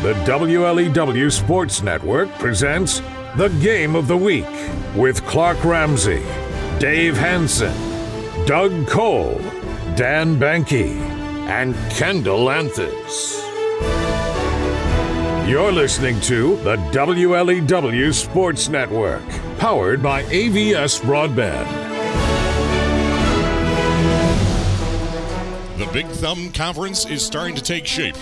The WLEW Sports Network presents The Game of the Week with Clark Ramsey, Dave Hansen, Doug Cole, Dan Banke, and Kendall Anthus. You're listening to the WLEW Sports Network, powered by AVS Broadband. The Big Thumb Conference is starting to take shape.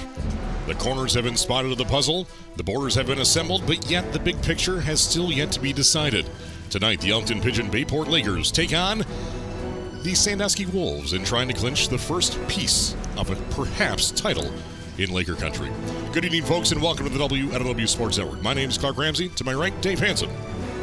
The corners have been spotted of the puzzle, the borders have been assembled, but yet the big picture has still yet to be decided. Tonight, the Elkton Pigeon Bayport Lakers take on the Sandusky Wolves in trying to clinch the first piece of a perhaps title in Laker country. Good evening, folks, and welcome to the WLEW Sports Network. My name is Clark Ramsey. To my right, Dave Hansen.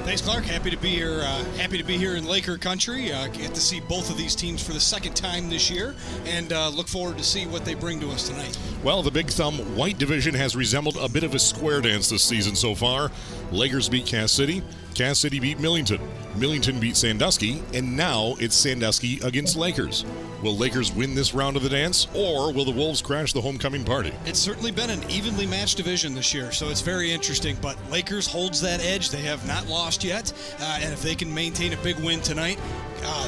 Thanks, Clark. Happy to be here. Happy to be here in Laker country. Get to see both of these teams for the second time this year, and look forward to see what they bring to us tonight. Well, the Big Thumb White Division has resembled a bit of a square dance this season so far. Lakers beat Cass City. Cass City beat Millington. Millington beat Sandusky, and now it's Sandusky against Lakers. Will Lakers win this round of the dance, or will the Wolves crash the homecoming party? It's certainly been an evenly matched division this year, so it's very interesting. But Lakers holds that edge. They have not lost yet, and if they can maintain a big win tonight,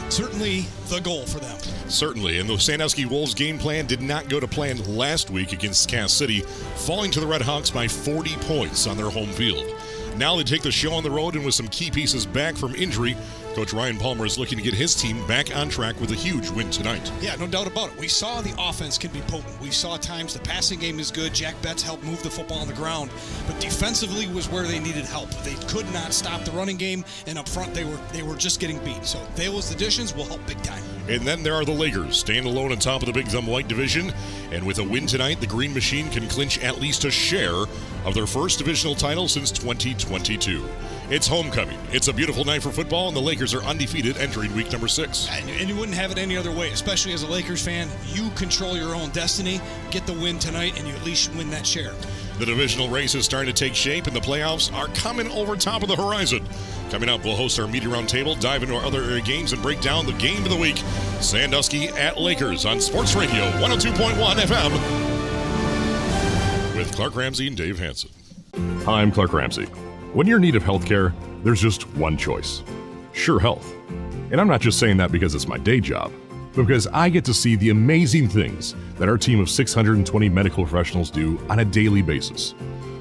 certainly the goal for them. Certainly, and the Sandusky Wolves game plan did not go to plan last week against Cass City, falling to the Red Hawks by 40 points on their home field. Now they take the show on the road, and with some key pieces back from injury, Coach Ryan Palmer is looking to get his team back on track with a huge win tonight. Yeah, no doubt about it. We saw the offense can be potent. We saw times the passing game is good. Jack Betts helped move the football on the ground, but defensively was where they needed help. They could not stop the running game, and up front they were just getting beat. So those additions will help big time. And then there are the Lakers, staying alone on top of the Big Thumb White Division. And with a win tonight, the Green Machine can clinch at least a share of their first divisional title since 2022. It's homecoming. It's a beautiful night for football, and the Lakers are undefeated entering week number 6. And you wouldn't have it any other way, especially as a Lakers fan. You control your own destiny. Get the win tonight, and you at least win that share. The divisional race is starting to take shape, and the playoffs are coming over top of the horizon. Coming up, we'll host our media roundtable, dive into our other area games, and break down the game of the week. Sandusky at Lakers on Sports Radio 102.1 FM with Clark Ramsey and Dave Hansen. Hi, I'm Clark Ramsey. When you're in need of health care, there's just one choice: Sure Health. And I'm not just saying that because it's my day job, but because I get to see the amazing things that our team of 620 medical professionals do on a daily basis.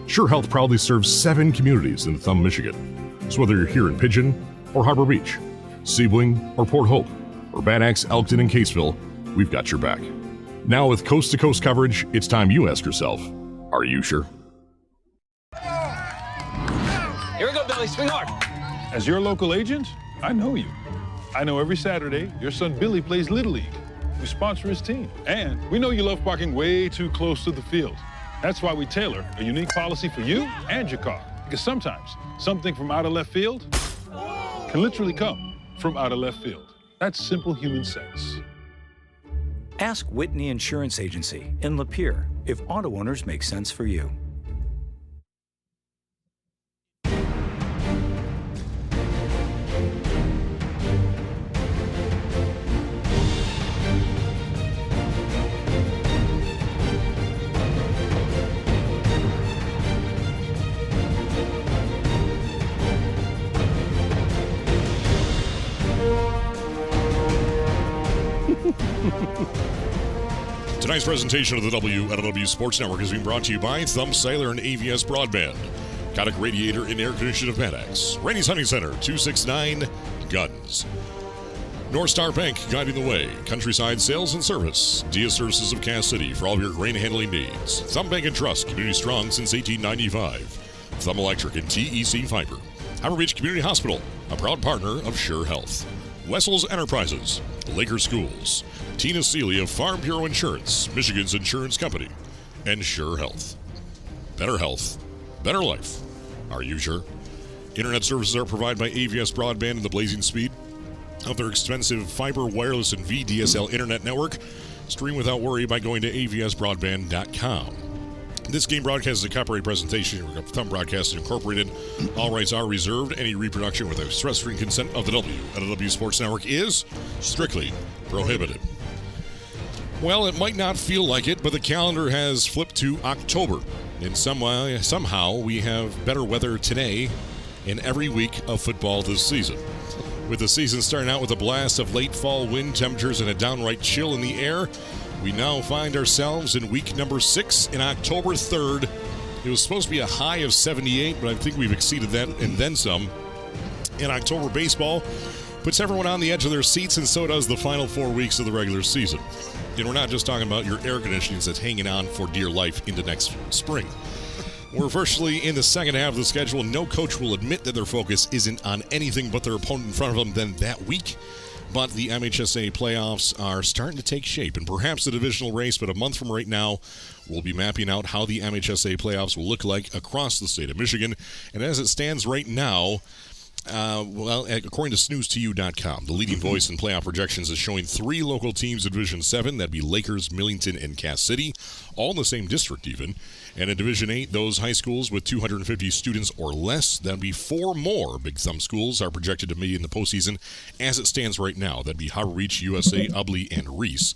Sure Health proudly serves 7 communities in Thumb, Michigan. So whether you're here in Pigeon or Harbor Beach, Sebling or Port Hope, or Bad Axe, Elkton, and Caseville, we've got your back. Now with coast-to-coast coverage, it's time you ask yourself, are you sure? Here we go, Billy. Swing hard. As your local agent, I know you. I know every Saturday your son Billy plays Little League. We sponsor his team. And we know you love parking way too close to the field. That's why we tailor a unique policy for you and your car. Because sometimes something from out of left field can literally come from out of left field. That's simple human sense. Ask Whitney Insurance Agency in Lapeer if auto owners make sense for you. Tonight's presentation of the WLEW Sports Network is being brought to you by Thumb Sailor and AVS Broadband, Kodak Radiator and Air Conditioning of Bad Axe, Rainey's Hunting Center, 269 Guns, North Star Bank guiding the way, Countryside Sales and Service, Dia Services of Cass City for all of your grain handling needs, Thumb Bank and Trust, community strong since 1895, Thumb Electric and TEC Fiber, Harbor Beach Community Hospital, a proud partner of Sure Health, Wessel's Enterprises, Laker Schools, Tina Seeley of Farm Bureau Insurance, Michigan's insurance company, and Sure Health. Better health, better life. Are you sure? Internet services are provided by AVS Broadband and the blazing speed of their expensive fiber, wireless, and VDSL internet network. Stream without worry by going to avsbroadband.com. This game broadcast is a copyright presentation of Thumb Broadcasting Incorporated. All rights are reserved. Any reproduction with express written consent of the WLEW Sports Network is strictly prohibited. Well, it might not feel like it, but the calendar has flipped to October. And somehow we have better weather today and every week of football this season. With the season starting out with a blast of late fall wind temperatures and a downright chill in the air, we now find ourselves in week number 6 in October 3rd. It was supposed to be a high of 78, but I think we've exceeded that and then some. In October baseball puts everyone on the edge of their seats, and so does the final 4 weeks of the regular season. And we're not just talking about your air conditioning that's hanging on for dear life into next spring. We're virtually in the second half of the schedule, and no coach will admit that their focus isn't on anything but their opponent in front of them then that week. But the MHSAA playoffs are starting to take shape, and perhaps the divisional race, but a month from right now, we'll be mapping out how the MHSAA playoffs will look like across the state of Michigan. And as it stands right now, according to snooze2u.com, the leading voice in playoff projections is showing 3 local teams in Division 7. That'd be Lakers, Millington, and Cass City, all in the same district even. And in Division 8, those high schools with 250 students or less, that'd be 4 more Big Thumb schools are projected to be in the postseason as it stands right now. That'd be Harbor Beach, USA, Ubley, and Reese.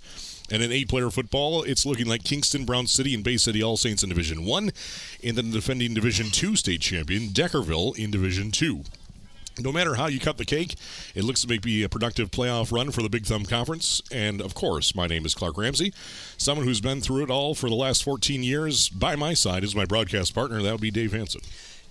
And in 8-player football, it's looking like Kingston, Brown City, and Bay City All Saints in Division 1, and then the defending Division 2 state champion, Deckerville, in Division 2. No matter how you cut the cake, it looks to be a productive playoff run for the Big Thumb Conference. And, of course, my name is Clark Ramsey, someone who's been through it all for the last 14 years. By my side is my broadcast partner. That would be Dave Hansen.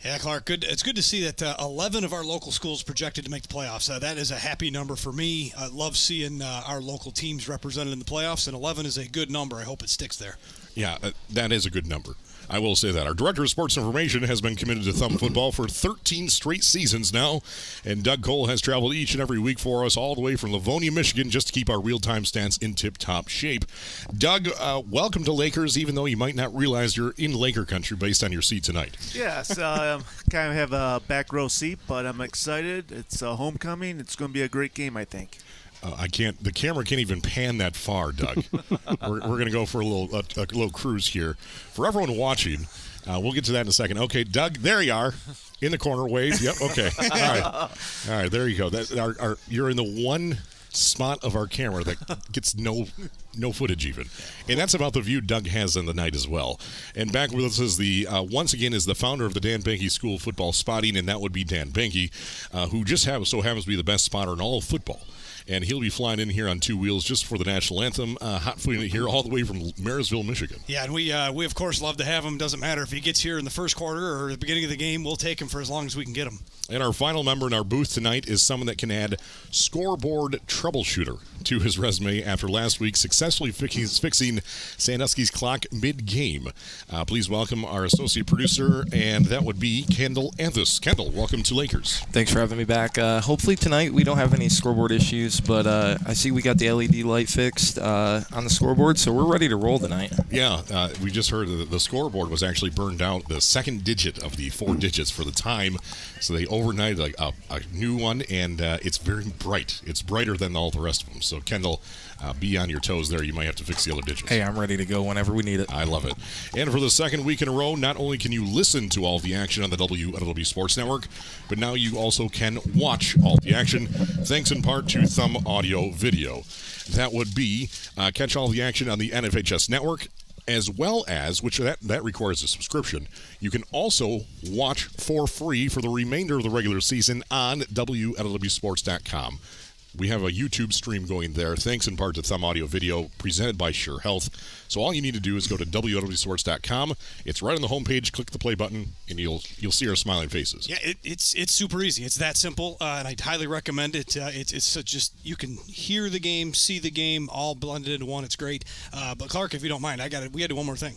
Yeah, Clark, good. It's good to see that 11 of our local schools projected to make the playoffs. That is a happy number for me. I love seeing our local teams represented in the playoffs, and 11 is a good number. I hope it sticks there. Yeah, that is a good number. I will say that. Our Director of Sports Information has been committed to Thumb football for 13 straight seasons now, and Doug Cole has traveled each and every week for us all the way from Livonia, Michigan, just to keep our real-time stats in tip-top shape. Doug, welcome to Lakers, even though you might not realize you're in Laker country based on your seat tonight. Yes, kind of have a back row seat, but I'm excited. It's homecoming. It's going to be a great game, I think. The camera can't even pan that far, Doug. We're going to go for a little cruise here. For everyone watching, we'll get to that in a second. Okay, Doug, there you are. In the corner, wave. Yep, okay. All right, there you go. You're in the one spot of our camera that gets no footage even. And that's about the view Doug has in the night as well. And back with us is once again is the founder of the Dan Banke School of Football Spotting, and that would be Dan Banke, who just so happens to be the best spotter in all of football. And he'll be flying in here on 2 wheels just for the national anthem, hot-footing it here all the way from Marysville, Michigan. Yeah, and we of course love to have him. Doesn't matter if he gets here in the first quarter or the beginning of the game. We'll take him for as long as we can get him. And our final member in our booth tonight is someone that can add scoreboard troubleshooter to his resume after last week successfully fixing Sandusky's clock mid-game. Please welcome our associate producer, and that would be Kendall Anthus. Kendall, welcome to Lakers. Thanks for having me back. Hopefully tonight we don't have any scoreboard issues, but I see we got the LED light fixed on the scoreboard, so we're ready to roll tonight. Yeah, we just heard that the scoreboard was actually burned out, the second digit of the 4 digits for the time, so they overnighted a new one, and it's very bright. It's brighter than all the rest of them. So, Kendall, be on your toes there. You might have to fix the other digits. Hey, I'm ready to go whenever we need it. I love it. And for the second week in a row, not only can you listen to all the action on the WLEW Sports Network, but now you also can watch all the action, thanks in part to Thumb Audio Video. That would be catch all the action on the NFHS Network, as well as, which that requires a subscription, you can also watch for free for the remainder of the regular season on WLEWsports.com. We have a YouTube stream going there, thanks in part to Thumb Audio Video, presented by Scheurer Health. So all you need to do is go to WLEWsports.com. It's right on the homepage. Click the play button, and you'll see our smiling faces. Yeah, it's super easy. It's that simple, and I'd highly recommend it. It's just you can hear the game, see the game, all blended into one. It's great. But Clark, if you don't mind, we got to do one more thing.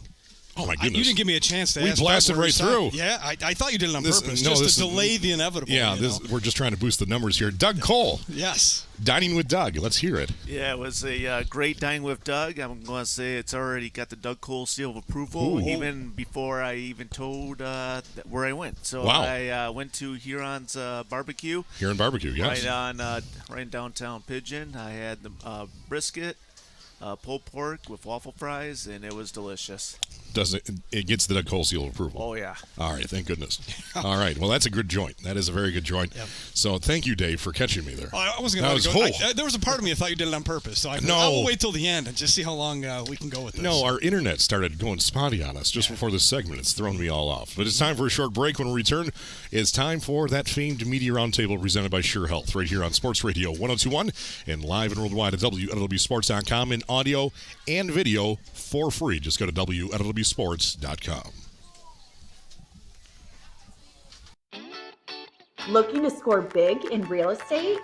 Oh, my goodness. You didn't give me a chance to ask. We blasted right through. Yeah, I thought you did it on purpose, just to delay the inevitable. Yeah, we're just trying to boost the numbers here. Doug Cole. Yes. Dining with Doug. Let's hear it. Yeah, it was a great dining with Doug. I'm going to say it's already got the Doug Cole seal of approval, even before I even told where I went. So wow. I went to Huron's Barbecue. Huron Barbecue, yes. Right in downtown Pigeon. I had the brisket, pulled pork with waffle fries, and it was delicious. it gets the Doug Cole seal of approval. Oh, yeah. All right, thank goodness. All right, well, that's a good joint. That is a very good joint. Yep. So thank you, Dave, for catching me there. Well, I wasn't going to go. There was a part of me that thought you did it on purpose. So I'll wait till the end and just see how long we can go with this. No, our internet started going spotty on us just before this segment. It's thrown me all off. But it's time for a short break. When we return, it's time for that famed Media Roundtable presented by Scheurer Health right here on Sports Radio 102.1 and live and worldwide at WLEWSports.com in audio and video for free. Just go to WLEWSports.com. Looking to score big in real estate?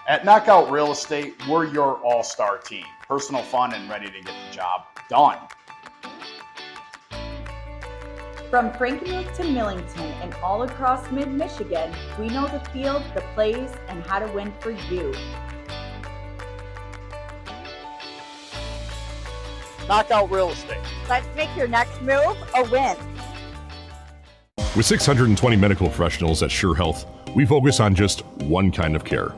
At Knockout Real Estate, we're your all-star team. Personal, fun, and ready to get the job done. From Frankenmuth to Millington and all across mid-Michigan, we know the field, the plays, and how to win for you. Knockout Real Estate. Let's make your next move a win. With 620 medical professionals at Scheurer Health, we focus on just one kind of care,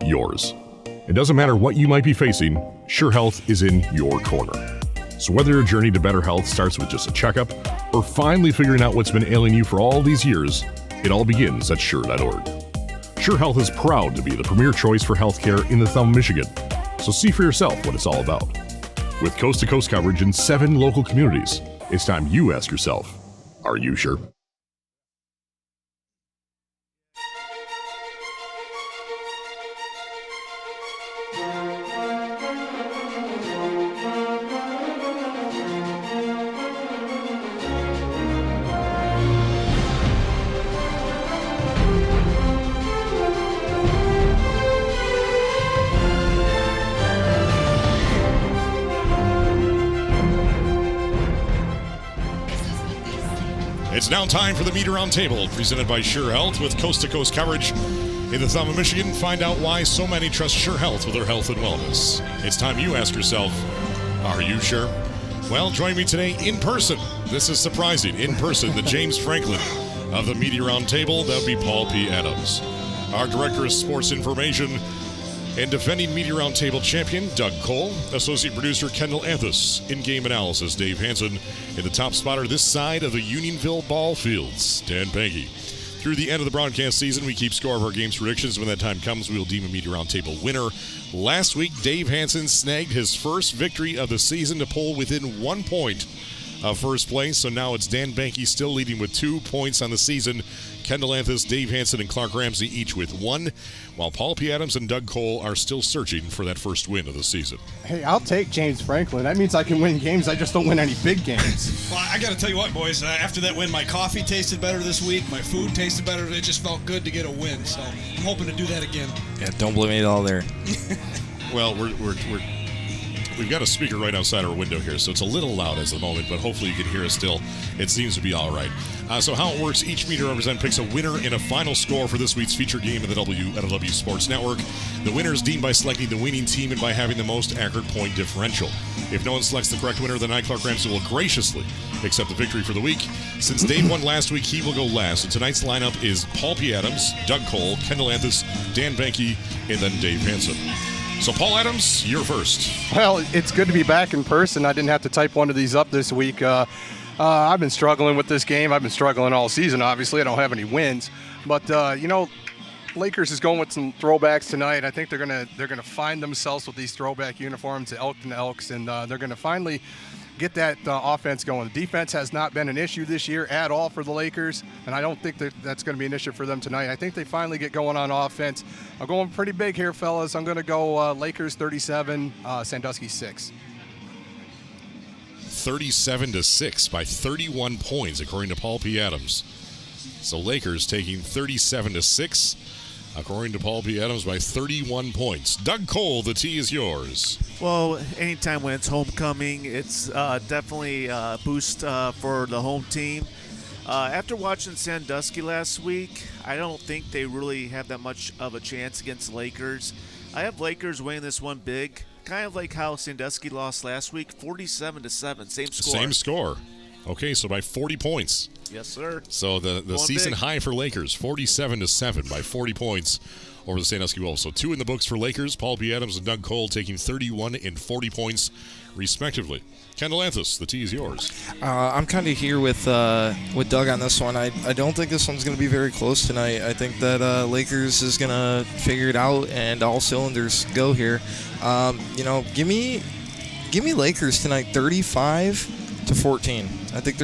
yours. It doesn't matter what you might be facing, Scheurer Health is in your corner. So whether your journey to better health starts with just a checkup or finally figuring out what's been ailing you for all these years, it all begins at Scheurer.org. Scheurer Health is proud to be the premier choice for healthcare in the Thumb, Michigan. So see for yourself what it's all about. With coast-to-coast coverage in 7 local communities, it's time you ask yourself, are you sure? It's now time for the Media Roundtable, presented by Scheurer Health with coast-to-coast coverage in the Thumb of Michigan. Find out why so many trust Scheurer Health with their health and wellness. It's time you ask yourself, are you sure? Well, join me today in person. This is surprising. In person, the James Franklin of the Media Roundtable. That would be Paul P. Adams. Our Director of Sports Information and defending Media Roundtable champion, Doug Cole. Associate Producer, Kendall Anthus. In-game analysis, Dave Hansen. And the top spotter this side of the Unionville ball fields, Dan Banky. Through the end of the broadcast season, we keep score of our game's predictions. When that time comes, we will deem a Media Roundtable winner. Last week, Dave Hansen snagged his first victory of the season to pull within 1 point of first place. So now it's Dan Banky still leading with 2 points on the season. Kendall Anthus, Dave Hansen, and Clark Ramsey each with 1, while Paul P. Adams and Doug Cole are still searching for that first win of the season. Hey, I'll take James Franklin. That means I can win games. I just don't win any big games. Well, I got to tell you what, boys. After that win, my coffee tasted better this week. My food tasted better. It just felt good to get a win. So I'm hoping to do that again. Yeah, don't blame it all there. Well, we've got a speaker right outside our window here, so it's a little loud at the moment, but hopefully you can hear us still. It seems to be all right. So how it works, each Media Represent picks a winner and a final score for this week's featured game of the WLEW Sports Network. The winner is deemed by selecting the winning team and by having the most accurate point differential. If no one selects the correct winner, then I, Clark Ramsey, will graciously accept the victory for the week. Since Dave won last week, he will go last. So tonight's lineup is Paul P. Adams, Doug Cole, Kendall Anthus, Dan Banky, and then Dave Hansen. So, Paul Adams, you're first. Well, it's good to be back in person. I didn't have to type one of these up this week. I've been struggling with this game. I've been struggling all season, obviously. I don't have any wins. But, Lakers is going with some throwbacks tonight. I think they're gonna find themselves with these throwback uniforms, the Elkton Elks, and they're going to finally get that offense going. The defense has not been an issue this year at all for the Lakers, and I don't think that's going to be an issue for them tonight. I think they finally get going on offense. I'm going pretty big here, fellas. I'm going to go Lakers 37, Sandusky 6. 37-6 by 31 points, according to Paul P. Adams. So Lakers taking 37-6, according to Paul P. Adams, by 31 points. Doug Cole, the tee is yours. Well, anytime when it's homecoming, it's definitely a boost for the home team. After watching Sandusky last week, I don't think they really have that much of a chance against the Lakers. I have Lakers winning this one big, kind of like how Sandusky lost last week, 47-7, same score. Same score. Okay, so by 40 points. Yes, sir. So the season high for Lakers, 47-7 by 40 points over the Sandusky Wolves. So 2 in the books for Lakers. Paul P. Adams and Doug Cole taking 31 and 40 points, respectively. Kendall Anthus, the tee is yours. I'm kind of here with Doug on this one. I don't think this one's going to be very close tonight. I think that Lakers is going to figure it out and all cylinders go here. Give me Lakers tonight, 35-14. I think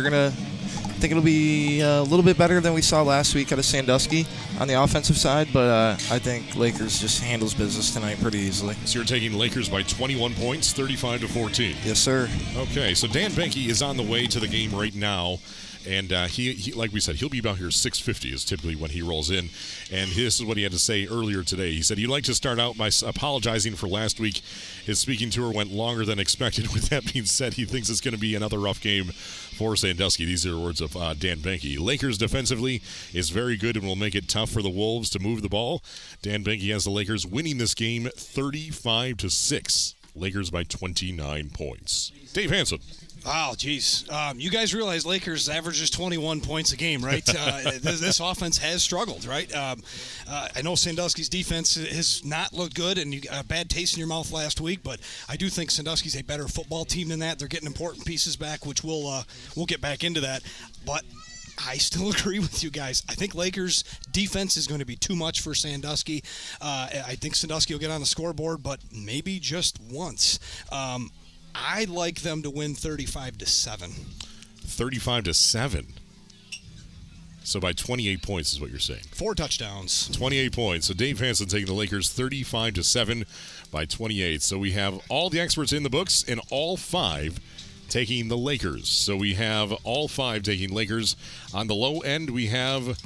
it'll be a little bit better than we saw last week out of Sandusky on the offensive side, but I think Lakers just handles business tonight pretty easily. So you're taking Lakers by 21 points, 35-14. Yes, sir. Okay, so Dan Benke is on the way to the game right now. And he, like we said, he'll be about here 6:50 is typically when he rolls in. And this is what he had to say earlier today. He said he'd like to start out by apologizing for last week. His speaking tour went longer than expected. With that being said, he thinks it's going to be another rough game for Sandusky. These are the words of Dan Benke. Lakers defensively is very good and will make it tough for the Wolves to move the ball. Dan Benke has the Lakers winning this game 35-6. Lakers by 29 points. Dave Hansen. Wow, geez. You guys realize Lakers averages 21 points a game, right? This offense has struggled, right? I know Sandusky's defense has not looked good, and you got a bad taste in your mouth last week, but I do think Sandusky's a better football team than that. They're getting important pieces back, which we'll get back into that. But I still agree with you guys. I think Lakers' defense is going to be too much for Sandusky. I think Sandusky will get on the scoreboard, but maybe just once. I like them to win 35-7. 35-7. So by 28 points is what you're saying. 4 touchdowns. 28 points. So Dave Hansen taking the Lakers 35-7 by 28. So we have all the experts in the books and all 5 taking the Lakers. So we have all 5 taking Lakers. On the low end, we have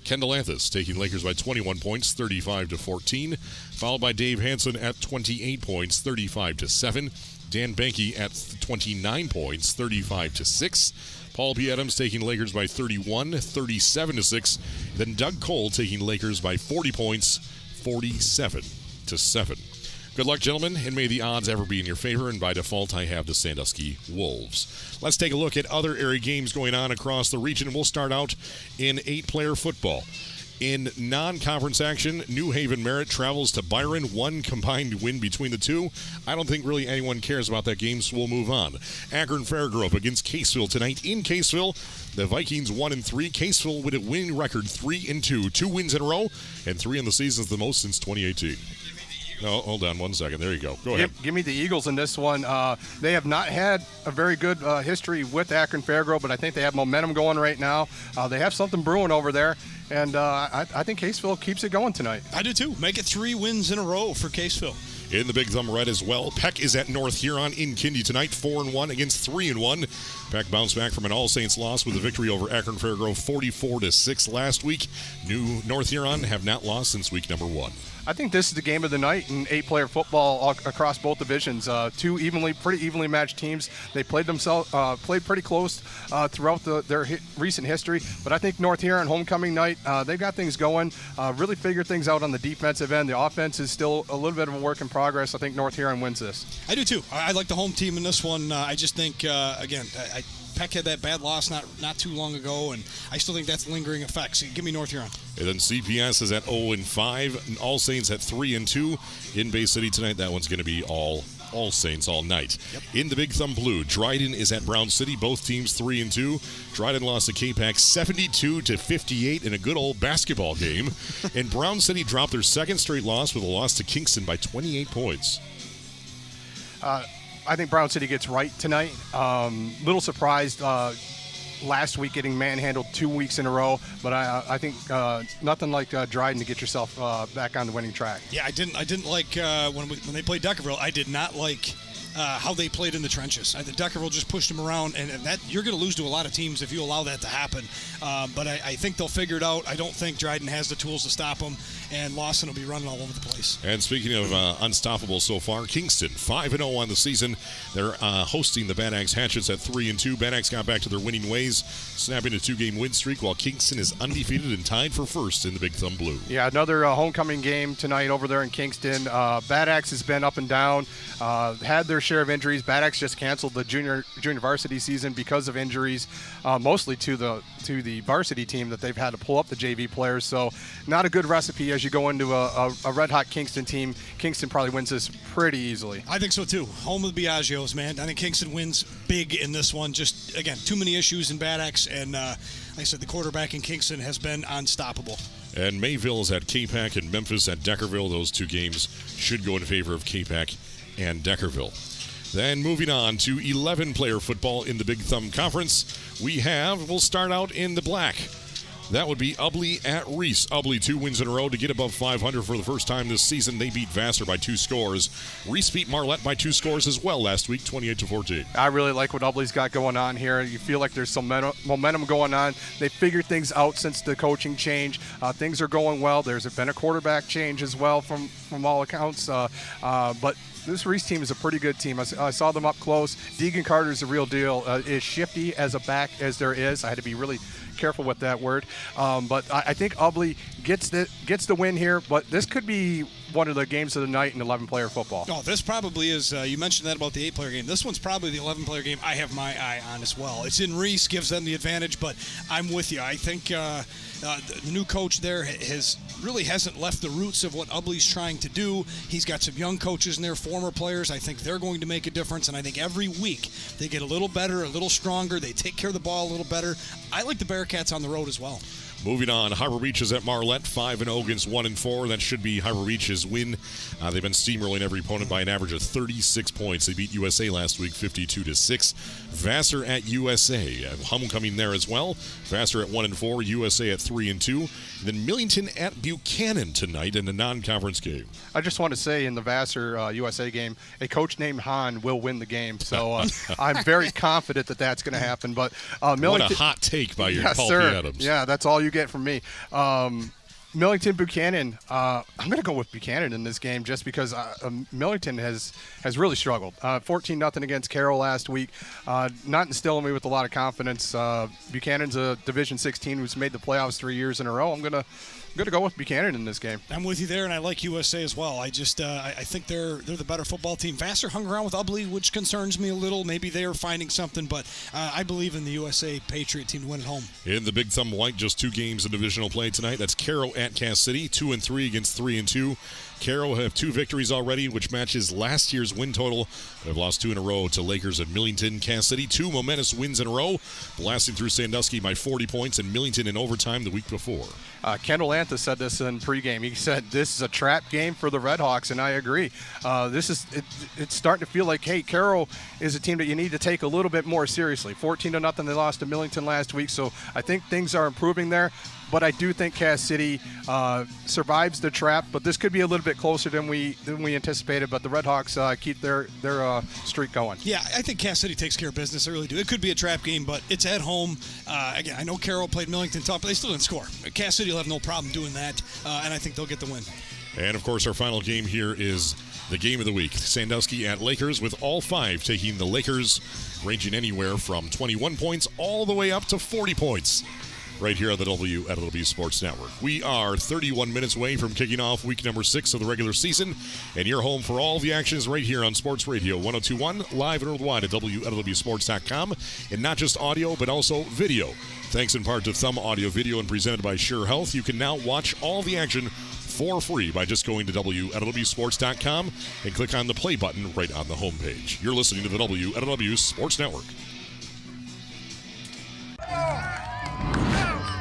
Kendall Anthus taking Lakers by 21 points, 35-14. Followed by Dave Hansen at 28 points, 35-7. Dan Benke at 29 points, 35-6. Paul P. Adams taking Lakers by 31, 37-6. Then Doug Cole taking Lakers by 40 points, 47-7. Good luck, gentlemen, and may the odds ever be in your favor. And by default, I have the Sandusky Wolves. Let's take a look at other area games going on across the region. We'll start out in 8-player football. In non-conference action, New Haven Merritt travels to Byron. 1 combined win between the two. I don't think really anyone cares about that game, so we'll move on. Akron Fairgrove against Caseville tonight in Caseville. The Vikings 1-3. Caseville with a winning record 3-2. 2 wins in a row, and 3 in the season is the most since 2018. No, hold on 1 second. There you go. Go ahead. Give me the Eagles in this one. They have not had a very good history with Akron Fairgrove, but I think they have momentum going right now. They have something brewing over there, and I think Caseville keeps it going tonight. I do too. Make it 3 wins in a row for Caseville. In the Big Thumb Red as well, Peck is at North Huron in Kindy tonight, 4-1 against 3-1. Peck bounced back from an All Saints loss with a victory over Akron Fairgrove 44-6 last week. New North Huron have not lost since week number 1. I think this is the game of the night in 8-player football across both divisions. 2 pretty evenly matched teams. They played pretty close throughout their recent history. But I think North Huron homecoming night, they've got things going. Really figured things out on the defensive end. The offense is still a little bit of a work in progress. I think North Huron wins this. I do too. I like the home team in this one. I just think Peck had that bad loss not too long ago, and I still think that's lingering effects. So give me North Huron. And then CPS is at 0-5, and All Saints at 3-2 in Bay City tonight. That one's going to be all Saints all night. Yep. In the Big Thumb Blue, Dryden is at Brown City. Both teams 3-2. Dryden lost to K-Pac 72-58 in a good old basketball game, and Brown City dropped their second straight loss with a loss to Kingston by 28 points. I think Brown City gets right tonight. Little surprised last week getting manhandled 2 weeks in a row, but I think nothing like Dryden to get yourself back on the winning track. Yeah, I didn't like when they played Deckerville. I did not like how they played in the trenches. The Deckerville just pushed them around, and that you're going to lose to a lot of teams if you allow that to happen. But I think they'll figure it out. I don't think Dryden has the tools to stop them, and Lawson will be running all over the place. And speaking of unstoppable so far, Kingston 5-0 on the season. They're hosting the Bad Axe Hatchets at 3-2. Bad Axe got back to their winning ways, snapping a 2-game win streak, while Kingston is undefeated and tied for first in the Big Thumb Blue. Yeah, another homecoming game tonight over there in Kingston. Bad Axe has been up and down. Had their share of injuries. Bad Axe just canceled the junior varsity season because of injuries, mostly to the varsity team that they've had to pull up the JV players. So not a good recipe as you go into a red-hot Kingston team. Kingston probably wins this pretty easily. I think so, too. Home of the Biagios, man. I think Kingston wins big in this one. Just, again, too many issues in Bad Axe, and like I said, the quarterback in Kingston has been unstoppable. And Mayville's at K-Pac and Memphis at Deckerville. Those two games should go in favor of K-Pac and Deckerville. Then moving on to 11-player football in the Big Thumb Conference. We'll start out in the black. That would be Ubley at Reese. Ubley 2 wins in a row to get above 500 for the first time this season. They beat Vassar by 2 scores. Reese beat Marlette by 2 scores as well last week, 28-14. I really like what Ubley's got going on here. You feel like there's some momentum going on. They figured things out since the coaching change. Things are going well. There's been a quarterback change as well from all accounts. But this Reese team is a pretty good team. I saw them up close. Deegan Carter's the real deal. As shifty as a back as there is. I had to be really careful with that word. But I think Ubley gets the win here. But this could be one of the games of the night in 11-player football. Oh, this probably is. You mentioned that about the 8-player game. This one's probably the 11-player game I have my eye on as well. It's in Reese, gives them the advantage, but I'm with you. I think the new coach there hasn't left the roots of what Ubley's trying to do. He's got some young coaches in there, former players. I think they're going to make a difference, and I think every week they get a little better, a little stronger. They take care of the ball a little better. I like the Bearcats on the road as well. Moving on, Harbor Beach is at Marlette, 5-0 against 1-4. That should be Harbor Beach's win. They've been steamrolling every opponent by an average of 36 points. They beat USA last week, 52-6. Vassar at USA, homecoming there as well. Vassar at 1-4, USA at 3-2. Then Millington at Buchanan tonight in the non-conference game. I just want to say in the Vassar USA game, a coach named Hahn will win the game. So I'm very confident that that's going to happen. But Millington, what a hot take by your Paul P. Adams. Yeah, that's all you get from me. Millington Buchanan, I'm going to go with Buchanan in this game just because Millington has really struggled. 14-0 against Carroll last week, not instilling me with a lot of confidence. Buchanan's a Division 16 who's made the playoffs 3 years in a row. I'm going to go with Buchanan in this game. I'm with you there, and I like USA as well. I just I think they're the better football team. Vassar hung around with Ubley, which concerns me a little. Maybe they are finding something, but I believe in the USA Patriot team to win at home. In the Big Thumb White, just 2 games in divisional play tonight. That's Carroll at Cass City, 2-3 against 3-2. Carroll have 2 victories already, which matches last year's win total. They've lost 2 in a row to Lakers at Millington. Cass City, 2 momentous wins in a row, blasting through Sandusky by 40 points, and Millington in overtime the week before. Kendall Antha said this in pregame. He said this is a trap game for the Redhawks, and I agree. It's starting to feel like, hey, Carroll is a team that you need to take a little bit more seriously. 14-0, they lost to Millington last week, so I think things are improving there. But I do think Cass City survives the trap, but this could be a little bit closer than we anticipated. But the Redhawks keep their streak going. Yeah, I think Cass City takes care of business. I really do. It could be a trap game, but it's at home. Again, I know Carroll played Millington tough, but they still didn't score. Cass City will have no problem doing that, and I think they'll get the win. And, of course, our final game here is the game of the week. Sandusky at Lakers, with all 5 taking the Lakers, ranging anywhere from 21 points all the way up to 40 points. Right here on the WLEW Sports Network. We are 31 minutes away from kicking off week number 6 of the regular season, and you're home for all the actions right here on Sports Radio 102.1, live and worldwide at WLEWSports.com, and not just audio, but also video. Thanks in part to Thumb Audio Video and presented by Scheurer Health. You can now watch all the action for free by just going to WLEWSports.com and click on the play button right on the homepage. You're listening to the WLEW Sports Network.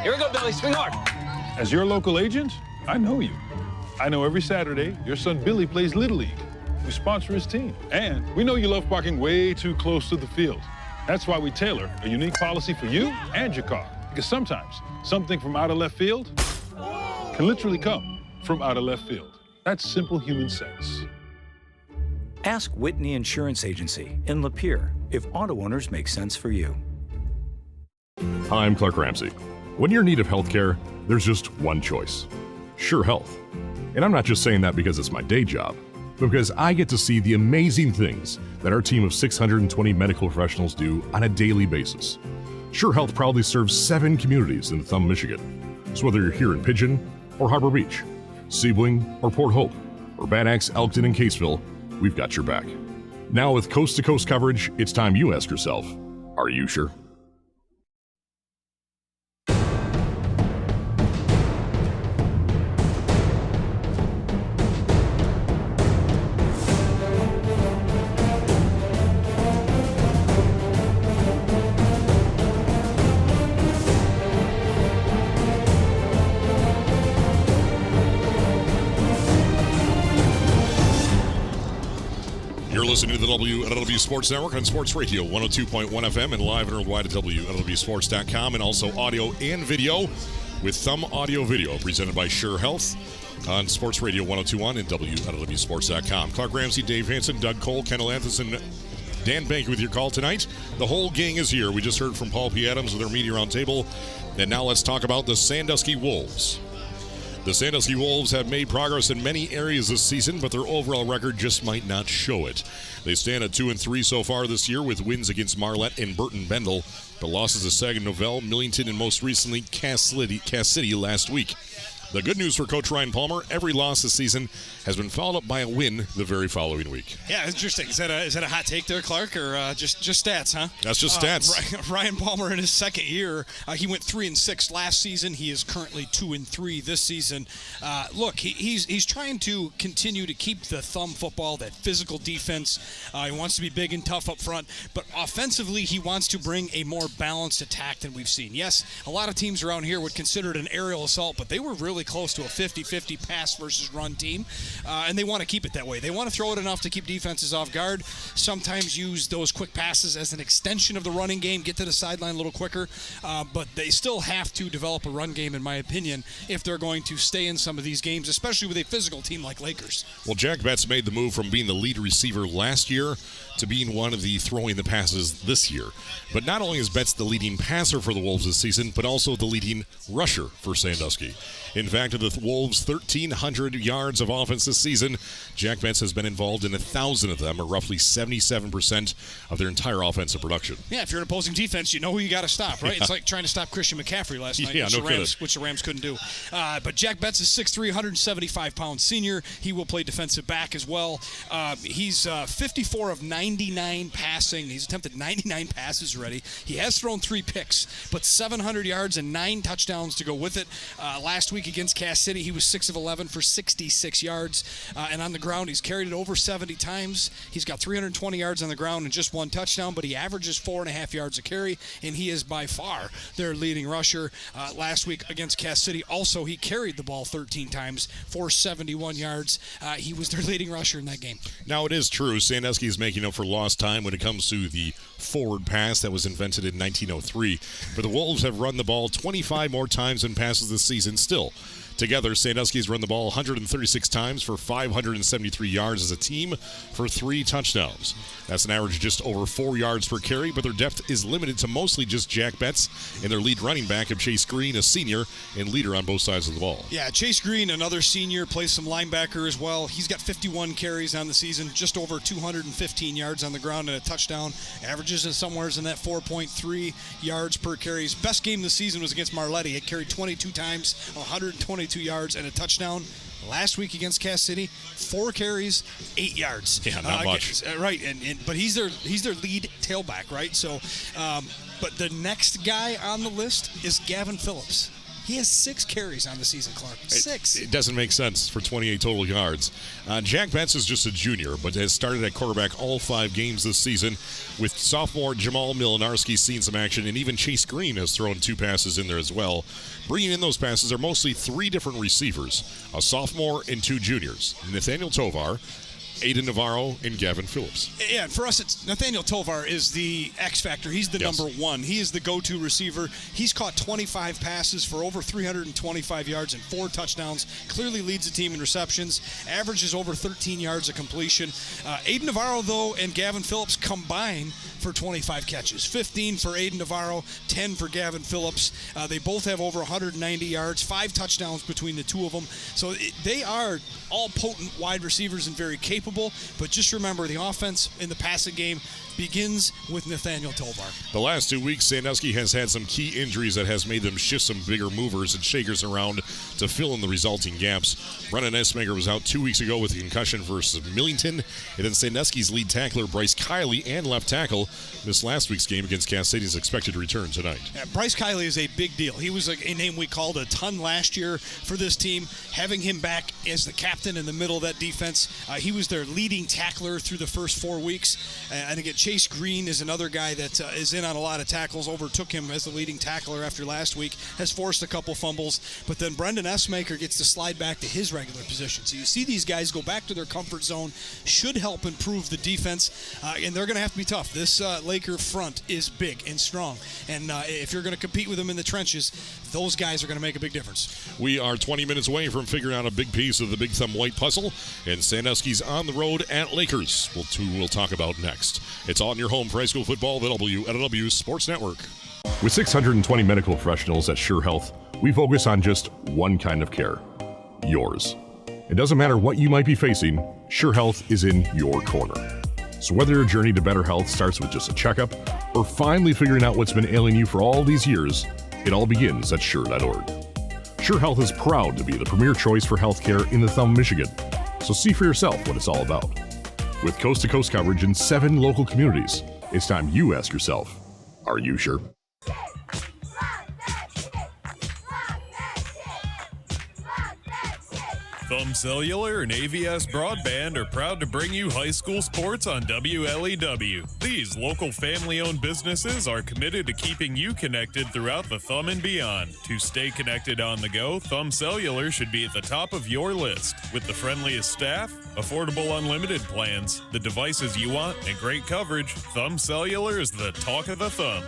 Here we go, Billy. Swing hard. As your local agent, I know you. I know every Saturday your son Billy plays Little League. We sponsor his team. And we know you love parking way too close to the field. That's why we tailor a unique policy for you and your car. Because sometimes something from out of left field can literally come from out of left field. That's simple human sense. Ask Whitney Insurance Agency in Lapeer if auto owners make sense for you. Hi, I'm Clark Ramsey. When you're in need of health care, there's just one choice. Sure Health. And I'm not just saying that because it's my day job, but because I get to see the amazing things that our team of 620 medical professionals do on a daily basis. Sure Health proudly serves 7 communities in Thumb, Michigan. So whether you're here in Pigeon or Harbor Beach, Sebling or Port Hope, or Bad Axe, Elkton, and Caseville, we've got your back. Now with coast-to-coast coverage, it's time you ask yourself, are you sure? You're listening to the WLEW Sports Network on Sports Radio 102.1 FM and live and worldwide at WLEWsports.com, and also audio and video with Thumb Audio Video presented by Scheurer Health on Sports Radio 102.1 and WLEWsports.com. Clark Ramsey, Dave Hansen, Doug Cole, Kendall Anthony, Dan Bank with your call tonight. The whole gang is here. We just heard from Paul P. Adams with their media roundtable. And now let's talk about the Sandusky Wolves. The Sandusky Wolves have made progress in many areas this season, but their overall record just might not show it. They stand at 2-3 so far this year with wins against Marlette and Burton Bendel, but losses to Saginaw Novell, Millington, and most recently Cass City last week. The good news for Coach Ryan Palmer, every loss this season has been followed up by a win the very following week. Yeah, interesting. Is that a hot take there, Clark, or just stats, huh? That's just stats. Ryan Palmer in his second year, he went 3-6 last season. He is currently 2-3 this season. Look, he's trying to continue to keep the thumb football, that physical defense. He wants to be big and tough up front, but offensively he wants to bring a more balanced attack than we've seen. Yes, a lot of teams around here would consider it an aerial assault, but they were really close to a 50-50 pass versus run team, and they want to keep it that way. They want to throw it enough to keep defenses off guard, sometimes use those quick passes as an extension of the running game, get to the sideline a little quicker, but they still have to develop a run game, in my opinion, if they're going to stay in some of these games, especially with a physical team like Lakers. Well, Jack Betts made the move from being the lead receiver last year to being one of the throwing the passes this year. But not only is Betts the leading passer for the Wolves this season, but also the leading rusher for Sandusky. In fact, of the Wolves' 1,300 yards of offense this season, Jack Betts has been involved in 1,000 of them, or roughly 77% of their entire offensive production. Yeah, if you're an opposing defense, you know who you got to stop, right? Yeah. It's like trying to stop Christian McCaffrey last night, which the Rams couldn't do. But Jack Betts is 6'3", 175-pound senior. He will play defensive back as well. He's 54 of 99 passing. He's attempted 99 passes already. He has thrown 3 picks, but 700 yards and 9 touchdowns to go with it. Last week against Cass City, he was 6 of 11 for 66 yards. And on the ground, he's carried it over 70 times. He's got 320 yards on the ground and just 1 touchdown, but he averages 4.5 yards a carry, and he is by far their leading rusher. Last week against Cass City, also, he carried the ball 13 times for 71 yards. He was their leading rusher in that game. Now, it is true, Sandusky is making up for lost time when it comes to the forward pass that was invented in 1903. But the Wolves have run the ball 25 more times than passes this season still. Together, Sandusky's run the ball 136 times for 573 yards as a team for 3 touchdowns. That's an average of just over 4 yards per carry, but their depth is limited to mostly just Jack Betts and their lead running back of Chase Green, a senior and leader on both sides of the ball. Yeah, Chase Green, another senior, plays some linebacker as well. He's got 51 carries on the season, just over 215 yards on the ground and a touchdown. Averages somewhere in that 4.3 yards per carry. His best game this season was against Marlette. He carried 22 times, 122 yards and a touchdown. Last week against Cass City, 4 carries, 8 yards. Yeah, not much. Right, but he's their lead tailback, right? So, but the next guy on the list is Gavin Phillips. He has 6 carries on the season, Clark. 6. It doesn't make sense for 28 total yards. Jack Betts is just a junior, but has started at quarterback all 5 games this season, with sophomore Jamal Milinarski seeing some action, and even Chase Green has thrown 2 passes in there as well. Bringing in those passes are mostly 3 different receivers, a sophomore and 2 juniors, Nathaniel Tovar, Aiden Navarro, and Gavin Phillips. Yeah, for us, it's Nathaniel Tovar is the X factor. He's the number 1. He is the go-to receiver. He's caught 25 passes for over 325 yards and 4 touchdowns. Clearly leads the team in receptions. Averages over 13 yards of completion. Aiden Navarro, though, and Gavin Phillips combine for 25 catches. 15 for Aiden Navarro, 10 for Gavin Phillips. They both have over 190 yards, 5 touchdowns between the two of them. So they are all potent wide receivers and very capable capable, but just remember the offense in the passing game begins with Nathaniel Tovar. The last 2 weeks, Sandusky has had some key injuries that has made them shift some bigger movers and shakers around to fill in the resulting gaps. Brennan Essmaker was out 2 weeks ago with a concussion versus Millington, and then Sandusky's lead tackler Bryce Kiley and left tackle missed last week's game against Cass City, is expected to return tonight. Yeah, Bryce Kiley is a big deal. He was a name we called a ton last year for this team. Having him back as the captain in the middle of that defense, he was their leading tackler through the first 4 weeks. And again, Chase Green is another guy that is in on a lot of tackles, overtook him as the leading tackler after last week, has forced a couple fumbles, but then Brendan Essmaker gets to slide back to his regular position. So you see these guys go back to their comfort zone, should help improve the defense, and they're going to have to be tough. This Laker front is big and strong, and if you're going to compete with them in the trenches, those guys are going to make a big difference. We are 20 minutes away from figuring out a big piece of the Big Thumb White puzzle, and Sandusky's on the road at Lakers. We'll talk about next. It's on your home for high school football, the WLEW Sports Network. With 620 medical professionals at Scheurer Health, we focus on just one kind of care, yours. It doesn't matter what you might be facing, Scheurer Health is in your corner. So whether your journey to better health starts with just a checkup or finally figuring out what's been ailing you for all these years, it all begins at Scheurer.org. Scheurer Health is proud to be the premier choice for healthcare in the Thumb, Michigan. So see for yourself what it's all about. With coast-to-coast coverage in 7 local communities, it's time you ask yourself, are you sure? Thumb Cellular and AVS Broadband are proud to bring you high school sports on WLEW. These local family-owned businesses are committed to keeping you connected throughout the Thumb and beyond. To stay connected on the go, Thumb Cellular should be at the top of your list. With the friendliest staff, affordable unlimited plans, the devices you want, and great coverage, Thumb Cellular is the talk of the Thumb.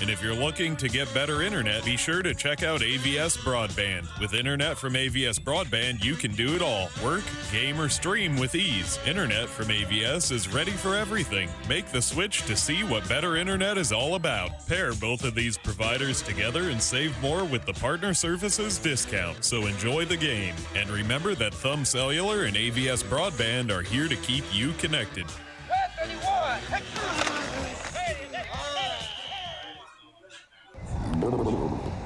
And if you're looking to get better internet, be sure to check out AVS Broadband. With internet from AVS Broadband, you can do it all. Work, game, or stream with ease. Internet from AVS is ready for everything. Make the switch to see what better internet is all about. Pair both of these providers together and save more with the Partner Services discount. So enjoy the game. And remember that Thumb Cellular and AVS Broadband are here to keep you connected.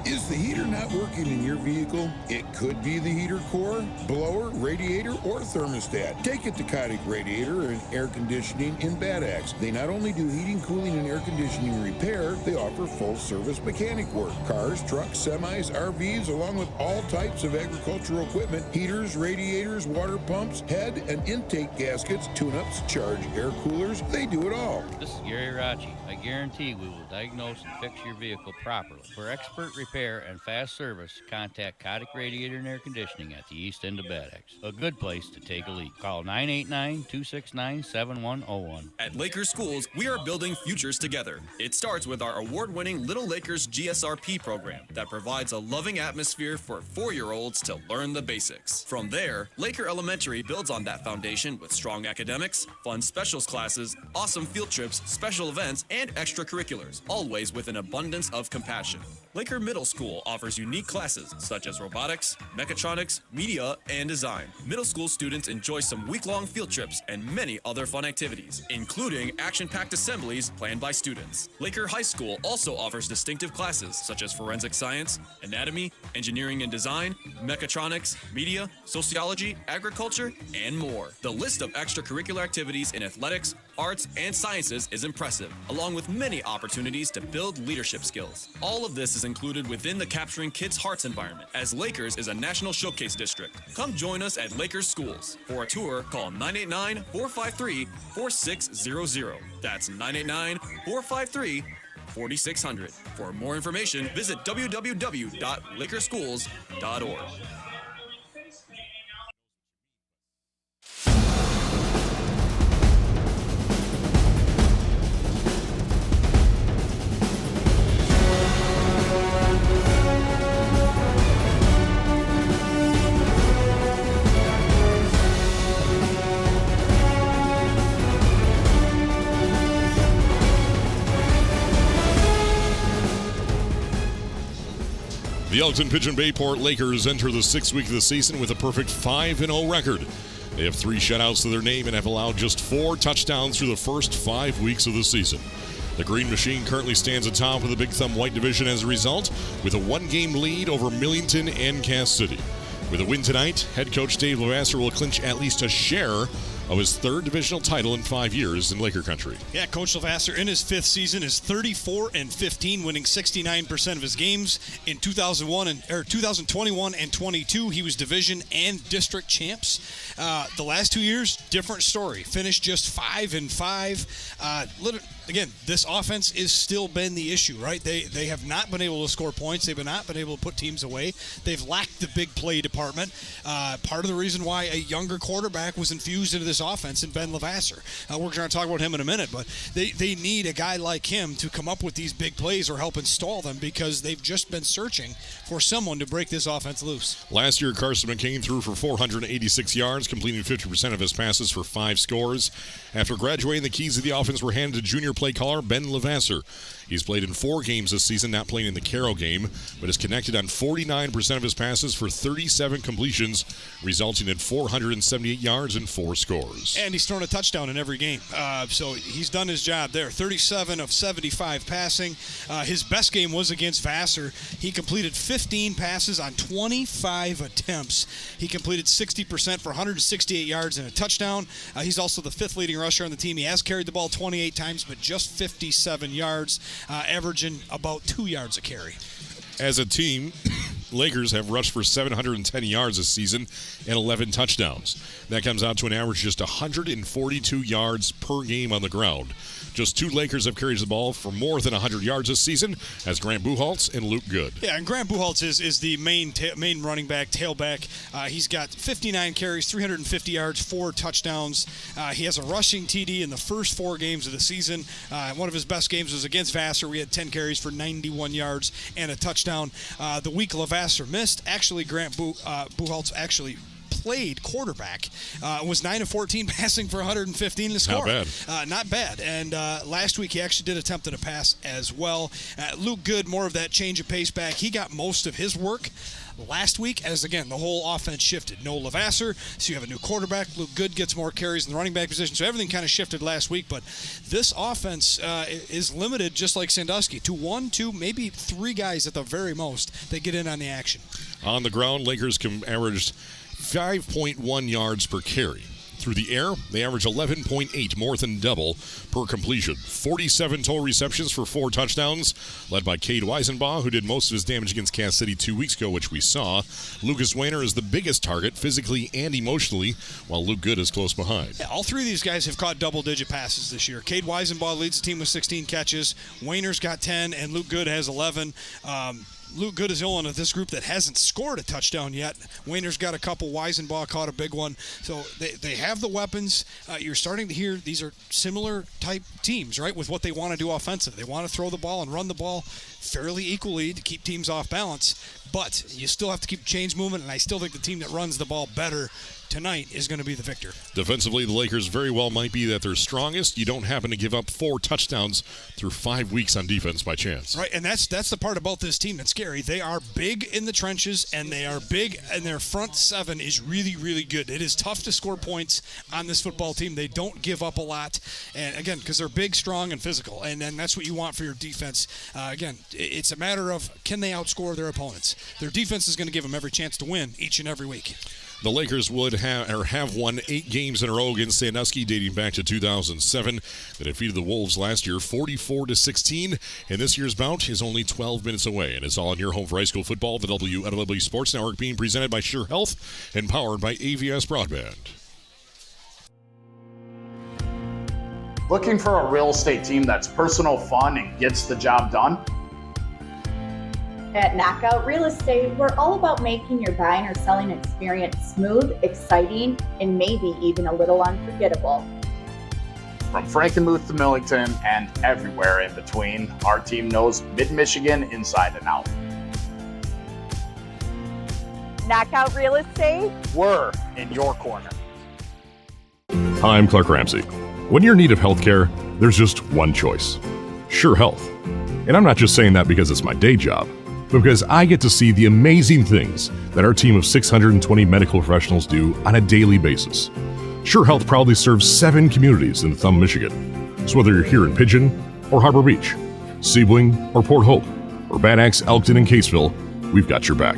Is the heater not working in your vehicle? It could be the heater core, blower, radiator, or thermostat. Take it to Kotick Radiator and Air Conditioning in Bad Axe. They not only do heating, cooling, and air conditioning repair, they offer full-service mechanic work. Cars, trucks, semis, RVs, along with all types of agricultural equipment, heaters, radiators, water pumps, head and intake gaskets, tune-ups, charge air coolers. They do it all. This is Gary Rachi. I guarantee we will diagnose and fix your vehicle properly. For expert repair and fast service, contact Kotick Radiator and Air Conditioning at the east end of Bad Axe. A good place to take a leak. Call 989-269-7101. At Lakers Schools, we are building futures together. It starts with our award-winning Little Lakers GSRP program that provides a loving atmosphere for 4-year-olds to learn the basics. From there, Laker Elementary builds on that foundation with strong academics, fun specials classes, awesome field trips, special events, and extracurriculars, always with an abundance of compassion. Laker Middle School offers unique classes such as robotics, mechatronics, media, and design. Middle school students enjoy some week-long field trips and many other fun activities, including action-packed assemblies planned by students. Laker High School also offers distinctive classes such as forensic science, anatomy, engineering and design, mechatronics, media, sociology, agriculture, and more. The list of extracurricular activities in athletics, arts, and sciences is impressive, along with many opportunities to build leadership skills. All of this is included within the Capturing Kids' Hearts environment, as Lakers is a national showcase district. Come join us at Lakers Schools. For a tour, call 989-453-4600. That's 989-453-4600. For more information, visit www.lakerschools.org. The Elkton Pigeon Bayport Lakers enter the 6th week of the season with a perfect 5-0 record. They have 3 shutouts to their name and have allowed just 4 touchdowns through the first 5 weeks of the season. The Green Machine currently stands atop of the Big Thumb White Division as a result, with a 1-game lead over Millington and Cass City. With a win tonight, head coach Dave Levasseur will clinch at least a share of his 3rd divisional title in 5 years in Laker country. Yeah, Coach Levasseur in his 5th season is 34-15, winning 69% of his games. In 2021 and 22, he was division and district champs. The last 2 years, different story. Finished just 5-5. Again, this offense is still been the issue, right? They have not been able to score points. They've not been able to put teams away. They've lacked the big play department. Part of the reason why a younger quarterback was infused into this offense in Ben Levasseur. We're going to talk about him in a minute, but they need a guy like him to come up with these big plays or help install them, because they've just been searching for someone to break this offense loose. Last year, Carson McCain threw for 486 yards, completing 50% of his passes for 5 scores. After graduating, the keys of the offense were handed to junior play caller Ben Levasseur. He's played in 4 games this season, not playing in the Carroll game, but is connected on 49% of his passes for 37 completions, resulting in 478 yards and 4 scores. And he's thrown a touchdown in every game. So he's done his job there. 37 of 75 passing. His best game was against Vassar. He completed 15 passes on 25 attempts. He completed 60% for 168 yards and a touchdown. He's also the 5th leading rusher on the team. He has carried the ball 28 times, but just 57 yards, averaging about 2 yards a carry. As a team, Lakers have rushed for 710 yards this season and 11 touchdowns. That comes out to an average just 142 yards per game on the ground. Just 2 Lakers have carried the ball for more than 100 yards this season, as Grant Buchholz and Luke Good. Yeah, and Grant Buchholz is the main running back, tailback. He's got 59 carries, 350 yards, 4 touchdowns. He has a rushing TD in the first 4 games of the season. One of his best games was against Vassar. We had 10 carries for 91 yards and a touchdown. The week Levasseur missed, actually Grant Buchholz actually played quarterback, was 9 of 14, passing for 115 to score. Not bad. And last week he actually did attempt a pass as well. Luke Good, more of that change of pace back. He got most of his work last week, as again the whole offense shifted. No Levasseur, so you have a new quarterback. Luke Good gets more carries in the running back position, so everything kind of shifted last week. But this offense is limited, just like Sandusky, to 1, 2, maybe 3 guys at the very most that get in on the action. On the ground, Lakers averaged 5.1 yards per carry. Through the air, they average 11.8, more than double per completion. 47 total receptions for 4 touchdowns, led by Cade Weisenbaugh, who did most of his damage against Cass City 2 weeks ago, which we saw. Lucas Weiner is the biggest target, physically and emotionally, while Luke Good is close behind. Yeah, all 3 of these guys have caught double-digit passes this year. Cade Weisenbaugh leads the team with 16 catches. Weiner's got 10, and Luke Good has 11. Luke Good is the only one of this group that hasn't scored a touchdown yet. Weiner's got a couple. Weisenbaugh caught a big one. So they have the weapons. You're starting to hear these are similar type teams, right, with what they want to do offensively. They want to throw the ball and run the ball fairly equally to keep teams off balance. But you still have to keep change movement, and I still think the team that runs the ball better tonight is going to be the victor. Defensively, the Lakers very well might be at their strongest. You don't happen to give up 4 touchdowns through 5 weeks on defense by chance. Right, and that's the part about this team that's scary. They are big in the trenches, and they are big, and their front 7 is really, really good. It is tough to score points on this football team. They don't give up a lot, and again, because they're big, strong, and physical, and that's what you want for your defense. Again, it's a matter of can they outscore their opponents. Their defense is going to give them every chance to win each and every week. The Lakers would have won 8 games in a row against Sandusky dating back to 2007. They defeated the Wolves last year 44-16, and this year's bout is only 12 minutes away. And it's all in your home for high school football. The WLEW Sports Network being presented by Scheurer Health and powered by AVS Broadband. Looking for a real estate team that's personal, fun, and gets the job done? At Knockout Real Estate, we're all about making your buying or selling experience smooth, exciting, and maybe even a little unforgettable. From Frankenmuth to Millington and everywhere in between, our team knows Mid-Michigan inside and out. Knockout Real Estate, we're in your corner. Hi, I'm Clark Ramsey. When you're in need of healthcare, there's just one choice: Sure Health. And I'm not just saying that because it's my day job, but because I get to see the amazing things that our team of 620 medical professionals do on a daily basis. Scheurer Health proudly serves 7 communities in Thumb, Michigan. So whether you're here in Pigeon or Harbor Beach, Sebring or Port Hope, or Bad Axe, Elkton, and Caseville, we've got your back.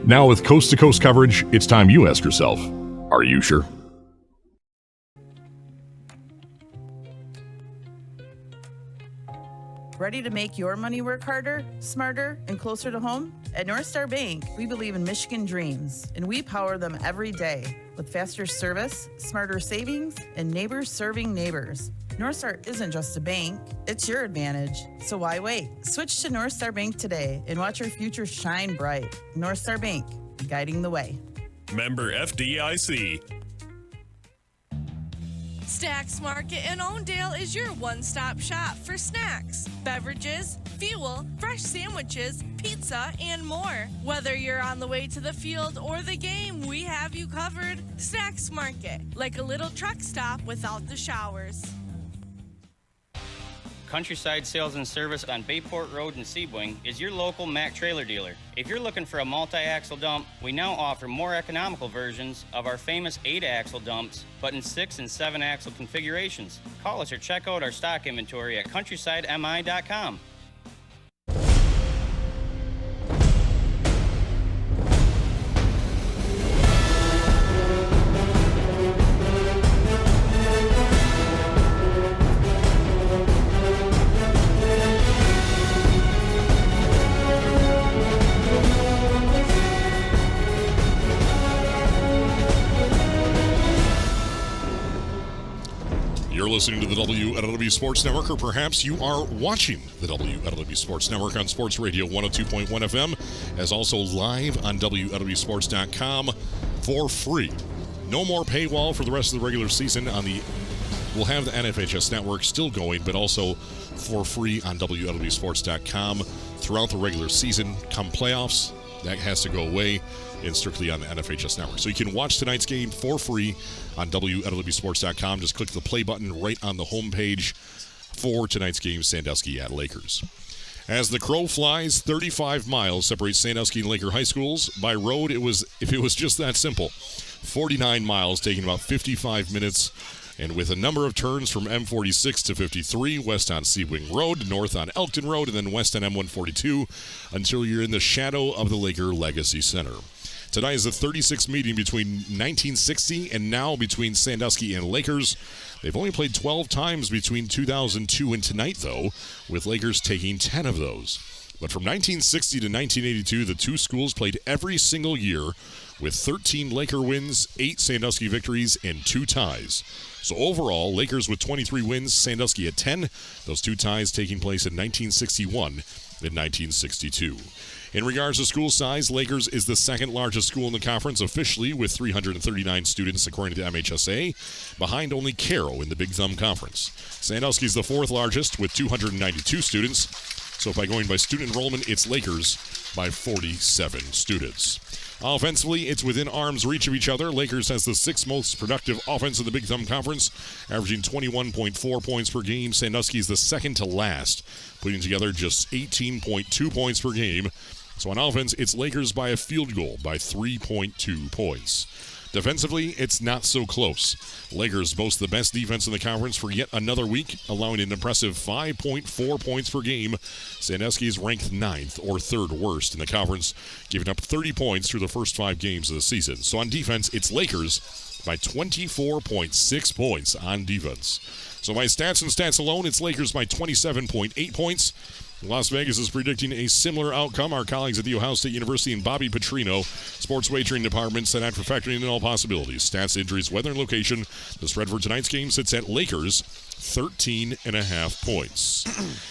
Now with coast-to-coast coverage, it's time you ask yourself, are you sure? Ready to make your money work harder, smarter, and closer to home? At North Star Bank, we believe in Michigan dreams, and we power them every day with faster service, smarter savings, and neighbors serving neighbors. North Star isn't just a bank, it's your advantage. So why wait? Switch to North Star Bank today and watch your future shine bright. North Star Bank, guiding the way. Member FDIC. Stacks Market in Ondale is your one-stop shop for snacks, beverages, fuel, fresh sandwiches, pizza, and more. Whether you're on the way to the field or the game, we have you covered. Stacks Market, like a little truck stop without the showers. Countryside Sales and Service on Bayport Road in Sebring is your local Mack trailer dealer. If you're looking for a multi-axle dump, we now offer more economical versions of our famous 8-axle dumps, but in 6 and 7-axle configurations. Call us or check out our stock inventory at countrysidemi.com. You're listening to the WLEW Sports Network, or perhaps you are watching the WLEW Sports Network on Sports Radio 102.1 FM, as also live on WLEWSports.com for free. No more paywall for the rest of the regular season we'll have the NFHS Network still going, but also for free on WLEWSports.com throughout the regular season. Come playoffs, that has to go away and strictly on the NFHS Network. So you can watch tonight's game for free on WLEWSports.com. Just click the play button right on the homepage for tonight's game, Sandusky at Lakers. As the crow flies, 35 miles separates Sandusky and Laker high schools. By road, if it was just that simple, 49 miles, taking about 55 minutes, and with a number of turns from M46 to 53, west on Sebring Road, north on Elkton Road, and then west on M142, until you're in the shadow of the Laker Legacy Center. Tonight is the 36th meeting between 1960 and now between Sandusky and Lakers. They've only played 12 times between 2002 and tonight, though, with Lakers taking 10 of those. But from 1960 to 1982, the two schools played every single year with 13 Laker wins, 8 Sandusky victories, and 2 ties. So overall, Lakers with 23 wins, Sandusky at 10, those 2 ties taking place in 1961 and 1962. In regards to school size, Lakers is the second largest school in the conference officially with 339 students according to MHSAA, behind only Caro in the Big Thumb Conference. Sandusky is the 4th largest with 292 students. So by going by student enrollment, it's Lakers by 47 students. Offensively, it's within arm's reach of each other. Lakers has the 6th most productive offense in the Big Thumb Conference, averaging 21.4 points per game. Sandusky is the second to last, putting together just 18.2 points per game. So on offense, it's Lakers by a field goal by 3.2 points. Defensively, it's not so close. Lakers boast the best defense in the conference for yet another week, allowing an impressive 5.4 points per game. Sandusky is ranked 9th or 3rd worst in the conference, giving up 30 points through the first 5 games of the season. So on defense, it's Lakers by 24.6 points on defense. So by stats and stats alone, it's Lakers by 27.8 points. Las Vegas is predicting a similar outcome. Our colleagues at The Ohio State University and Bobby Petrino, Sports Wagering Department, set out for factoring in all possibilities. Stats, injuries, weather, and location. The spread for tonight's game sits at Lakers 13.5 points.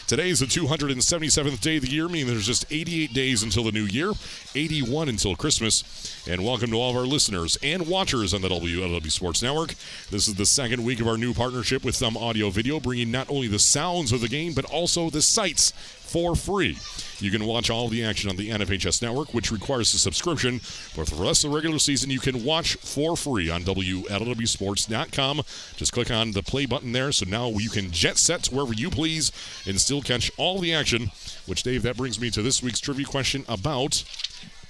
Today is the 277th day of the year, meaning there's just 88 days until the new year, 81 until Christmas. And welcome to all of our listeners and watchers on the WLEW Sports Network. This is the second week of our new partnership with Thumb Audio Video, bringing not only the sounds of the game, but also the sights for free. You can watch all of the action on the NFHS Network, which requires a subscription. But for the rest of the regular season, you can watch for free on WLEWSports.com. Just click on the play button there. So now you can jet set to wherever you please and still catch all the action which, Dave, that brings me to this week's trivia question about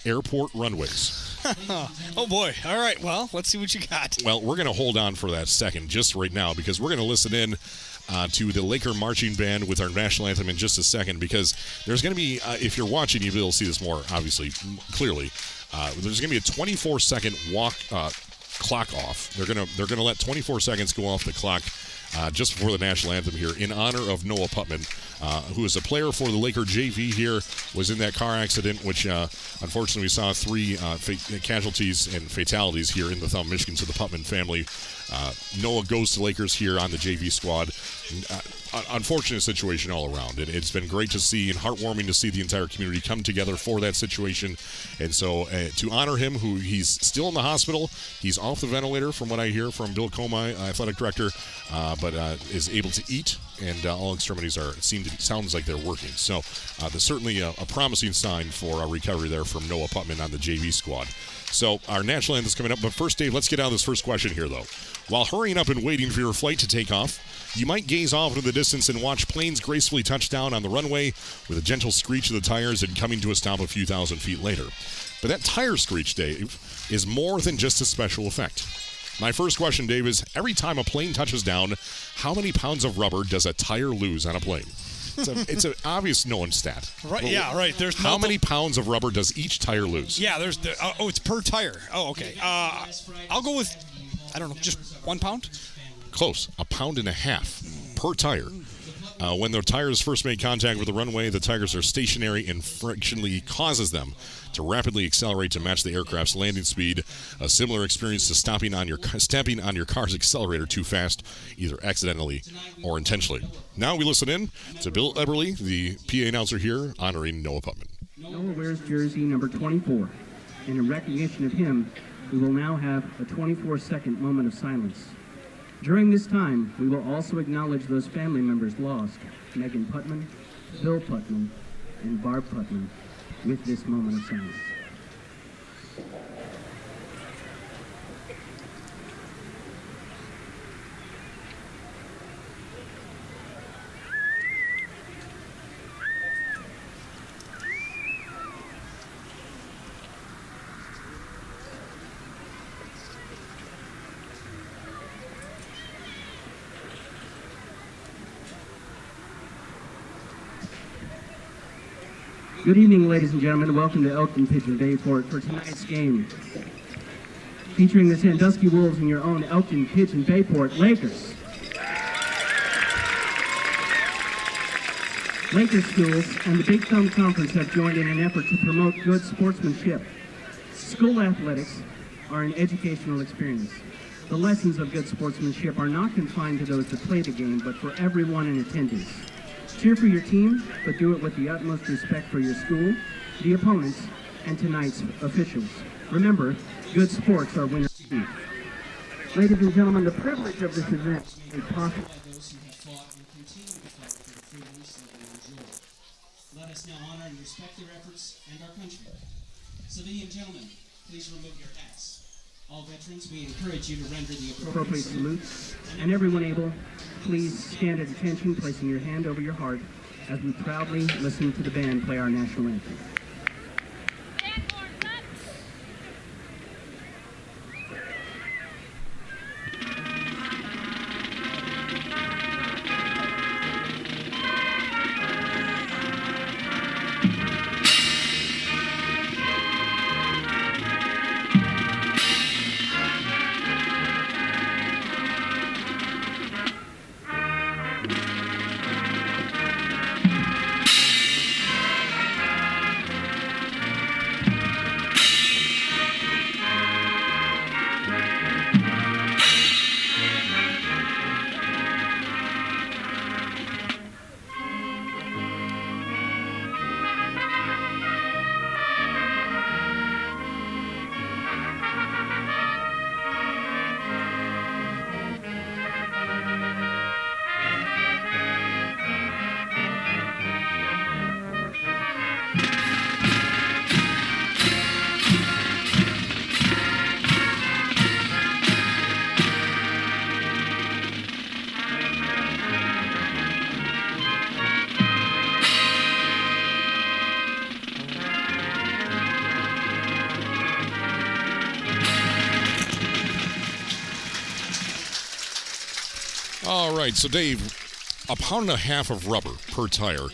airport runways. Oh, boy. All right. Well, let's see what you got. Well, we're going to hold on for that second just right now because we're going to listen in to the Laker marching band with our national anthem in just a second, because there's going to be, if you're watching, you'll see this more, obviously, clearly. There's going to be a 24-second clock off. They're going to let 24 seconds go off the clock just before the national anthem here in honor of Noah Putman, who is a player for the Laker JV here, was in that car accident, which unfortunately we saw 3 casualties and fatalities here in the Thumb, Michigan, to the Putman family. Noah goes to Lakers here on the JV squad. Unfortunate situation all around. It's been great to see and heartwarming to see the entire community come together for that situation. And so to honor him, who he's still in the hospital, he's off the ventilator from what I hear from Bill Comey, athletic director, but is able to eat, and all extremities sounds like they're working. So there's certainly a promising sign for a recovery there from Noah Putman on the JV squad. So our national anthem is coming up, but first, Dave, let's get out of this first question here, though. While hurrying up and waiting for your flight to take off, you might gaze off into the distance and watch planes gracefully touch down on the runway with a gentle screech of the tires and coming to a stop a few thousand feet later. But that tire screech, Dave, is more than just a special effect. My first question, Dave, is every time a plane touches down, how many pounds of rubber does a tire lose on a plane? It's an obvious known stat. Right. Yeah. Right. There's how many pounds of rubber does each tire lose? Yeah. It's per tire. Oh, okay. I'll go with, I don't know, just 1 pound. Close. 1.5 pounds per tire. When the tires first make contact with the runway, the tires are stationary, and frictionally causes them to rapidly accelerate to match the aircraft's landing speed. A similar experience to stamping on your car's accelerator too fast, either accidentally or intentionally. Now we listen in to Bill Eberly, the PA announcer here, honoring Noah Putman. Noah wears jersey number 24, and in recognition of him, we will now have a 24-second moment of silence. During this time, we will also acknowledge those family members lost, Megan Putman, Bill Putman, and Barb Putman, with this moment of silence. Good evening, ladies and gentlemen. Welcome to Elkton, Pigeon, Bayport for tonight's game. Featuring the Sandusky Wolves and your own Elkton, Pigeon, Bayport Lakers. Lakers schools and the Big Thumb Conference have joined in an effort to promote good sportsmanship. School athletics are an educational experience. The lessons of good sportsmanship are not confined to those that play the game, but for everyone in attendance. Cheer for your team, but do it with the utmost respect for your school, the opponents, and tonight's officials. Remember, good sports are winners. Ladies and gentlemen, the privilege of this event is made possible by those who have fought and continue to fight for the freedoms that we enjoy. Let us now honor and respect their efforts and our country. Civilian gentlemen, please remove your hats. All veterans, we encourage you to render the appropriate salutes. And everyone able, please stand at attention, placing your hand over your heart as we proudly listen to the band play our national anthem. All right, so Dave, 1.5 pounds of rubber per tire,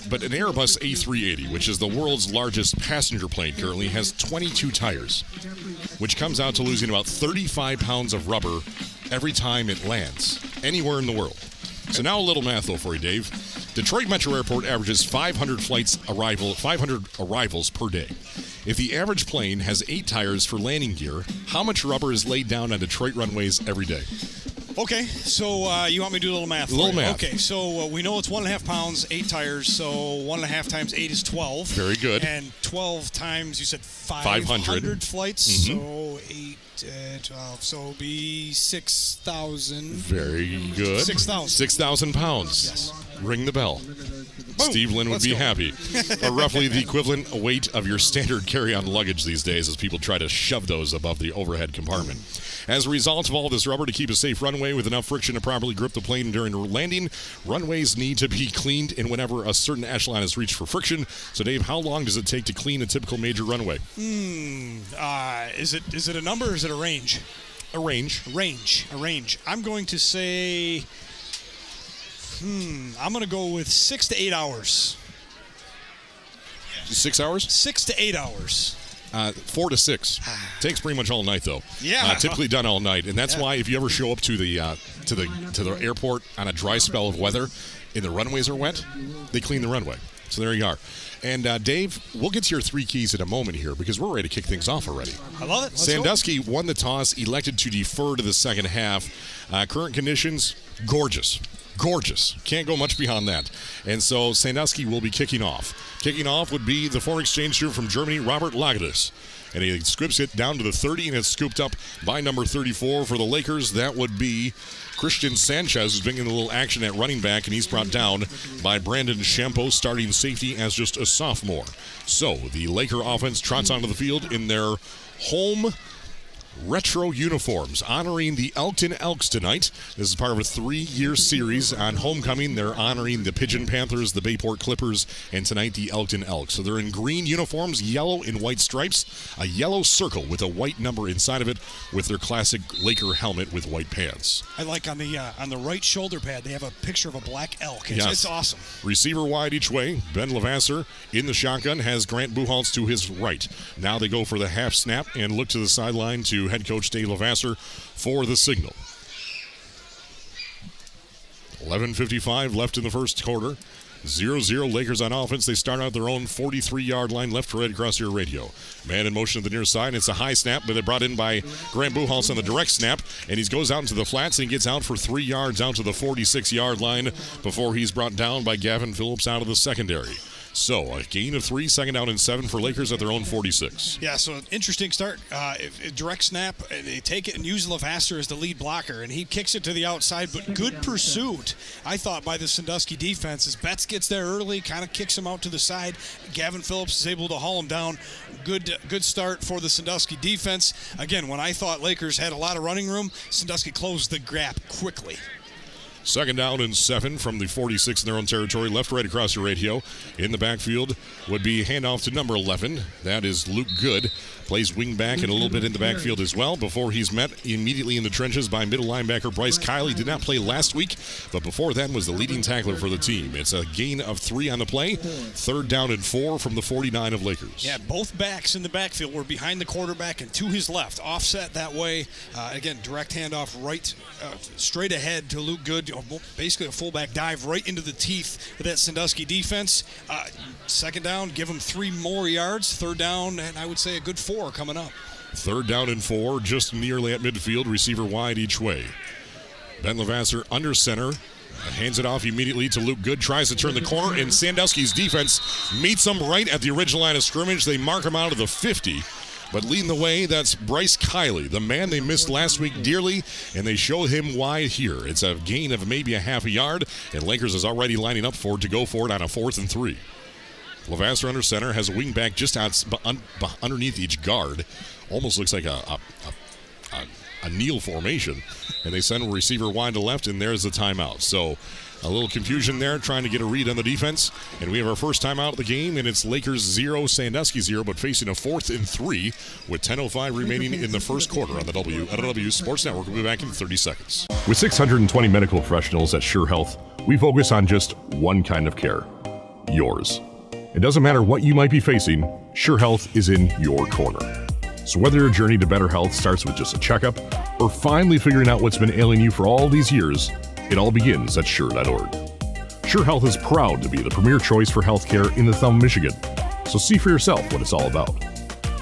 but an Airbus A380, which is the world's largest passenger plane currently, has 22 tires, which comes out to losing about 35 pounds of rubber every time it lands anywhere in the world. So now a little math, though, for you, Dave. Detroit Metro Airport averages 500 arrivals per day. If the average plane has 8 tires for landing gear, how much rubber is laid down on Detroit runways every day? Okay, so you want me to do a little math? A little math. Okay, so we know it's 1.5 pounds, 8 tires, so 1.5 times 8 is 12. Very good. And 12 times, you said 500 flights, so 8, 12, so it'll be 6,000. Very good. 6,000. 6,000 pounds. Yes. Ring the bell. Boom. Steve Lynn would be happy. Roughly the equivalent weight of your standard carry-on luggage these days as people try to shove those above the overhead compartment. As a result of all this rubber to keep a safe runway with enough friction to properly grip the plane during landing, runways need to be cleaned in whenever a certain echelon is reached for friction. So, Dave, how long does it take to clean a typical major runway? Is it a number or is it a range? A range. A range. I'm going to say... I'm going to go with 6 to 8 hours. 6 hours? 6 to 8 hours. 4 to 6. Takes pretty much all night, though. Yeah. Typically done all night, and that's why if you ever show up to the airport on a dry spell of weather, and the runways are wet, they clean the runway. So there you are. And Dave, we'll get to your 3 keys in a moment here because we're ready to kick things off already. I love it. Let's Sandusky won the toss, elected to defer to the second half. Current conditions, gorgeous. Can't go much beyond that. And so Sandusky will be kicking off. Kicking off would be the foreign exchange student from Germany, Robert Lagadis. And he scripts it down to the 30, and it's scooped up by number 34 for the Lakers. That would be Christian Sanchez, who's bringing a little action at running back, and he's brought down by Brandon Shampo, starting safety as just a sophomore. So the Laker offense trots onto the field in their home retro uniforms, honoring the Elkton Elks tonight. This is part of a 3-year series on homecoming. They're honoring the Pigeon Panthers, the Bayport Clippers, and tonight the Elkton Elks. So they're in green uniforms, yellow and white stripes, a yellow circle with a white number inside of it with their classic Laker helmet with white pants. I like on the right shoulder pad, they have a picture of a black elk. It's awesome. Receiver wide each way. Ben Levasseur in the shotgun has Grant Buchholz to his right. Now they go for the half snap and look to the sideline to head coach Dave Levasseur for the signal. 11:55 left in the first quarter. 0-0 Lakers on offense. They start out their own 43-yard line, left to right across your radio. Man in motion to the near side. It's a high snap, but they're brought in by Grant Buchholz on the direct snap, and he goes out into the flats, and he gets out for 3 yards out to the 46-yard line before he's brought down by Gavin Phillips out of the secondary. So a gain of 3, second down and 7 for Lakers at their own 46. Yeah, so interesting start. Direct snap, they take it and use Levasseur as the lead blocker, and he kicks it to the outside, but good pursuit, I thought, by the Sandusky defense as Betts gets there early, kind of kicks him out to the side. Gavin Phillips is able to haul him down. Good start for the Sandusky defense. Again, when I thought Lakers had a lot of running room, Sandusky closed the gap quickly. Second down and 7 from the 46 in their own territory. Left, right across your radio. In the backfield would be handoff to number 11. That is Luke Good. Plays wing back and a little bit in the backfield as well before he's met immediately in the trenches by middle linebacker Bryce Kiley. Did not play last week, but before that was the leading tackler for the team. It's a gain of 3 on the play. Third down and 4 from the 49 of Lakers. Yeah, both backs in the backfield were behind the quarterback and to his left. Offset that way. Again, direct handoff right, straight ahead to Luke Good. Basically a fullback dive right into the teeth of that Sandusky defense. Second down, give them 3 more yards. Third down, and I would say a good 4 coming up. Third down and 4, just nearly at midfield, receiver wide each way. Ben Levasseur under center, hands it off immediately to Luke Good, tries to turn the corner, and Sandusky's defense meets him right at the original line of scrimmage. They mark him out of the 50. But leading the way, that's Bryce Kiley, the man they missed last week dearly, and they show him why here. It's a gain of maybe a half a yard, and Lakers is already lining up for it to go for it on a 4th and 3. Levasseur under center has a wing back just underneath each guard. Almost looks like a kneel formation. And they send a receiver wide to left, and there's the timeout. So A little confusion there, trying to get a read on the defense. And we have our first time out of the game, and it's Lakers 0, Sandusky 0, but facing a 4th and 3 with 10:05 remaining in the first quarter on the WLEW Sports Network. We'll be back in 30 seconds. With 620 medical professionals at Scheurer Health, we focus on just one kind of care, yours. It doesn't matter what you might be facing, Scheurer Health is in your corner. So whether your journey to better health starts with just a checkup or finally figuring out what's been ailing you for all these years, it all begins at Scheurer.org. Scheurer Health is proud to be the premier choice for healthcare in the Thumb, Michigan. So see for yourself what it's all about.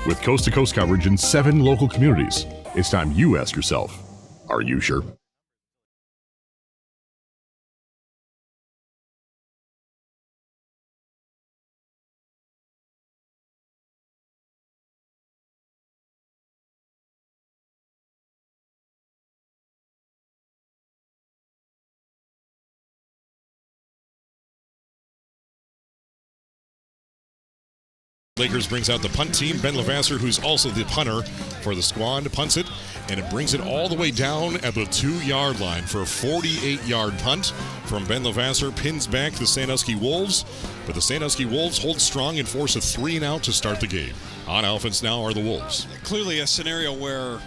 With coast-to-coast coverage in 7 local communities, it's time you ask yourself, are you sure? Lakers brings out the punt team. Ben Levasseur, who's also the punter for the squad, punts it, and it brings it all the way down at the 2-yard line for a 48-yard punt from Ben Levasseur. Pins back the Sandusky Wolves, but the Sandusky Wolves hold strong and force a 3-and-out to start the game. On offense now are the Wolves. Clearly a scenario where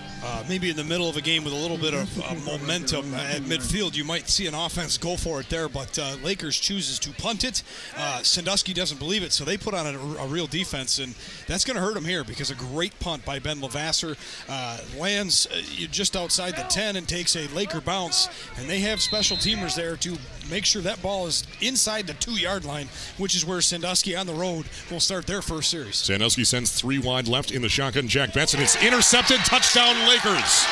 maybe in the middle of a game with a little bit of momentum at midfield, you might see an offense go for it there, but Lakers chooses to punt it. Sandusky doesn't believe it, so they put on a real defense, and that's going to hurt them here because a great punt by Ben Levasseur lands just outside the 10 and takes a Laker bounce, and they have special teamers there to make sure that ball is inside the 2-yard line, which is where Sandusky on the road will start their first series. Sandusky sends 3 wide left in the shotgun. Jack Betts, and it's intercepted. Touchdown, Lakers.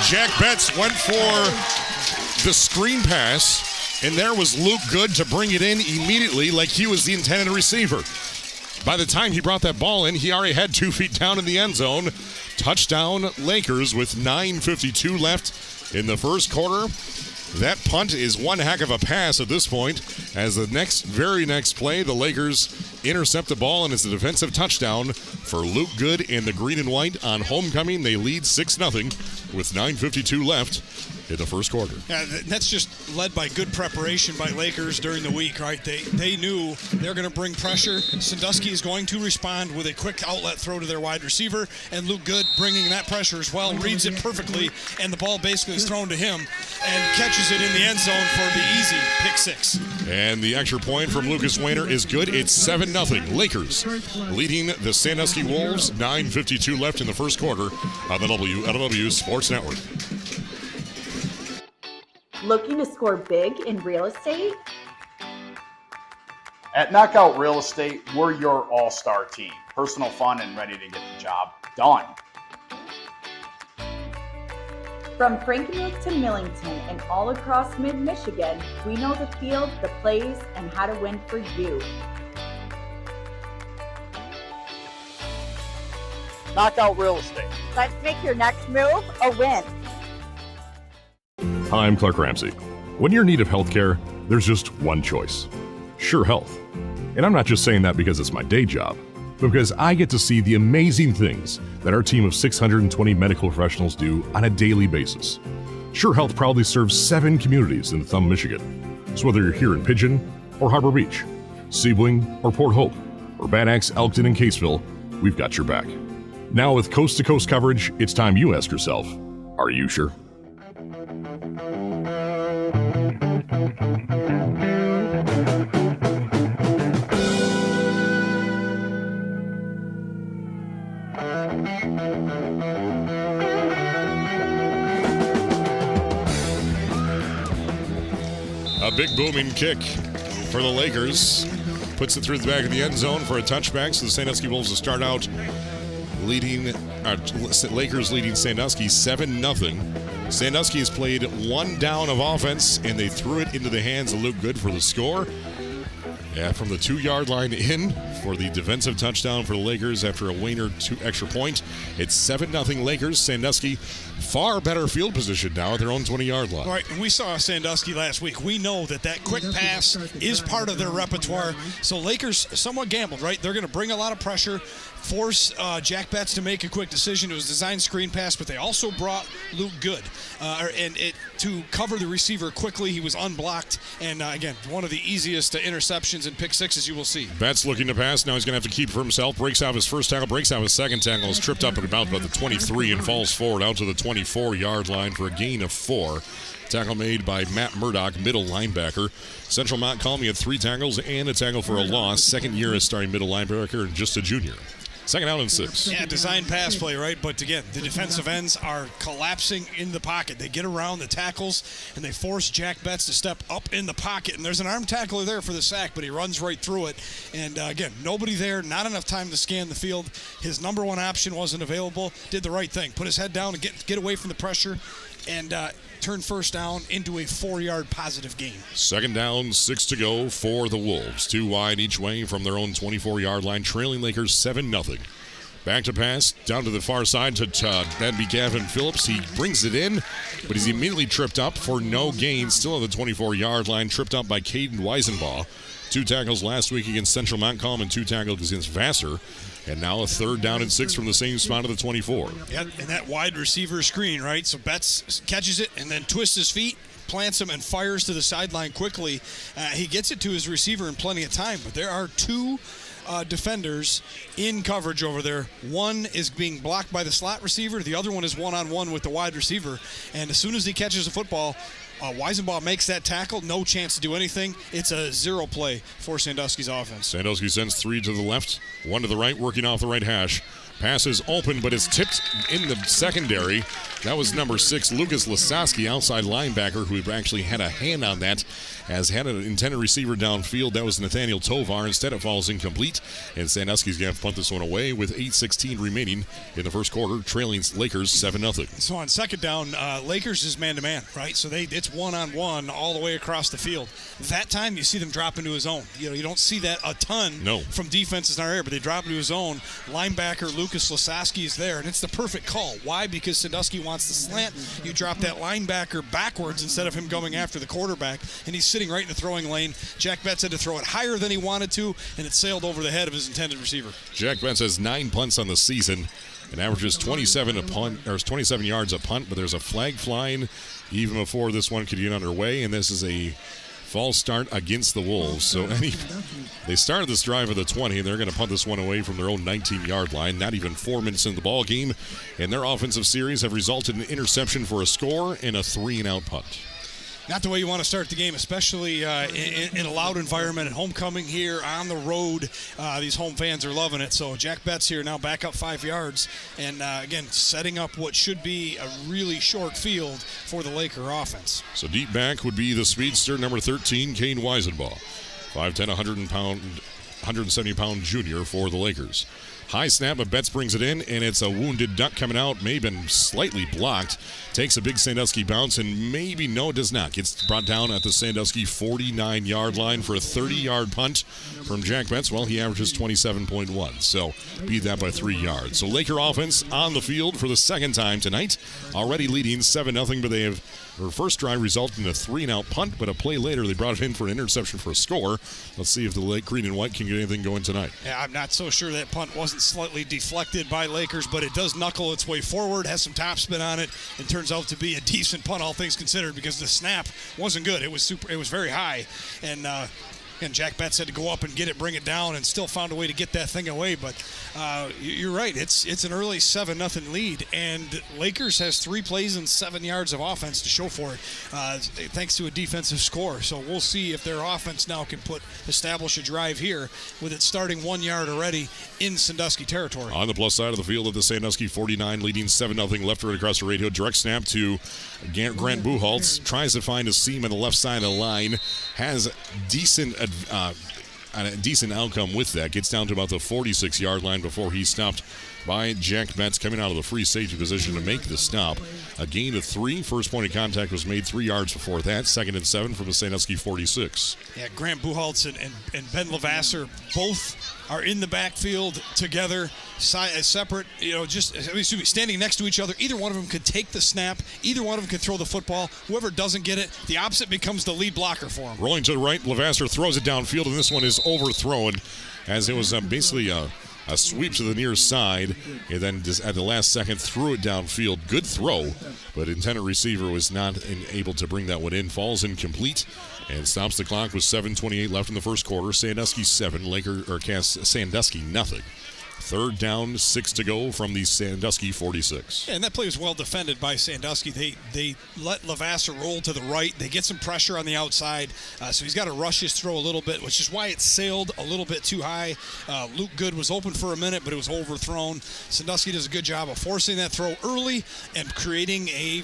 Jack Betts went for the screen pass, and there was Luke Good to bring it in immediately like he was the intended receiver. By the time he brought that ball in, he already had 2 feet down in the end zone. Touchdown, Lakers, with 9:52 left in the first quarter. That punt is one heck of a pass at this point. As the very next play, the Lakers intercept the ball, and it's a defensive touchdown for Luke Good and the green and white on homecoming. They lead 6-0 with 9:52 left in the first quarter. Yeah, that's just led by good preparation by Lakers during the week, right? They knew they're going to bring pressure. Sandusky is going to respond with a quick outlet throw to their wide receiver, and Luke Good bringing that pressure as well, reads it perfectly, and the ball basically is thrown to him and catches it in the end zone for the easy pick 6. And the extra point from Lucas Wainer is good. It's 7-0. Lakers leading the Sandusky Wolves. 9:52 left in the first quarter on the WLEW Sports Network. Looking to score big in real estate? At Knockout Real Estate, we're your all-star team. Personal, fun, and ready to get the job done. From Frankenmuth to Millington and all across mid-Michigan, we know the field, the plays, and how to win for you. Knockout Real Estate. Let's make your next move a win. Hi, I'm Clark Ramsey. When you're in need of healthcare, there's just one choice, Scheurer Health. And I'm not just saying that because it's my day job, but because I get to see the amazing things that our team of 620 medical professionals do on a daily basis. Scheurer Health proudly serves 7 communities in the Thumb, Michigan. So whether you're here in Pigeon or Harbor Beach, Sebring or Port Hope, or Bad Axe, Elkton, and Caseville, we've got your back. Now with coast-to-coast coverage, it's time you ask yourself, are you sure? A big booming kick for the Lakers. Puts it through the back of the end zone for a touchback. So the Sandusky Wolves will start out leading, Lakers leading Sandusky 7-0. Sandusky has played 1 down of offense, and they threw it into the hands of Luke Good for the score. Yeah, from the 2-yard line in for the defensive touchdown for the Lakers after a Wayner extra point. It's 7-0 Lakers. Sandusky, far better field position now at their own 20-yard line. Right, and we saw Sandusky last week. We know that quick pass is part of their repertoire. So Lakers somewhat gambled, right? They're going to bring a lot of pressure, force Jack Betts to make a quick decision. It was designed screen pass, but they also brought Luke Good to cover the receiver quickly. He was unblocked, and again, one of the easiest interceptions and pick sixes you will see. Betts looking to pass. Now he's going to have to keep for himself. Breaks out his first tackle, breaks out his second tackle, is tripped up at about the 23 and falls forward out to the 24-yard line for a gain of 4. Tackle made by Matt Murdoch, middle linebacker. Central Montgomery had 3 tackles and a tackle for a loss. Second year as starting middle linebacker and just a junior. Second down and 6. Yeah, design pass play, right? But again, the defensive ends are collapsing in the pocket. They get around the tackles, and they force Jack Betts to step up in the pocket. And there's an arm tackler there for the sack, but he runs right through it. And again, nobody there, not enough time to scan the field. His number one option wasn't available. Did the right thing. Put his head down and get away from the pressure, and turn first down into a 4-yard positive gain. Second down, 6 to go for the Wolves. 2 wide each way from their own 24-yard line, trailing Lakers 7-0. Back to pass, down to the far side to that'd be Gavin Phillips. He brings it in, but he's immediately tripped up for no gain. Still on the 24-yard line, tripped up by Caden Weisenbaugh. 2 tackles last week against Central Montcalm and 2 tackles against Vassar. And now a 3rd down and 6 from the same spot of the 24. Yeah, and that wide receiver screen, right? So Betts catches it and then twists his feet, plants him, and fires to the sideline quickly. He gets it to his receiver in plenty of time, but there are 2 defenders in coverage over there. One is being blocked by the slot receiver. The other one is one-on-one with the wide receiver. And as soon as he catches the football, Weisenbaugh makes that tackle. No chance to do anything. It's a 0 play for Sandusky's offense. Sandusky sends 3 to the left, 1 to the right, working off the right hash. Pass is open, but it's tipped in the secondary. That was number 6, Lucas Lasoski, outside linebacker, who actually had a hand on that, as had an intended receiver downfield. That was Nathaniel Tovar. Instead, it falls incomplete, and Sandusky's going to punt this one away with 8:16 remaining in the first quarter, trailing Lakers 7-0. So on second down, Lakers is man-to-man, right? So it's one-on-one all the way across the field. That time, you see them drop into his zone. You don't see that a ton from defenses in our area, but they drop into his zone. Linebacker Lucas Lasoski is there, and it's the perfect call. Why? Because Sandusky wants the slant. You drop that linebacker backwards instead of him going after the quarterback, and he's sitting right in the throwing lane. Jack Betts had to throw it higher than he wanted to, and it sailed over the head of his intended receiver. Jack Betts has 9 punts on the season and averages 27 yards a punt, but there's a flag flying even before this one could get underway, and this is a false start against the Wolves. So they started this drive at the 20, and they're going to punt this one away from their own 19-yard line. Not even 4 minutes in the ball game, and their offensive series have resulted in an interception for a score and a 3-and-out punt. Not the way you want to start the game, especially in a loud environment at homecoming here on the road. These home fans are loving it. So Jack Betts here now back up 5 yards. And, again, setting up what should be a really short field for the Laker offense. So deep back would be the speedster, number 13, Kane Weisenbaugh. 5'10", 170-pound junior for the Lakers. High snap, but Betts brings it in, and it's a wounded duck coming out. May have been slightly blocked. Takes a big Sandusky bounce, and maybe does not. Gets brought down at the Sandusky 49-yard line for a 30-yard punt from Jack Betts. Well, he averages 27.1, so beat that by 3 yards. So Laker offense on the field for the second time tonight, already leading 7-0, but they have their first drive resulted in a 3-and-out punt, but a play later they brought it in for an interception for a score. Let's see if the Lake Green and White can get anything going tonight. Yeah, I'm not so sure that punt wasn't slightly deflected by Lakers, but it does knuckle its way forward, has some topspin on it, and turns out to be a decent punt, all things considered, because the snap wasn't good. It was very high, and Jack Betts had to go up and get it, bring it down, and still found a way to get that thing away. But you're right. It's an early 7-0 lead, and Lakers has 3 plays and 7 yards of offense to show for it, thanks to a defensive score. So we'll see if their offense now can establish a drive here with it starting 1 yard already in Sandusky territory. On the plus side of the field of the Sandusky 49, leading 7-0, left right across the radio. Direct snap to Grant Buchholz. Tries to find a seam on the left side of the line. Has decent a decent outcome with that. Gets down to about the 46-yard line before he's stopped by Jack Betts coming out of the free safety position to make the stop. A gain of 3. First point of contact was made 3 yards before that. 2nd and 7 from the Sandusky 46. Yeah, Grant Buchholz and Ben Levasseur both are in the backfield together, separate, standing next to each other. Either one of them could take the snap. Either one of them could throw the football. Whoever doesn't get it, the opposite becomes the lead blocker for him. Rolling to the right, Levasseur throws it downfield, and this one is overthrown as it was basically a sweep to the near side, and then just at the last second threw it downfield. Good throw, but intended receiver was not able to bring that one in. Falls incomplete and stops the clock with 7:28 left in the first quarter. Sandusky 7, Sandusky nothing. 3rd down, 6 to go from the Sandusky 46. Yeah, and that play was well defended by Sandusky. They let Levasseur roll to the right. They get some pressure on the outside, so he's got to rush his throw a little bit, which is why it sailed a little bit too high. Luke Good was open for a minute, but it was overthrown. Sandusky does a good job of forcing that throw early and creating a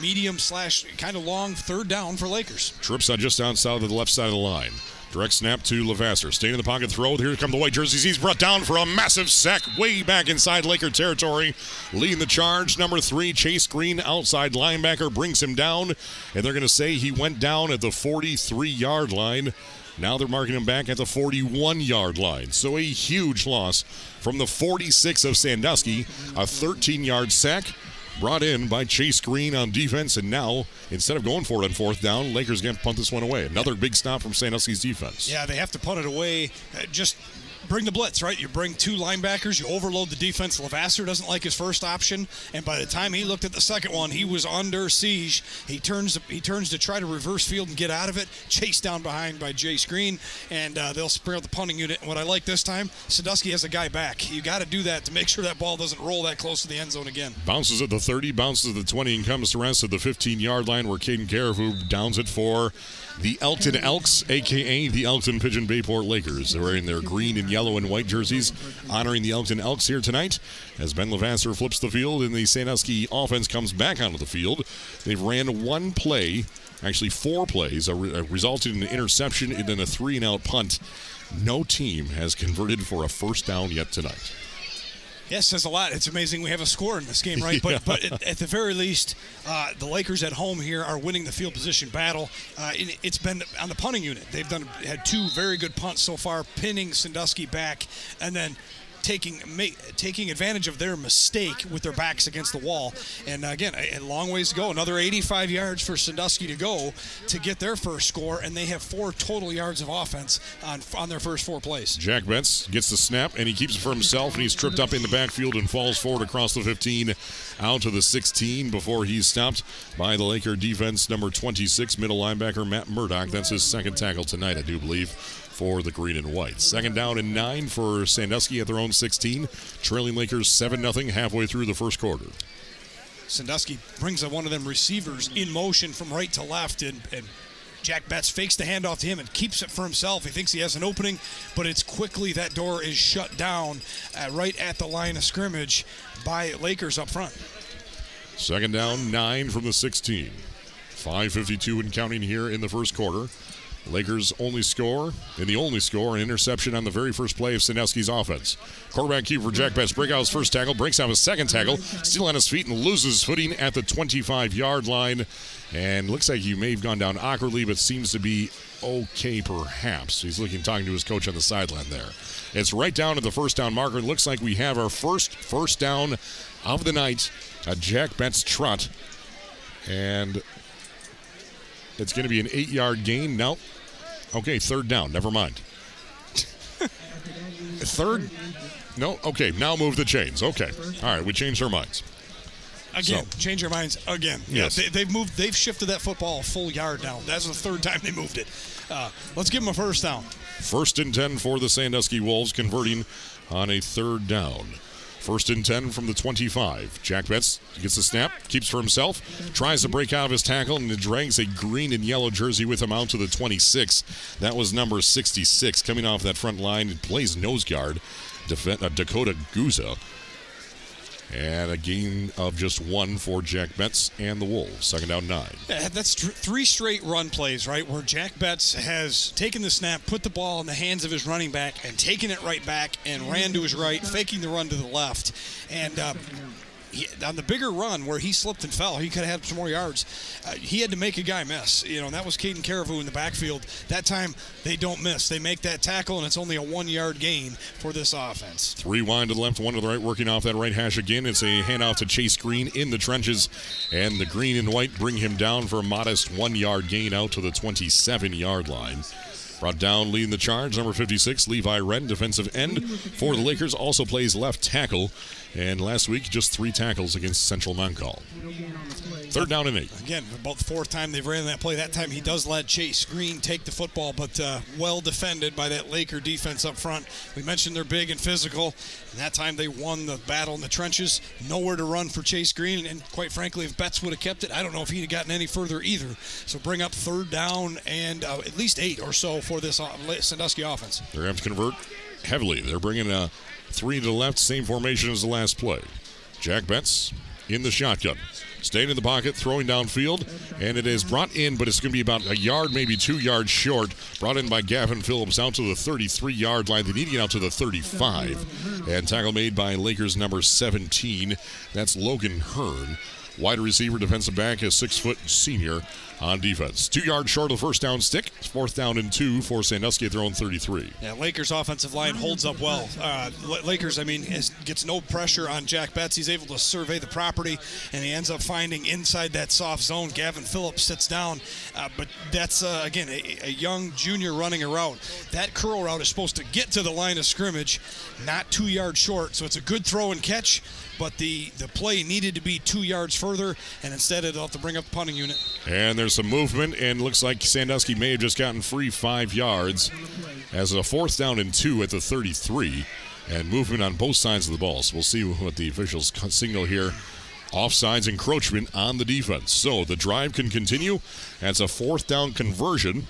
medium / kind of long 3rd down for Lakers. Trips just outside of the left side of the line. Direct snap to Levasseur. Staying in the pocket, throw. Here come the white jerseys. He's brought down for a massive sack way back inside Laker territory. Leading the charge, number 3, Chase Green, outside linebacker, brings him down. And they're going to say he went down at the 43-yard line. Now they're marking him back at the 41-yard line. So a huge loss from the 46 of Sandusky. A 13-yard sack brought in by Chase Green on defense, and now, instead of going for it on 4th down, Lakers going to punt this one away. Another big stop from Sandusky's defense. Yeah, they have to punt it away. Just bring the blitz, right? You bring 2 linebackers, you overload the defense. Levasseur doesn't like his first option, and by the time he looked at the second one, he was under siege. He turns to try to reverse field and get out of it, chased down behind by Chase Green, and they'll spare the punting unit. And what I like this time, Sandusky has a guy back. You got to do that to make sure that ball doesn't roll that close to the end zone again. Bounces at the 30, bounces at the 20, and comes to rest at the 15-yard line where Caden Carrefour downs it for the Elkton Elks, a.k.a. the Elkton Pigeon Bayport Lakers. They're wearing their green and yellow and white jerseys, honoring the Elkton Elks here tonight as Ben Levasseur flips the field and the Sandusky offense comes back onto the field. They've ran 1 play, actually 4 plays, resulted in an interception and then a 3-and-out punt. No team has converted for a first down yet tonight. Yes, says a lot. It's amazing we have a score in this game, right? Yeah. But at the very least, the Lakers at home here are winning the field position battle. It's been on the punting unit. They've had 2 very good punts so far, pinning Sandusky back, and then taking advantage of their mistake with their backs against the wall. And again, a long ways to go. Another 85 yards for Sandusky to go to get their first score, and they have 4 total yards of offense on their first 4 plays. Jack Betts gets the snap, and he keeps it for himself, and he's tripped up in the backfield and falls forward across the 15 out to the 16 before he's stopped by the Laker defense, number 26, middle linebacker Matt Murdoch. That's his 2nd tackle tonight, I do believe, for the green and white. 2nd down and 9 for Sandusky at their own 16, trailing Lakers 7-0 halfway through the first quarter. Sandusky brings one of them receivers in motion from right to left, and Jack Betts fakes the handoff to him and keeps it for himself. He thinks he has an opening, but it's quickly that door is shut down right at the line of scrimmage by Lakers up front. 2nd down, 9 from the 16. 5:52 and counting here in the first quarter. Lakers only score, an interception on the very first play of Sandusky's offense. Quarterback keeper Jack Betts breaks out his first tackle, breaks out his 2nd tackle, still on his feet and loses footing at the 25-yard line. And looks like he may have gone down awkwardly, but seems to be okay perhaps. He's talking to his coach on the sideline there. It's right down to the first down marker. It looks like we have our first down of the night, a Jack Betts trot. And it's going to be an 8-yard gain. No. Okay, 3rd down. Never mind. 3rd? No? Okay, now move the chains. Okay. All right, we changed our minds. Again, change your minds again. Yes. Yeah, they've shifted that football a full yard now. That's the 3rd time they moved it. Let's give them a first down. 1st and 10 for the Sandusky Wolves, converting on a 3rd down. 1st and 10 from the 25. Jack Betts gets the snap, keeps for himself, tries to break out of his tackle, and drags a green and yellow jersey with him out to the 26. That was number 66 coming off that front line. It plays nose guard, Dakota Guza. And a gain of just 1 for Jack Betts and the Wolves. Second down 9. Yeah, that's 3 straight run plays, right, where Jack Betts has taken the snap, put the ball in the hands of his running back, and taken it right back and ran to his right, faking the run to the left. And on the bigger run where he slipped and fell, he could have had some more yards. He had to make a guy miss. And that was Caden Caribou in the backfield. That time, they don't miss. They make that tackle, and it's only a 1-yard gain for this offense. 3 wide to the left, 1 to the right, working off that right hash again. It's a handoff to Chase Green in the trenches, and the green and white bring him down for a modest 1-yard gain out to the 27-yard line. Brought down, leading the charge, number 56, Levi Wren, defensive end for the Lakers, also plays left tackle. And last week, just 3 tackles against Central Montcalm. Third down and 8. Again, about the 4th time they've ran that play. That time he does let Chase Green take the football, but well defended by that Laker defense up front. We mentioned they're big and physical, and that time they won the battle in the trenches. Nowhere to run for Chase Green, and quite frankly, if Betts would have kept it, I don't know if he'd have gotten any further either. So bring up 3rd down and at least 8 or so for this Sandusky offense. They're going to have to convert heavily. They're bringing a 3 to the left, same formation as the last play. Jack Betts in the shotgun. Staying in the pocket, throwing downfield, and it is brought in, but it's going to be about a yard, maybe 2 yards short. Brought in by Gavin Phillips out to the 33-yard line. They need to get out to the 35. And tackle made by Lakers number 17. That's Logan Hearn. Wide receiver, defensive back, a 6-foot senior on defense. 2 yards short of the first down stick. 4th down and 2 for Sandusky, throwing 33. Yeah, Lakers offensive line holds up well. Lakers, gets no pressure on Jack Betts. He's able to survey the property, and he ends up finding inside that soft zone. Gavin Phillips sits down, but that's, again, a young junior running a route. That curl route is supposed to get to the line of scrimmage, not 2 yards short, so it's a good throw and catch, but the play needed to be 2 yards further, and instead it'll have to bring up the punting unit. And there's some movement, and looks like Sandusky may have just gotten free 5 yards as a 4th down and 2 at the 33, and movement on both sides of the ball. So we'll see what the officials signal here. Offsides encroachment on the defense. So the drive can continue. That's a 4th down conversion,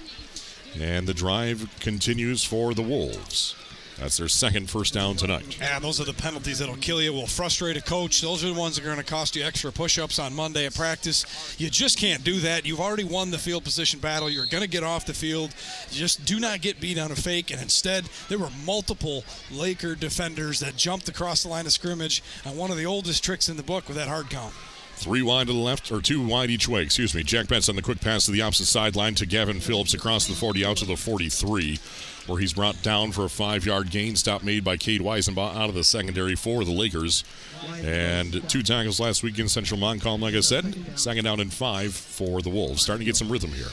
and the drive continues for the Wolves. That's their second first down tonight. And those are the penalties that'll kill you, will frustrate a coach. Those are the ones that are going to cost you extra push-ups on Monday at practice. You just can't do that. You've already won the field position battle. You're going to get off the field. Just do not get beat on a fake. And instead, there were multiple Laker defenders that jumped across the line of scrimmage on one of the oldest tricks in the book with that hard count. 3 wide to the left, or 2 wide each way, Jack Betts on the quick pass to the opposite sideline to Gavin Phillips across the 40 out to the 43, where he's brought down for a 5-yard gain. Stop made by Cade Weisenbaugh out of the secondary for the Lakers. And 2 tackles last week in Central Montcalm, like I said. Second down and 5 for the Wolves. Starting to get some rhythm here.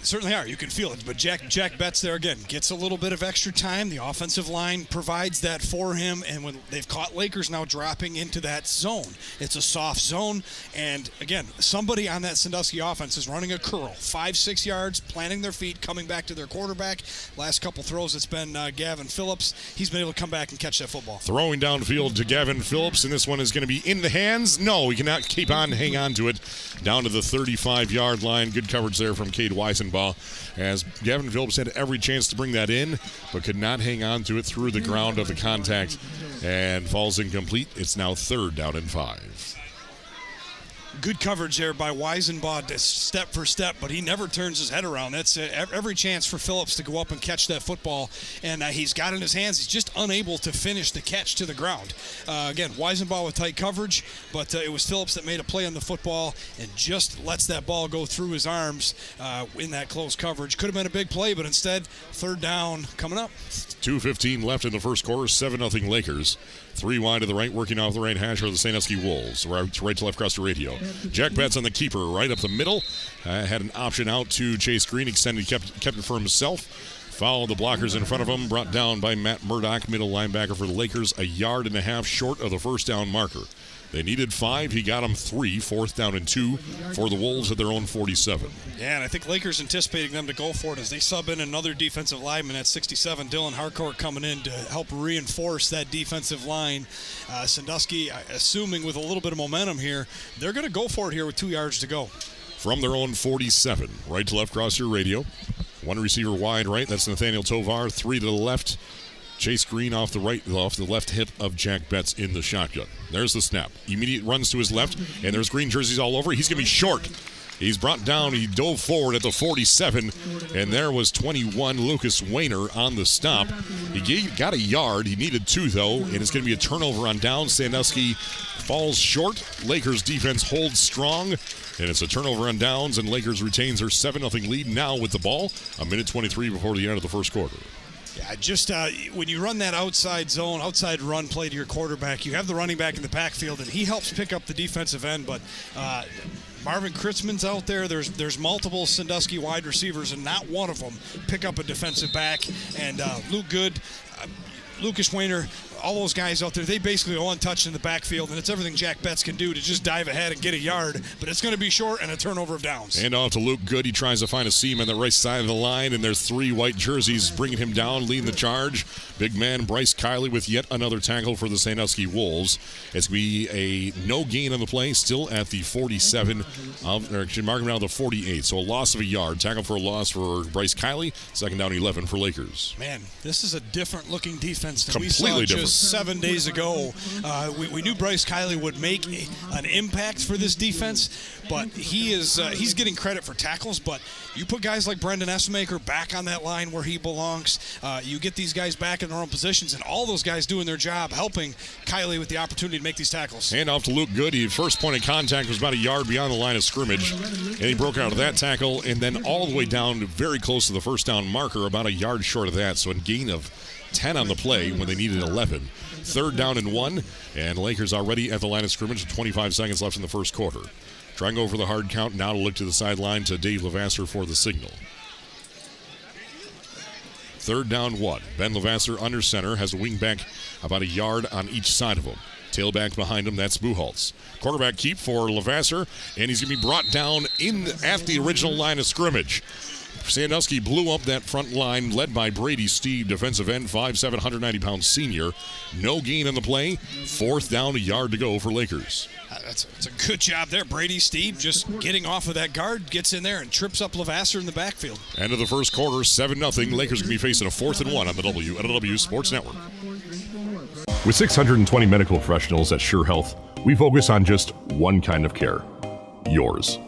Certainly are. You can feel it. But Jack Betts there again gets a little bit of extra time. The offensive line provides that for him. And when they've caught Lakers now dropping into that zone, it's a soft zone. And again, somebody on that Sandusky offense is running a curl, 5-6 yards, planting their feet, coming back to their quarterback. Last couple throws, it's been Gavin Phillips. He's been able to come back and catch that football. Throwing downfield to Gavin Phillips, and this one is going to be in the hands. No, he cannot hang on to it. Down to the 35-yard line. Good coverage there from Cade Weisenbaugh, as Gavin Phillips had every chance to bring that in, but could not hang on to it through the ground of the contact and falls incomplete. It's now 3rd down and 5. Good coverage there by Weisenbaugh, step for step, but he never turns his head around. That's every chance for Phillips to go up and catch that football, and he's got it in his hands. He's just unable to finish the catch to the ground. Again, Weisenbaugh with tight coverage, but it was Phillips that made a play on the football and just lets that ball go through his arms in that close coverage. Could have been a big play, but instead, 3rd down coming up. 2:15 left in the first quarter, 7-0 Lakers. 3 wide to the right, working off the right hash are the Sandusky Wolves. Right to left across the radio. Jack Betts on the keeper, right up the middle. Had an option out to Chase Green, extended, kept it for himself. Followed the blockers in front of him, brought down by Matt Murdoch, middle linebacker for the Lakers, 1.5 yards short of the first down marker. They needed 5. He got them 3. 4th down and 2 for the Wolves at their own 47. Yeah, and I think Lakers anticipating them to go for it as they sub in another defensive lineman at 67, Dylan Harcourt, coming in to help reinforce that defensive line. Sandusky, assuming with a little bit of momentum here, they're going to go for it here with 2 yards to go. From their own 47, right to left across your radio. 1 receiver wide right, that's Nathaniel Tovar. 3 to the left Chase Green off the left hip of Jack Betts in the shotgun. There's the snap. Immediate runs to his left, and there's green jerseys all over. He's going to be short. He's brought down. He dove forward at the 47, and there was 21 Lucas Wayner on the stop. He got a yard. He needed 2, though, and it's going to be a turnover on down. Sandusky falls short. Lakers defense holds strong, and it's a turnover on downs, and Lakers retains their 7-0 lead now with the ball. 1:23 before the end of the first quarter. Yeah, just when you run that outside zone, outside run play to your quarterback, you have the running back in the backfield, and he helps pick up the defensive end, but Marvin Kritzman's out there. There's multiple Sandusky wide receivers, and not one of them pick up a defensive back. And Luke Good, Lucas Wayner, all those guys out there, they basically are untouched in the backfield, and it's everything Jack Betts can do to just dive ahead and get a yard, but it's going to be short and a turnover of downs. And off to Luke Good. He tries to find a seam on the right side of the line, and there's 3 white jerseys bringing him down, leading the charge. Big man Bryce Kiley with yet another tackle for the Sandusky Wolves. It's going to be a no gain on the play, still at the 47, marking around the 48. So a loss of a yard. Tackle for a loss for Bryce Kiley. 2nd down 11 for Lakers. Man, this is a different looking defense than Completely we saw different. just 7 days ago. We knew Bryce Kiley would make an impact for this defense, but he's getting credit for tackles. But you put guys like Brendan Essemaker back on that line where he belongs. You get these guys back in their own positions, and all those guys doing their job, helping Kiley with the opportunity to make these tackles. Hand off to Luke Good. His first point of contact was about a yard beyond the line of scrimmage, and he broke out of that tackle, and then all the way down very close to the first down marker, about a yard short of that. So a gain of 10 on the play when they needed 11. 3rd down and 1, and Lakers already at the line of scrimmage with 25 seconds left in the first quarter. Trying to go for the hard count, now to look to the sideline to Dave Levasseur for the signal. 3rd down 1. Ben Levasseur under center, has a wing back about a yard on each side of him. Tailback behind him, that's Buchholz. Quarterback keep for Levasseur, and he's going to be brought down at the original line of scrimmage. Sandusky blew up that front line, led by Brady Steve, defensive end, 5'7", 190-pound senior. No gain on the play. 4th down, a yard to go for Lakers. That's a good job there. Brady Steve just getting off of that guard, gets in there and trips up Levasseur in the backfield. End of the first quarter, 7-0. Lakers going to be facing a 4th and 1 on the WLEW Sports Network. With 620 medical professionals at Scheurer Health, we focus on just one kind of care, yours.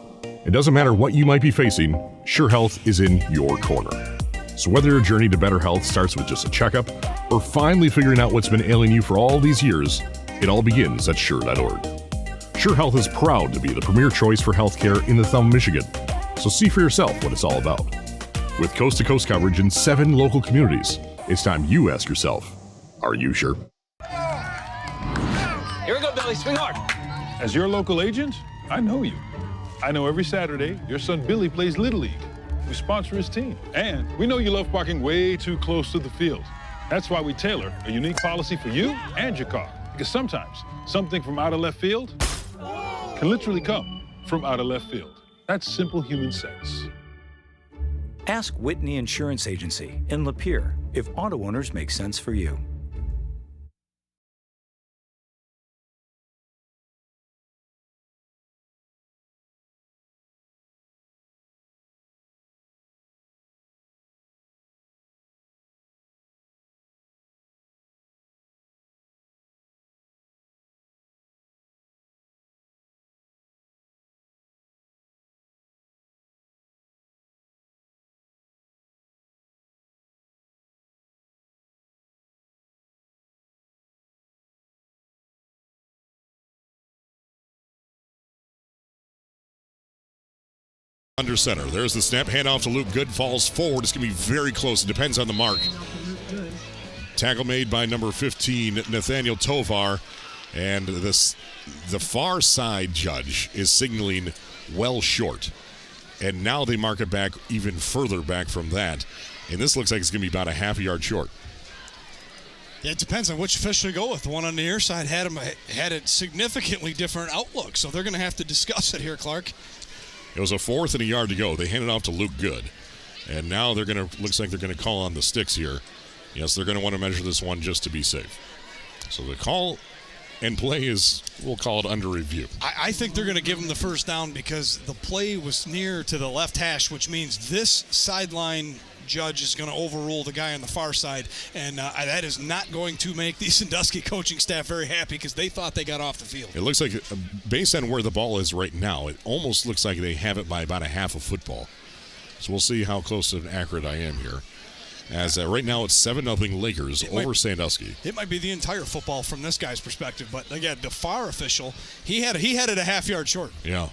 It doesn't matter what you might be facing, Scheurer Health is in your corner. So whether your journey to better health starts with just a checkup or finally figuring out what's been ailing you for all these years, it all begins at Scheurer.org. Scheurer Health is proud to be the premier choice for healthcare in the thumb of Michigan. So see for yourself what it's all about. With coast-to-coast coverage in 7 local communities, it's time you ask yourself, are you sure? Here we go, Billy. Swing hard. As your local agent, I know you. I know every Saturday your son Billy plays Little League. We sponsor his team. And we know you love parking way too close to the field. That's why we tailor a unique policy for you and your car. Because sometimes something from out of left field can literally come from out of left field. That's simple human sense. Ask Whitney Insurance Agency in Lapeer if auto owners make sense for you. Under center. There's the snap. Handoff to Luke Good. Falls forward. It's going to be very close. It depends on the mark. Tackle made by number 15, Nathaniel Tovar. And the far side judge is signaling well short. And now they mark it back even further back from that. And this looks like it's going to be about a half a yard short. Yeah, it depends on which official you go with. The one on the near side had a significantly different outlook. So they're going to have to discuss it here, Clark. It was a 4th and a yard to go. They handed off to Luke Good. And now looks like they're going to call on the sticks here. Yes, they're going to want to measure this one just to be safe. So the call and play is, we'll call it under review. I think they're going to give him the first down because the play was near to the left hash, which means this sideline judge is going to overrule the guy on the far side, and that is not going to make the Sandusky coaching staff very happy because they thought they got off the field. It looks like, based on where the ball is right now, it almost looks like they have it by about a half a football. So we'll see how close and accurate I am here. As right now it's 7-0 Lakers over Sandusky. It might be the entire football from this guy's perspective, but again, the far official, he had it a half yard short. Yeah.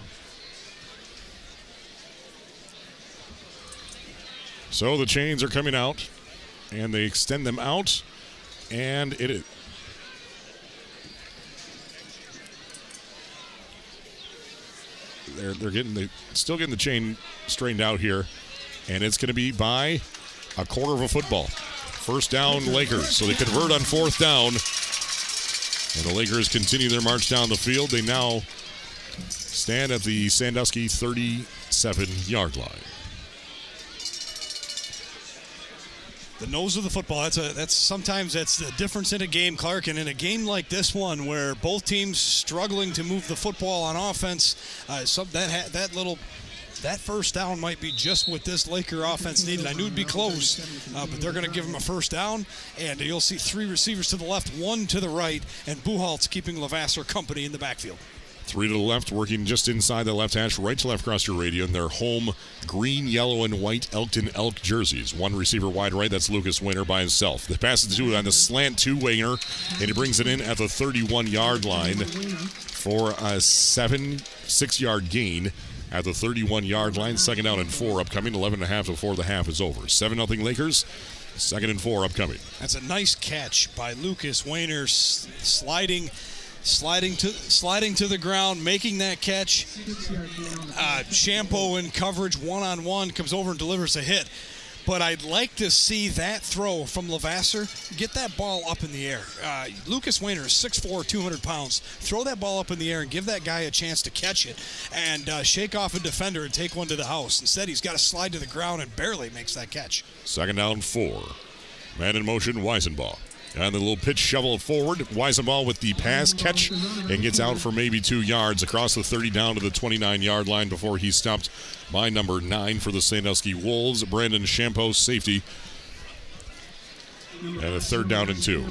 So the chains are coming out, and they extend them out, and it is. They're still getting the chain straightened out here, and it's going to be by a quarter of a football. First down, Lakers. So they convert on fourth down. And the Lakers continue their march down the field. They now stand at the Sandusky 37-yard line. The nose of the football. Sometimes that's the difference in a game, Clark. And in a game like this one, where both teams struggling to move the football on offense, that first down might be just what this Laker offense needed. I knew it'd be close, but they're going to give them a first down, and you'll see 3 receivers to the left, 1 to the right, and Buchalt's keeping Levasseur company in the backfield. 3 to the left, working just inside the left hash, right to left across your radio in their home green, yellow, and white Elkton Elk jerseys. 1 receiver wide right, that's Lucas Weiner by himself. The pass is to on the slant to Weiner, and he brings it in at the 31-yard line for a 6-yard gain. At the 31-yard line, 2nd down and 4 upcoming. 11.5 before the half is over. 7-0 Lakers. 2nd and 4 upcoming. That's a nice catch by Lucas Weiner, sliding to the ground, making that catch. Shampoo in coverage, one-on-one, comes over and delivers a hit. But I'd like to see that throw from Levasseur. Get that ball up in the air. Lucas Weiner is 6'4", 200 pounds. Throw that ball up in the air and give that guy a chance to catch it and shake off a defender and take one to the house. Instead, he's got to slide to the ground and barely makes that catch. 2nd down, 4. Man in motion, Weisenbaugh. And the little pitch shovel forward. Weisenbaugh with the pass catch and gets out for maybe 2 yards across the 30 down to the 29-yard line before he's stopped by number 9 for the Sandusky Wolves, Brandon Shampoo, safety. And a 3rd down and 2.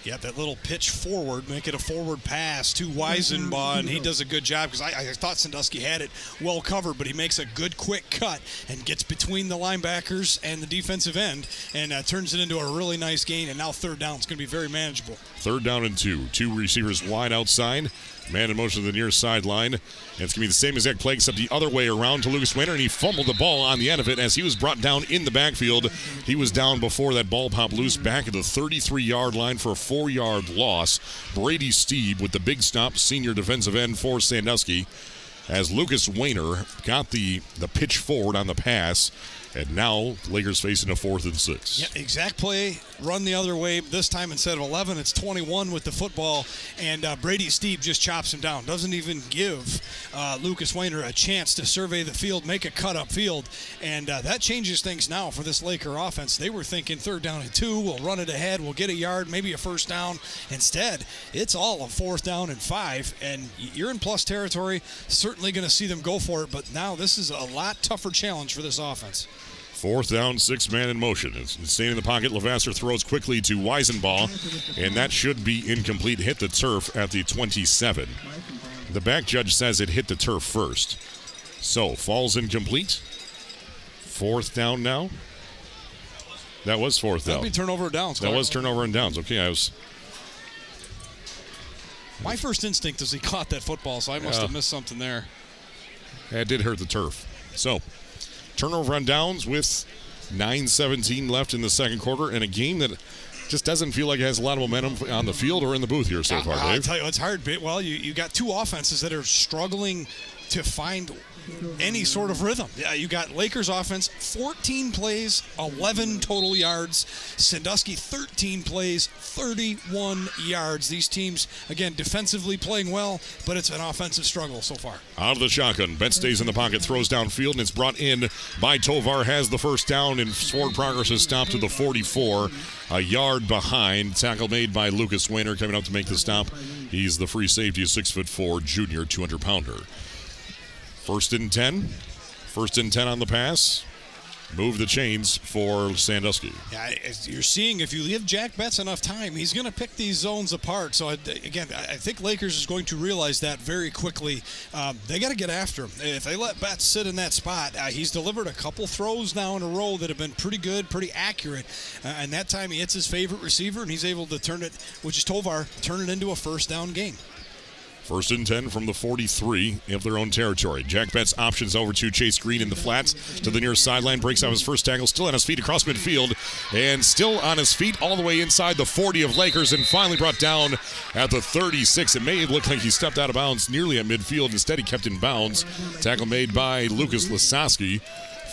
Yeah, that little pitch forward, make it a forward pass to Weisenbaugh, and he does a good job because I thought Sandusky had it well covered, but he makes a good quick cut and gets between the linebackers and the defensive end and turns it into a really nice gain, and now 3rd down. It's going to be very manageable. 3rd down and 2. 2 receivers wide outside. Man in motion to the near sideline. And it's going to be the same exact play except the other way around to Lucas Weiner, and he fumbled the ball on the end of it as he was brought down in the backfield. He was down before that ball popped loose back at the 33-yard line for a 4-yard loss. Brady Steeb with the big stop, senior defensive end for Sandusky, as Lucas Weiner got the pitch forward on the pass. And now Lakers facing a 4th and 6. Yeah, exact play, run the other way. This time instead of 11, it's 21 with the football. And Brady Steeb just chops him down. Doesn't even give Lucas Weiner a chance to survey the field, make a cut up field. And that changes things now for this Laker offense. They were thinking 3rd down and 2. We'll run it ahead. We'll get a yard, maybe a first down. Instead, it's all a 4th down and 5. And you're in plus territory. Certainly going to see them go for it. But now this is a lot tougher challenge for this offense. 4th down, 6 man in motion. It's staying in the pocket. Levasseur throws quickly to Weisenbaugh, and that should be incomplete. Hit the turf at the 27. The back judge says it hit the turf first. So, falls incomplete. 4th down now. That was 4th down. That'd be turnover and downs. That was turnover and downs. Okay, My first instinct is he caught that football, so I must have missed something there. It did hurt the turf. So, turnover on downs with 9:17 left in the 2nd quarter, and a game that just doesn't feel like it has a lot of momentum on the field or in the booth here so far, Dave. I'll tell you, it's hard. Well, you got 2 offenses that are struggling to find any sort of rhythm. Yeah, you got Lakers offense, 14 plays, 11 total yards. Sandusky, 13 plays, 31 yards. These teams, again, defensively playing well, but it's an offensive struggle so far. Out of the shotgun, Betts stays in the pocket, throws downfield, and it's brought in by Tovar, has the first down, and forward progress is stopped to the 44. A yard behind. Tackle made by Lucas Weiner coming up to make the stop. He's the free safety, a 6'4" junior, 200-pounder. 1st and 10 First and 10 on the pass. Move the chains for Sandusky. Yeah, as you're seeing, if you give Jack Betts enough time, he's going to pick these zones apart. So, again, I think Lakers is going to realize that very quickly. They got to get after him. If they let Betts sit in that spot, he's delivered a couple throws now in a row that have been pretty good, pretty accurate. And that time he hits his favorite receiver, and he's able to turn it, which is Tovar, turn it into a first down game. First and 10 from the 43 of their own territory. Jack Betts options over to Chase Green in the flats to the near sideline. Breaks out his first tackle, still on his feet across midfield, and still on his feet all the way inside the 40 of Lakers, and finally brought down at the 36. It may look like he stepped out of bounds nearly at midfield. Instead, he kept in bounds. Tackle made by Lucas Lasowski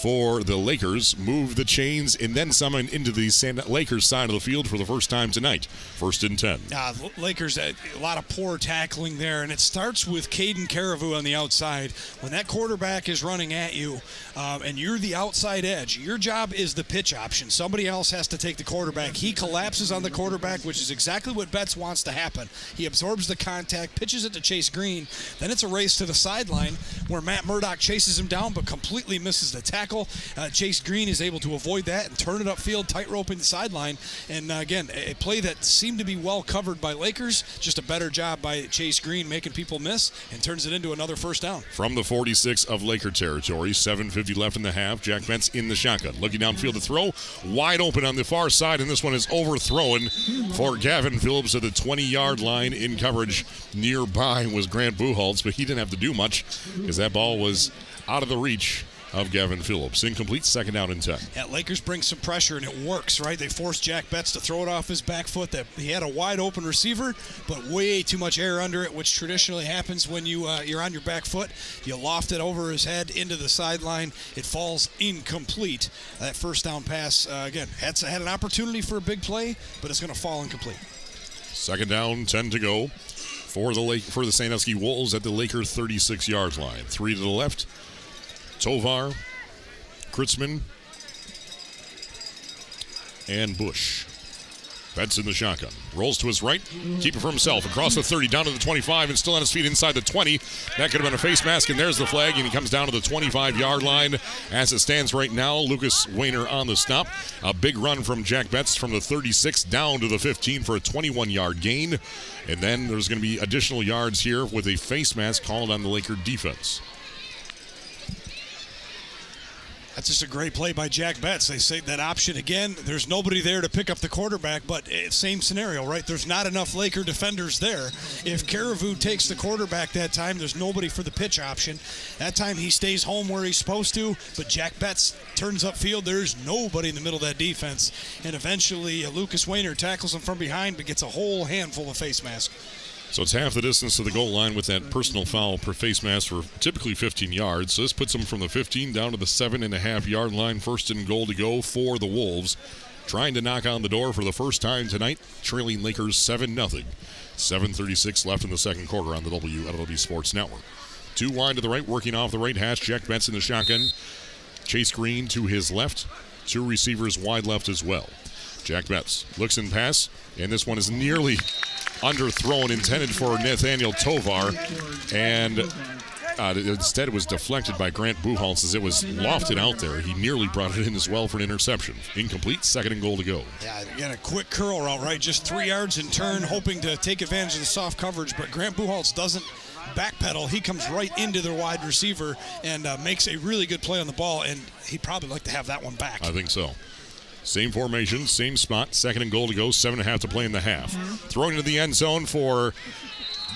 for the Lakers. Move the chains and then some into the Lakers side of the field for the first time tonight. First and 10. Lakers, a lot of poor tackling there, and it starts with Caden Carrefour on the outside. When that quarterback is running at you and you're the outside edge, your job is the pitch option. Somebody else has to take the quarterback. He collapses on the quarterback, which is exactly what Betts wants to happen. He absorbs the contact, pitches it to Chase Green, then it's a race to the sideline where Matt Murdoch chases him down but completely misses the tackle. Chase Green is able to avoid that and turn it upfield, tight-roping the sideline. And again, a play that seemed to be well covered by Lakers, just a better job by Chase Green making people miss, and turns it into another first down. From the 46 of Laker territory, 7:50 left in the half. Jack Betts in the shotgun, looking downfield to throw, wide open on the far side, and this one is overthrown for Gavin Phillips at the 20-yard line. In coverage nearby was Grant Buchholz, but he didn't have to do much because that ball was out of the reach of Gavin Phillips. Incomplete, second down and 10. Yeah, Lakers bring some pressure, and it works, right? They force Jack Betts to throw it off his back foot. That he had a wide open receiver, but way too much air under it, which traditionally happens when you're on your back foot. You loft it over his head into the sideline. It falls incomplete. That first down pass, again, had an opportunity for a big play, but it's going to fall incomplete. Second down, 10 to go for the Sandusky Wolves at the Lakers 36-yard line. 3 to the left. Tovar, Kritzman, and Bush. Betts in the shotgun. Rolls to his right. Keep it for himself. Across the 30, down to the 25, and still on his feet inside the 20. That could have been a face mask, and there's the flag, and he comes down to the 25-yard line. As it stands right now, Lucas Weiner on the stop. A big run from Jack Betts from the 36 down to the 15 for a 21-yard gain. And then there's going to be additional yards here with a face mask called on the Laker defense. That's just a great play by Jack Betts. They say that option again. There's nobody there to pick up the quarterback, but same scenario, right? There's not enough Laker defenders there. If Carrefour takes the quarterback that time, there's nobody for the pitch option. That time he stays home where he's supposed to, but Jack Betts turns upfield. There's nobody in the middle of that defense. And eventually Lucas Weiner tackles him from behind, but gets a whole handful of face mask. So it's half the distance to the goal line with that personal foul per face mask for typically 15 yards. So this puts them from the 15 down to the 7.5-yard line. First and goal to go for the Wolves. Trying to knock on the door for the first time tonight, trailing Lakers 7-0. 7:36 left in the second quarter on the WLEW Sports Network. 2 wide to the right, working off the right hash. Jack Betts in the shotgun. Chase Green to his left. 2 receivers wide left as well. Jack Betts looks in pass, and this one is nearly underthrown, intended for Nathaniel Tovar, and instead it was deflected by Grant Buchholz as it was lofted out there. He nearly brought it in as well for an interception. Incomplete, second and goal to go. Yeah, again, a quick curl route, right? Just 3 yards in turn, hoping to take advantage of the soft coverage, but Grant Buchholz doesn't backpedal. He comes right into their wide receiver and makes a really good play on the ball, and he'd probably like to have that one back. I think so. Same formation, same spot, second and goal to go, 7.5 to play in the half. Throwing into the end zone for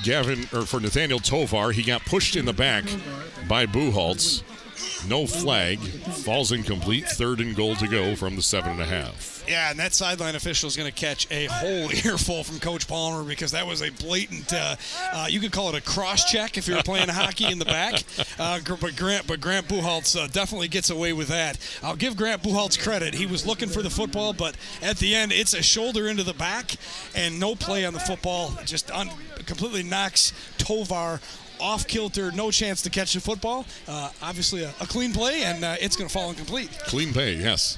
Nathaniel Tovar. He got pushed in the back by Buchholz. No flag. Falls incomplete. Third and goal to go from the 7.5. Yeah, and that sideline official is going to catch a whole earful from Coach Palmer because that was a blatant, you could call it a cross-check if you were playing hockey in the back. But Grant Buchholz definitely gets away with that. I'll give Grant Buchholz credit. He was looking for the football, but at the end, it's a shoulder into the back and no play on the football. Just completely knocks Tovar off kilter, no chance to catch the football. Obviously a clean play, and it's going to fall incomplete. Clean play, yes.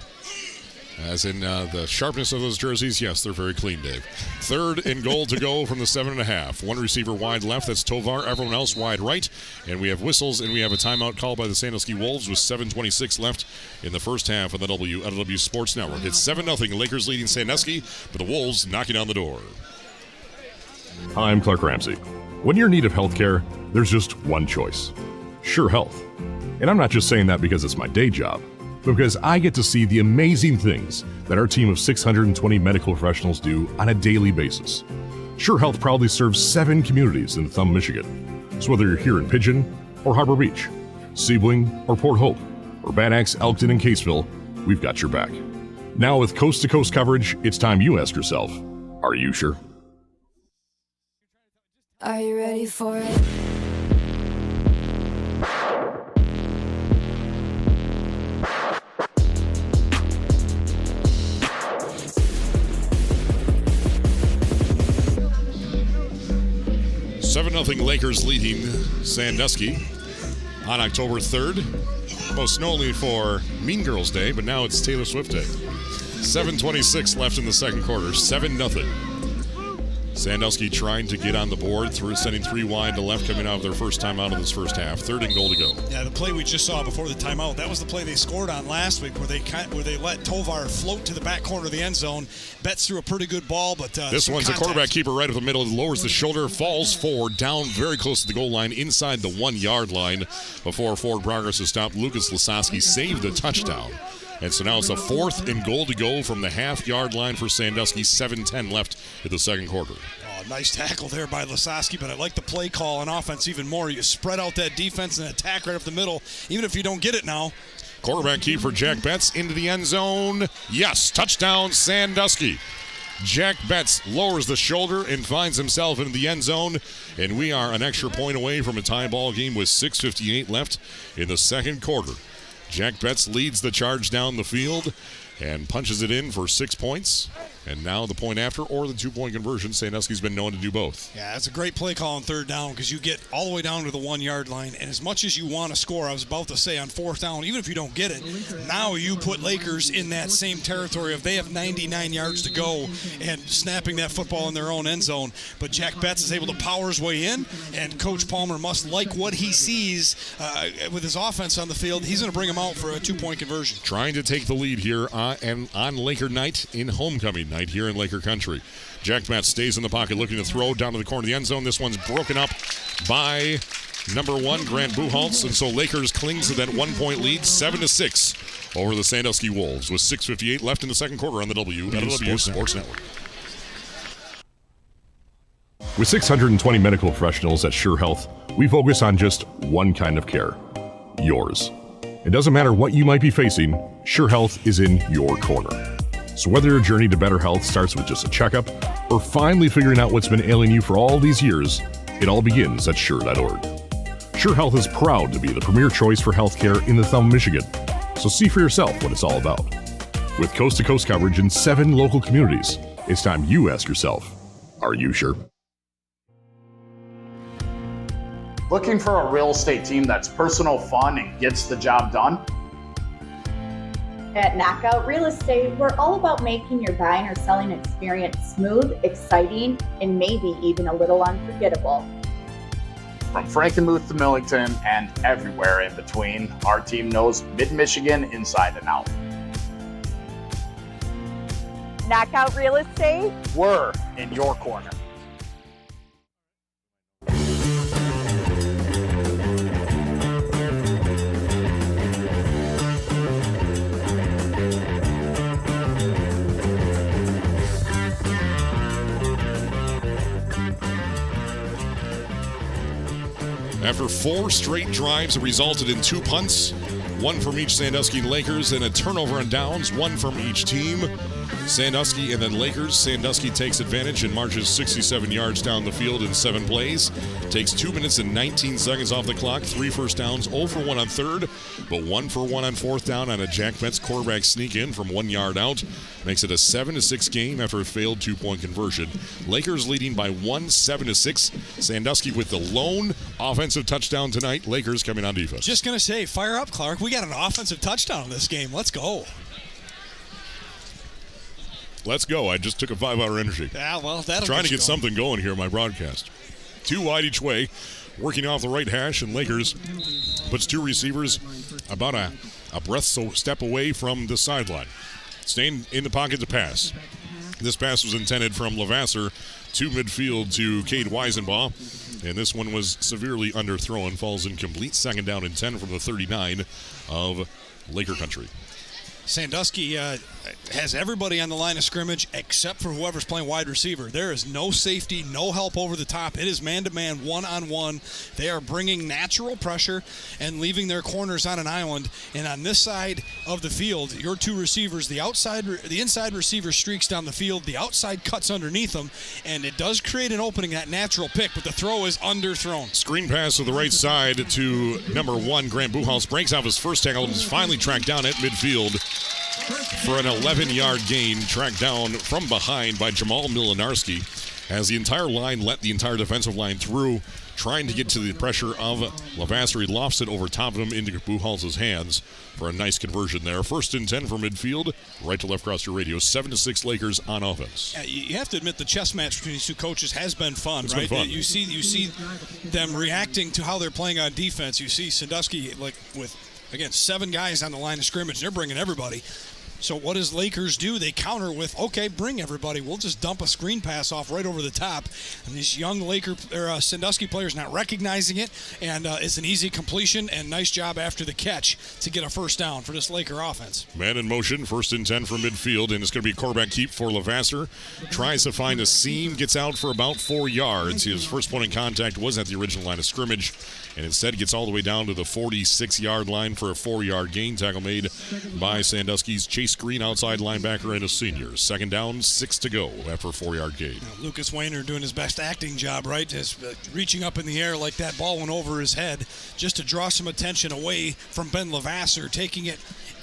As in the sharpness of those jerseys, yes, they're very clean, Dave. 3rd and goal to go from the 7.5. One receiver wide left, that's Tovar. Everyone else wide right. And we have whistles, and we have a timeout called by the Sandusky Wolves with 7:26 left in the first half of the WLEW Sports Network. It's 7-0, Lakers leading Sandusky, but the Wolves knocking on the door. I'm Clark Ramsey. When you're in need of health care, there's just one choice. Sure Health. And I'm not just saying that because it's my day job, but because I get to see the amazing things that our team of 620 medical professionals do on a daily basis. Sure Health proudly serves 7 communities in Thumb, Michigan. So whether you're here in Pigeon or Harbor Beach, Sebring or Port Hope, or Bad Axe, Elkton, and Caseville, we've got your back. Now with coast-to-coast coverage, it's time you ask yourself, are you sure? Are you ready for it? Nothing Lakers leading Sandusky on October 3rd. Most knownly for Mean Girls Day, but now it's Taylor Swift Day. 7:26 left in the second quarter, 7-0. Sandusky trying to get on the board through sending 3 wide to left, coming out of their first time out of this first half. 3rd and goal to go. Yeah, the play we just saw before the timeout, that was the play they scored on last week, where they let Tovar float to the back corner of the end zone. Betts threw a pretty good ball, but this one's a quarterback keeper right up the middle. Lowers the shoulder, falls forward, down very close to the goal line, inside the 1-yard line before forward progress is stopped. Lucas Lasowski saved the touchdown. And so now it's a 4th and goal to go from the half-yard line for Sandusky. 7:10 left in the second quarter. Oh, nice tackle there by Lasowski, but I like the play call on offense even more. You spread out that defense and attack right up the middle, even if you don't get it now. Quarterback keep for Jack Betts into the end zone. Yes, touchdown Sandusky. Jack Betts lowers the shoulder and finds himself into the end zone, and we are an extra point away from a tie ball game with 6:58 left in the second quarter. Jack Betts leads the charge down the field and punches it in for 6 points. And now the point after or the 2-point conversion. Sandusky's been known to do both. Yeah, it's a great play call on 3rd down because you get all the way down to the 1-yard line. And as much as you want to score, I was about to say on 4th down, even if you don't get it, now you put Lakers in that same territory of they have 99 yards to go and snapping that football in their own end zone. But Jack Betts is able to power his way in, and Coach Palmer must like what he sees with his offense on the field. He's going to bring him out for a 2-point conversion. Trying to take the lead here on Laker night in homecoming night here in Laker country. Jack Betts stays in the pocket looking to throw down to the corner of the end zone. This one's broken up by number 1, Grant Buchholz, and so Lakers clings to that 1-point lead, 7-6 over the Sandusky Wolves with 6:58 left in the second quarter on the WLEW Sports Network. With 620 medical professionals at Sure Health, we focus on just one kind of care, yours. It doesn't matter what you might be facing, Sure Health is in your corner. So whether your journey to better health starts with just a checkup or finally figuring out what's been ailing you for all these years, it all begins at Sure.org. Sure Health is proud to be the premier choice for healthcare in the Thumb, Michigan. So see for yourself what it's all about. With coast-to-coast coverage in 7 local communities, it's time you ask yourself, are you sure? Looking for a real estate team that's personal, fun, and gets the job done? At Knockout Real Estate, we're all about making your buying or selling experience smooth, exciting, and maybe even a little unforgettable. From Frankenmuth to Millington and everywhere in between, our team knows Mid-Michigan inside and out. Knockout Real Estate, we're in your corner. After 4 straight drives that resulted in 2 punts, 1 from each Sandusky Lakers, and a turnover on downs, 1 from each team. Sandusky and then Lakers. Sandusky takes advantage and marches 67 yards down the field in 7 plays. Takes 2 minutes and 19 seconds off the clock. 3 first downs, 0 for 1 on 3rd, but 1 for 1 on 4th down on a Jack Betts quarterback sneak in from 1 yard out. Makes it a 7-6 game after a failed 2-point conversion. Lakers leading by 1, 7-6. Sandusky with the lone offensive touchdown tonight. Lakers coming on defense. Just going to say, fire up, Clark. We got an offensive touchdown in this game. Let's go. Let's go. I just took a 5-hour energy. Yeah, well, that'll Trying to get going. something going here in my broadcast. 2 wide each way, working off the right hash, and Lakers puts 2 receivers about a breath so step away from the sideline. Staying in the pocket to pass. This pass was intended from Levasseur to midfield to Cade Weisenbaugh, and this one was severely underthrown, falls incomplete. 2nd down and 10 from the 39 of Laker country. Sandusky has everybody on the line of scrimmage except for whoever's playing wide receiver. There is no safety, no help over the top. It is man-to-man, one-on-one. They are bringing natural pressure and leaving their corners on an island. And on this side of the field, your 2 receivers, the inside receiver streaks down the field, the outside cuts underneath them, and it does create an opening, that natural pick, but the throw is underthrown. Screen pass to the right side to number 1, Grant Buchholz. Breaks off his first tackle and is finally tracked down at midfield for an 11-yard gain, tracked down from behind by Jamal Milinarski as the entire line let the entire defensive line through, trying to get to the pressure of Levasseur. He lofts it over top of him into Buchholz's hands for a nice conversion there. 1st and 10 from midfield, right to left across your radio. 7-6 Lakers on offense. You have to admit the chess match between these 2 coaches has been fun, It's right? been fun. You see them reacting to how they're playing on defense. You see Sandusky with, again, 7 guys on the line of scrimmage. They're bringing everybody. So what does Lakers do? They counter with, okay, bring everybody. We'll just dump a screen pass off right over the top. And these young Sandusky players not recognizing it, and it's an easy completion and nice job after the catch to get a first down for this Laker offense. Man in motion, 1st and 10 from midfield, and it's going to be a quarterback keep for Levasseur. Tries to find a seam, gets out for about 4 yards. His first point in contact was at the original line of scrimmage, and instead gets all the way down to the 46-yard line for a 4-yard gain. Tackle made by Sandusky's Chase Green, outside linebacker and a senior. 2nd down, 6 to go after a 4-yard gain. Lucas Wayner doing his best acting job, right? Just reaching up in the air like that ball went over his head just to draw some attention away from Ben Levasseur, taking it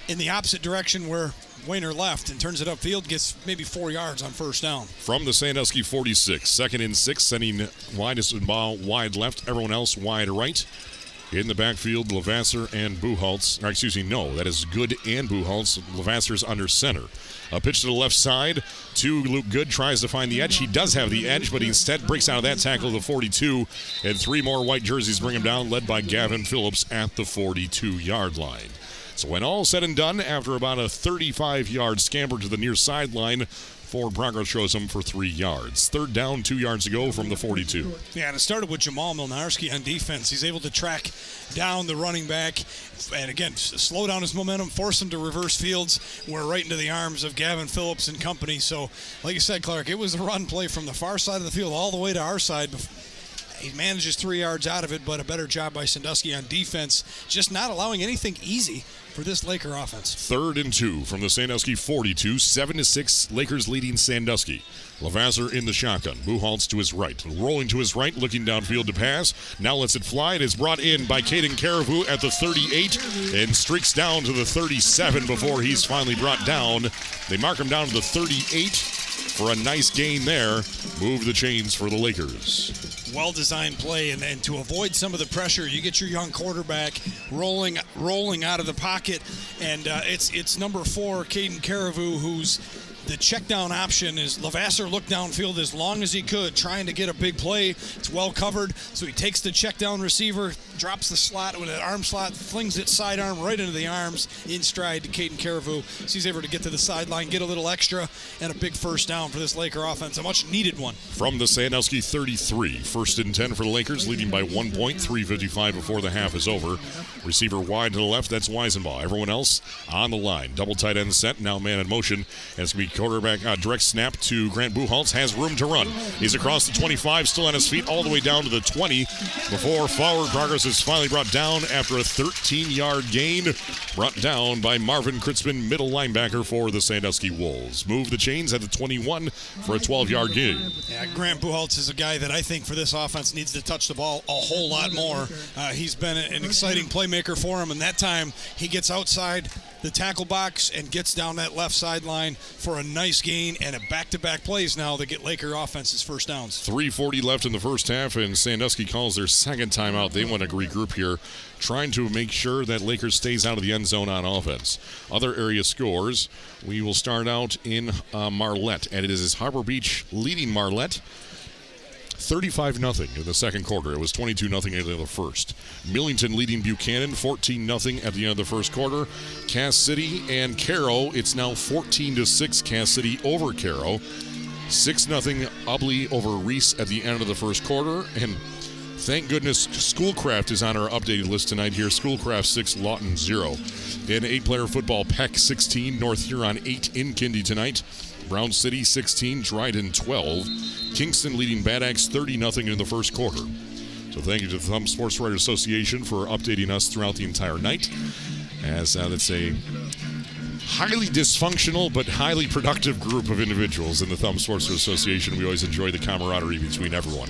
in the opposite direction where Wayner left and turns it upfield, gets maybe 4 yards on first down. From the Sandusky 46, 2nd and 6, sending Weisenbaugh wide left, everyone else wide right. In the backfield, Levasseur and Buchholz. That is Good and Buchholz. Levasseur's under center. A pitch to the left side to Luke Good. Tries to find the edge. He does have the edge, but he instead breaks out of that tackle to the 42. And 3 more white jerseys bring him down, led by Gavin Phillips at the 42-yard line. So when all said and done, after about a 35-yard scamper to the near sideline, forward progress shows him for 3 yards. 3rd down, 2 yards to go from the 42. Yeah, and it started with Jamal Milnarski on defense. He's able to track down the running back and, again, slow down his momentum, force him to reverse fields. We're right into the arms of Gavin Phillips and company. So, like you said, Clark, it was a run play from the far side of the field all the way to our side. He manages 3 yards out of it, but a better job by Sandusky on defense, just not allowing anything easy for this Laker offense. 3rd and 2 from the Sandusky 42, 7-6, Lakers leading Sandusky. Levasseur in the shotgun. Buchholz to his right. Rolling to his right, looking downfield to pass. Now lets it fly. It is brought in by Caden Caribou at the 38 and streaks down to the 37 before he's finally brought down. They mark him down to the 38 for a nice gain there. Move the chains for the Lakers. Well-designed play, and to avoid some of the pressure, you get your young quarterback rolling out of the pocket, and it's number 4, Caden Caribou, who's the check down option. Is Levasseur looked downfield as long as he could, trying to get a big play. It's well covered, so he takes the check down receiver, drops the slot with an arm slot, flings it sidearm right into the arms in stride to Caden Caribou. So he's able to get to the sideline, get a little extra, and a big first down for this Laker offense, a much needed one. From the Sandusky 33, 1st and 10 for the Lakers, leading by 1 point, 3:55 before the half is over. Receiver wide to the left, that's Weisenbaugh. Everyone else on the line. Double tight end set, now man in motion. And it's going to be quarterback direct snap to Grant Buchholz, has room to run. He's across the 25, still on his feet, all the way down to the 20 before forward progress is finally brought down after a 13-yard gain. Brought down by Marvin Kritzman, middle linebacker for the Sandusky Wolves. Move the chains at the 21 for a 12-yard gain. Yeah, Grant Buchholz is a guy that I think for this offense needs to touch the ball a whole lot more. He's been an exciting playmaker for him, and that time he gets outside, the tackle box and gets down that left sideline for a nice gain and a back-to-back plays now that get Laker offense's first downs. 3:40 left in the first half, and Sandusky calls their second timeout. They want to regroup here, trying to make sure that Lakers stays out of the end zone on offense. Other area scores, we will start out in Marlette, and it is Harbor Beach leading Marlette 35-0 in the second quarter. It was 22-0 at the end of the first. Millington leading Buchanan 14-0 at the end of the first quarter. Cass City and Caro, it's now 14-6 Cass City over Caro. 6-0 Ubley over Reese at the end of the first quarter. And thank goodness Schoolcraft is on our updated list tonight here. Schoolcraft 6, Lawton 0. In 8-player football, Peck 16, North Huron 8 in Kindy tonight. Brown City 16, Dryden 12. Kingston leading Bad Axe 30-0 in the first quarter. So thank you to the Thumb Sports Writers Association for updating us throughout the entire night. As that's a highly dysfunctional but highly productive group of individuals in the Thumb Sports Association. We always enjoy the camaraderie between everyone.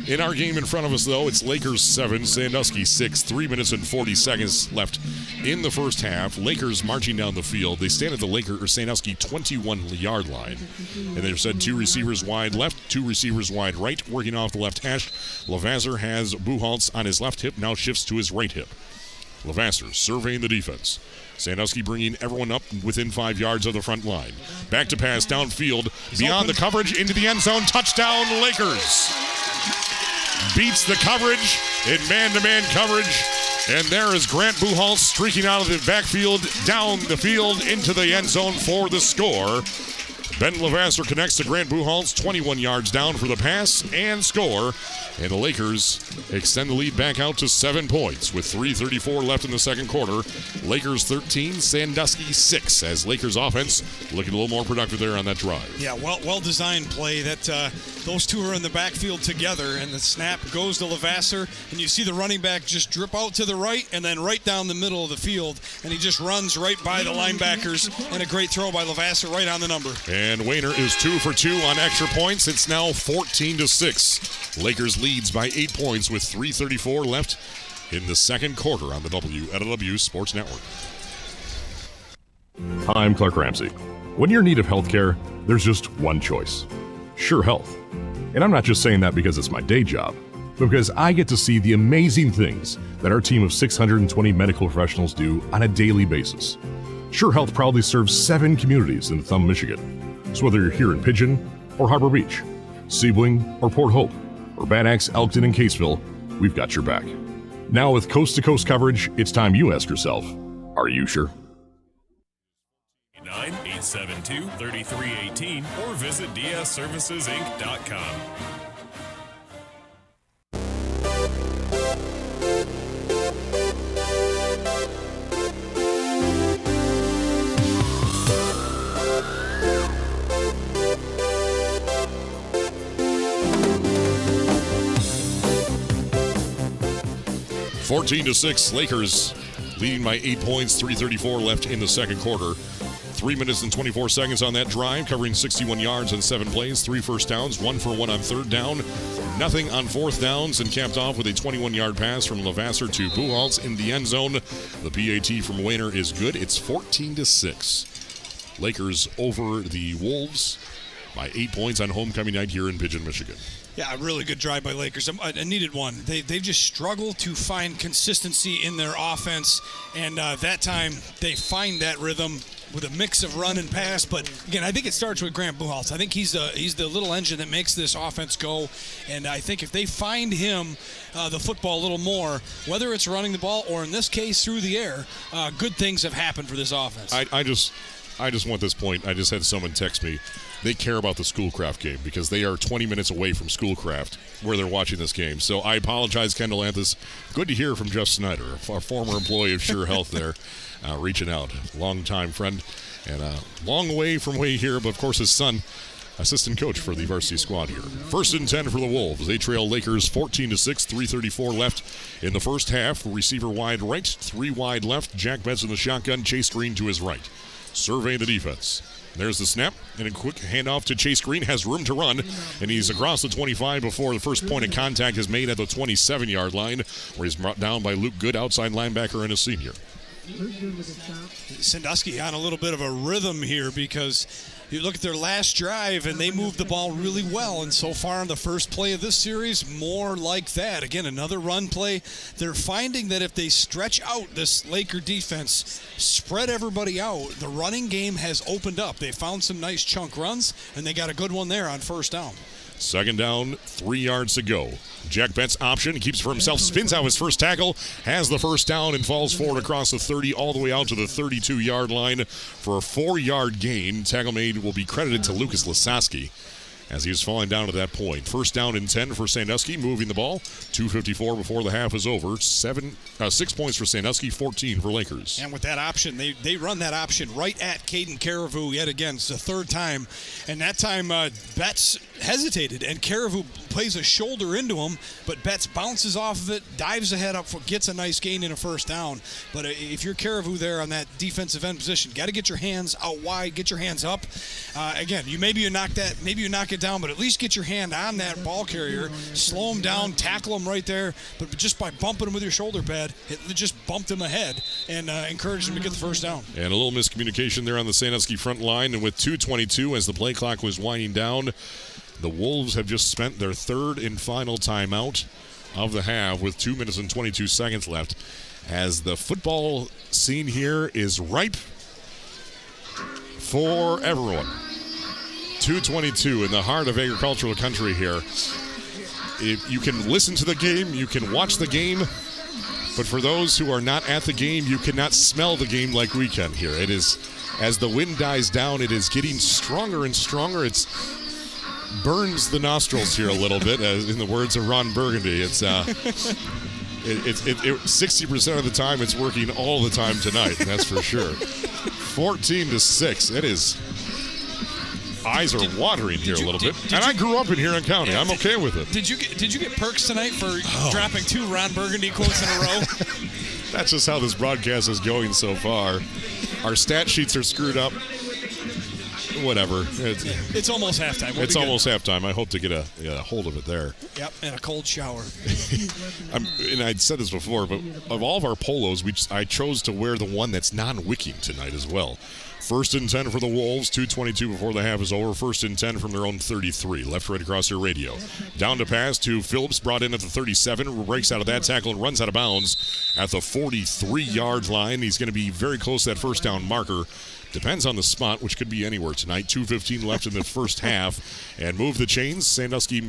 In our game in front of us, though, it's Lakers 7, Sandusky 6, 3 minutes and 40 seconds left in the first half. Lakers marching down the field. They stand at the Sandusky 21-yard line. And they've said 2 receivers wide left, 2 receivers wide right, working off the left hash. Levasseur has Buchholz on his left hip, now shifts to his right hip. Levasseur surveying the defense. Sandusky bringing everyone up within 5 yards of the front line. Back to pass downfield, beyond the coverage, into the end zone. Touchdown, Lakers. Beats the coverage in man-to-man coverage. And there is Grant Buchholz streaking out of the backfield, down the field, into the end zone for the score. Ben Levasseur connects to Grant Buchholz, 21 yards down for the pass and score. And the Lakers extend the lead back out to 7 points with 3:34 left in the second quarter. Lakers 13, Sandusky 6, as Lakers offense looking a little more productive there on that drive. Yeah, well-designed play. That those two are in the backfield together, and the snap goes to Levasseur, and you see the running back just drip out to the right and then right down the middle of the field, and he just runs right by the linebackers, and a great throw by Levasseur right on the number. And Wayner is 2 for 2 on extra points. It's now 14-6. Lakers leads by 8 points with 3:34 left in the second quarter on the WLEW Sports Network. I'm Clark Ramsey. When you're in need of health care, there's just one choice. Sure Health. And I'm not just saying that because it's my day job, but because I get to see the amazing things that our team of 620 medical professionals do on a daily basis. Sure Health proudly serves 7 communities in Thumb, Michigan. So whether you're here in Pigeon or Harbor Beach, Sebling or Port Hope, or Bad Axe, Elkton, and Caseville, we've got your back. Now with coast-to-coast coverage, it's time you ask yourself, are you sure? 872-3318 or visit dsservicesinc.com. Fourteen to 6, Lakers leading by 8 points, 3:34 left in the second quarter. 3 minutes and 24 seconds on that drive, covering 61 yards on 7 plays, 3 first downs, 1 for 1 on third down, nothing on fourth downs, and capped off with a 21-yard pass from Levasseur to Buchholz in the end zone. The PAT from Wayner is good. It's 14-6. Lakers over the Wolves by 8 points on homecoming night here in Pigeon, Michigan. Yeah, a really good drive by Lakers. I needed one. They just struggle to find consistency in their offense, and that time they find that rhythm with a mix of run and pass. But again, I think it starts with Grant Buchholz. I think he's the little engine that makes this offense go. And I think if they find him the football a little more, whether it's running the ball or in this case through the air, good things have happened for this offense. I just want this point. I just had someone text me. They care about the Schoolcraft game because they are 20 minutes away from Schoolcraft where they're watching this game. So I apologize, Kendall Anthus. Good to hear from Jeff Snyder, our former employee of Sure Health there, reaching out. Long-time friend and long away from way here, but of course his son, assistant coach for the varsity squad here. 1st and 10 for the Wolves. They trail Lakers 14-6, 3:34 left in the first half. Receiver wide right, 3 wide left. Jack Betts in the shotgun, Chase Green to his right. Surveying the defense. There's the snap, and a quick handoff to Chase Green. Has room to run, and he's across the 25 before the first point of contact is made at the 27-yard line, where he's brought down by Luke Good, outside linebacker and a senior. Sandusky on a little bit of a rhythm here because you look at their last drive and they moved the ball really well. And so far in the first play of this series, more like that. Again, another run play. They're finding that if they stretch out this Laker defense, spread everybody out, the running game has opened up. They found some nice chunk runs, and they got a good one there on first down. Second down, 3 yards to go. Jack Betts option, keeps it for himself, spins out his first tackle, has the first down, and falls forward across the 30 all the way out to the 32-yard line for a 4-yard gain. Tackle made will be credited to Lucas Lasowski as he was falling down at that point. First down and 10 for Sandusky, moving the ball. 2:54 before the half is over. 6 points for Sandusky, 14 for Lakers. And with that option, they run that option right at Caden Carriveau yet again. It's the third time. And that time, Betts hesitated, and Carriveau plays a shoulder into him, but Betts bounces off of it, dives ahead up, gets a nice gain in a first down. But if you're Carriveau there on that defensive end position, got to get your hands out wide, get your hands up. Again, maybe you knock it down, but at least get your hand on that ball carrier, slow him down, tackle him right there. But just by bumping him with your shoulder pad, it just bumped him ahead and encouraged him to get the first down. And a little miscommunication there on the Sandusky front line. And with 2:22 as the play clock was winding down, the Wolves have just spent their third and final timeout of the half with 2 minutes and 22 seconds left, as the football scene here is ripe for everyone. 2:22 in the heart of agricultural country here. If you can listen to the game, you can watch the game, but for those who are not at the game, you cannot smell the game like we can here. It is, as the wind dies down, it is getting stronger and stronger. It's burns the nostrils here a little bit, as in the words of Ron Burgundy. It's 60% of the time it's working all the time tonight, that's for sure. 14-6. It is. Eyes are watering here a little bit. And I grew up in Huron County. I'm okay with it. Did you get perks tonight for dropping 2 Ron Burgundy quotes in a row? That's just how this broadcast is going so far. Our stat sheets are screwed up. Whatever. It's almost halftime. It's almost halftime. I hope to get a hold of it there. Yep, and a cold shower. And I'd said this before, but of all of our polos, I chose to wear the one that's non-wicking tonight as well. First and 10 for the Wolves, 2:22 before the half is over. First and 10 from their own 33. Left, right across their radio. Down to pass to Phillips, brought in at the 37. Breaks out of that tackle and runs out of bounds at the 43-yard line. He's going to be very close to that first down marker. Depends on the spot, which could be anywhere tonight. 2:15 left in the first half. And move the chains. Sandusky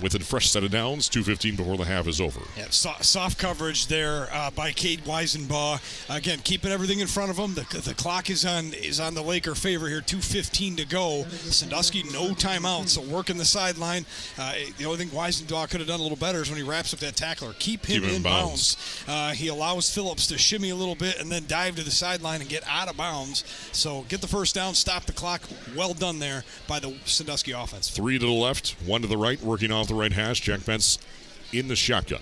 with a fresh set of downs. 2:15 before the half is over. Yeah, soft coverage there by Cade Weisenbaugh. Again, keeping everything in front of him. The clock is on the Laker favor here. 2:15 to go. Sandusky no timeout, so working the sideline. The only thing Weisenbaugh could have done a little better is when he wraps up that tackler. Keep him in bounds. He allows Phillips to shimmy a little bit and then dive to the sideline and get out of bounds. So get the first down, stop the clock. Well done there by the Sandusky offense. 3 to the left, 1 to the right, working off the right hash. Jack Betts in the shotgun.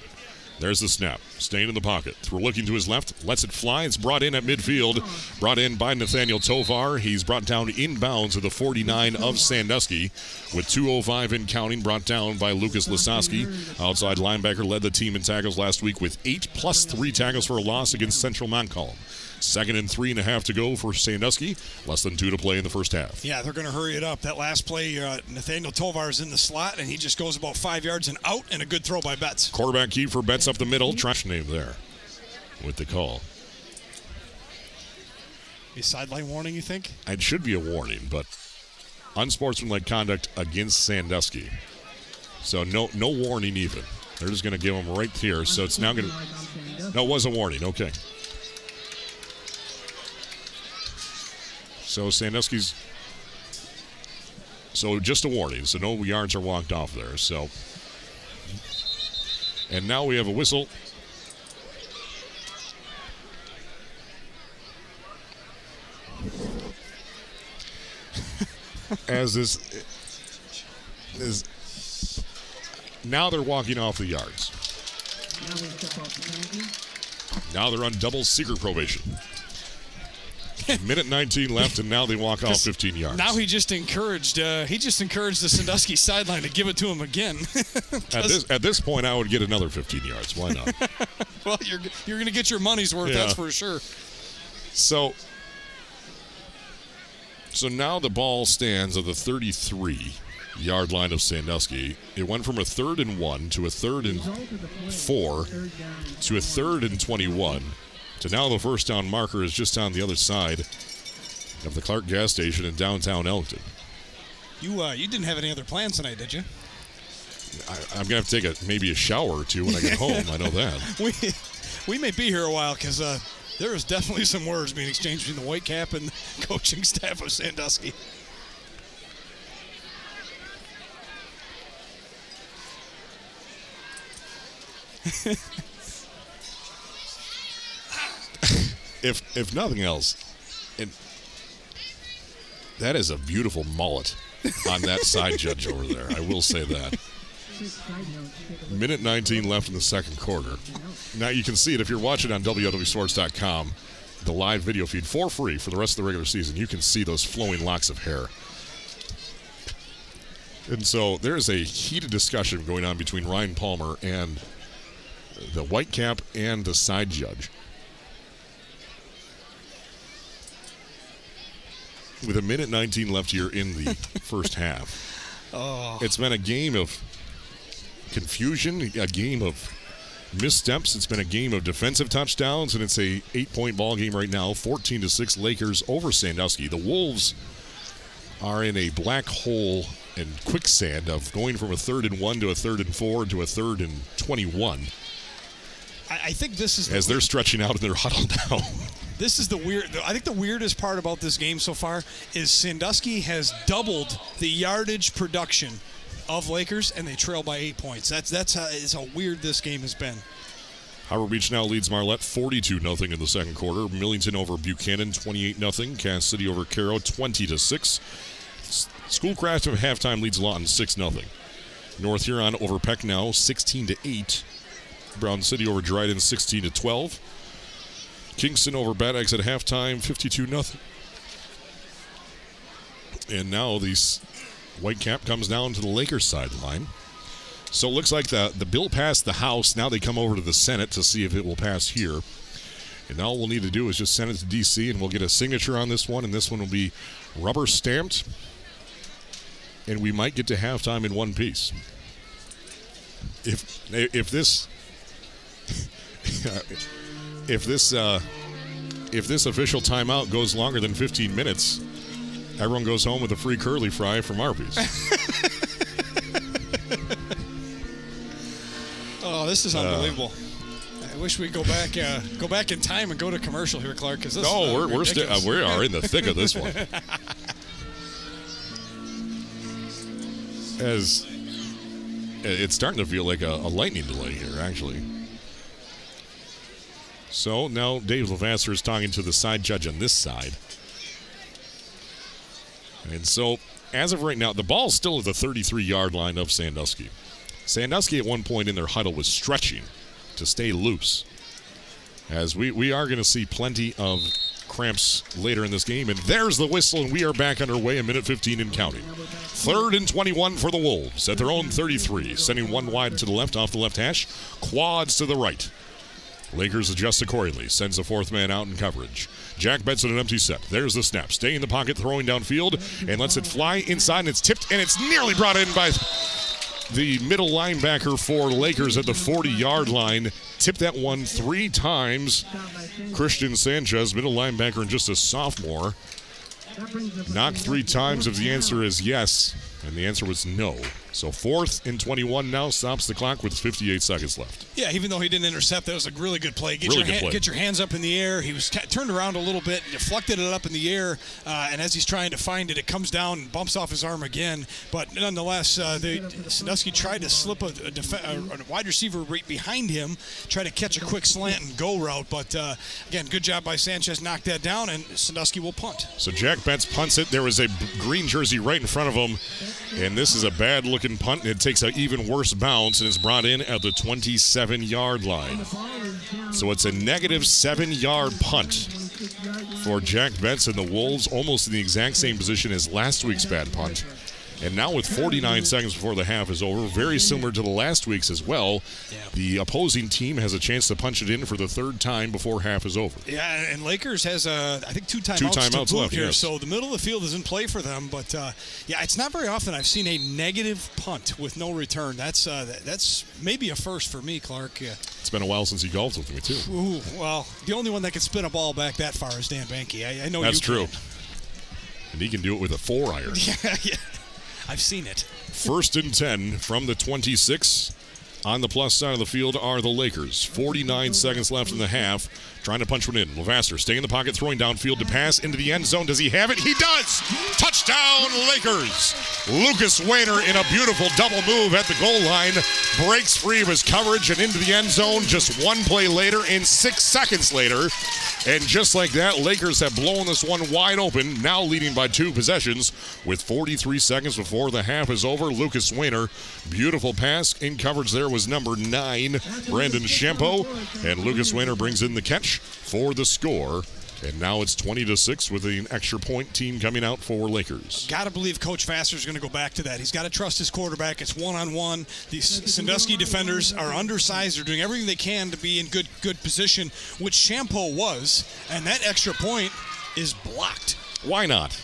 There's the snap. Staying in the pocket. We're looking to his left. Lets it fly. It's brought in at midfield. Brought in by Nathaniel Tovar. He's brought down inbounds at the 49 of Sandusky. With 2:05 in counting. Brought down by Lucas Lasowski. Outside linebacker led the team in tackles last week with 8 plus 3 tackles for a loss against Central Montcalm. 2nd and 3.5 to go for Sandusky. Less than 2 to play in the first half. Yeah, they're going to hurry it up. That last play, Nathaniel Tovar is in the slot, and he just goes about 5 yards and out, and a good throw by Betts. Quarterback key for Betts up the middle. Trash name there with the call. A sideline warning, you think? It should be a warning, but unsportsmanlike conduct against Sandusky. So no warning even. They're just going to give him right here. So it's now going to... No, it was a warning. Okay. So Sandusky's, so just a warning. So no yards are walked off there. So, and now we have a whistle. As this is, now they're walking off the yards. Now they're on double secret probation. Minute 19 left, and now they walk off 15 yards. Now he just encouraged the Sandusky sideline to give it to him again. At this point, I would get another 15 yards. Why not? Well, you're going to get your money's worth, that's for sure. So now the ball stands at the 33-yard line of Sandusky. It went from a 3rd and 1 to a 3rd and 4 to a 3rd and 21 to now the first down marker is just on the other side of the Clark gas station in downtown Elkton. You didn't have any other plans tonight, did you? I'm going to have to take maybe a shower or two when I get home. I know that. We may be here a while because there is definitely some words being exchanged between the Whitecap and the coaching staff of Sandusky. If nothing else, that is a beautiful mullet on that side judge over there. I will say that. Minute 19 left in the second quarter. Now you can see it if you're watching on WLEWSports.com, the live video feed for free for the rest of the regular season. You can see those flowing locks of hair. And so there's a heated discussion going on between Ryan Palmer and the Whitecap and the side judge. With a minute 19 left here in the first half. It's been a game of confusion, a game of missteps. It's been a game of defensive touchdowns, and it's a 8-point ball game right now, 14-6 Lakers over Sandusky. The Wolves are in a black hole and quicksand of going from a 3rd and 1 to a 3rd and 4 to a 3rd and 21. I think this is as they're stretching out in their huddle now. This is I think the weirdest part about this game so far is Sandusky has doubled the yardage production of Lakers, and they trail by 8 points. That's how weird this game has been. Harbor Beach now leads Marlette 42-0 in the second quarter. Millington over Buchanan 28-0. Cass City over Caro 20-6. Schoolcraft at halftime leads Lawton 6-0. North Huron over Pecknow 16-8. Brown City over Dryden 16-12. Kingston over Bad Eggs at halftime 52-0. And now these Whitecap comes down to the Lakers sideline. So it looks like the bill passed the House. Now they come over to the Senate to see if it will pass here. And all we'll need to do is just send it to D.C. and we'll get a signature on this one. And this one will be rubber stamped. And we might get to halftime in one piece. If this official timeout goes longer than 15 minutes, everyone goes home with a free curly fry from Arby's. Oh, this is unbelievable. I wish we'd go back in time and go to commercial here, Clark. Because we are in the thick of this one. As it's starting to feel like a lightning delay here, actually. So now Dave Levasseur is talking to the side judge on this side. And so, as of right now, the ball's still at the 33-yard line of Sandusky. Sandusky at one point in their huddle was stretching to stay loose. As we are going to see plenty of cramps later in this game. And there's the whistle, and we are back underway, a minute 15 and counting. 3rd and 21 for the Wolves at their own 33. Sending one wide to the left off the left hash. Quads to the right. Lakers adjust accordingly. Sends the fourth man out in coverage. Jack Benson an empty set. There's the snap. Staying in the pocket, throwing downfield, and lets it fly inside, and it's tipped, and it's nearly brought in by the middle linebacker for Lakers at the 40-yard line. Tipped that one 3 times. Christian Sanchez, middle linebacker and just a sophomore. Knocked 3 times if the answer is yes, and the answer was no. So 4th and 21 now, stops the clock with 58 seconds left. Yeah, even though he didn't intercept, that was a really good play. Get your hands up in the air. He was turned around a little bit, deflected it up in the air, and as he's trying to find it, it comes down and bumps off his arm again. But nonetheless, Sandusky tried to slip a wide receiver right behind him, try to catch a quick slant and go route. But again, good job by Sanchez, knocked that down, and Sandusky will punt. So Jack Betts punts it. There was a green jersey right in front of him, and this is a bad-looking punt. It takes an even worse bounce, and it's brought in at the 27-yard line. So it's a negative 7-yard punt for Jack Betts and the Wolves, almost in the exact same position as last week's bad punt. And now with 49 seconds before the half is over, very similar to the last week's as well, the opposing team has a chance to punch it in for the third time before half is over. Yeah, and Lakers has, I think, two timeouts left here, yes. so the middle of the field is in play for them. But, yeah, it's not very often I've seen a negative punt with no return. That's maybe a first for me, Clark. It's been a while since he golfed with me, too. Ooh, well, the only one that can spin a ball back that far is Dan Banky. I know that's you true. can. And he can do it with a 4-iron. Yeah. I've seen it. 1st and 10 from the 26. On the plus side of the field are the Lakers. 49 seconds left in the half. Trying to punch one in. Levasseur staying in the pocket, throwing downfield to pass into the end zone. Does he have it? He does! Touchdown, Lakers! Lucas Wayner in a beautiful double move at the goal line. Breaks free of his coverage and into the end zone just one play later and 6 seconds later. And just like that, Lakers have blown this one wide open, now leading by 2 possessions with 43 seconds before the half is over. Lucas Wayner, beautiful pass. In coverage there was number 9, Brandon Shampo. And Lucas Wayner brings in the catch for the score. And now it's 20-6 with an extra point team coming out for Lakers. Got to believe Coach Vassar's going to go back to that. He's got to trust his quarterback. It's one-on-one. These Sandusky defenders are undersized. They're doing everything they can to be in good position, which Shampo was, and that extra point is blocked. Why not?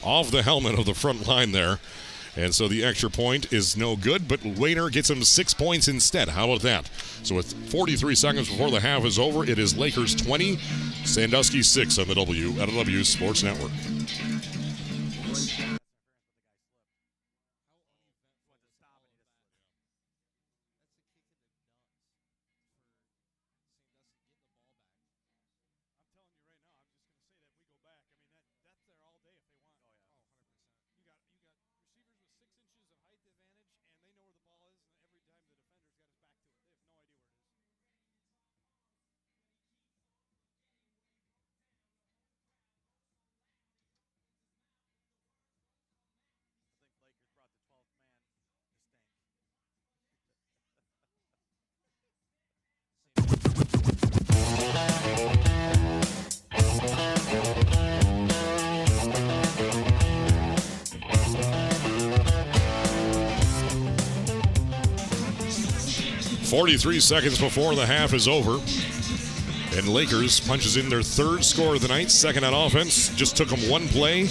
Off the helmet of the front line there. And so the extra point is no good, but Wayner gets him 6 points instead. How about that? So with 43 seconds before the half is over, it is Lakers 20, Sandusky 6 on the WLEW Sports Network. .43 seconds before the half is over. And Lakers punches in their 3rd score of the night, 2nd on offense. Just took them 1 play,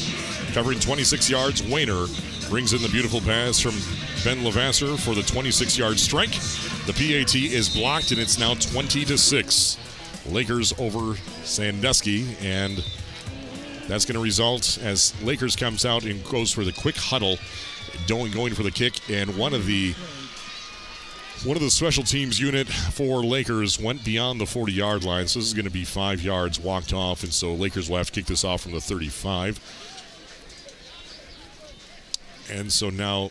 covering 26 yards. Wayner brings in the beautiful pass from Ben Levasseur for the 26-yard strike. The PAT is blocked, and it's now 20-6. Lakers over Sandusky, and that's going to result as Lakers comes out and goes for the quick huddle, going for the kick, and one of the special teams unit for Lakers went beyond the 40-yard line, so this is going to be 5 yards walked off, and so Lakers will have to kick this off from the 35. And so now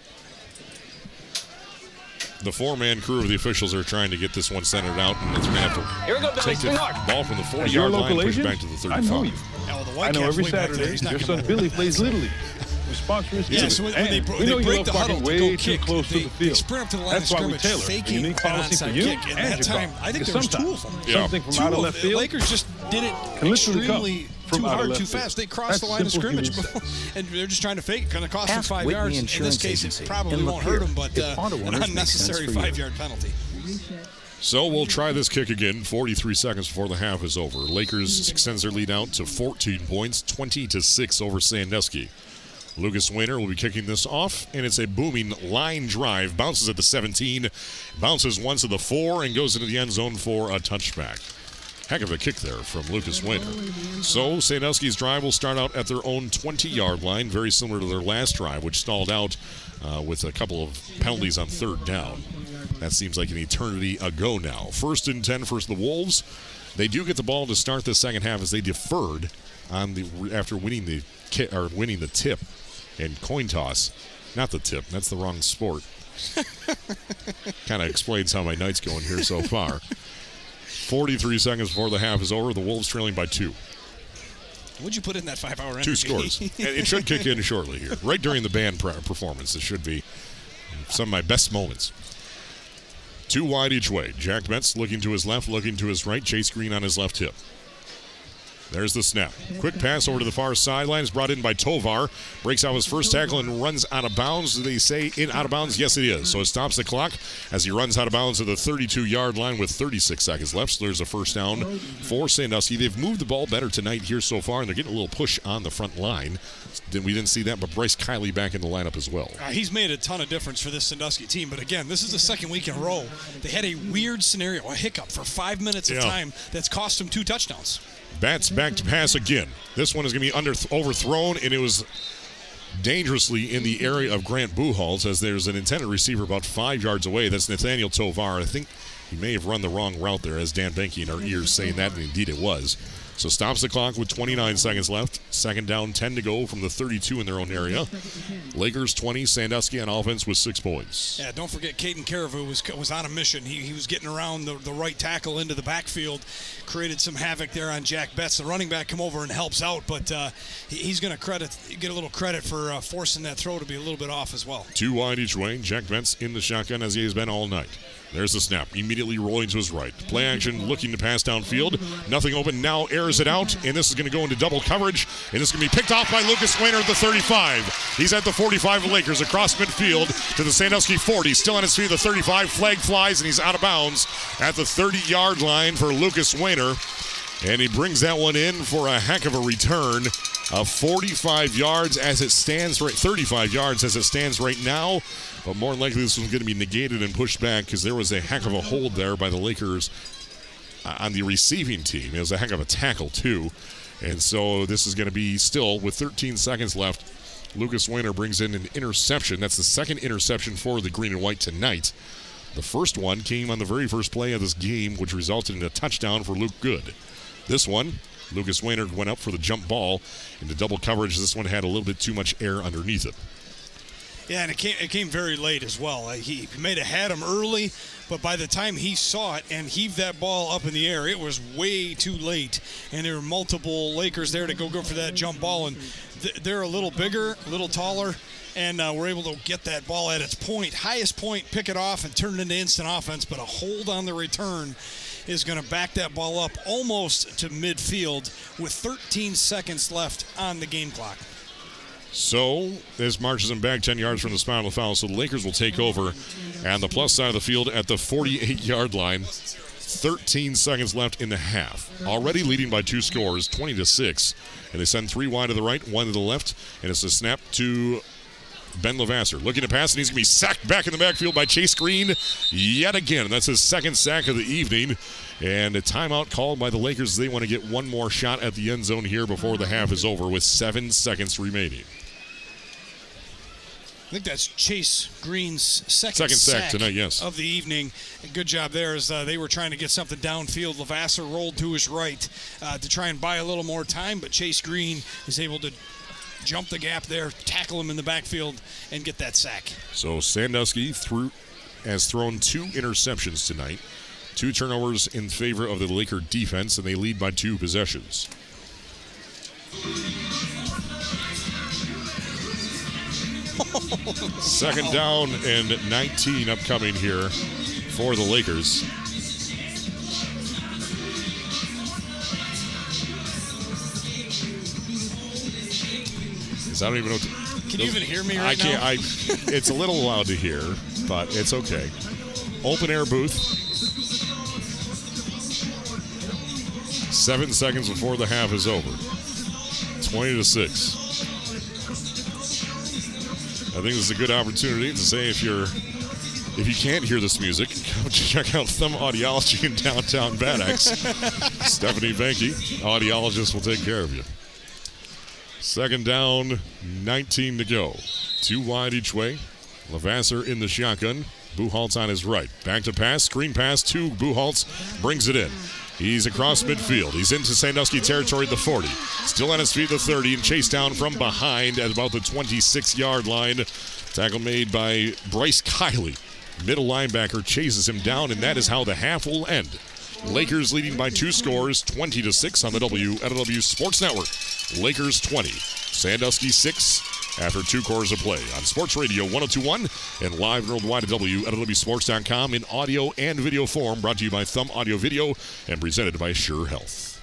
the 4-man crew of the officials are trying to get this one centered out, and it's going to have to take the ball from the 40-yard line and push it back to the 35. I know you. I know every Saturday your son Billy plays Little League. We sponsor his team. Yeah, so when they break the huddle to go kick, they sprint up to the line of scrimmage, faking an onside kick. And that time, I think there was 2 of them. Something from out of left field. The Lakers just did it extremely too hard, too fast. They crossed the line of scrimmage, and they're just trying to fake. Going to cost them 5 yards. In this case, it probably won't hurt them, but an unnecessary 5-yard penalty. So we'll try this kick again. 43 seconds before the half is over. Lakers extends their lead out to 14 points, 20-6 over Sandusky. Lucas Wayner will be kicking this off, and it's a booming line drive. Bounces at the 17, bounces once at the 4, and goes into the end zone for a touchback. Heck of a kick there from Lucas Wayner. So Sandusky's drive will start out at their own 20-yard line, very similar to their last drive, which stalled out with a couple of penalties on 3rd down. That seems like an eternity ago now. 1st and 10 for the Wolves. They do get the ball to start the second half as they deferred after winning the tip and coin toss. Not the tip. That's the wrong sport. Kind of explains how my night's going here so far. 43 seconds before the half is over. The Wolves trailing by 2. What'd you put in that 5-hour energy? 2 scores. And it should kick in shortly here. Right during the band performance. It should be some of my best moments. 2 wide each way. Jack Betts looking to his left, looking to his right. Chase Green on his left hip. There's the snap. Quick pass over to the far sideline is brought in by Tovar. Breaks out his first tackle and runs out of bounds. Do they say in out of bounds? Yes, it is. So it stops the clock as he runs out of bounds to the 32-yard line with 36 seconds left. So there's a first down for Sandusky. They've moved the ball better tonight here so far, and they're getting a little push on the front line. We didn't see that, but Bryce Kiley back in the lineup as well. He's made a ton of difference for this Sandusky team. But again, this is the second week in a row. They had a weird scenario, a hiccup for 5 minutes of time that's cost them 2 touchdowns. Bats back to pass again. This one is going to be overthrown, and it was dangerously in the area of Grant Buchholz as there's an intended receiver about 5 yards away. That's Nathaniel Tovar. I think he may have run the wrong route there, as Dan Benke in our ears saying that, and indeed it was. So stops the clock with 29 seconds left. Second down, 10 to go from the 32 in their own area. Lakers 20, Sandusky on offense with 6 points. Yeah, don't forget Caden Carrefour was on a mission. He was getting around the right tackle into the backfield, created some havoc there on Jack Betts. The running back come over and helps out, but he's going to get a little credit for forcing that throw to be a little bit off as well. 2 wide each way. Jack Betts in the shotgun as he has been all night. There's the snap. Immediately rolling to his right. Play action, looking to pass downfield. Nothing open. Now airs it out, and this is going to go into double coverage, and this is going to be picked off by Lucas Weiner at the 35. He's at the 45 of Lakers across midfield to the Sandusky 40. Still on his feet, the 35. Flag flies, and he's out of bounds at the 30-yard line for Lucas Weiner. And he brings that one in for a heck of a return of 45 yards as it stands 35 yards as it stands right now. But more than likely this one's going to be negated and pushed back because there was a heck of a hold there by the Lakers on the receiving team. It was a heck of a tackle, too. And so this is going to be still with 13 seconds left. Lucas Weiner brings in an interception. That's the second interception for the green and white tonight. The first one came on the very first play of this game, which resulted in a touchdown for Luke Good. This one, Lucas Weiner went up for the jump ball into double coverage. This one had a little bit too much air underneath it. Yeah, and it came very late as well. He may have had him early, but by the time he saw it and heaved that ball up in the air, it was way too late. And there were multiple Lakers there to go for that jump ball. And they're a little bigger, a little taller, and we're able to get that ball at its highest point, pick it off, and turn it into instant offense. But a hold on the return is going to back that ball up almost to midfield with 13 seconds left on the game clock. So this marches him back 10 yards from the spot of the foul. So the Lakers will take over on the plus side of the field at the 48-yard line. 13 seconds left in the half. Already leading by 2 scores, 20-6. And they send 3 wide to the right, 1 to the left. And it's a snap to Ben Levasseur. Looking to pass, and he's going to be sacked back in the backfield by Chase Green yet again. And that's his second sack of the evening. And a timeout called by the Lakers. They want to get one more shot at the end zone here before the half is over with 7 seconds remaining. I think that's Chase Green's second sack tonight, yes, of the evening. Good job there as they were trying to get something downfield. Levasseur rolled to his right to try and buy a little more time, but Chase Green is able to jump the gap there, tackle him in the backfield, and get that sack. So Sandusky has thrown 2 interceptions tonight. 2 turnovers in favor of the Laker defense, and they lead by 2 possessions. Second down and 19 upcoming here for the Lakers. I don't even know. Can you even hear me right now? I can't. It's a little loud to hear, but it's okay. Open air booth. 7 seconds before the half is over. 20-6. I think this is a good opportunity to say if you can't hear this music, come check out Thumb Audiology in downtown Bad Axe. Stephanie Benke, audiologist, will take care of you. Second down, 19 to go. 2 wide each way. Levasseur in the shotgun. Buchholz on his right. Back to pass, screen pass to Buchholz, brings it in. He's across midfield. He's into Sandusky territory at the 40. Still on his feet at the 30 and chased down from behind at about the 26-yard line. Tackle made by Bryce Kiley. Middle linebacker chases him down, and that is how the half will end. Lakers leading by 2 scores, 20-6 on the WLEW Sports Network. Lakers 20, Sandusky 6 after 2 quarters of play on Sports Radio 102.1 and live worldwide at WLEWsports.com in audio and video form, brought to you by Thumb Audio Video and presented by Scheurer Health.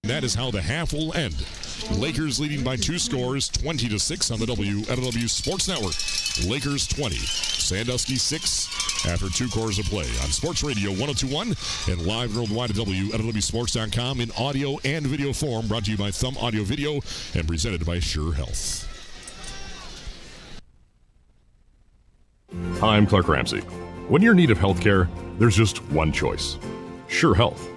That is how the half will end. Lakers leading by 2 scores, 20-6 on the WLEW Sports Network. Lakers 20, Sandusky 6 after 2 quarters of play on Sports Radio 102.1 and live worldwide at WLEWsports.com in audio and video form. Brought to you by Thumb Audio Video and presented by Scheurer Health. I'm Clark Ramsey. When you're in need of health care, there's just one choice: Scheurer Health.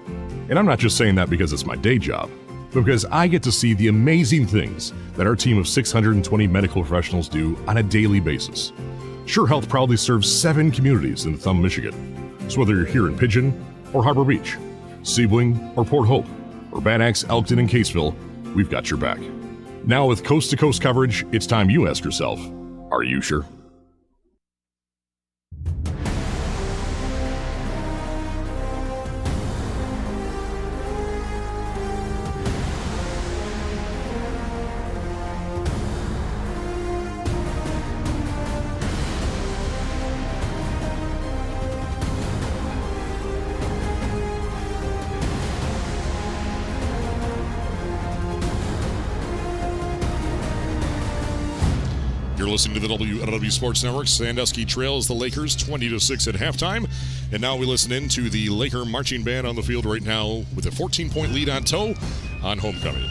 And I'm not just saying that because it's my day job, but because I get to see the amazing things that our team of 620 medical professionals do on a daily basis. Scheurer Health proudly serves 7 communities in Thumb, Michigan. So whether you're here in Pigeon or Harbor Beach, Sebring or Port Hope, or Bad Axe, Elkton, and Caseville, we've got your back. Now with coast-to-coast coverage, it's time you ask yourself, are you sure? You're listening to the WLEW Sports Network. Sandusky trails the Lakers 20-6 at halftime. And now we listen in to the Laker marching band on the field right now with a 14-point lead on toe on homecoming.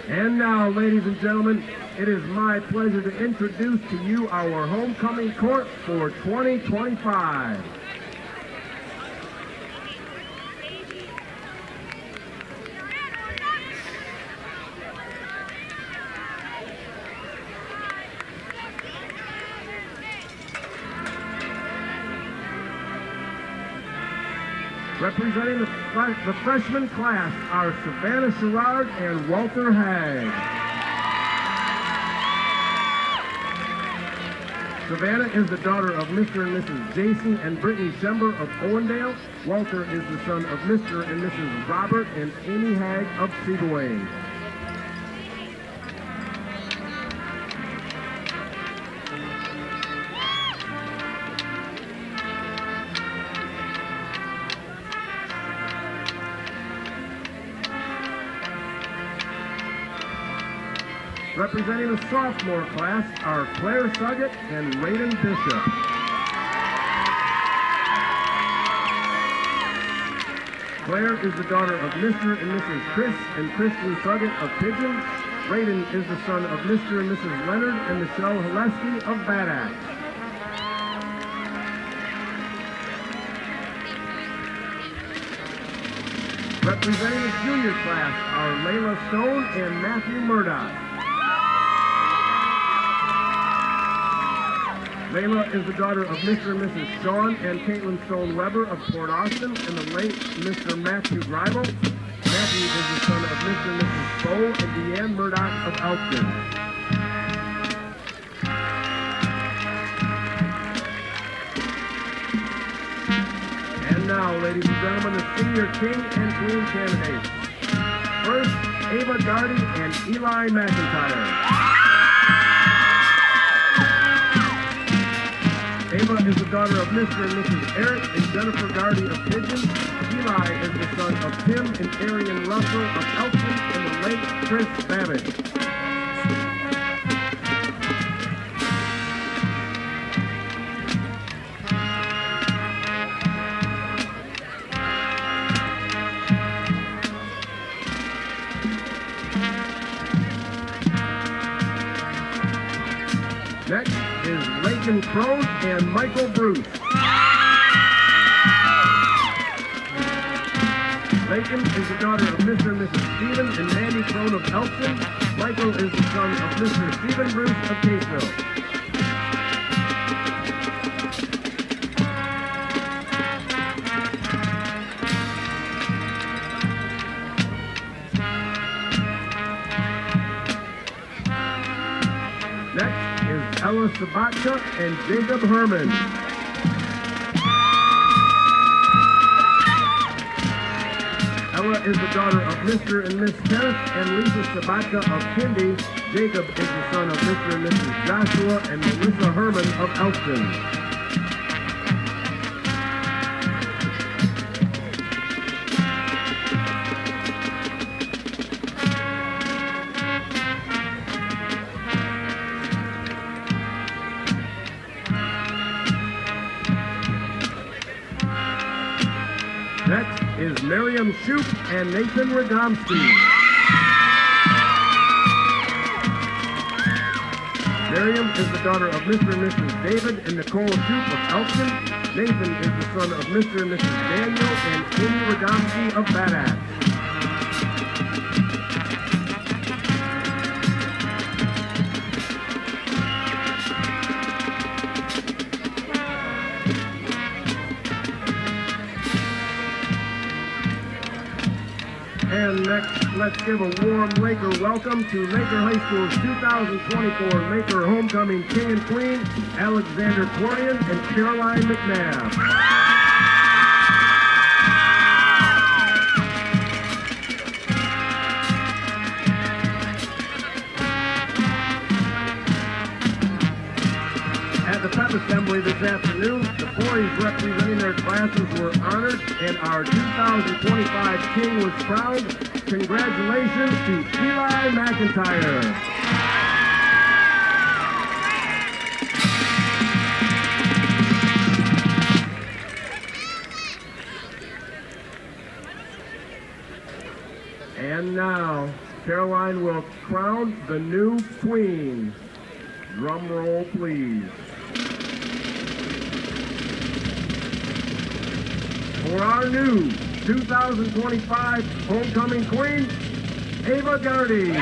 And now, ladies and gentlemen, it is my pleasure to introduce to you our homecoming court for 2025. Representing the freshman class are Savannah Sherrard and Walter Hagg. Savannah is the daughter of Mr. and Mrs. Jason and Brittany Schember of Owendale. Walter is the son of Mr. and Mrs. Robert and Amy Hagg of Seaway. Representing the sophomore class are Claire Suggett and Raiden Bishop. Claire is the daughter of Mr. and Mrs. Chris and Kristen Suggett of Pigeon. Raiden is the son of Mr. and Mrs. Leonard and Michelle Haleski of Bad Axe. Representing the junior class are Layla Stone and Matthew Murdoch. Layla is the daughter of Mr. and Mrs. Sean and Caitlin Stone Weber of Port Austin and the late Mr. Matthew Greibel. Matthew is the son of Mr. and Mrs. Bowe and Deanne Murdoch of Elkton. And now, ladies and gentlemen, the senior king and queen candidates. First, Ava Gardy and Eli McIntyre. Ava is the daughter of Mr. and Mrs. Eric and Jennifer Gardy of Pigeon. Eli is the son of Tim and Arian Russell of Elkton and the late Chris Babbage. Next is Lakin Crone and Michael Bruce. Lakin is the daughter of Mr. and Mrs. Stephen and Mandy Crone of Elkton. Michael is the son of Mr. Stephen Bruce of Caseville. Ella Sabatka and Jacob Herman. Ella is the daughter of Mr. and Miss Kenneth and Lisa Sabatka of Kindy. Jacob is the son of Mr. and Mrs. Joshua and Melissa Herman of Elkton. Next is Miriam Shoup and Nathan Radomski. Miriam is the daughter of Mr. and Mrs. David and Nicole Shoup of Elkton. Nathan is the son of Mr. and Mrs. Daniel and Amy Radomski of Bad Axe. And next, let's give a warm Laker welcome to Laker High School's 2024 Laker Homecoming King and Queen, Alexander Quarian and Caroline McNabb. At the pep assembly this afternoon, the boys representing their classes were honored, and our 2025 King was proud. Congratulations to Eli McIntyre. And now, Caroline will crown the new queen. Drum roll, please. For our new 2025 homecoming queen, Ava Gardy.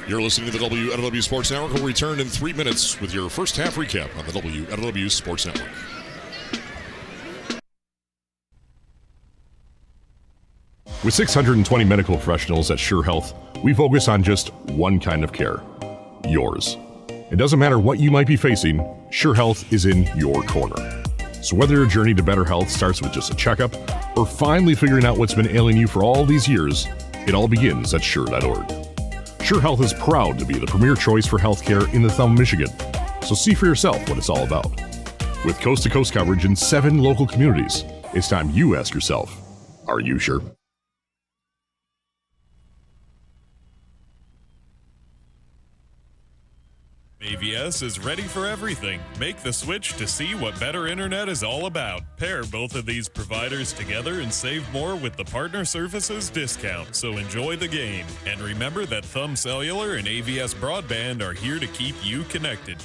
You're listening to the WLEW Sports Network. We'll return in 3 minutes with your first half recap on the WLEW Sports Network. With 620 medical professionals at Scheurer Health, we focus on just one kind of care, yours. It doesn't matter what you might be facing, Scheurer Health is in your corner. So whether your journey to better health starts with just a checkup or finally figuring out what's been ailing you for all these years, it all begins at Scheurer.org. Scheurer Health is proud to be the premier choice for healthcare in the Thumb, Michigan. So see for yourself what it's all about. With coast-to-coast coverage in 7 local communities, it's time you ask yourself, are you sure? AVS is ready for everything. Make the switch to see what better internet is all about. Pair both of these providers together and save more with the Partner Services discount. So enjoy the game. And remember that Thumb Cellular and AVS Broadband are here to keep you connected.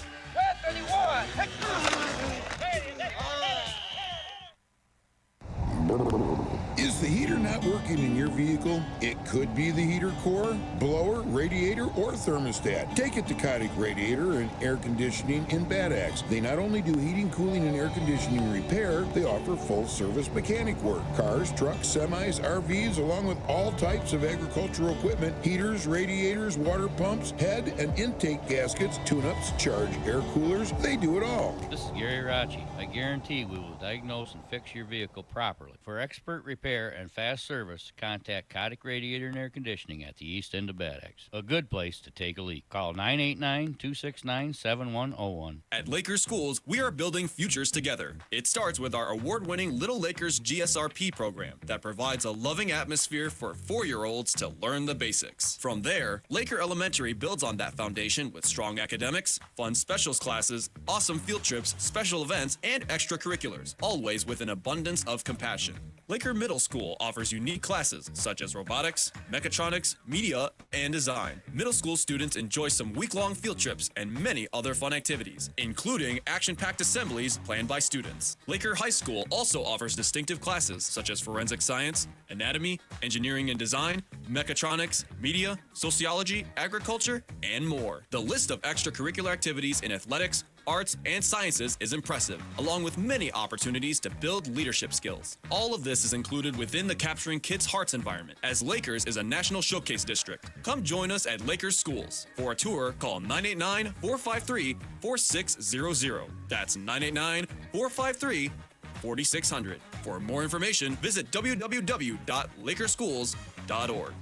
Is the heater not working in your vehicle? It could be the heater core, blower, radiator, or thermostat. Take it to Kotick Radiator and Air Conditioning in Bad Axe. They not only do heating, cooling, and air conditioning repair, they offer full-service mechanic work. Cars, trucks, semis, RVs, along with all types of agricultural equipment, heaters, radiators, water pumps, head and intake gaskets, tune-ups, charge air coolers, they do it all. This is Gary Rachi. I guarantee we will diagnose and fix your vehicle properly. For expert repair and fast service, contact Kotick Radiator and Air Conditioning at the east end of Bad Axe. A good place to take a leak. Call 989-269-7101. At Lakers Schools, we are building futures together. It starts with our award-winning Little Lakers GSRP program that provides a loving atmosphere for 4-year-olds to learn the basics. From there, Laker Elementary builds on that foundation with strong academics, fun specials classes, awesome field trips, special events, and extracurriculars, always with an abundance of compassion. Laker Middle School offers unique classes such as robotics, mechatronics, media, and design. Middle school students enjoy some week-long field trips and many other fun activities, including action-packed assemblies planned by students. Laker High School also offers distinctive classes such as forensic science, anatomy, engineering and design, mechatronics, media, sociology, agriculture, and more. The list of extracurricular activities in athletics, arts, and sciences is impressive, along with many opportunities to build leadership skills. All of this is included within the Capturing Kids' Hearts environment, as Lakers is a national showcase district. Come join us at Lakers Schools. For a tour, call 989-453-4600. That's 989-453-4600. For more information, visit www.lakerschools.org.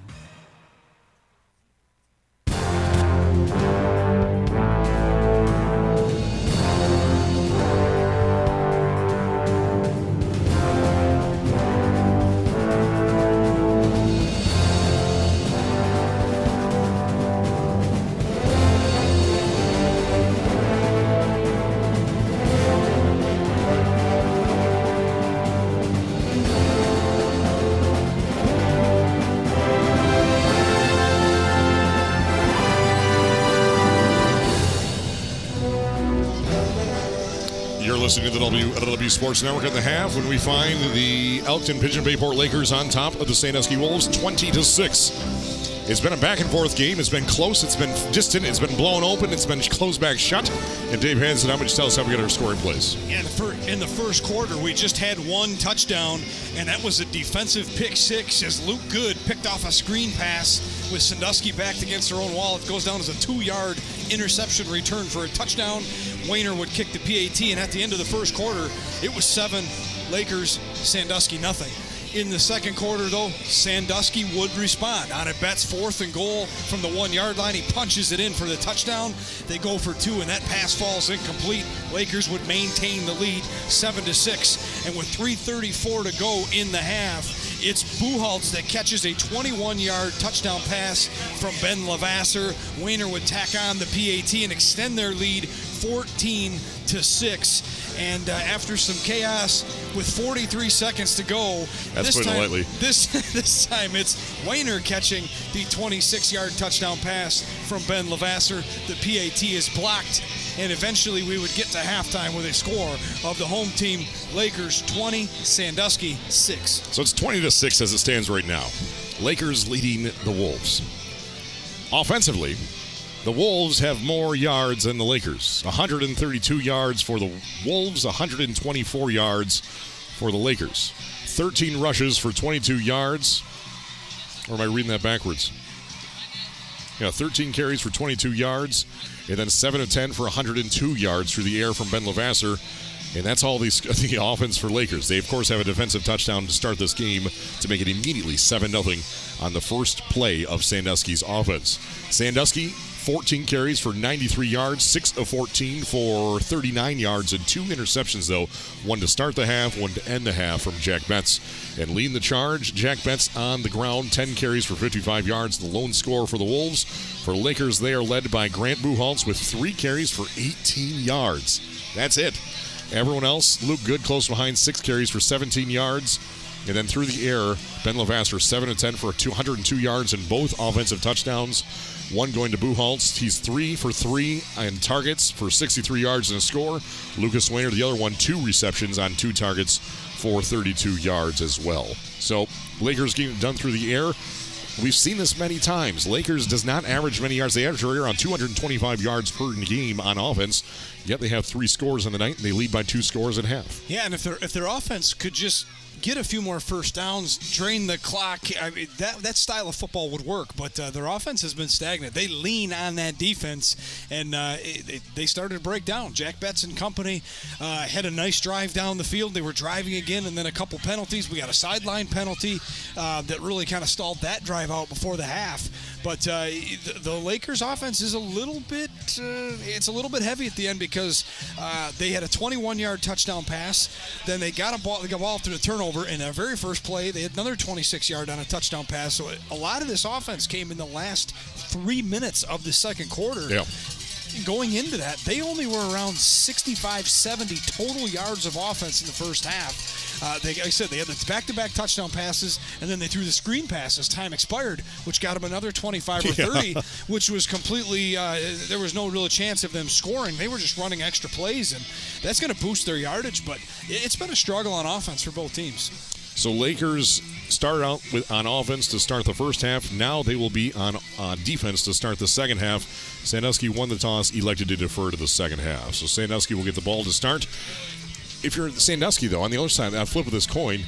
Listening to the WLEW Sports Network at the half when we find the Elkton Pigeon Bayport Lakers on top of the Sandusky Wolves 20-6. It's been a back-and-forth game. It's been close. It's been distant. It's been blown open. It's been closed back shut. And Dave Hansen, how much tell us how we got our scoring plays? Yeah, in the first quarter, we just had one touchdown, and that was a defensive pick six as Luke Good picked off a screen pass with Sandusky backed against their own wall. It goes down as a 2-yard interception return for a touchdown. Wayner would kick the PAT, and at the end of the first quarter, it was 7 Lakers, Sandusky nothing. In the second quarter, though, Sandusky would respond. On a Betts 4th and goal from the 1-yard line, he punches it in for the touchdown. They go for 2, and that pass falls incomplete. Lakers would maintain the lead 7-6. And with 3:34 to go in the half, it's Buchholz that catches a 21-yard touchdown pass from Ben Lavasser. Wayner would tack on the PAT and extend their lead 14-6. And after some chaos with 43 seconds to go, this time it's Wayner catching the 26-yard touchdown pass from Ben Lavasser. The PAT is blocked, and eventually we would get to halftime with a score of the home team, Lakers 20, Sandusky 6. So it's 20-6 as it stands right now. Lakers leading the Wolves. Offensively, the Wolves have more yards than the Lakers. 132 yards for the Wolves, 124 yards for the Lakers. 13 rushes for 22 yards. Or am I reading that backwards? Yeah, 13 carries for 22 yards, and then 7 of 10 for 102 yards through the air from Ben Lavasser. And that's all the offense for Lakers. They, of course, have a defensive touchdown to start this game to make it immediately 7-0 on the first play of Sandusky's offense. Sandusky, 14 carries for 93 yards, 6 of 14 for 39 yards, and 2 interceptions, though. 1 to start the half, 1 to end the half from Jack Betts. And leading the charge, Jack Betts on the ground, 10 carries for 55 yards, the lone scorer for the Wolves. For Lakers, they are led by Grant Buchholz with 3 carries for 18 yards. That's it. Everyone else, Luke Good close behind, 6 carries for 17 yards. And then through the air, Ben Lavasser, 7 of 10 for 202 yards and both offensive touchdowns. 1 going to Buchholz. He's 3 for 3 on targets for 63 yards and a score. Lucas Wayner, the other one, 2 receptions on 2 targets for 32 yards as well. So Lakers getting it done through the air. We've seen this many times. Lakers does not average many yards. They average around 225 yards per game on offense, yet they have 3 scores in the night, and they lead by 2 scores at half. Yeah, and if their offense could just get a few more first downs, drain the clock, I mean, that style of football would work, but their offense has been stagnant. They lean on that defense, and they started to break down. Jack Betts and company had a nice drive down the field. They were driving again, and then a couple penalties. We got a sideline penalty that really kind of stalled that drive out before the half. But the Lakers' offense is a little bit heavy at the end because they had a 21-yard touchdown pass. Then they got a ball through the turnover. In their very first play, they had another 26-yard on a touchdown pass. So a lot of this offense came in the last 3 minutes of the second quarter. Yeah. Going into that, they only were around 65, 70 total yards of offense in the first half. Like I said, they had the back-to-back touchdown passes, and then they threw the screen pass as time expired, which got them another 25 or 30, which was completely there was no real chance of them scoring. They were just running extra plays, and that's going to boost their yardage, but it's been a struggle on offense for both teams. So Lakers started out on offense to start the first half. Now they will be on defense to start the second half. Sandusky won the toss, elected to defer to the second half. So Sandusky will get the ball to start. If you're Sandusky, though, on the other side, that flip of this coin,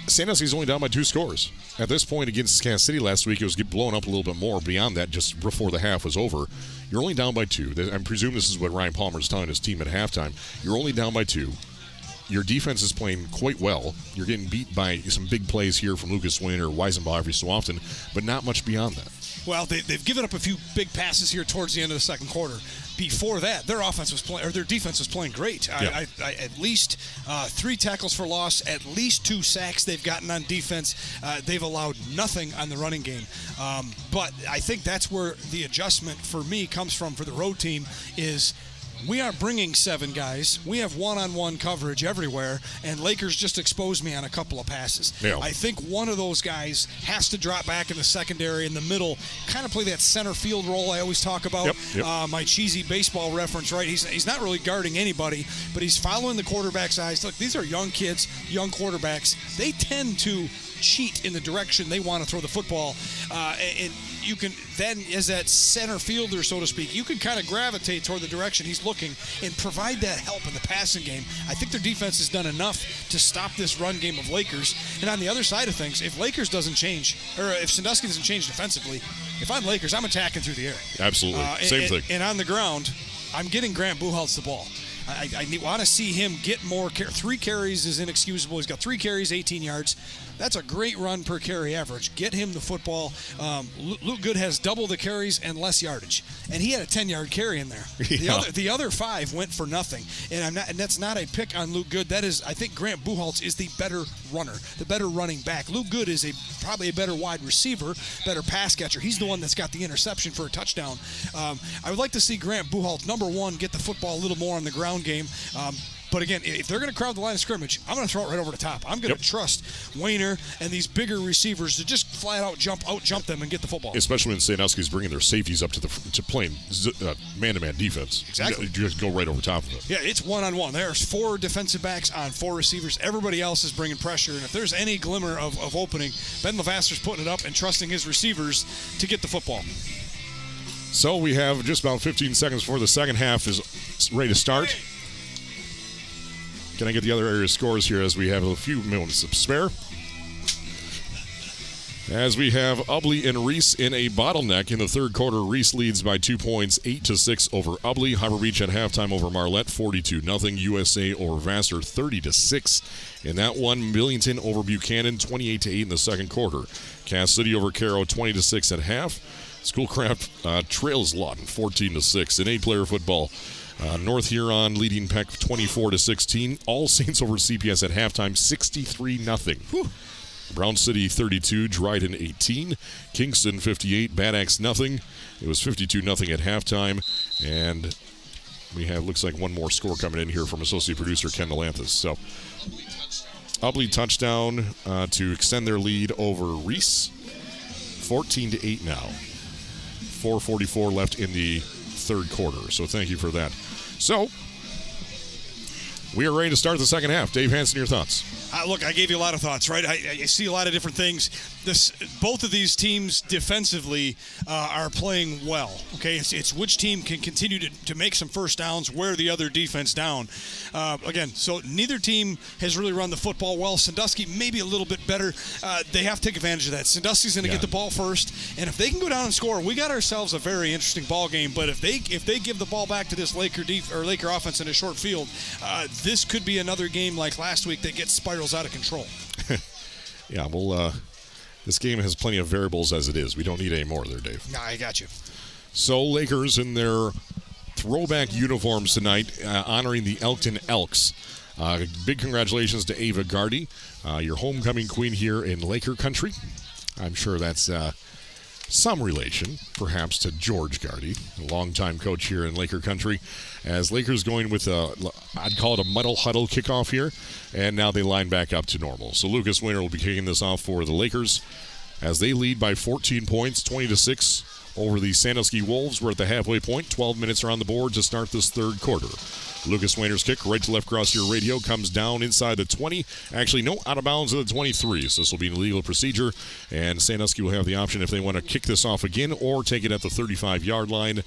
Sandusky's only down by 2 scores. At this point against Kansas City last week, it was blown up a little bit more beyond that just before the half was over. You're only down by 2. I presume this is what Ryan Palmer's telling his team at halftime. You're only down by 2. Your defense is playing quite well. You're getting beat by some big plays here from Lucas Wayner or Weisenbaugh every so often, but not much beyond that. Well, they've given up a few big passes here towards the end of the second quarter. Before that, their defense was playing great. Yeah. At least 3 tackles for loss, at least 2 sacks they've gotten on defense. They've allowed nothing on the running game. But I think that's where the adjustment for me comes from for the road team is we aren't bringing 7 guys. We have one-on-one coverage everywhere, and Lakers just exposed me on a couple of passes. Yeah. I think one of those guys has to drop back in the secondary in the middle, kind of play that center field role I always talk about. Yep. My cheesy baseball reference, right? He's not really guarding anybody, but he's following the quarterback's eyes. Look, these are young kids, young quarterbacks. They tend to cheat in the direction they want to throw the football, and you can then, as that center fielder, so to speak, you can kind of gravitate toward the direction he's looking and provide that help in the passing game. I think their defense has done enough to stop this run game of Lakers. And on the other side of things, if Lakers doesn't change, or if Sandusky doesn't change defensively, if I'm Lakers, I'm attacking through the air. Absolutely. Same thing. And on the ground, I'm getting Grant Buchholz the ball. I want to see him get more. 3 carries is inexcusable. He's got 3 carries, 18 yards. That's a great run per carry average. Get him the football. Luke Good has double the carries and less yardage, and he had a 10-yard carry in there. Yeah. The other 5 went for nothing, and that's not a pick on Luke Good. That is, I think Grant Buchholz is the better runner, the better running back. Luke Good is probably a better wide receiver, better pass catcher. He's the one that's got the interception for a touchdown. I would like to see Grant Buchholz, number 1, get the football a little more on the ground game. But again, if they're going to crowd the line of scrimmage, I'm going to throw it right over the top. I'm going to trust Wayner and these bigger receivers to just flat out jump them and get the football. Especially when Sandusky's bringing their safeties up to playing man-to-man defense. Exactly. You just go right over top of it. Yeah, it's one-on-one. There's 4 defensive backs on 4 receivers. Everybody else is bringing pressure, and if there's any glimmer of opening, Ben Levaster's putting it up and trusting his receivers to get the football. So we have just about 15 seconds before the second half is ready to start. Can I get the other area scores here as we have a few minutes of spare? As we have Ubley and Reese in a bottleneck in the third quarter, Reese leads by 2 points, 8-6 over Ubley. Harbor Beach at halftime over Marlette, 42-0. USA over Vassar, 30-6. In that one, Millington over Buchanan, 28-8 in the second quarter. Cass City over Caro, 20-6 at half. Schoolcraft trails Lawton, 14-6. In 8-player football, North Huron leading Peck 24-16. All Saints over CPS at halftime, 63-0. Brown City 32, Dryden 18, Kingston 58, Bad Axe nothing. It was 52-0 at halftime, and we have looks like one more score coming in here from associate producer Ken Melanthus. So Ubley touchdown to extend their lead over Reese, 14-8 now. 4:44 left in the third quarter. So thank you for that. So we are ready to start the second half. Dave Hansen, your thoughts? Look, I gave you a lot of thoughts, right? I see a lot of different things. Both of these teams defensively are playing well, okay? It's which team can continue to make some first downs, wear the other defense down. Again, so neither team has really run the football well. Sandusky maybe a little bit better. They have to take advantage of that. Sandusky's going to get the ball first, and if they can go down and score, we got ourselves a very interesting ball game. But if they give the ball back to this Laker offense in a short field, this could be another game like last week that gets spirals out of control. Yeah, well, this game has plenty of variables as it is. We don't need any more there, Dave. Nah, I got you. So Lakers in their throwback uniforms tonight, honoring the Elkton Elks. Big congratulations to Ava Gardy, your homecoming queen here in Laker country. I'm sure that's some relation, perhaps, to George Gardy, a longtime coach here in Laker country. As Lakers going with I'd call it a muddle huddle kickoff here, and now they line back up to normal. So Lucas Winter will be kicking this off for the Lakers as they lead by 14 points, 20-6 over the Sandusky Wolves. We're at the halfway point. 12 minutes are on the board to start this third quarter. Lucas Winter's kick, right to left across your radio, comes down inside the 20. Actually, no, out of bounds at the 23. So this will be an illegal procedure, and Sandusky will have the option if they want to kick this off again or take it at the 35-yard line.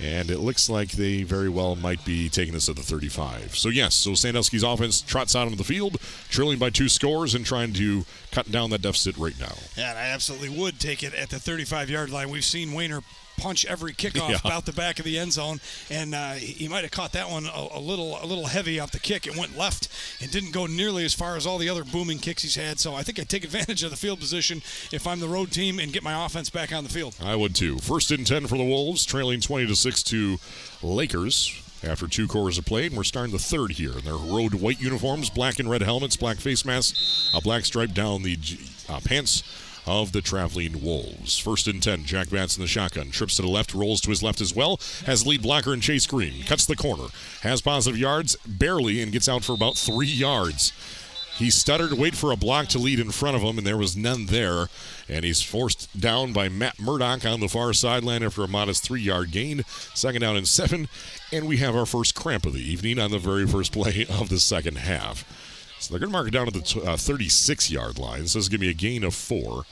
And it looks like they very well might be taking this at the 35. So, yes, so Sandusky's offense trots out onto the field, trailing by 2 scores and trying to cut down that deficit right now. Yeah, and I absolutely would take it at the 35-yard line. We've seen Wayner punch every kickoff about the back of the end zone, and he might have caught that one a little heavy off the kick. It went left and didn't go nearly as far as all the other booming kicks he's had. So I think I'd take advantage of the field position if I'm the road team and get my offense back on the field. I would too. 1st and 10 for the Wolves, trailing 20-6 to Lakers after 2 quarters of play, and we're starting the third here in their road white uniforms, black and red helmets, black face masks, a black stripe down the pants of the traveling Wolves. 1st and 10, Jack Batts in the shotgun. Trips to the left, rolls to his left as well. Has lead blocker in Chase Green. Cuts the corner. Has positive yards, barely, and gets out for about 3 yards. He stuttered to wait for a block to lead in front of him, and there was none there. And he's forced down by Matt Murdoch on the far sideline after a modest 3-yard gain. 2nd down and 7, and we have our first cramp of the evening on the very first play of the second half. So they're going to mark it down at the 36-yard line. So this is going to be a gain of 4.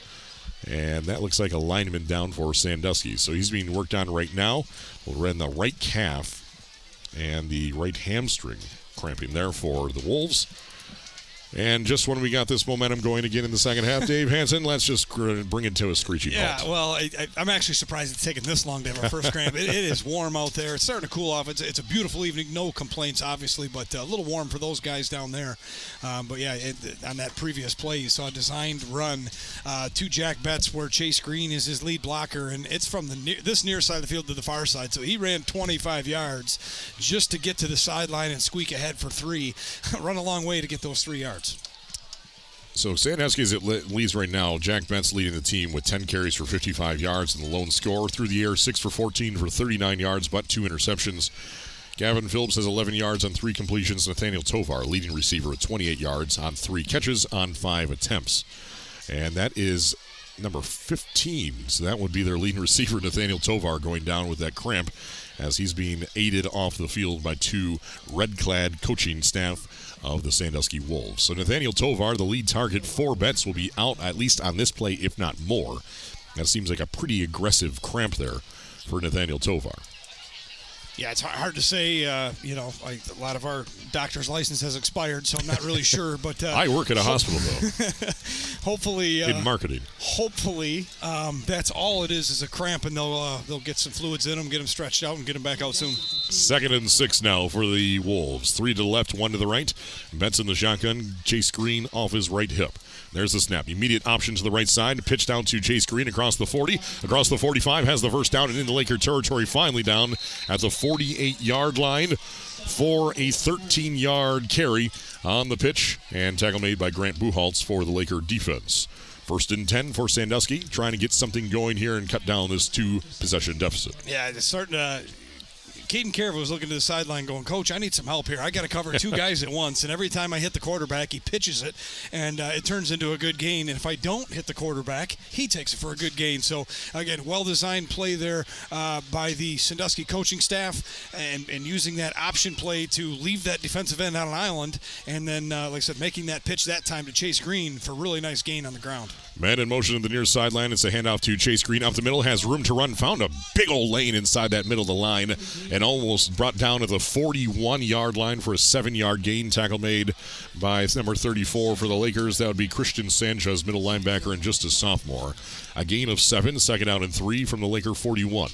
And that looks like a lineman down for Sandusky. So he's being worked on right now. We'll run the right calf and the right hamstring cramping there for the Wolves. And just when we got this momentum going again in the second half, Dave Hansen, let's just bring it to a screeching halt. Yeah, well, I'm actually surprised it's taken this long to have our first cramp. It is warm out there. It's starting to cool off. It's a beautiful evening. No complaints, obviously, but a little warm for those guys down there. But, yeah, on that previous play, you saw a designed run to Jack Betts where Chase Green is his lead blocker, and it's from this near side of the field to the far side. So he ran 25 yards just to get to the sideline and squeak ahead for 3. Run a long way to get those 3 yards. So Sandusky is at leads right now. Jack Betts leading the team with 10 carries for 55 yards and the lone score. Through the air, 6 for 14 for 39 yards, but 2 interceptions. Gavin Phillips has 11 yards on 3 completions. Nathaniel Tovar, leading receiver, with 28 yards on 3 catches on 5 attempts. And that is number 15. So that would be their leading receiver, Nathaniel Tovar, going down with that cramp as he's being aided off the field by 2 red-clad coaching staff of the Sandusky Wolves. So Nathaniel Tovar, the lead target for Betts, will be out at least on this play, if not more. That seems like a pretty aggressive cramp there for Nathaniel Tovar. Yeah, it's hard to say. A lot of our doctor's license has expired, so I'm not really sure. But I work at a hospital, though. Hopefully, in marketing. Hopefully, that's all it is a cramp, and they'll get some fluids in them, get them stretched out, and get them back out soon. 2nd and 6 now for the Wolves. 3 to the left, 1 to the right. Betts in the shotgun. Chase Green off his right hip. There's the snap. Immediate option to the right side. Pitch down to Chase Green across the 40. Across the 45. Has the first down and into Laker territory. Finally down at the 48-yard line for a 13-yard carry on the pitch. And tackle made by Grant Buchholz for the Laker defense. 1st and 10 for Sandusky. Trying to get something going here and cut down this 2-possession deficit. Yeah, it's starting to... Caden Carver was looking to the sideline going, Coach, I need some help here. I got to cover 2 guys at once. And every time I hit the quarterback, he pitches it, and it turns into a good gain. And if I don't hit the quarterback, he takes it for a good gain. So, again, well-designed play there by the Sandusky coaching staff and using that option play to leave that defensive end on an island. And then, like I said, making that pitch that time to Chase Green for a really nice gain on the ground. Man in motion to the near sideline. It's a handoff to Chase Green up the middle. Has room to run. Found a big old lane inside that middle of the line. And almost brought down at the 41-yard line for a 7-yard gain. Tackle made by number 34 for the Lakers. That would be Christian Sanchez, middle linebacker, and just a sophomore. A gain of 7, 2nd down and 3 from the Laker 41.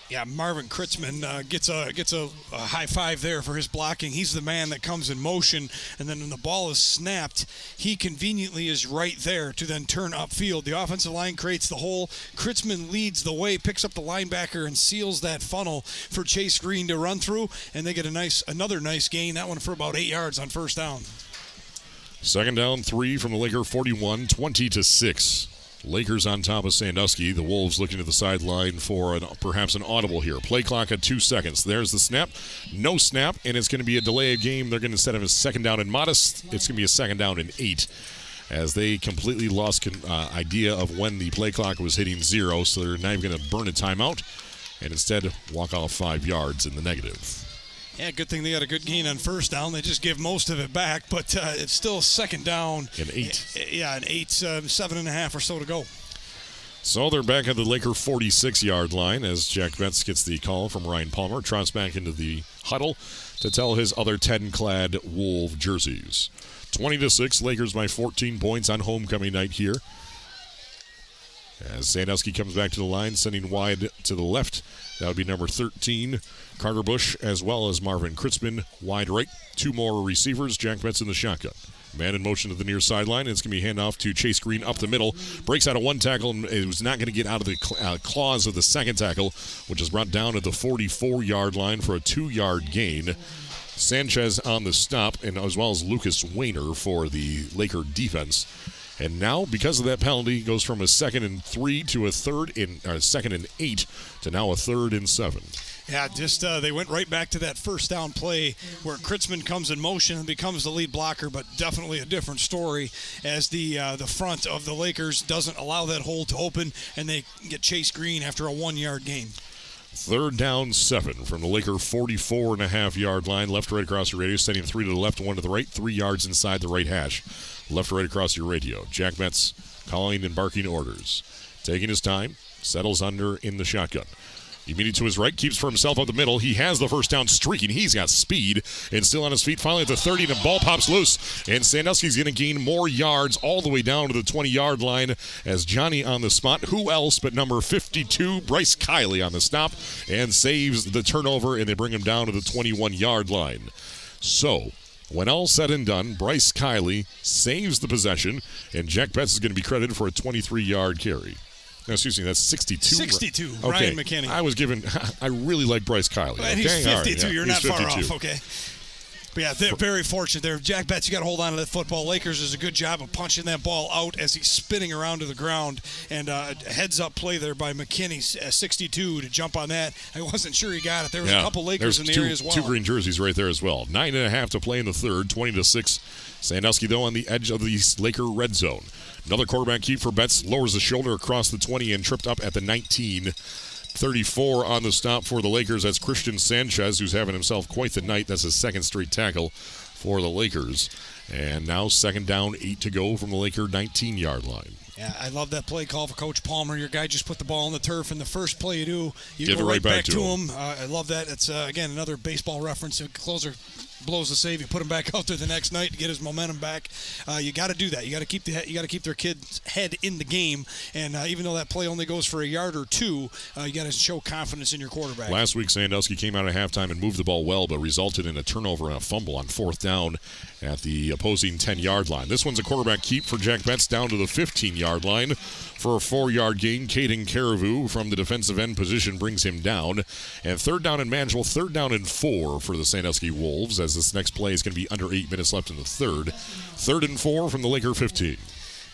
Yeah, Marvin Kritzman gets a high five there for his blocking. He's the man that comes in motion, and then when the ball is snapped, he conveniently is right there to then turn upfield. The offensive line creates the hole. Kritzman leads the way, picks up the linebacker, and seals that funnel for Chase Green to run through, and they get another nice gain, that one for about 8 yards on 1st down. 2nd down, 3 from the Laker 41, 20-6. Lakers on top of Sandusky. The Wolves looking to the sideline for perhaps an audible here. Play clock at 2 seconds. There's the snap. No snap, and it's going to be a delay of game. They're going to, instead of a 2nd down and modest, it's going to be a 2nd down and 8 as they completely lost idea of when the play clock was hitting 0, so they're not even going to burn a timeout and instead walk off 5 yards in the negative. Yeah, good thing they got a good gain on 1st down. They just give most of it back, but it's still 2nd down. And 8. Yeah, an 8, 7.5 or so to go. So they're back at the Laker 46-yard line as Jack Betts gets the call from Ryan Palmer. Trots back into the huddle to tell his other 10-clad Wolf jerseys. 20-6, Lakers by 14 points on homecoming night here. As Sandusky comes back to the line, sending wide to the left. That would be number 13, Carter Bush, as well as Marvin Kritzman, wide right. 2 more receivers, Jack Betts in the shotgun. Man in motion to the near sideline. It's going to be handoff to Chase Green up the middle. Breaks out of 1 tackle and it was not going to get out of the claws of the 2nd tackle, which is brought down at the 44-yard line for a 2-yard gain. Sanchez on the stop, and as well as Lucas Wayner for the Laker defense. And now, because of that penalty, goes from a 2nd and 3 to a 2nd and 8 to now a 3rd and 7. Yeah, just they went right back to that first down play where Kritzman comes in motion and becomes the lead blocker, but definitely a different story as the front of the Lakers doesn't allow that hole to open, and they get Chase Green after a 1-yard gain. 3rd down 7 from the Laker 44.5-yard line. Left to right across the radio, sending 3 to the left, 1 to the right, 3 yards inside the right hash. Left to right across your radio. Jack Betts calling and barking orders. Taking his time, settles under in the shotgun. Immediately to his right, keeps for himself up the middle. He has the first down streaking. He's got speed and still on his feet. Finally at the 30, and the ball pops loose. And Sandusky's going to gain more yards all the way down to the 20-yard line as Johnny on the spot. Who else but number 52, Bryce Kiley on the stop, and saves the turnover, and they bring him down to the 21-yard line. So, when all said and done, Bryce Kiley saves the possession, and Jack Betts is going to be credited for a 23-yard carry. No, excuse me, that's 62. 62, okay. Ryan McKinney. I really like Bryce Kiley. And he's 52, right, yeah. You're he's not 52. far off, okay. But yeah, they're very fortunate there. Jack Betts, you got to hold on to that football. Lakers does a good job of punching that ball out as he's spinning around to the ground. And a heads-up play there by McKinney, 62, to jump on that. I wasn't sure he got it. There was a couple Lakers in the area as well. 2 green jerseys right there as well. 9.5 to play in the third, 20-6. Sandusky, though, on the edge of the Laker red zone. Another quarterback keep for Betts. Lowers the shoulder across the 20 and tripped up at the 19. 34 on the stop for the Lakers. That's Christian Sanchez, who's having himself quite the night. That's his 2nd straight tackle for the Lakers. And now 2nd down, 8 to go from the Laker 19-yard line. Yeah, I love that play call for Coach Palmer. Your guy just put the ball on the turf, and the first play you do, you give go it right back to him. I love that. It's, again, another baseball reference. The closer blows the save, you put him back out there the next night to get his momentum back. You got to do that. You got to keep their kid's head in the game, and even though that play only goes for a yard or 2, you got to show confidence in your quarterback. Last week, Sandusky came out at halftime and moved the ball well, but resulted in a turnover and a fumble on 4th down at the opposing 10-yard line. This one's a quarterback keep for Jack Betts down to the 15-yard line for a 4-yard gain. Caden Carrevu from the defensive end position brings him down. And 3rd down and manageable, 3rd down and 4 for the Sandusky Wolves, as this next play is going to be under 8 minutes left in the third. 3rd and 4 from the Laker 15.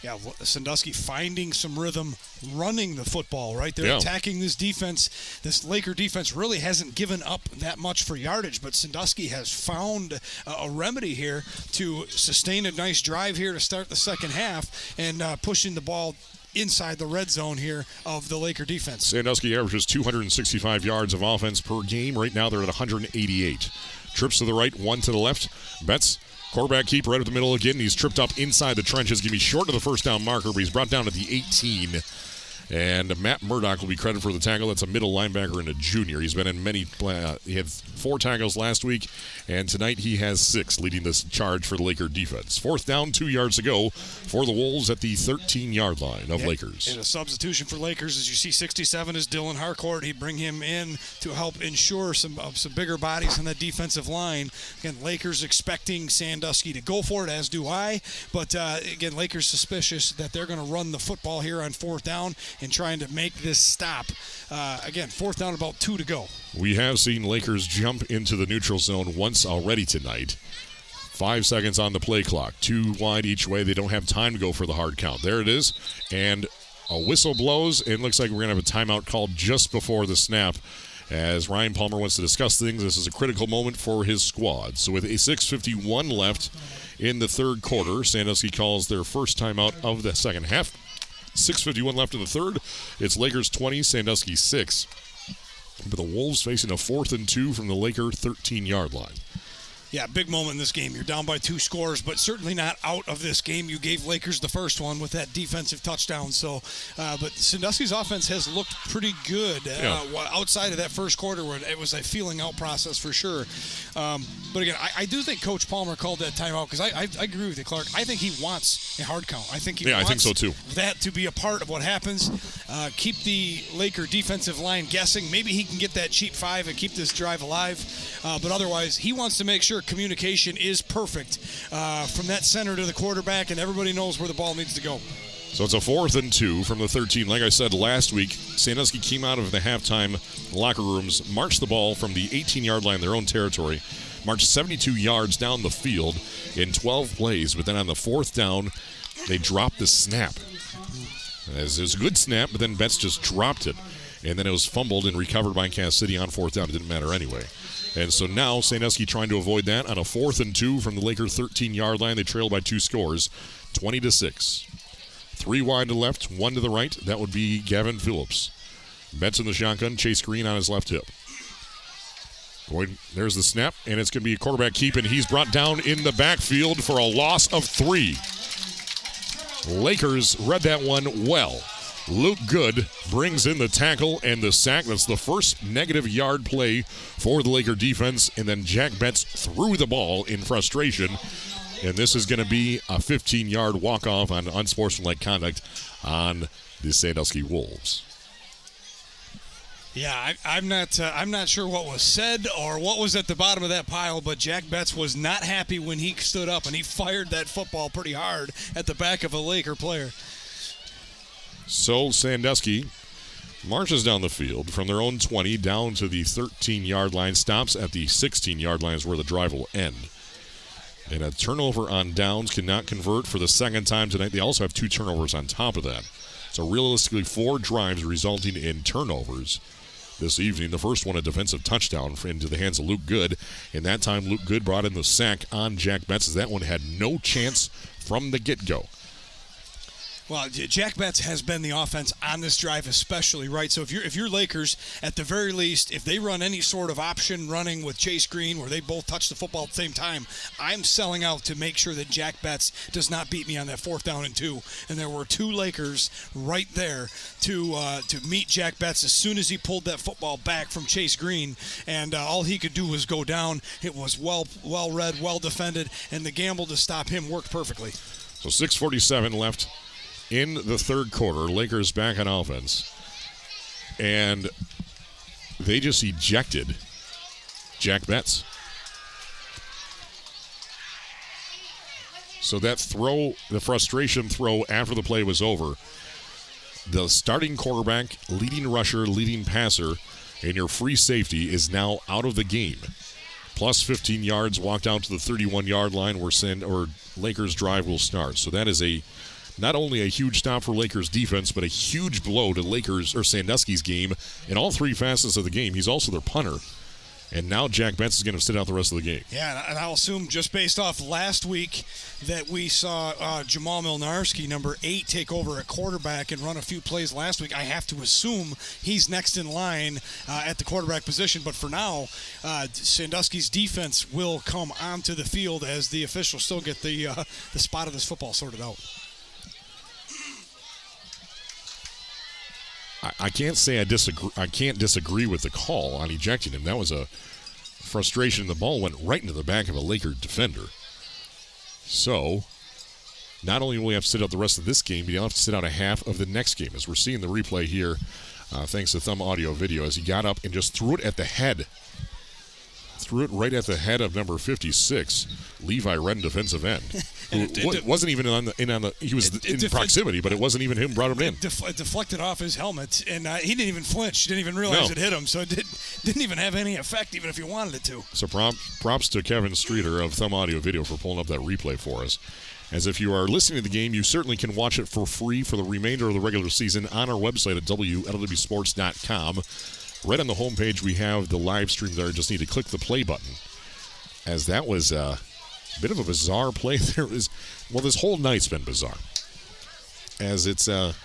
Yeah, Sandusky finding some rhythm, running the football, right? They're attacking this defense. This Laker defense really hasn't given up that much for yardage, but Sandusky has found a remedy here to sustain a nice drive here to start the second half and pushing the ball inside the red zone here of the Laker defense. Sandusky averages 265 yards of offense per game. Right now they're at 188. Trips to the right, 1 to the left. Betts, quarterback keep right up the middle again. He's tripped up inside the trenches. Going to be short of the first down marker, but he's brought down at the 18. And Matt Murdoch will be credited for the tackle. That's a middle linebacker and a junior. He's been in many he had 4 tackles last week, and tonight he has 6, leading this charge for the Laker defense. 4th down, 2 yards to go for the Wolves at the 13-yard line of Lakers. And a substitution for Lakers, as you see, 67 is Dylan Harcourt. He'd bring him in to help ensure some bigger bodies on that defensive line. Again, Lakers expecting Sandusky to go for it, as do I. But, again, Lakers suspicious that they're going to run the football here on 4th down and trying to make this stop. Again, 4th down, about 2 to go. We have seen Lakers jump into the neutral zone once already tonight. 5 seconds on the play clock. 2 wide each way. They don't have time to go for the hard count. There it is. And a whistle blows, and it looks like we're going to have a timeout called just before the snap. As Ryan Palmer wants to discuss things, this is a critical moment for his squad. So with a 6:51 left in the third quarter, Sandusky calls their first timeout of the second half. 6:51 left in the third. It's Lakers 20, Sandusky 6. But the Wolves facing a 4th and 2 from the Laker 13-yard line. Yeah, big moment in this game. You're down by 2 scores, but certainly not out of this game. You gave Lakers the first one with that defensive touchdown. So, but Sandusky's offense has looked pretty good outside of that first quarter where it was a feeling out process for sure. But again, I do think Coach Palmer called that timeout because I agree with you, Clark. I think he wants a hard count. I think I think so too. That to be a part of what happens. Keep the Laker defensive line guessing. Maybe he can get that cheap 5 and keep this drive alive. But otherwise, he wants to make sure communication is perfect from that center to the quarterback, and everybody knows where the ball needs to go. So it's a 4th and 2 from the 13. Like I said last week, Sandusky came out of the halftime locker rooms, marched the ball from the 18-yard line, their own territory, marched 72 yards down the field in 12 plays. But then on the 4th down, They dropped the snap. As it was a good snap, but then Betts just dropped it. And then it was fumbled and recovered by Cass City on 4th down. It didn't matter anyway. And so now Sandusky trying to avoid that on a 4th and 2 from the Lakers 13-yard line. They trailed by 2 scores, 20-6. 3 wide to left, 1 to the right. That would be Gavin Phillips. Betts in the shotgun, Chase Green on his left hip. There's the snap, and it's going to be a quarterback keep, and he's brought down in the backfield for a loss of 3. Lakers read that one well. Luke Good brings in the tackle and the sack. That's the first negative yard play for the Laker defense. And then Jack Betts threw the ball in frustration. And this is going to be a 15-yard walk-off on unsportsmanlike conduct on the Sandusky Wolves. Yeah, I'm not sure what was said or what was at the bottom of that pile, but Jack Betts was not happy when he stood up and he fired that football pretty hard at the back of a Laker player. So Sandusky marches down the field from their own 20 down to the 13-yard line, stops at the 16-yard line is where the drive will end. And a turnover on downs cannot convert for the second time tonight. They also have 2 turnovers on top of that. So realistically, 4 drives resulting in turnovers this evening. The first one, a defensive touchdown into the hands of Luke Good. And that time, Luke Good brought in the sack on Jack Betts, as that one had no chance from the get-go. Well, Jack Betts has been the offense on this drive especially, right? So if you're Lakers, at the very least, if they run any sort of option running with Chase Green where they both touch the football at the same time, I'm selling out to make sure that Jack Betts does not beat me on that 4th down and 2. And there were 2 Lakers right there to meet Jack Betts as soon as he pulled that football back from Chase Green. And all he could do was go down. It was well read, well defended, and the gamble to stop him worked perfectly. So 6:47 left in the third quarter. Lakers back on offense. And they just ejected Jack Betts. So that throw, the frustration throw after the play was over, the starting quarterback, leading rusher, leading passer, and your free safety is now out of the game. Plus 15 yards, walked out to the 31-yard line where Lakers drive will start. So that is not only a huge stop for Lakers defense, but a huge blow to Lakers or Sandusky's game in all 3 facets of the game. He's also their punter. And now Jack Betts is going to sit out the rest of the game. Yeah, and I'll assume just based off last week that we saw Jamal Milnarski, number 8, take over at quarterback and run a few plays last week. I have to assume he's next in line at the quarterback position. But for now, Sandusky's defense will come onto the field as the officials still get the spot of this football sorted out. I can't say I disagree. I can't disagree with the call on ejecting him. That was a frustration. The ball went right into the back of a Laker defender. So, not only will we have to sit out the rest of this game, but you'll have to sit out a half of the next game. As we're seeing the replay here, thanks to Thumb Audio Video, as he got up and just threw it at the head. Threw it right at the head of number 56, Levi Redden, defensive end. Who wasn't even he was in proximity, but it wasn't even him who brought him in. It deflected off his helmet, and he didn't even flinch. Didn't even realize it hit him, so it didn't even have any effect, even if he wanted it to. So props to Kevin Streeter of Thumb Audio Video for pulling up that replay for us. As if you are listening to the game, you certainly can watch it for free for the remainder of the regular season on our website at WLEWsports.com. Right on the homepage, we have the live stream there. Just need to click the play button. As that was a bit of a bizarre play. This whole night's been bizarre. As it's a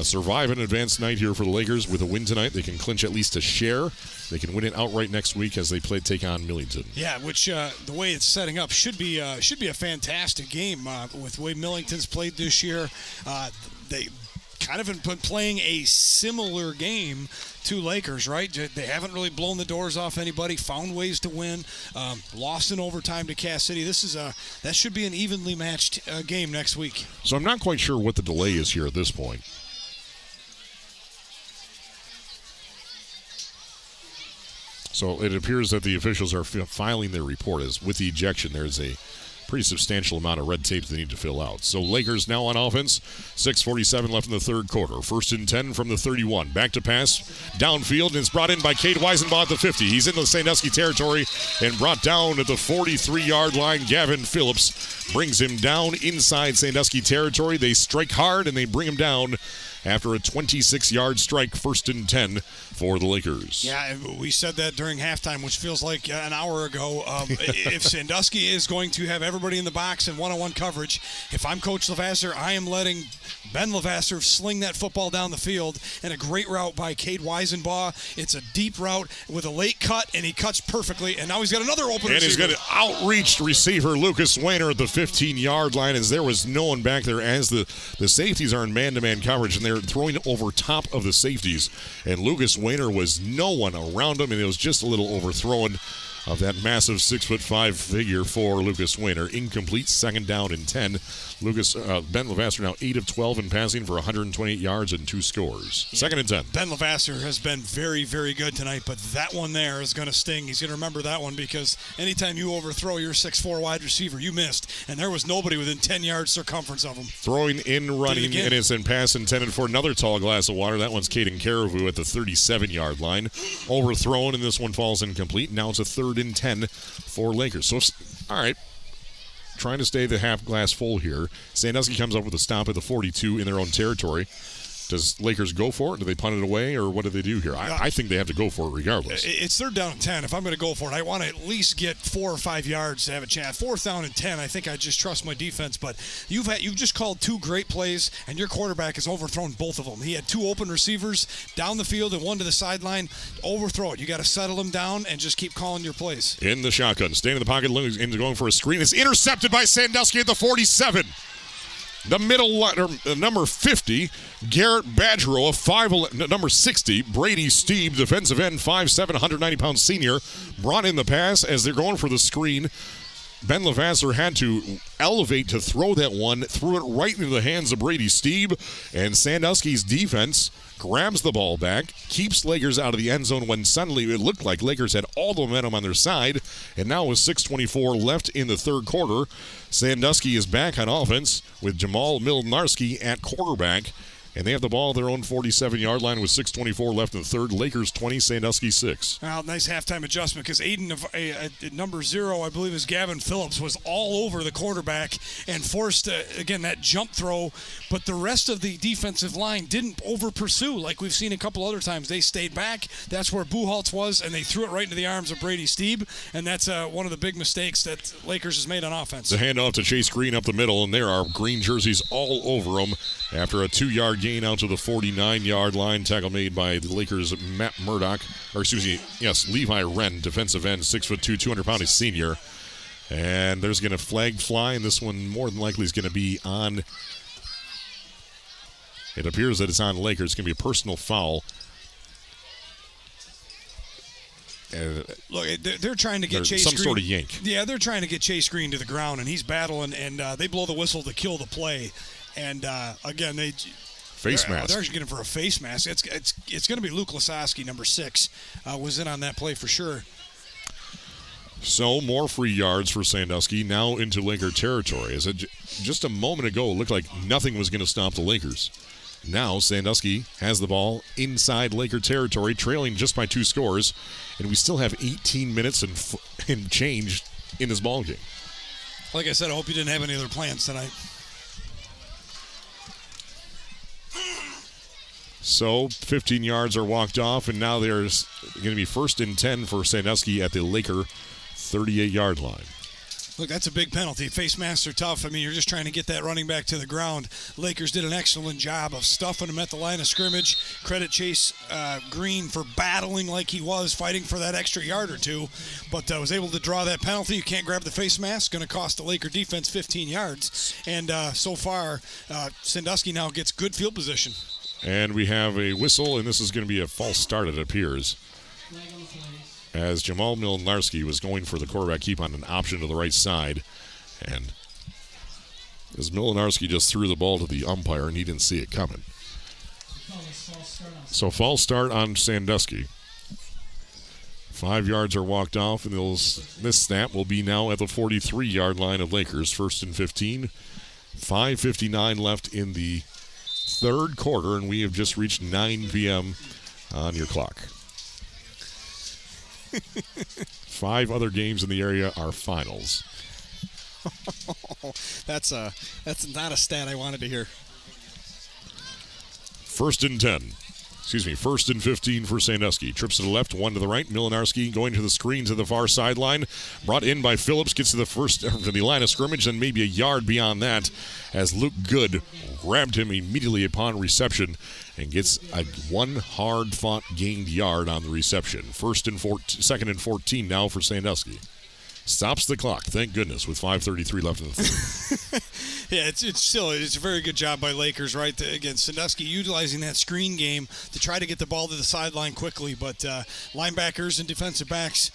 survive and advance night here for the Lakers. With a win tonight, they can clinch at least a share. They can win it outright next week as they take on Millington. Yeah, which the way it's setting up should be a fantastic game with the way Millington's played this year. They kind of been playing a similar game to Lakers, right? They haven't really blown the doors off anybody, found ways to win, lost in overtime to Cass City. That should be an evenly matched game next week. So I'm not quite sure what the delay is here at this point. So it appears that the officials are filing their report. As with the ejection, there's a pretty substantial amount of red tape they need to fill out. So Lakers now on offense, 6:47 left in the third quarter. 1st and 10 from the 31. Back to pass, downfield, and it's brought in by Cade Weisenbaugh at the 50. He's in the Sandusky territory and brought down at the 43-yard line. Gavin Phillips brings him down inside Sandusky territory. They strike hard, and they bring him down after a 26-yard strike, 1st and 10 for the Lakers. Yeah, we said that during halftime, which feels like an hour ago. If Sandusky is going to have everybody in the box and one-on-one coverage, if I'm Coach Levasseur, I am letting Ben Levasseur sling that football down the field, and a great route by Cade Weisenbaugh. It's a deep route with a late cut, and he cuts perfectly, and now he's got another open receiver. And he's got an outreached receiver, Lucas Weiner, at the 15-yard line, as there was no one back there as the safeties are in man-to-man coverage, and they're throwing over top of the safeties. And Lucas Weiner was no one around him, and it was just a little overthrown of that massive 6'5" figure for Lucas Weiner. Incomplete, 2nd down and 10. Ben Levasseur now 8 of 12 in passing for 128 yards and 2 scores. 2nd and 10. Ben Levasseur has been very, very good tonight, but that one there is going to sting. He's going to remember that one because anytime you overthrow your 6'4" wide receiver, you missed, and there was nobody within 10 yards circumference of him. Throwing in, running, and it's in pass intended for another tall glass of water. That one's Caden Caribou at the 37-yard line. Overthrown, and this one falls incomplete. Now it's a 3rd and 10 for Lakers. So, all right. Trying to stay the half glass full here. Sandusky comes up with a stop at the 42 in their own territory. Does Lakers go for it? Do they punt it away, or what do they do here? I think they have to go for it regardless. It's 3rd down and 10. If I'm going to go for it, I want to at least get 4 or 5 yards to have a chance. 4th down and 10, I think I just trust my defense. But you've just called 2 great plays, and your quarterback has overthrown both of them. He had 2 open receivers down the field and 1 to the sideline. Overthrow it. You got to settle him down and just keep calling your plays. In the shotgun, staying in the pocket, going for a screen. It's intercepted by Sandusky at the 47. The middle number 50, Garrett Badgerow, number 60, Brady Steeb, defensive end, 5'7", 190-pound senior, brought in the pass as they're going for the screen. Ben Levasseur had to elevate to throw that one, threw it right into the hands of Brady Steeb, and Sandusky's defense grabs the ball back, keeps Lakers out of the end zone when suddenly it looked like Lakers had all the momentum on their side, and now with 6:24 left in the third quarter, Sandusky is back on offense with Jamal Milnarski at quarterback, and they have the ball at their own 47-yard line with 6:24 left in the third. Lakers 20, Sandusky 6. Well, nice halftime adjustment because Aiden, number 0, I believe is Gavin Phillips, was all over the quarterback and forced, again, that jump throw. But the rest of the defensive line didn't over-pursue like we've seen a couple other times. They stayed back. That's where Buchholz was, and they threw it right into the arms of Brady Steeb. And that's one of the big mistakes that Lakers has made on offense. The handoff to Chase Green up the middle, and there are green jerseys all over him after a 2-yard gain out to the 49-yard line. Tackle made by the Lakers' Matt Murdoch, Levi Wren, defensive end, 6'2", 200-pound senior. And there's going to flag fly, and this one more than likely is going to be on. It appears that it's on Lakers. It's going to be a personal foul. Look, they're trying to get Chase Green. Some sort of yank. Yeah, they're trying to get Chase Green to the ground, and he's battling, and they blow the whistle to kill the play. And, again, face mask. They're actually getting for a face mask. It's going to be Luke Lasowski, number 6, was in on that play for sure. So more free yards for Sandusky, now into Laker territory. As just a moment ago, it looked like nothing was going to stop the Lakers. Now Sandusky has the ball inside Laker territory, trailing just by 2 scores, and we still have 18 minutes and change in this ball game. Like I said, I hope you didn't have any other plans tonight. So 15 yards are walked off, and now there's going to be 1st and 10 for Sandusky at the Laker 38-yard line. Look, that's a big penalty. Face masks are tough. I mean, you're just trying to get that running back to the ground. Lakers did an excellent job of stuffing him at the line of scrimmage. Credit Chase Green for battling like he was, fighting for that extra yard or 2, but was able to draw that penalty. You can't grab the face mask. Going to cost the Laker defense 15 yards. And so far, Sandusky now gets good field position. And we have a whistle, and this is going to be a false start, it appears, as Jamal Milnarski was going for the quarterback keep on an option to the right side. And as Milnarski just threw the ball to the umpire, and he didn't see it coming. So false start on Sandusky. 5 yards are walked off, and this snap will be now at the 43-yard line of Lakers. 1st and 15. 5:59 left in the third quarter, and we have just reached 9 p.m. on your clock. 5 other games in the area are finals. That's not a stat I wanted to hear. 1st and 10. 1st and 15 for Sandusky. Trips to the left, 1 to the right. Milinarski going to the screen to the far sideline. Brought in by Phillips, gets to the line of scrimmage, and maybe a yard beyond that as Luke Good grabbed him immediately upon reception and gets a one hard-fought gained yard on the reception. 2nd and 14 now for Sandusky. Stops the clock, thank goodness, with 5:33 left in the third. Yeah, it's a very good job by Lakers, right? Again, Sandusky utilizing that screen game to try to get the ball to the sideline quickly, but linebackers and defensive backs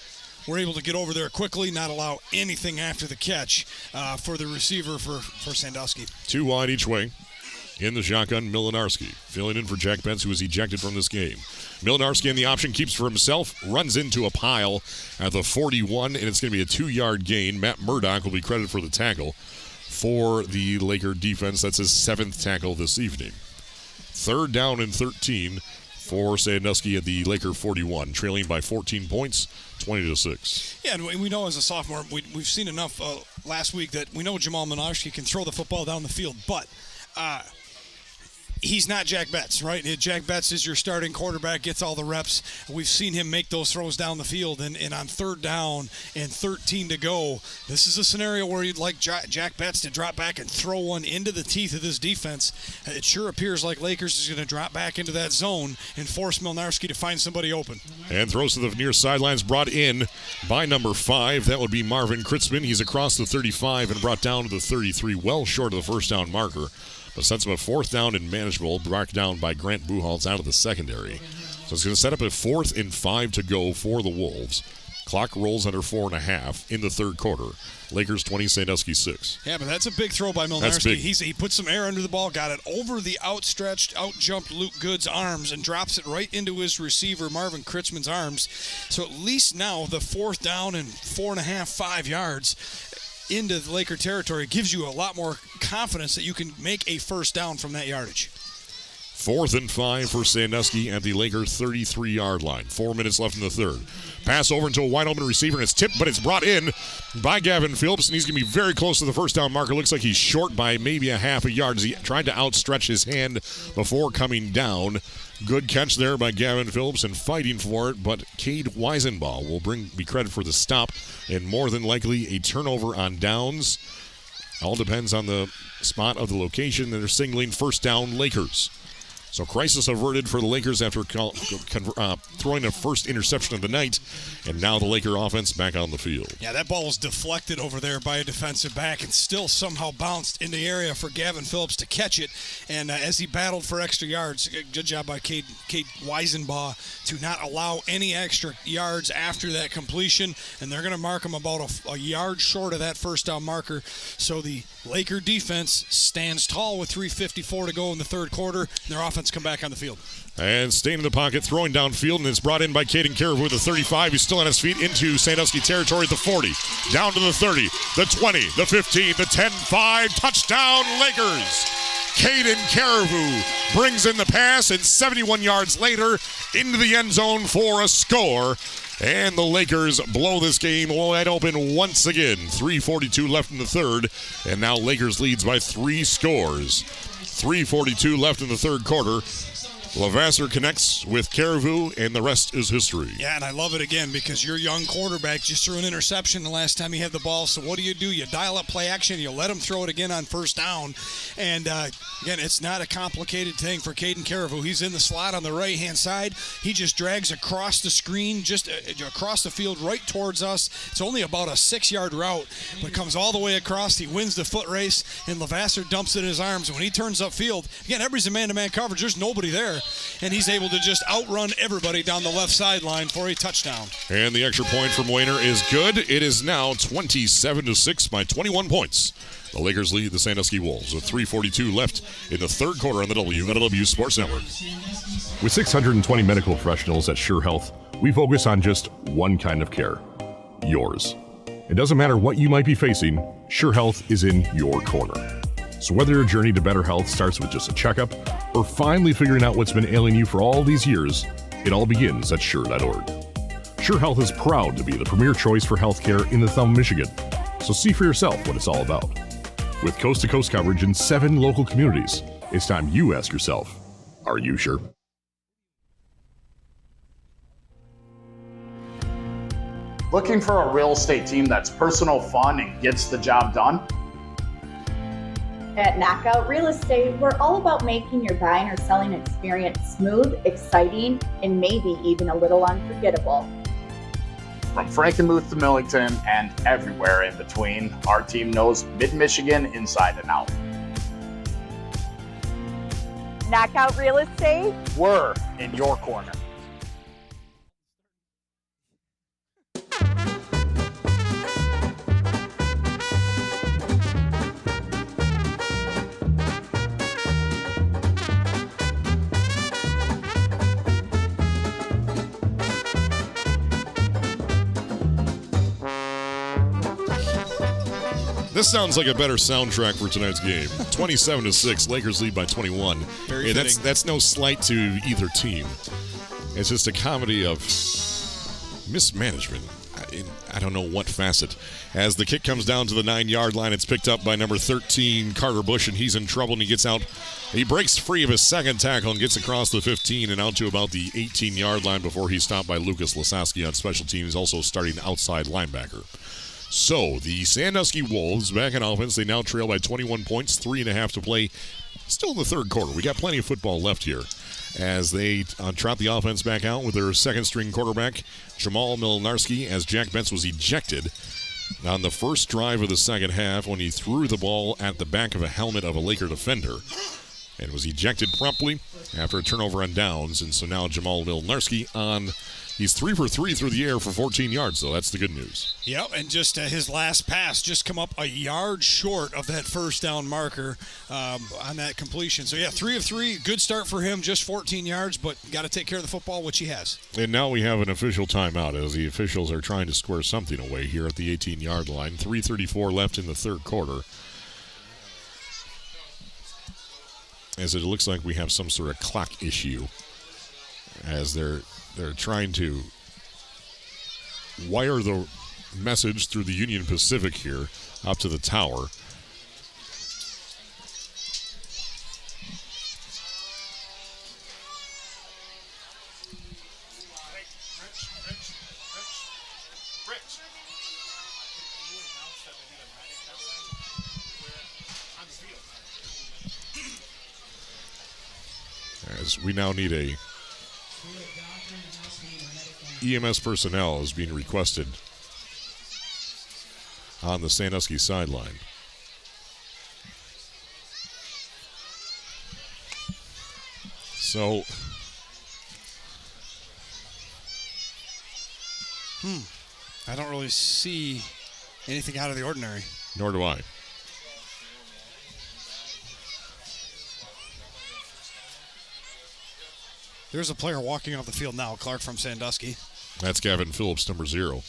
were able to get over there quickly, not allow anything after the catch for the receiver for Sandusky. 2 wide each way. In the shotgun, Milinarski. Filling in for Jack Betts, who was ejected from this game. Milinarski in the option, keeps for himself, runs into a pile at the 41, and it's going to be a 2-yard gain. Matt Murdoch will be credited for the tackle for the Laker defense. That's his 7th tackle this evening. 3rd down and 13 for Sandusky at the Laker 41, trailing by 14 points, 20-6. Yeah, and we know as a sophomore, we've seen enough last week that we know Jamal Milinarski can throw the football down the field, but he's not Jack Betts, right? Jack Betts is your starting quarterback, gets all the reps. We've seen him make those throws down the field, and on 3rd down and 13 to go, this is a scenario where you'd like Jack Betts to drop back and throw one into the teeth of this defense. It sure appears like Lakers is going to drop back into that zone and force Milinarski to find somebody open. And throws to the near sidelines, brought in by number 5. That would be Marvin Kritzman. He's across the 35 and brought down to the 33, well short of the first down marker. But sets him a 4th down and manageable, brought down by Grant Buchholz out of the secondary. So it's going to set up a 4th and 5 to go for the Wolves. Clock rolls under 4.5 in the third quarter. Lakers 20, Sandusky 6. Yeah, but that's a big throw by Milinarski. He put some air under the ball, got it over the out-jumped Luke Good's arms, and drops it right into his receiver, Marvin Kritzman's arms. So at least now the 4th down and 4.5, 5 yards into the Laker territory gives you a lot more confidence that you can make a first down from that yardage. 4th and 5 for Sandusky at the Lakers 33-yard line. 4 minutes left in the third. Pass over into a wide-open receiver, and it's tipped, but it's brought in by Gavin Phillips, and he's going to be very close to the first down marker. Looks like he's short by maybe a half a yard as he tried to outstretch his hand before coming down. Good catch there by Gavin Phillips and fighting for it, but Cade Weisenbaugh will be credit for the stop and more than likely a turnover on downs. All depends on the spot of the location. They're signaling first down Lakers. So crisis averted for the Lakers after throwing a first interception of the night, and now the Laker offense back on the field. Yeah, that ball was deflected over there by a defensive back and still somehow bounced in the area for Gavin Phillips to catch it. And as he battled for extra yards, good job by Cade Weisenbaugh to not allow any extra yards after that completion. And they're going to mark him about a yard short of that first down marker. So the Laker defense stands tall with 3:54 to go in the third quarter. Their offense come back on the field. And staying in the pocket, throwing downfield, and it's brought in by Caden Caribou with the 35. He's still on his feet into Sandusky territory at the 40. Down to the 30, the 20, the 15, the 10, 5. Touchdown, Lakers! Caden Caribou brings in the pass, and 71 yards later into the end zone for a score. And the Lakers blow this game wide open once again. 3:42 left in the third, and now Lakers leads by 3 scores. 3:42 left in the third quarter. Levasseur connects with Caribou, and the rest is history. Yeah, and I love it again because your young quarterback just threw an interception the last time he had the ball. So what do? You dial up play action. You let him throw it again on first down. And, again, it's not a complicated thing for Caden Caribou. He's in the slot on the right-hand side. He just drags across the screen, just across the field right towards us. It's only about a 6-yard route, but comes all the way across. He wins the foot race, and Levasseur dumps it in his arms. When he turns upfield, again, everybody's a man-to-man coverage. There's nobody there. And he's able to just outrun everybody down the left sideline for a touchdown. And the extra point from Wayner is good. It is now 27-6 by 21 points. The Lakers lead the Sandusky Wolves with 3:42 left in the third quarter on the WLEW Sports Network. With 620 medical professionals at Scheurer Health, we focus on just one kind of care, yours. It doesn't matter what you might be facing, Sure Health is in your corner. So whether your journey to better health starts with just a checkup or finally figuring out what's been ailing you for all these years, it all begins at Sure.org. Sure Health is proud to be the premier choice for healthcare in the Thumb, Michigan. So see for yourself what it's all about. With coast-to-coast coverage in 7 local communities, it's time you ask yourself, are you sure? Looking for a real estate team that's personal, fun, and gets the job done? At Knockout Real Estate, we're all about making your buying or selling experience smooth, exciting, and maybe even a little unforgettable. From Frankenmuth to Millington and everywhere in between, our team knows Mid-Michigan inside and out. Knockout Real Estate, we're in your corner. This sounds like a better soundtrack for tonight's game. 27-6, Lakers lead by 21. Very fitting. That's no slight to either team. It's just a comedy of mismanagement. I don't know what facet. As the kick comes down to the 9-yard line, it's picked up by number 13, Carter Bush, and he's in trouble, and he gets out. He breaks free of his second tackle and gets across the 15 and out to about the 18-yard line before he's stopped by Lucas Lasowski on special teams, also starting outside linebacker. So, the Sandusky Wolves back in offense. They now trail by 21 points, 3.5 to play. Still in the third quarter. We got plenty of football left here as they trot the offense back out with their second-string quarterback, Jamal Milnarski, as Jack Betts was ejected on the first drive of the second half when he threw the ball at the back of a helmet of a Laker defender and was ejected promptly after a turnover on downs. And so now Jamal Milnarski he's 3 for 3 through the air for 14 yards, so that's the good news. Yep, and just his last pass just come up a yard short of that first down marker on that completion. So, 3 of 3, good start for him, just 14 yards, but got to take care of the football, which he has. And now we have an official timeout as the officials are trying to square something away here at the 18-yard line. 3:34 left in the third quarter. As it looks like we have some sort of clock issue as they're trying to wire the message through the Union Pacific here up to the tower. As we now need a EMS personnel is being requested on the Sandusky sideline. So, I don't really see anything out of the ordinary. Nor do I. There's a player walking off the field now, Clark from Sandusky. That's Gavin Phillips, number 0.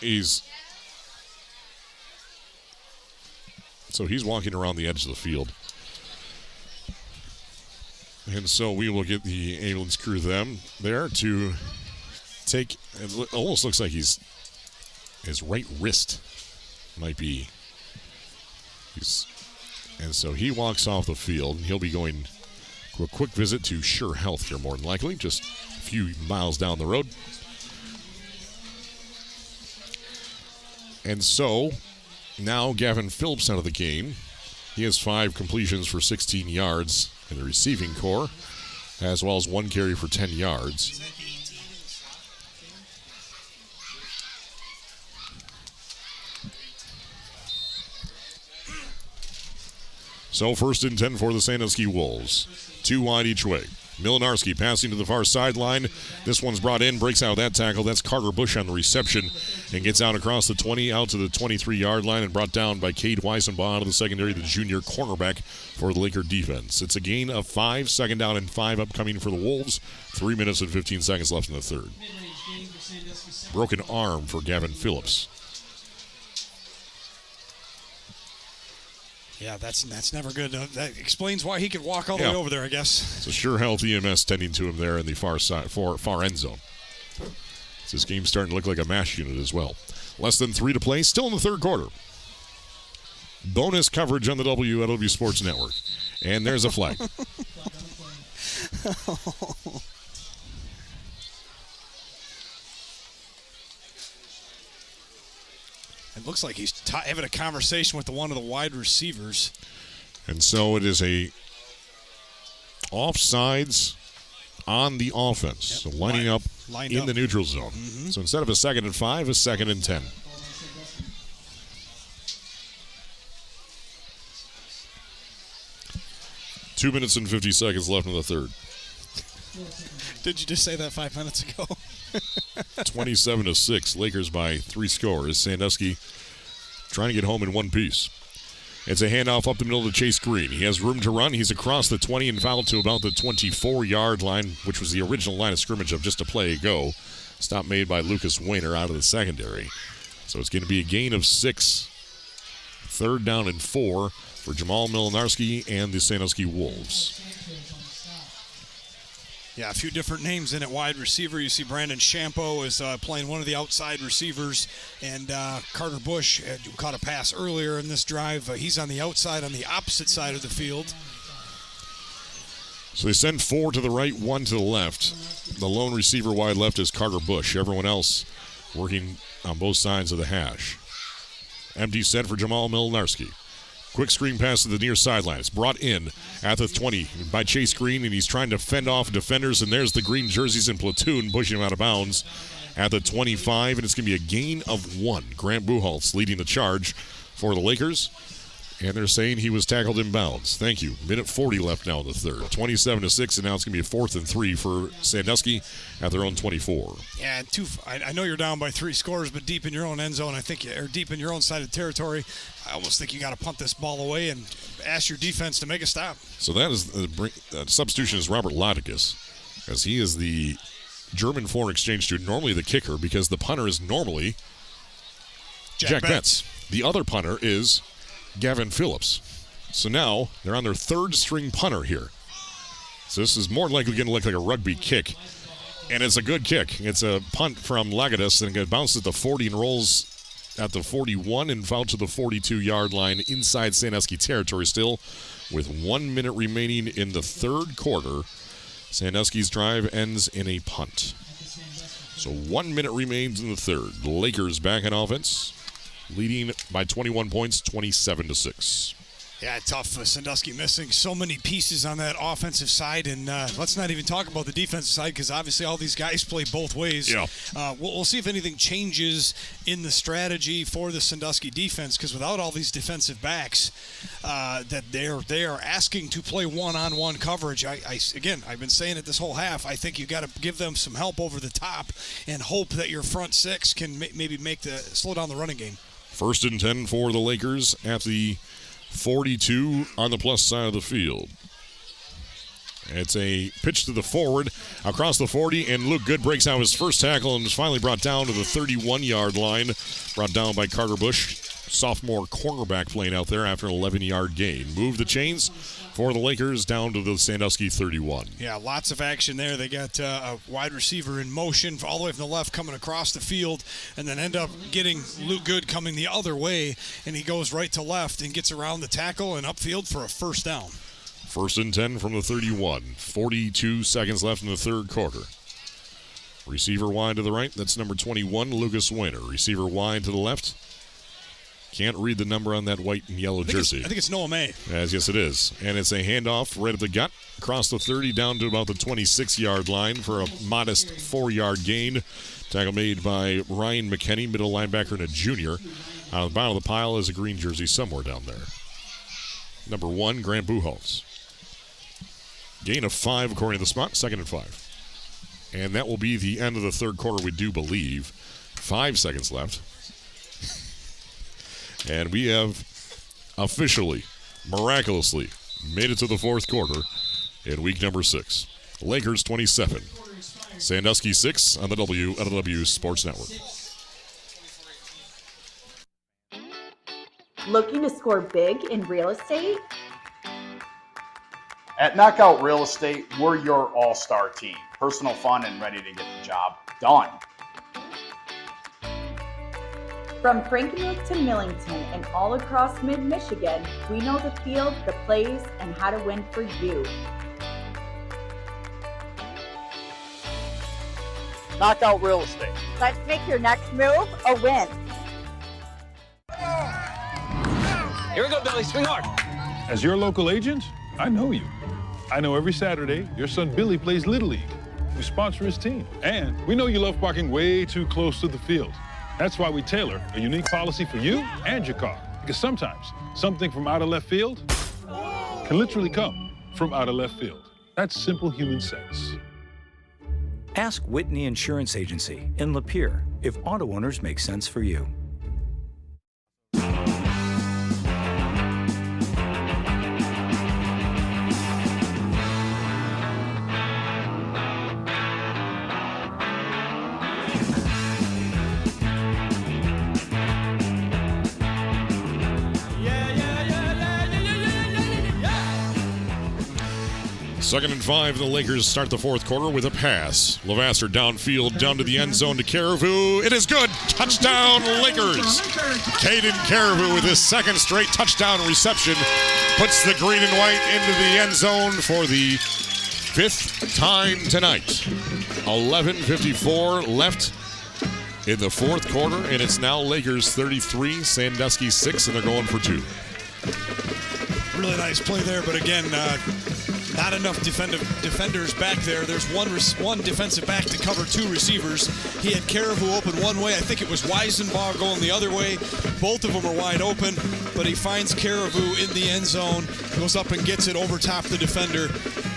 He's walking around the edge of the field. And so we will get the ambulance crew there to take, it almost looks like his right wrist might be, and so he walks off the field, and he'll be going to a quick visit to Sure Health here, more than likely, just a few miles down the road. And so now Gavin Phillips out of the game. He has 5 completions for 16 yards in the receiving core, as well as 1 carry for 10 yards. So 1st and 10 for the Sandusky Wolves. 2 wide each way. Milinarski passing to the far sideline. This one's brought in, breaks out that tackle. That's Carter Bush on the reception and gets out across the 20, out to the 23-yard line and brought down by Cade Weisenbaugh out of the secondary, the junior cornerback for the Laker defense. It's a gain of 5, 2nd down and 5 upcoming for the Wolves. 3 minutes and 15 seconds left in the third. Broken arm for Gavin Phillips. Yeah, that's never good. That explains why he could walk all the way over there, I guess. So Sure Health EMS tending to him there in the far side, far end zone. So this game's starting to look like a mash unit as well. Less than 3 to play, still in the third quarter. Bonus coverage on the WLEW Sports Network. And there's a flag. It looks like he's having a conversation with one of the wide receivers. And so it is a offsides on the offense. Yep. So lining up in the neutral zone. Mm-hmm. So instead of a 2nd and 5, a 2nd and 10. Two minutes and 50 seconds left in the third. Did you just say that 5 minutes ago? 27-6, Lakers by 3 scores. Sandusky trying to get home in one piece. It's a handoff up the middle to Chase Green. He has room to run. He's across the 20 and fouled to about the 24-yard line, which was the original line of scrimmage of just a play ago. Stop made by Lucas Weiner out of the secondary. So it's going to be a gain of 6. 3rd down and 4 for Jamal Milinarski and the Sandusky Wolves. Yeah, a few different names in at wide receiver. You see Brandon Champo is playing one of the outside receivers, and Carter Bush caught a pass earlier in this drive. He's on the outside, on the opposite side of the field. So they send 4 to the right, 1 to the left. The lone receiver wide left is Carter Bush. Everyone else working on both sides of the hash. Empty set for Jamal Milinarski. Quick screen pass to the near sideline. It's brought in at the 20 by Chase Green, and he's trying to fend off defenders, and there's the green jerseys in platoon pushing him out of bounds at the 25, and it's going to be a gain of 1. Grant Buchholz leading the charge for the Lakers, and they're saying he was tackled in bounds. Thank you. Minute 40 left now in the third. 27-6, and now it's going to be a 4th and 3 for Sandusky at their own 24. Yeah, I know you're down by 3 scores, but deep in your own end zone, or deep in your own side of territory, I almost think you got to punt this ball away and ask your defense to make a stop. So that is substitution is Robert Lodicus, as he is the German foreign exchange student, normally the kicker, because the punter is normally Jack Betts. The other punter is Gavin Phillips. So now they're on their 3rd string punter here. So this is more likely going to look like a rugby kick. And it's a good kick. It's a punt from Lagatus, and it bounces at the 40 and rolls at the 41 and fouled to the 42-yard line inside Sandusky territory still with 1 minute remaining in the third quarter. Sandusky's drive ends in a punt. So 1 minute remains in the third. The Lakers back in offense, leading by 21 points, 27-6. Yeah, tough. Sandusky missing so many pieces on that offensive side, and let's not even talk about the defensive side because obviously all these guys play both ways. Yeah. We'll see if anything changes in the strategy for the Sandusky defense because without all these defensive backs that they are asking to play one-on-one coverage. Again, I've been saying it this whole half. I think you got to give them some help over the top and hope that your front six can maybe slow down the running game. 1st and 10 for the Lakers at the 42 on the plus side of the field. It's a pitch to the forward across the 40, and Luke Good breaks out his first tackle and is finally brought down to the 31-yard line. Brought down by Carter Bush, sophomore cornerback playing out there after an 11-yard gain. Move the chains for the Lakers down to the Sandusky 31. Yeah, lots of action there. They got a wide receiver in motion all the way from the left coming across the field and then end up getting Luke Good coming the other way, and he goes right to left and gets around the tackle and upfield for a 1st down. 1st and 10 from the 31. 42 seconds left in the third quarter. Receiver wide to the right. That's number 21, Lucas Weiner. Receiver wide to the left. Can't read the number on that white and yellow jersey. I think it's Noah May. Yes, it is. And it's a handoff right at the gut, across the 30 down to about the 26-yard line for a modest 4-yard gain. Tackle made by Ryan McKinney, middle linebacker and a junior. On the bottom of the pile is a green jersey somewhere down there. Number 1, Grant Buchholz. Gain of 5 according to the spot, 2nd and 5. And that will be the end of the third quarter, we do believe. 5 seconds left. And we have officially, miraculously, made it to the fourth quarter in week number 6. Lakers 27, Sandusky 6 on the WLEW Sports Network. Looking to score big in real estate? At Knockout Real Estate, we're your all-star team. Personal, fun, and ready to get the job done. From Frankenmuth to Millington and all across mid-Michigan, we know the field, the plays, and how to win for you. Knockout Real Estate. Let's make your next move a win. Here we go, Billy. Swing hard. As your local agent, I know you. I know every Saturday your son Billy plays Little League. We sponsor his team. And we know you love parking way too close to the field. That's why we tailor a unique policy for you and your car. Because sometimes something from out of left field can literally come from out of left field. That's simple human sense. Ask Whitney Insurance Agency in Lapeer if auto owners make sense for you. Second and 5, the Lakers start the fourth quarter with a pass. Levasseur downfield, down to the end zone to Caribou. It is good. Touchdown, Lakers. Caden Caribou with his second straight touchdown reception puts the green and white into the end zone for the 5th time tonight. 11:54 left in the fourth quarter, and it's now Lakers 33, Sandusky 6, and they're going for 2. Really nice play there, but again, not enough defenders back there. There's one defensive back to cover 2 receivers. He had Caribou open one way. I think it was Weisenbaugh going the other way. Both of them are wide open, but he finds Caribou in the end zone, goes up and gets it over top the defender.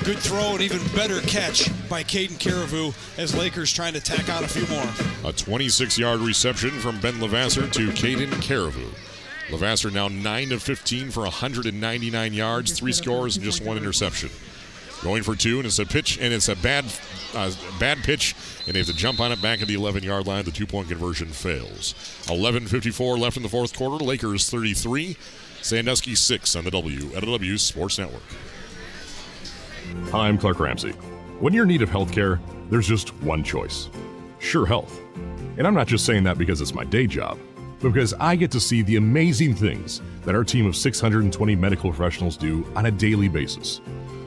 Good throw and even better catch by Caden Caribou as Lakers trying to tack on a few more. A 26-yard reception from Ben Levasseur to Caden Caribou. Levasseur now 9 of 15 for 199 yards, 3 scores, and just 1 interception. Going for 2, and it's a pitch, and it's a bad pitch, and they have to jump on it back at the 11-yard line. The 2-point conversion fails. 11:54 left in the fourth quarter. Lakers 33, Sandusky 6 on the WLEW Sports Network. I'm Clark Ramsey. When you're in need of health care, there's just one choice. Sure Health. And I'm not just saying that because it's my day job, but because I get to see the amazing things that our team of 620 medical professionals do on a daily basis.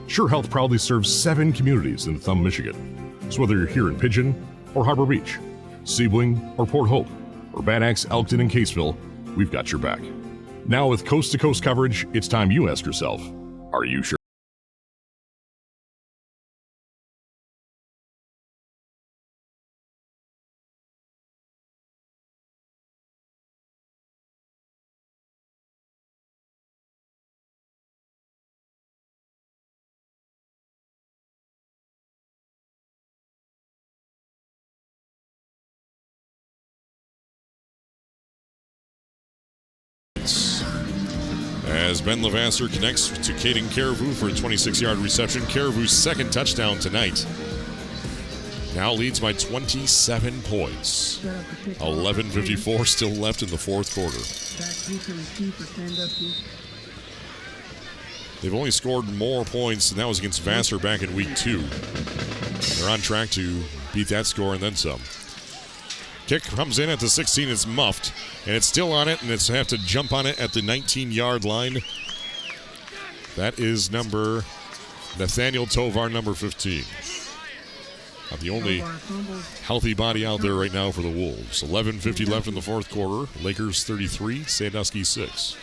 Sure Health proudly serves 7 communities in Thumb, Michigan. So whether you're here in Pigeon or Harbor Beach, Sebring or Port Hope, or Bad Axe, Elkton, and Caseville, we've got your back. Now with coast-to-coast coverage, it's time you ask yourself, are you sure? As Ben Levasseur connects to Caden Caribou for a 26-yard reception. Caribou's second touchdown tonight. Now leads by 27 points. 11:54 still left in the fourth quarter. They've only scored more points, and that was against Vassar back in week 2. They're on track to beat that score and then some. Kick comes in at the 16, it's muffed, and it's still on it, and it's have to jump on it at the 19-yard line. That is number Nathaniel Tovar, number 15. The only healthy body out there right now for the Wolves. 11:50 left in the fourth quarter. Lakers 33, Sandusky 6.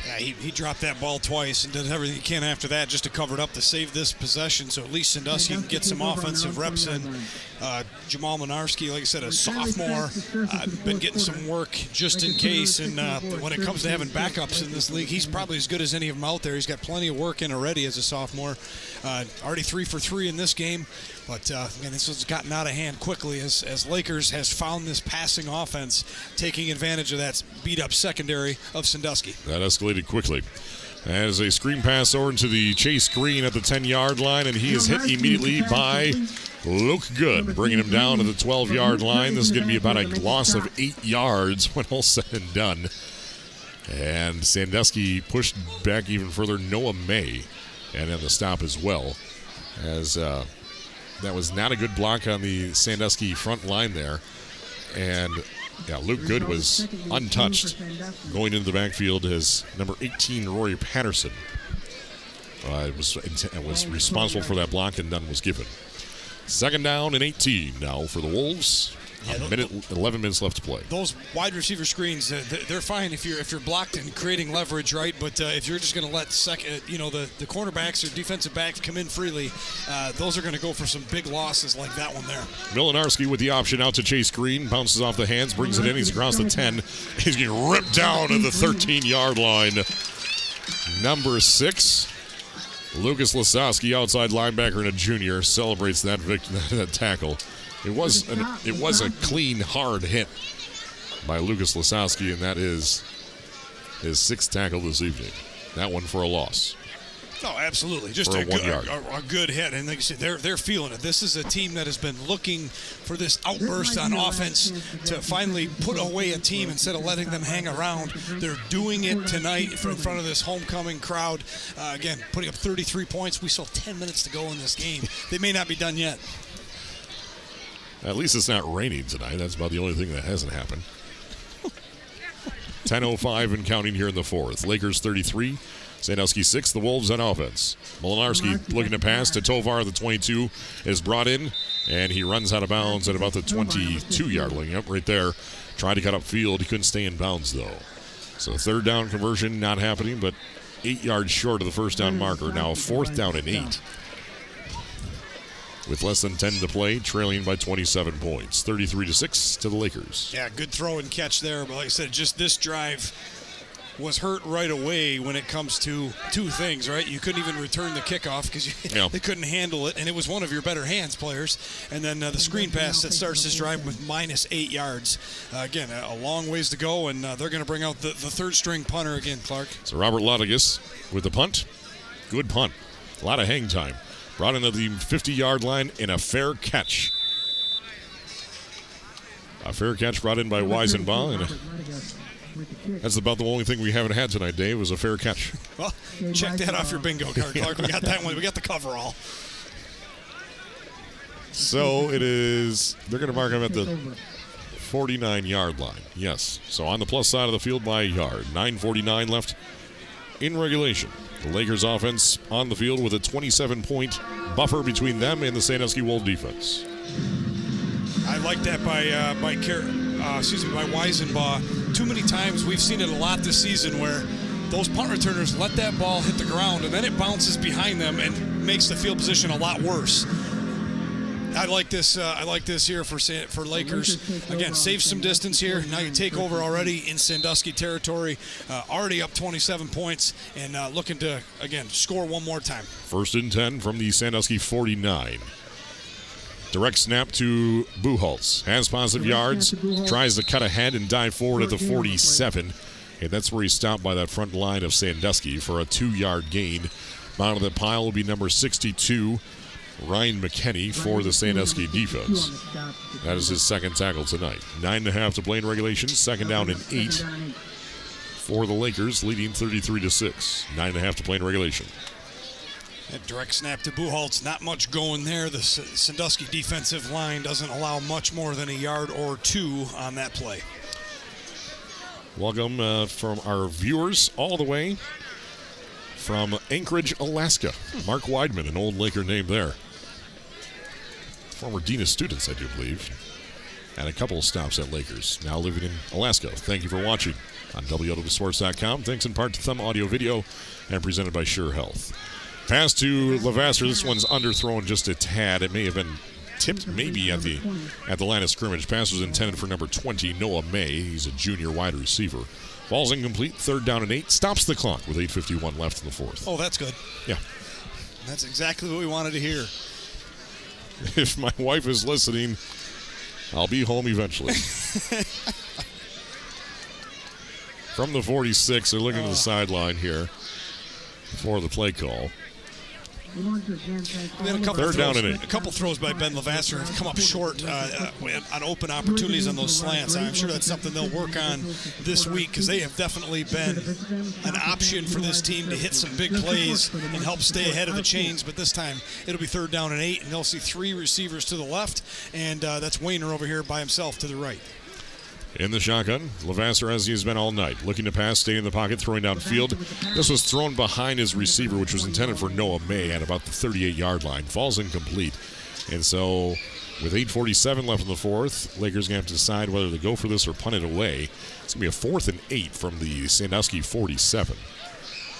Yeah, he dropped that ball twice and did everything he can after that just to cover it up to save this possession. So at least Sandusky can get some offensive reps in. Jamal Minarski, like I said, a sophomore, been getting some work just in case. And when it comes to having backups in this league, he's probably as good as any of them out there. He's got plenty of work in already as a sophomore. Already 3 for 3 in this game. But, again, this has gotten out of hand quickly as Lakers has found this passing offense, taking advantage of that beat-up secondary of Sandusky. That escalated quickly. As a screen pass over to the Chase Green at the 10-yard line, and he is hit immediately by Luke Good, bringing him down to the 12-yard line. This is going to be about a loss of 8 yards when all said and done. And Sandusky pushed back even further. Noah May, and then the stop as well, as that was not a good block on the Sandusky front line there. And yeah, Luke Good was untouched going into the backfield as number 18, Rory Patterson, was responsible for that block, and none was given. Second down and 18 now for the Wolves. 11 minutes left to play. Those wide receiver screens, they're fine if you're blocked and creating leverage, right? But if you're just going to let the cornerbacks or defensive backs come in freely, those are going to go for some big losses like that one there. Milinarski with the option out to Chase Green, bounces off the hands, brings it in. He's across the 10. He's getting ripped down at the 13-yard line. Number 6. Lucas Lasowski, outside linebacker and a junior, celebrates that tackle. It was a clean, hard hit by Lucas Lasowski, and that is his 6th tackle this evening. That one for a loss. Oh, absolutely. Just for a good hit. And like you said, they're feeling it. This is a team that has been looking for this outburst on offense to finally put away a team instead of letting them hang around. They're doing it tonight in front of this homecoming crowd. Again, putting up 33 points. We still have 10 minutes to go in this game. They may not be done yet. At least it's not raining tonight. That's about the only thing that hasn't happened. 10:05 and counting here in the 4th. Lakers 33, Sandusky 6. The Wolves on offense. Molinarski looking to pass to Tovar. The 22 is brought in, and he runs out of bounds at about the 22-yard line. Yep, right there. Tried to cut up field. He couldn't stay in bounds, though. So third down conversion not happening, but 8 yards short of the first down marker. Now 4th down and 8. With less than 10 to play, trailing by 27 points. 33-6 to the Lakers. Yeah, good throw and catch there. But like I said, just this drive was hurt right away when it comes to two things, right? You couldn't even return the kickoff because they couldn't handle it, and it was one of your better hands players. And then the screen pass that starts this drive with minus 8 yards. Again, a long ways to go, and they're going to bring out the third-string punter again, Clark. So Robert Lodigus with the punt. Good punt. A lot of hang time. Brought into the 50-yard line in a fair catch. A fair catch brought in by Weisenbaugh. And that's about the only thing we haven't had tonight, Dave, was a fair catch. Well, check that off your bingo card, Clark. We got that one. We got the coverall. So it is, they're going to mark him at the 49-yard line. Yes. So on the plus side of the field by a yard. 9:49 left in regulation. The Lakers offense on the field with a 27-point buffer between them and the Sandusky Wolves defense. I like that by Weisenbaugh. Too many times we've seen it a lot this season where those punt returners let that ball hit the ground and then it bounces behind them and makes the field position a lot worse. I like this here for Lakers. Again, save some distance here. Now you take over already in Sandusky territory. Already up 27 points and looking to, again, score one more time. 1st and 10 from the Sandusky 49. Direct snap to Buchholz. Has positive yards. Tries to cut ahead and dive forward at the 47. And that's where he's stopped by that front line of Sandusky for a 2-yard gain. Bottom of the pile will be number 62. Ryan McKinney for the Sandusky defense. That is his 2nd tackle tonight. 9.5 to play in regulation. 2nd down and 8 for the Lakers, leading 33-6. 9.5 to play in regulation. That direct snap to Buchholz, not much going there. The Sandusky defensive line doesn't allow much more than a yard or 2 on that play. Welcome from our viewers all the way from Anchorage, Alaska. Mark Weidman, an old Laker name there. Former dean of students, I do believe. and a couple of stops at Lakers. Now living in Alaska. Thank you for watching on WLEWsports.com. Thanks in part to Thumb Audio Video and presented by Scheurer Health. Pass to Levasseur. This one's underthrown just a tad. It may have been tipped maybe at the line of scrimmage. Pass was intended for number 20, Noah May. He's a junior wide receiver. Falls incomplete, 3rd down and 8. Stops the clock with 8:51 left in the 4th. Oh, that's good. Yeah. That's exactly what we wanted to hear. If my wife is listening, I'll be home eventually. From the 46, they're looking to the sideline here for the play call. Third down and 8. A couple throws by Ben Levasseur have come up short on open opportunities on those slants. I'm sure that's something they'll work on this week because they have definitely been an option for this team to hit some big plays and help stay ahead of the chains. But this time it'll be 3rd down and 8, and they'll see 3 receivers to the left, and that's Wayner over here by himself to the right. In the shotgun, Levasseur, as he has been all night, looking to pass, staying in the pocket, throwing downfield. This was thrown behind his receiver, which was intended for Noah May at about the 38-yard line. Falls incomplete. And so, with 8:47 left in the 4th, Lakers going to have to decide whether to go for this or punt it away. It's going to be a 4th and 8 from the Sandusky 47.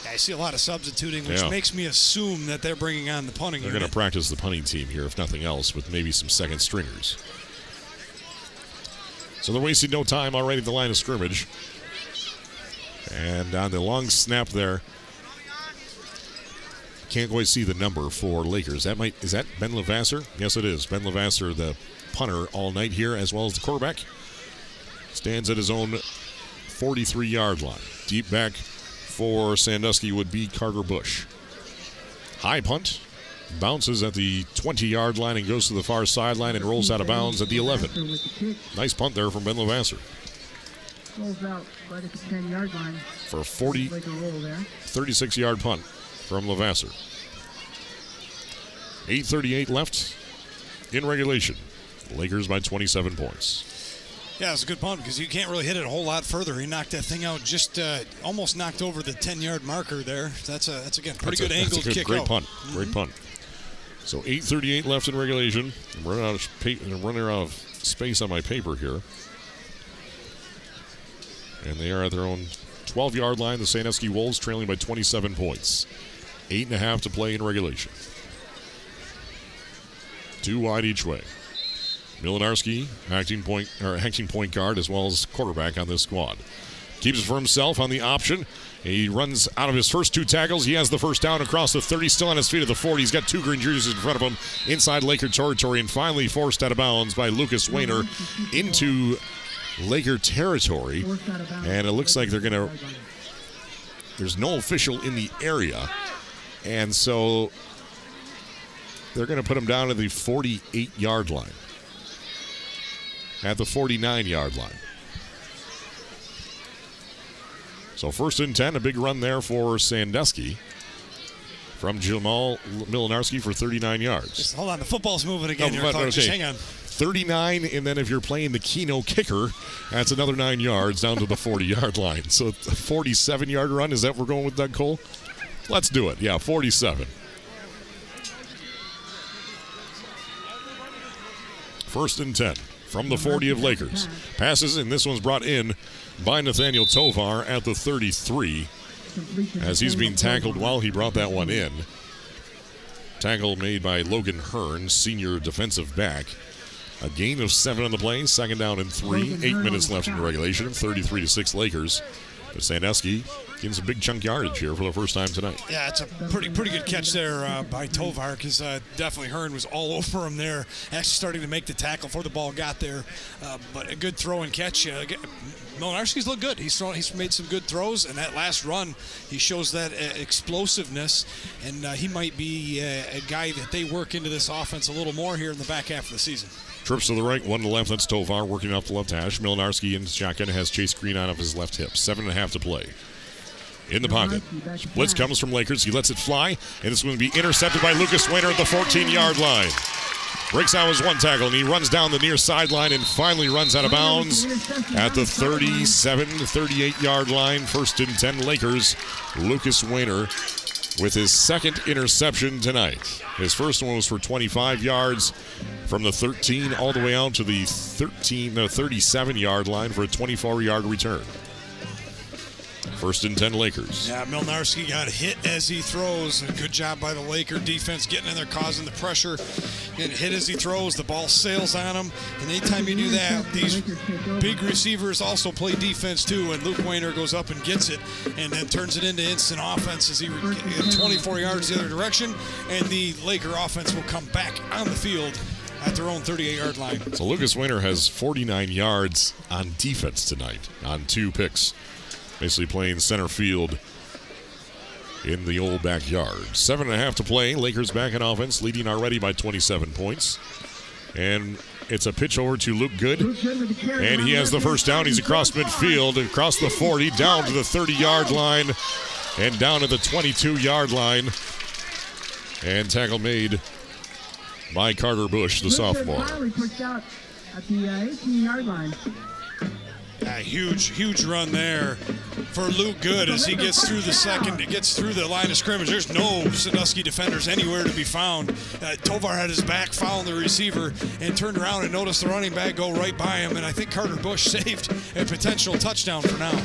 I see a lot of substituting, which makes me assume that they're bringing on the punting unit. They're going to practice the punting team here, if nothing else, with maybe some second stringers. So they're wasting no time already at the line of scrimmage. And on the long snap there, can't quite see the number for Lakers. Is that Ben Levasseur? Yes, it is. Ben Levasseur, the punter all night here, as well as the quarterback. Stands at his own 43-yard line. Deep back for Sandusky would be Carter Bush. High punt. Bounces at the 20-yard line and goes to the far sideline and rolls out of bounds at the 11. Nice punt there from Ben Levasseur. Rolls out right at the 10-yard line. For 36-yard punt from Levasseur. 8:38 left in regulation. Lakers by 27 points. Yeah, it's a good punt because you can't really hit it a whole lot further. He knocked that thing out, just almost knocked over the 10-yard marker there. That's again pretty good angled kick great out. Punt. Great punt. So 8:38 left in regulation. I'm running out of space on my paper here. And they are at their own 12-yard line. The Sandusky Wolves trailing by 27 points. 8.5 to play in regulation. 2 wide each way. Milinarski, acting point guard as well as quarterback on this squad. Keeps it for himself on the option. He runs out of his first 2 tackles. He has the first down across the 30, still on his feet at the 40. He's got 2 green jerseys in front of him inside Laker territory, and finally forced out of bounds by Lucas Wayner into Laker territory. And it looks like there's no official in the area, and so they're going to put him down to the 48-yard line. At the 49-yard line. So 1st and 10, a big run there for Sandusky from Jamal Milinarski for 39 yards. Just hold on, the football's moving again here, Clark. Just hang on. 39, and then if you're playing the Keno kicker, that's another 9 yards down to the 40-yard line. So a 47-yard run, is that what we're going with, Doug Cole? Let's do it. Yeah, 47. 1st and 10 from the 40 of Lakers. Passes, and this one's brought in by Nathaniel Tovar at the 33 as he's being tackled while he brought that one in. Tackle made by Logan Hearn, senior defensive back. A gain of 7 on the play, 2nd down and 3. 8 minutes left in regulation, 33-6 Lakers. But Sandusky getting some big chunk yardage here for the first time tonight. Yeah, it's a pretty good catch there by Tovar because definitely Hearn was all over him there, actually starting to make the tackle before the ball got there. But a good throw and catch. Milinarski's looked good. He's made some good throws, and that last run, he shows that explosiveness, and he might be a guy that they work into this offense a little more here in the back half of the season. Trips to the right, 1 to the left. That's Tovar working off the left hash. Milinarski in shotgun has Chase Green out of his left hip. 7.5 to play. In the pocket. Blitz comes from Lakers. He lets it fly, and it's going to be intercepted by Lucas Wayner at the 14-yard line. Breaks out his 1 tackle, and he runs down the near sideline and finally runs out of bounds at the 37-38-yard line. 1st and 10 Lakers. Lucas Wayner with his second interception tonight. His first one was for 25 yards from the 13 all the way out to the 37-yard line for a 24-yard return. First and 10 Lakers. Yeah, Milnarski got hit as he throws. A good job by the Laker defense getting in there, causing the pressure. Getting hit as he throws. The ball sails on him. And anytime you do that, these big receivers also play defense too. And Luke Weiner goes up and gets it and then turns it into instant offense as he 24 yards the other direction. And the Laker offense will come back on the field at their own 38-yard line. So Lucas Weiner has 49 yards on defense tonight on 2 picks. Basically playing center field in the old backyard. 7.5 to play. Lakers back in offense, leading already by 27 points. And it's a pitch over to Luke Good. And he has the first down. He's across midfield, across the 40, down to the 30-yard line, and down to the 22-yard line. And tackle made by Carter Bush, the sophomore. Pushed out at the 18-yard line. A huge run there for Luke Good as he gets through the line of scrimmage. There's no Sandusky defenders anywhere to be found. Tovar had his back following the receiver and turned around and noticed the running back go right by him. And I think Carter Bush saved a potential touchdown for now.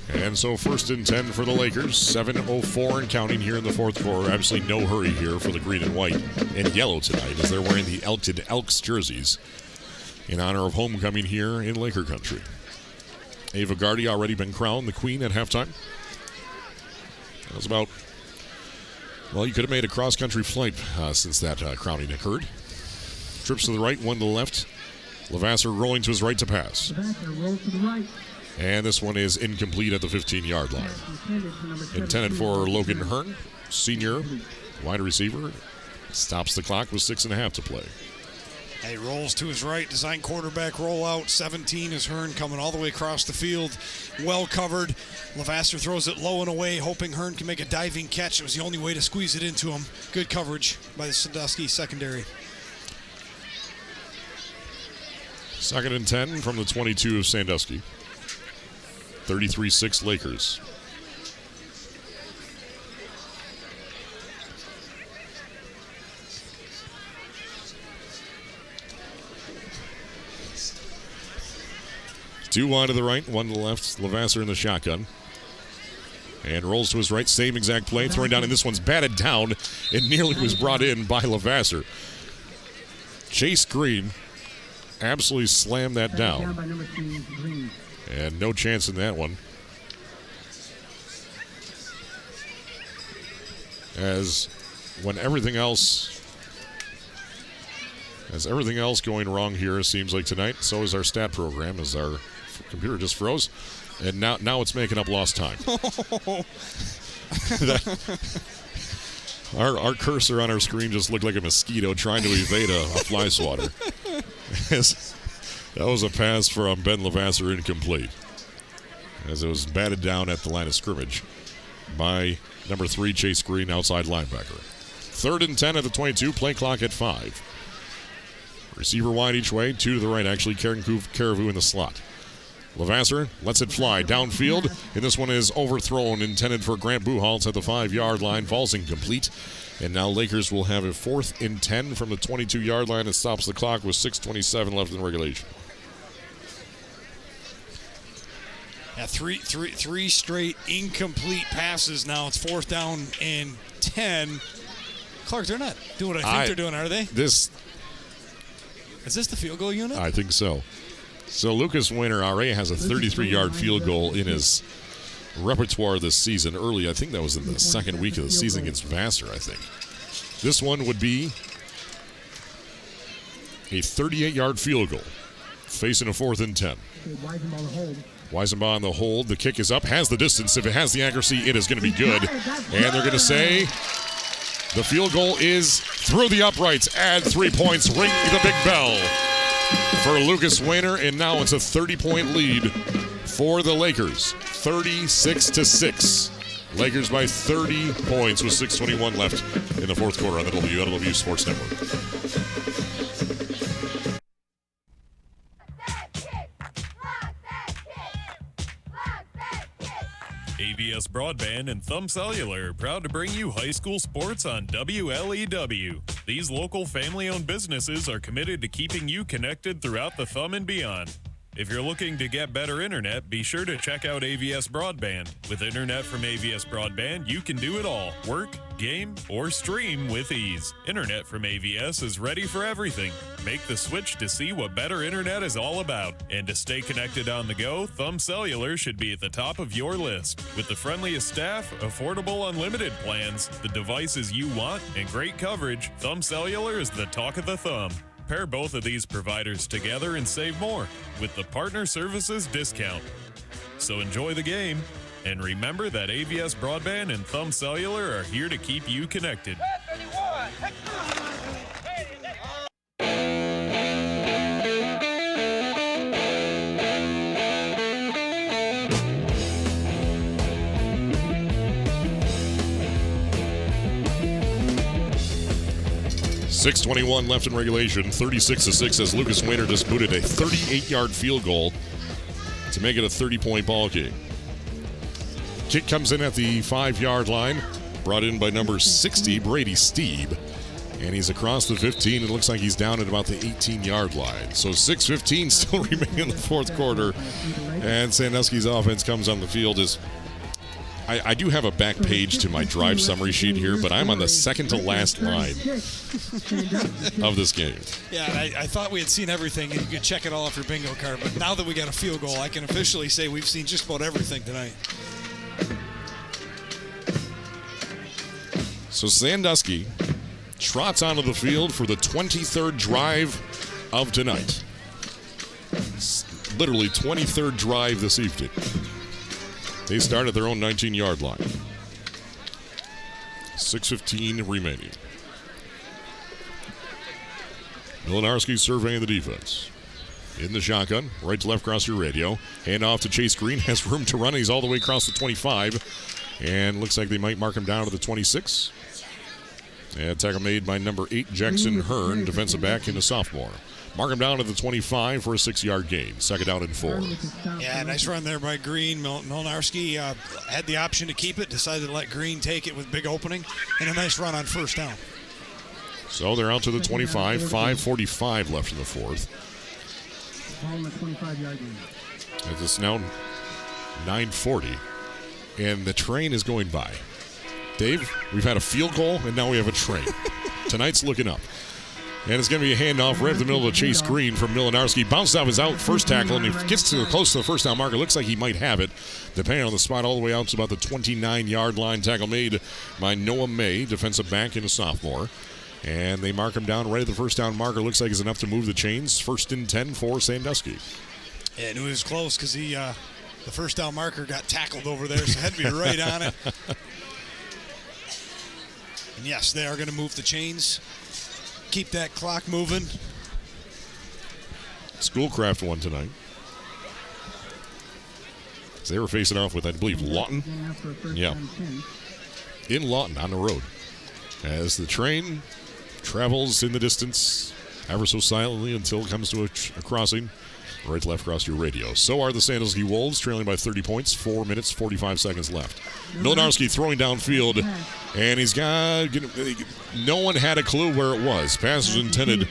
And so first and 10 for the Lakers. 7:04 and counting here in the fourth quarter. Absolutely no hurry here for the green and white and yellow tonight as they're wearing the Elkton Elks jerseys in honor of homecoming here in Laker country. Ava Gardy already been crowned the queen at halftime. That was about, well, you could have made a cross-country flight since that crowning occurred. Trips to the right, one to the left. Levasseur rolling to his right to pass. Levasseur rolls to the right. And this one is incomplete at the 15-yard line. Intended for Logan Hearn, senior wide receiver. Stops the clock with 6.5 to play. He rolls to his right, design quarterback rollout. 17 is Hearn coming all the way across the field. Well covered. Levasseur throws it low and away, hoping Hearn can make a diving catch. It was the only way to squeeze it into him. Good coverage by the Sandusky secondary. Second and 10 from the 22 of Sandusky. 33-6 Lakers. Two wide to the right, one to the left. Levasseur in the shotgun. And rolls to his right, same exact play. Throwing down, and this one's batted down. It nearly was brought in by Levasseur. Chase Green absolutely slammed that down. And no chance in that one. As everything else going wrong here, it seems like tonight, so is our stat program, as our computer just froze. And now it's making up lost time. Our cursor on our screen just looked like a mosquito trying to evade a fly swatter. That was a pass from Ben Levasseur, incomplete, as it was batted down at the line of scrimmage by number 3, Chase Green, outside linebacker. Third and 10 at the 22, play clock at 5. Receiver wide each way, 2 to the right, actually. Caribou in the slot. Levasseur lets it fly downfield, and this one is overthrown, intended for Grant Buchholz at the 5-yard line, falls incomplete. And now Lakers will have a 4th and 10 from the 22-yard line. It stops the clock with 6:27 left in regulation. Yeah, three straight incomplete passes. Now it's 4th down and 10. Clark, they're not doing what I think they're doing, are they? Is this the field goal unit? I think so. So Lucas Weiner already has a 33-yard field goal in his repertoire this season. Early, I think that was in the second week of the season against Vassar, I think. This one would be a 38-yard field goal, facing a 4th and 10. Weisenbaugh on the hold. The kick is up, has the distance. If it has the accuracy, it is going to be good. And they're going to say the field goal is through the uprights. Add 3 points. Ring the big bell for Lucas Weiner, and now it's a 30-point lead for the Lakers. 36-6. Lakers by 30 points with 6:21 left in the fourth quarter on the WLEW Sports Network. AVS Broadband and Thumb Cellular are proud to bring you high school sports on WLEW. These local family-owned businesses are committed to keeping you connected throughout the Thumb and beyond. If you're looking to get better internet, be sure to check out AVS Broadband. With internet from AVS Broadband, you can do it all. Work, game, or stream with ease. Internet from AVS is ready for everything. Make the switch to see what better internet is all about. And to stay connected on the go, Thumb Cellular should be at the top of your list. With the friendliest staff, affordable unlimited plans, the devices you want, and great coverage, Thumb Cellular is the talk of the Thumb. Pair both of these providers together and save more with the Partner Services discount. So enjoy the game, and remember that AVS Broadband and Thumb Cellular are here to keep you connected. 6:21 left in regulation, 36-6 as Lucas Wainer just booted a 38-yard field goal to make it a 30-point ball game. Kick comes in at the 5-yard line, brought in by number 60, Brady Steeb. And he's across the 15. It looks like he's down at about the 18-yard line. So 6:15 still remaining in the fourth quarter. And Sandusky's offense comes on the field as I do have a back page to my drive summary sheet here, but I'm on the second to last line of this game. Yeah, I thought we had seen everything, and you could check it all off your bingo card. But now that we got a field goal, I can officially say we've seen just about everything tonight. So Sandusky trots onto the field for the 23rd drive of tonight. It's literally 23rd drive this evening. They start at their own 19-yard line. 6:15 remaining. Milinarski surveying the defense. In the shotgun, right to left across your radio. Hand off to Chase Green, has room to run. He's all the way across the 25. And looks like they might mark him down to the 26. And tackle made by number 8, Jackson Hearn, defensive back and a sophomore. Mark him down to the 25 for a 6-yard gain. Second down and 4. Yeah, nice run there by Green. Milinarski had the option to keep it, decided to let Green take it with big opening, and a nice run on first down. So they're out to the 25, 5:45 left in the fourth. On the 25-yard gain. It's now 9:40, and the train is going by. Dave, we've had a field goal, and now we have a train. Tonight's looking up. And it's going to be a handoff right in the middle of Chase Green from Milinarski. Bounced off his out first tackle, and he gets close to the first down marker. Looks like he might have it, depending on the spot, all the way out to about the 29-yard line. Tackle made by Noah May, defensive back and a sophomore. And they mark him down right at the first down marker. Looks like it's enough to move the chains. First and 10 for Sandusky. And it was close because the first down marker got tackled over there, so had to be right on it. And yes, they are going to move the chains. Keep that clock moving. Schoolcraft won tonight. They were facing off with, I believe, Lawton. Yeah. In Lawton on the road. As the train travels in the distance ever so silently until it comes to a crossing. Right to left across your radio. So are the Sandusky Wolves, trailing by 30 points, 4 minutes, 45 seconds left. Milinarski throwing downfield, and he's got, no one had a clue where it was. Pass was intended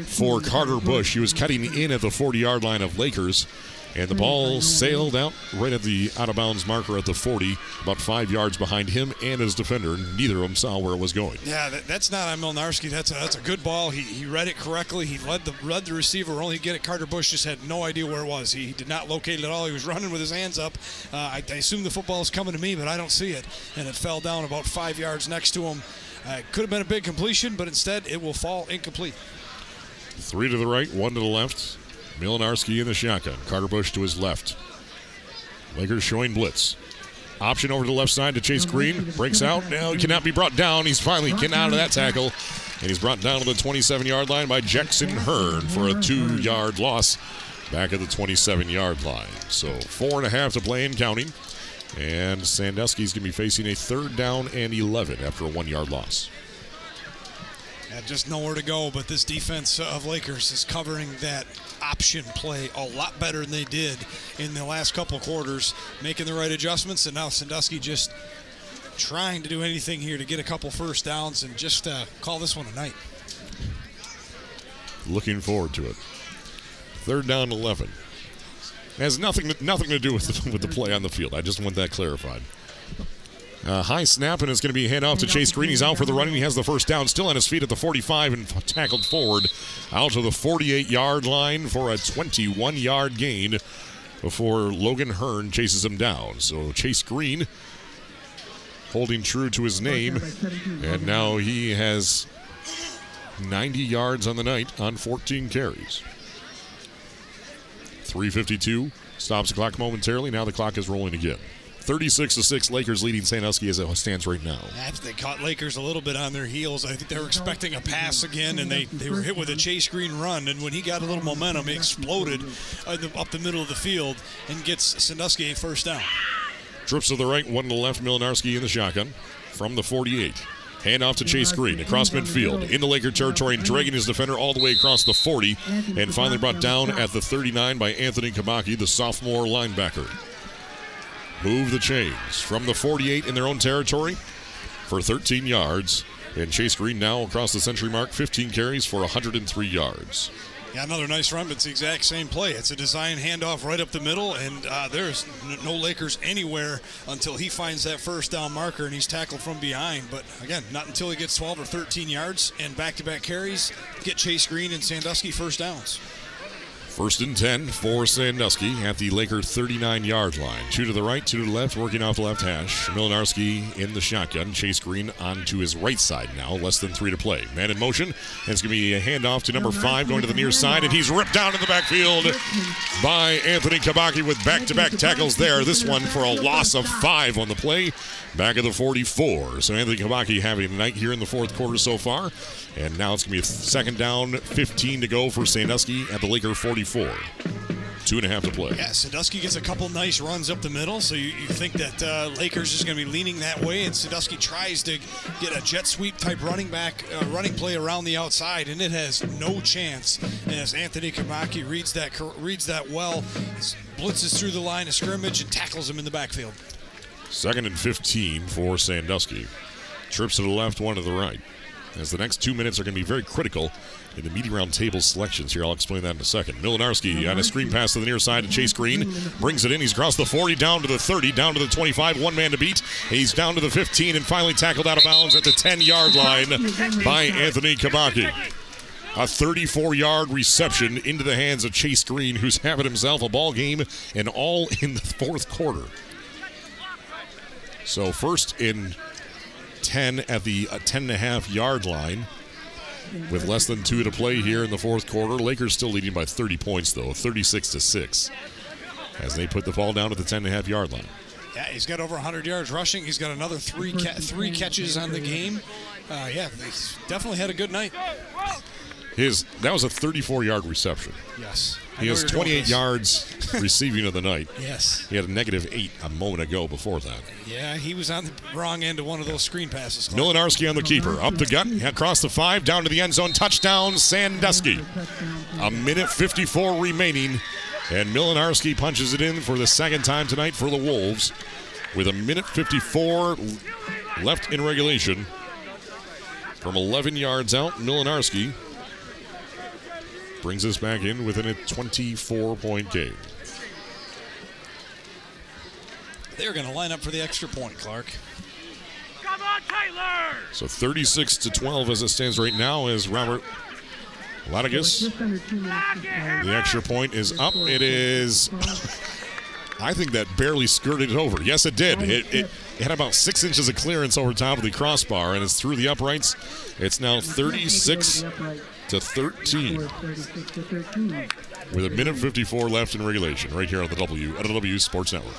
for Carter Bush. He was cutting in at the 40-yard line of Lakers, and the ball sailed out right at the out-of-bounds marker at the 40, about 5 yards behind him and his defender. Neither of them saw where it was going. Yeah, that's not on Milinarski. That's a good ball. He read it correctly. He led the receiver, only get it. Carter Bush just had no idea where it was. He did not locate it at all. He was running with his hands up. I assume the football is coming to me, but I don't see it. And it fell down about 5 yards next to him. It could have been a big completion, but instead it will fall incomplete. 3 to the right, 1 to the left. Milinarski in the shotgun. Carter Bush to his left. Lakers showing blitz. Option over to the left side to Chase Green. Breaks out. Now he cannot be brought down. He's finally getting out of that tackle. And he's brought down to the 27-yard line by Jackson Hearn for a 2-yard loss back at the 27-yard line. So 4.5 to play and counting. And Sandusky's going to be facing a 3rd down and 11 after a 1-yard loss. Just nowhere to go, but this defense of Lakers is covering that option play a lot better than they did in the last couple quarters, making the right adjustments, and now Sandusky just trying to do anything here to get a couple first downs and just call this one a night. Looking forward to it. 3rd down 11. Has nothing to do with the play on the field. I just want that clarified. High snap, and it's going to be a handoff to Chase Green. He's out for the run, and he has the first down, still on his feet at the 45 and tackled forward out to the 48-yard line for a 21-yard gain before Logan Hearn chases him down. So Chase Green holding true to his name, and now he has 90 yards on the night on 14 carries. 3:52 stops the clock momentarily. Now the clock is rolling again. 36-6, Lakers leading Sandusky as it stands right now. They caught Lakers a little bit on their heels. I think they were expecting a pass again, and they were hit with a Chase Green run. And when he got a little momentum, he exploded up the middle of the field and gets Sandusky a first down. Trips to the right, one to the left. Milinarski in the shotgun from the 48. Handoff to Chase Green across midfield into Laker territory and dragging his defender all the way across the 40, and finally brought down at the 39 by Anthony Kabaki, the sophomore linebacker. Move the chains from the 48 in their own territory for 13 yards. And Chase Green now across the century mark, 15 carries for 103 yards. Yeah, another nice run, but it's the exact same play. It's a design handoff right up the middle, and there's no Lakers anywhere until he finds that first down marker, and he's tackled from behind. But, again, not until he gets 12 or 13 yards and back-to-back carries, get Chase Green and Sandusky first downs. 1st and 10 for Sandusky at the Laker 39-yard line. 2 to the right, 2 to the left, working off the left hash. Milinarski in the shotgun. Chase Green onto his right side now. Less than 3 to play. Man in motion. And it's going to be a handoff to number 5 going to the near side. And he's ripped down in the backfield by Anthony Kabaki with back-to-back tackles there. This one for a loss of 5 on the play. Back of the 44. So Anthony Kabaki having a night here in the 4th quarter so far. And now it's going to be a 2nd down, 15 to go for Sandusky at the Laker 44. 2.5 to play. Yeah, Sandusky gets a couple nice runs up the middle, so you think that Lakers is going to be leaning that way, and Sandusky tries to get a jet sweep type running play around the outside, and it has no chance as Anthony Kabaki reads that well, blitzes through the line of scrimmage and tackles him in the backfield. 2nd and 15 for Sandusky. Trips to the left, 1 to the right. As the next 2 minutes are going to be very critical in the media round table selections here. I'll explain that in a second. Milinarski on a screen pass to the near side to Chase Green. Brings it in. He's across the 40, down to the 30, down to the 25. One man to beat. He's down to the 15 and finally tackled out of bounds at the 10-yard line by Anthony Kabaki. A 34-yard reception into the hands of Chase Green, who's having himself a ball game, and all in the 4th quarter. So 1st and 10 at the 10.5-yard line with less than 2 to play here in the 4th quarter. Lakers still leading by 30 points, though, 36-6, as they put the ball down at the 10.5-yard line. Yeah, he's got over 100 yards rushing. He's got another three catches on the game. He's definitely had a good night. That was a 34-yard reception. Yes. He has 28 yards receiving of the night. Yes. He had a -8 a moment ago before that. Yeah, he was on the wrong end of one of those screen passes. Milinarski on the keeper. Up the gut, across the 5, down to the end zone. Touchdown, Sandusky. 1:54 remaining, and Milinarski punches it in for the 2nd time tonight for the Wolves with 1:54 left in regulation. From 11 yards out, Milinarski brings us back in within a 24-point game. They're going to line up for the extra point, Clark. Come on, Tyler! So 36-12 as it stands right now as Robert Latagas. The extra point is up. It is, I think that barely skirted it over. Yes, it did. It had about 6 inches of clearance over top of the crossbar, and it's through the uprights. It's now 36-13 with 1:54 left in regulation right here on the WLEW Sports Network.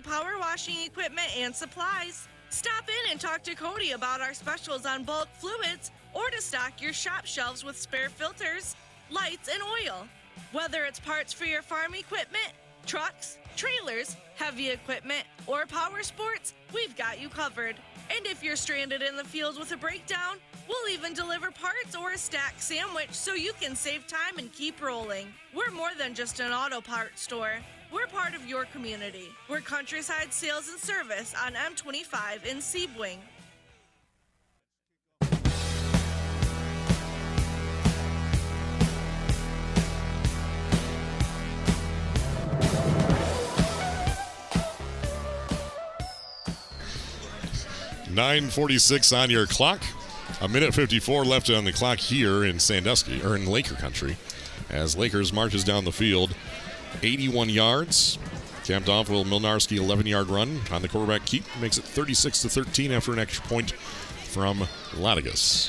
Power washing equipment and supplies. Stop in and talk to Cody about our specials on bulk fluids or to stock your shop shelves with spare filters, lights, and oil. Whether it's parts for your farm equipment, trucks, trailers, heavy equipment, or power sports, we've got you covered. And if you're stranded in the field with a breakdown, we'll even deliver parts or a stacked sandwich so you can save time and keep rolling. We're more than just an auto parts store. We're part of your community. We're Countryside Sales and Service on M25 in Sebring. .46 on your clock. 1:54 left on the clock here in Sandusky, or in Laker country, as Lakers marches down the field. 81 yards. Capped off Will Milnarski, 11-yard run on the quarterback. Keep makes it 36-13 after an extra point from Latigas.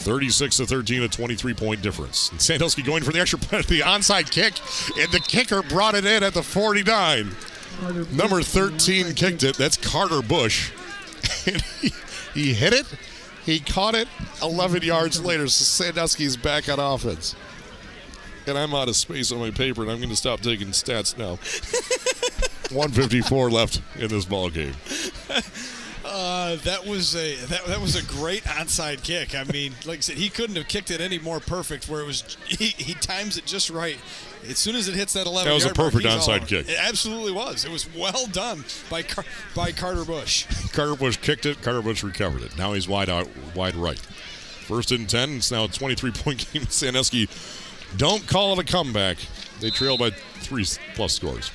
36-13, a 23-point difference. And Sandusky going for the extra point, the onside kick, and the kicker brought it in at the 49. Number 13 kicked it. That's Carter Bush. And he hit it. He caught it. 11 yards later, so Sandusky's back on offense. And I'm out of space on my paper, and I'm going to stop taking stats now. 1:54 left in this ball game. That was a great onside kick. I mean, like I said, he couldn't have kicked it any more perfect. Where it was, he times it just right. As soon as it hits that 11, that was a perfect onside kick. It absolutely was. It was well done by Carter Bush. Carter Bush kicked it. Carter Bush recovered it. Now he's wide right. First and 10. It's now a 23-point game. Sandusky don't call it a comeback. They trail by 3+ scores.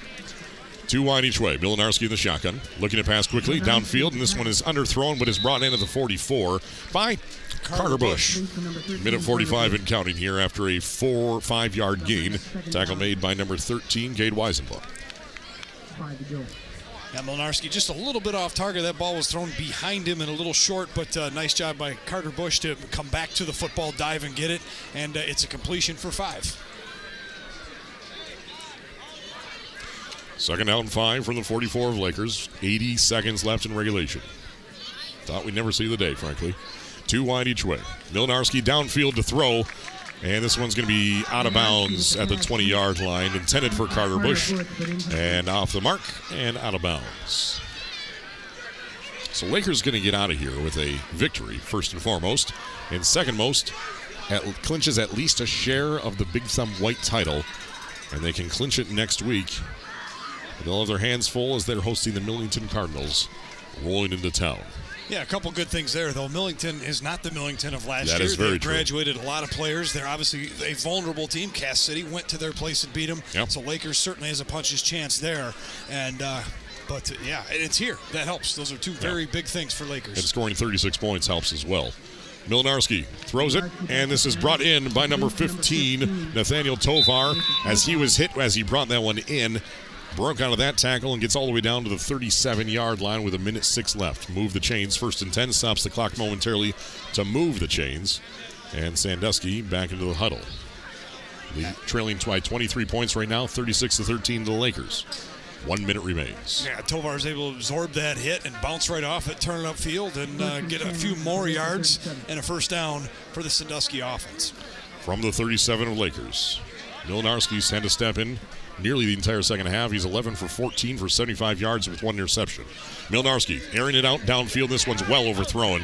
2 wide each way. Milinarski in the shotgun. Looking to pass quickly downfield, and this one is underthrown, but is brought in at the 44 by Carter Bush. Minute 45 and counting here after a 4-5-yard gain. Tackle made by number 13, Gade Weisenbach. Yeah, Milinarski just a little bit off target. That ball was thrown behind him and a little short, but nice job by Carter Bush to come back to the football, dive and get it, and it's a completion for 5. Second down and 5 from the 44 of Lakers. 80 seconds left in regulation. Thought we'd never see the day, frankly. 2 wide each way. Milinarski downfield to throw. And this one's going to be out of bounds at the 20-yard line. Intended for Carter Bush. And off the mark and out of bounds. So Lakers going to get out of here with a victory, first and foremost. And second most, clinches at least a share of the Big Thumb White title. And they can clinch it next week. They'll have their hands full as they're hosting the Millington Cardinals, rolling into town. Yeah, a couple good things there, though. Millington is not the Millington of last year. That is very true. They graduated a lot of players. They're obviously a vulnerable team. Cass City went to their place and beat them. Yep. So Lakers certainly has a puncher's chance there. And but yeah, it's here. That helps. Those are two very big things for Lakers. And scoring 36 points helps as well. Milinarski throws it, and this is brought in by number 15, Nathaniel Tovar, as he was hit as he brought that one in. Broke out of that tackle and gets all the way down to the 37-yard line with 1:06 left. Move the chains. First and 10. Stops the clock momentarily to move the chains. And Sandusky back into the huddle. Trailing by 23 points right now. 36-13 to the Lakers. 1 minute remains. Yeah, Tovar's able to absorb that hit and bounce right off it, turn it upfield, and get a few more yards and a first down for the Sandusky offense. From the 37 of Lakers, Milinarski's had to step in nearly the entire second half. He's 11 for 14 for 75 yards with 1 interception. Milinarski airing it out downfield. This one's well overthrown.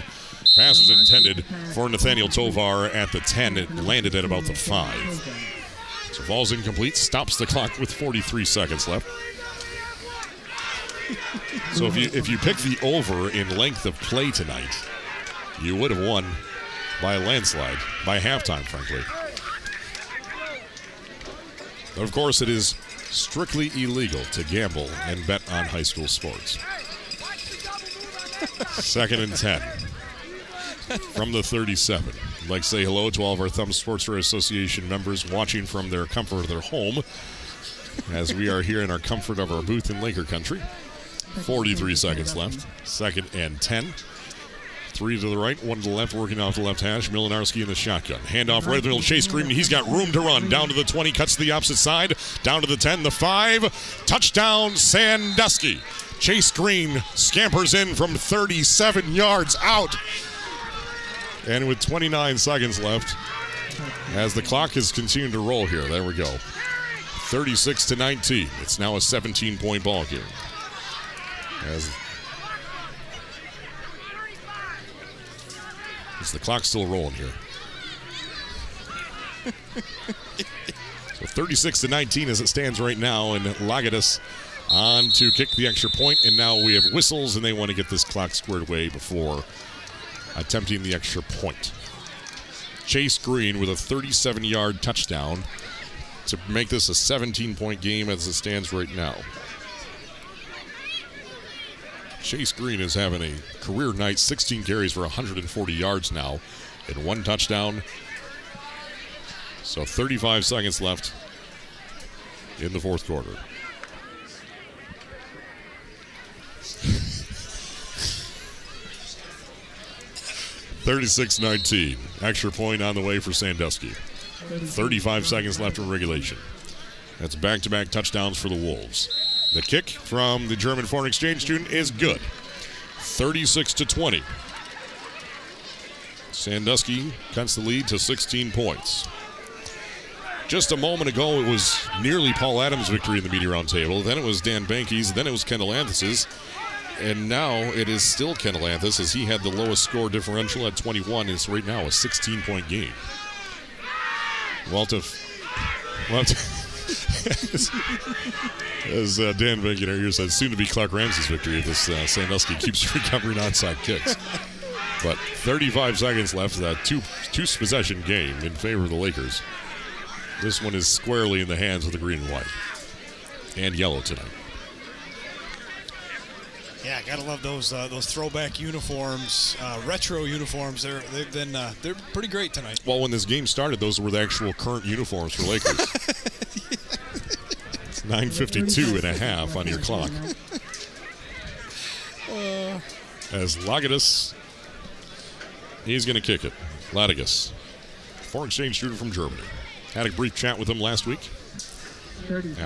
Pass was intended for Nathaniel Tovar at the 10. It landed at about the 5. So falls incomplete. Stops the clock with 43 seconds left. So if you pick the over in length of play tonight, you would have won by a landslide, by halftime, frankly. But of course, it is strictly illegal to gamble and bet on high school sports. Second and 10 from the 37. I'd like to say hello to all of our Thumb Sportswear Association members watching from their comfort of their home as we are here in our comfort of our booth in Laker Country. 43 seconds left. Second and 10. 3 to the right, 1 to the left, working off the left hash. Milinarski in the shotgun. Handoff right in the middle. Chase Green, he's got room to run. Down to the 20, cuts to the opposite side. Down to the 10, the 5. Touchdown, Sandusky. Chase Green scampers in from 37 yards out. And with 29 seconds left, as the clock is continuing to roll here, there we go. 36-19. It's now a 17-point ball game. As the clock's still rolling here. So 36-19 as it stands right now, and Lagadas on to kick the extra point, and now we have whistles, and they want to get this clock squared away before attempting the extra point. Chase Green with a 37-yard touchdown to make this a 17-point game as it stands right now. Chase Green is having a career night, 16 carries for 140 yards now, and 1 touchdown. So 35 seconds left in the fourth quarter. $36-19. Extra point on the way for Sandusky. 35 seconds left in regulation. That's back-to-back touchdowns for the Wolves. The kick from the German foreign exchange student is good. 36-20. Sandusky cuts the lead to 16 points. Just a moment ago, it was nearly Paul Adams' victory in the media roundtable. Then it was Dan Banky's. Then it was Kendall Anthus's. And now it is still Kendall Anthus as he had the lowest score differential at 21. It's right now a 16-point game. As Dan Banky here said, soon to be Clark Ramsey's victory if this Sandusky keeps recovering onside kicks. But 35 seconds left. Two-possession game in favor of the Lakers. This one is squarely in the hands of the green and white. And yellow tonight. Yeah, gotta love those throwback uniforms, retro uniforms. They're pretty great tonight. Well, when this game started, those were the actual current uniforms for Lakers. It's 9:52 and a half on your clock. As Lagadas, he's going to kick it. Lagadas, foreign exchange student from Germany. Had a brief chat with him last week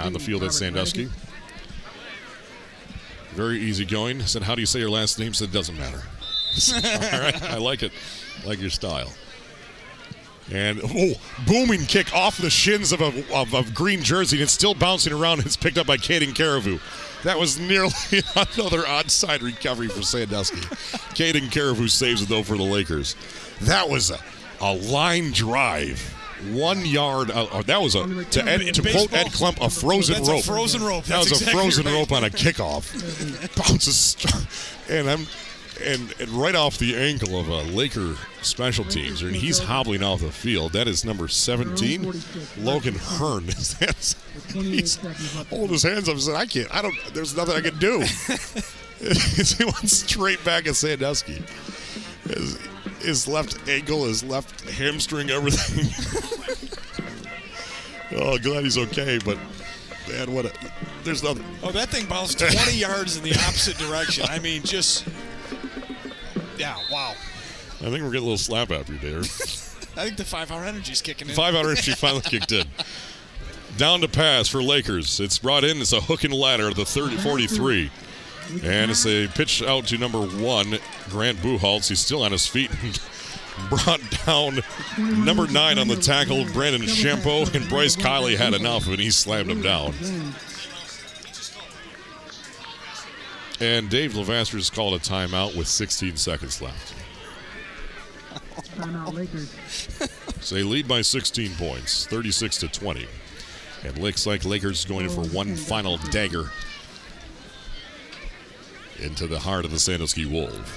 on the field at Sandusky. Very easygoing. I said, how do you say your last name? Said, it doesn't matter. All right, I like it. Like your style. And, booming kick off the shins of a green jersey, and it's still bouncing around. It's picked up by Caden Caribou. That was nearly another onside recovery for Sandusky. Caden Caribou saves it, though, for the Lakers. That was a line drive. 1 yard. That was to quote Ed Klump, a frozen rope. A frozen rope. That was exactly a frozen rope on a kickoff. Bounces, and right off the ankle of a Laker special teams, and he's hobbling off the field. That is number 17, Logan Hearn. He's holding his hands up and said, there's nothing I can do. He went straight back at Sandusky. His left ankle, his left hamstring, everything. Oh, glad he's okay, but man, there's nothing. Oh, that thing bounced 20 yards in the opposite direction. I mean, wow. I think we're getting a little slap after you, Dave. I think the 5-hour energy's kicking in. 5-hour energy finally kicked in. Down to pass for Lakers. It's brought in. It's a hook and ladder, the 43. And it's a pitch out to number 1, Grant Buchholz. He's still on his feet. Brought down number 9 on the tackle, Brandon Champeau, and Bryce Kiley had enough of it. He slammed him down. And Dave Levaster's called a timeout with 16 seconds left. Timeout Lakers. So they lead by 16 points, 36-20. And looks like Lakers going in for one final dagger into the heart of the Sandusky Wolves.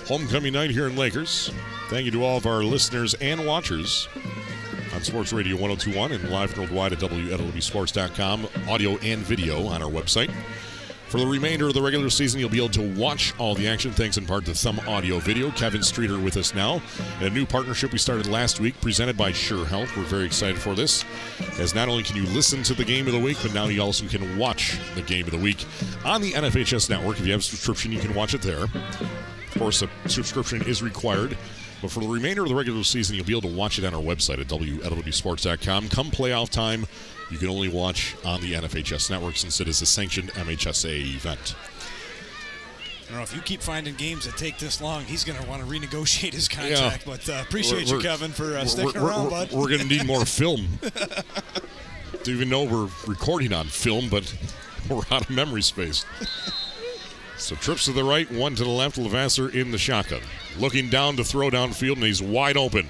Homecoming night here in Lakers. Thank you to all of our listeners and watchers on Sports Radio 1021 and live worldwide at WLEWsports.com. Audio and video on our website. For the remainder of the regular season, you'll be able to watch all the action thanks in part to Thumb Audio Video. Kevin Streeter with us now. And a new partnership we started last week presented by Scheurer Health. We're very excited for this, as not only can you listen to the game of the week, but now you also can watch the game of the week on the NFHS network. If you have a subscription, you can watch it there. Of course, a subscription is required. But for the remainder of the regular season, you'll be able to watch it on our website at WLEWsports.com. Come playoff time, you can only watch on the NFHS network since it is a sanctioned MHSAA event. I don't know if you keep finding games that take this long, he's going to want to renegotiate his contract. Yeah. But appreciate you, Kevin, for sticking around, bud. We're going to need more film. Don't even know we're recording on film, but we're out of memory space. So trips to the right, one to the left. Levasseur in the shotgun. Looking down to throw downfield, and he's wide open.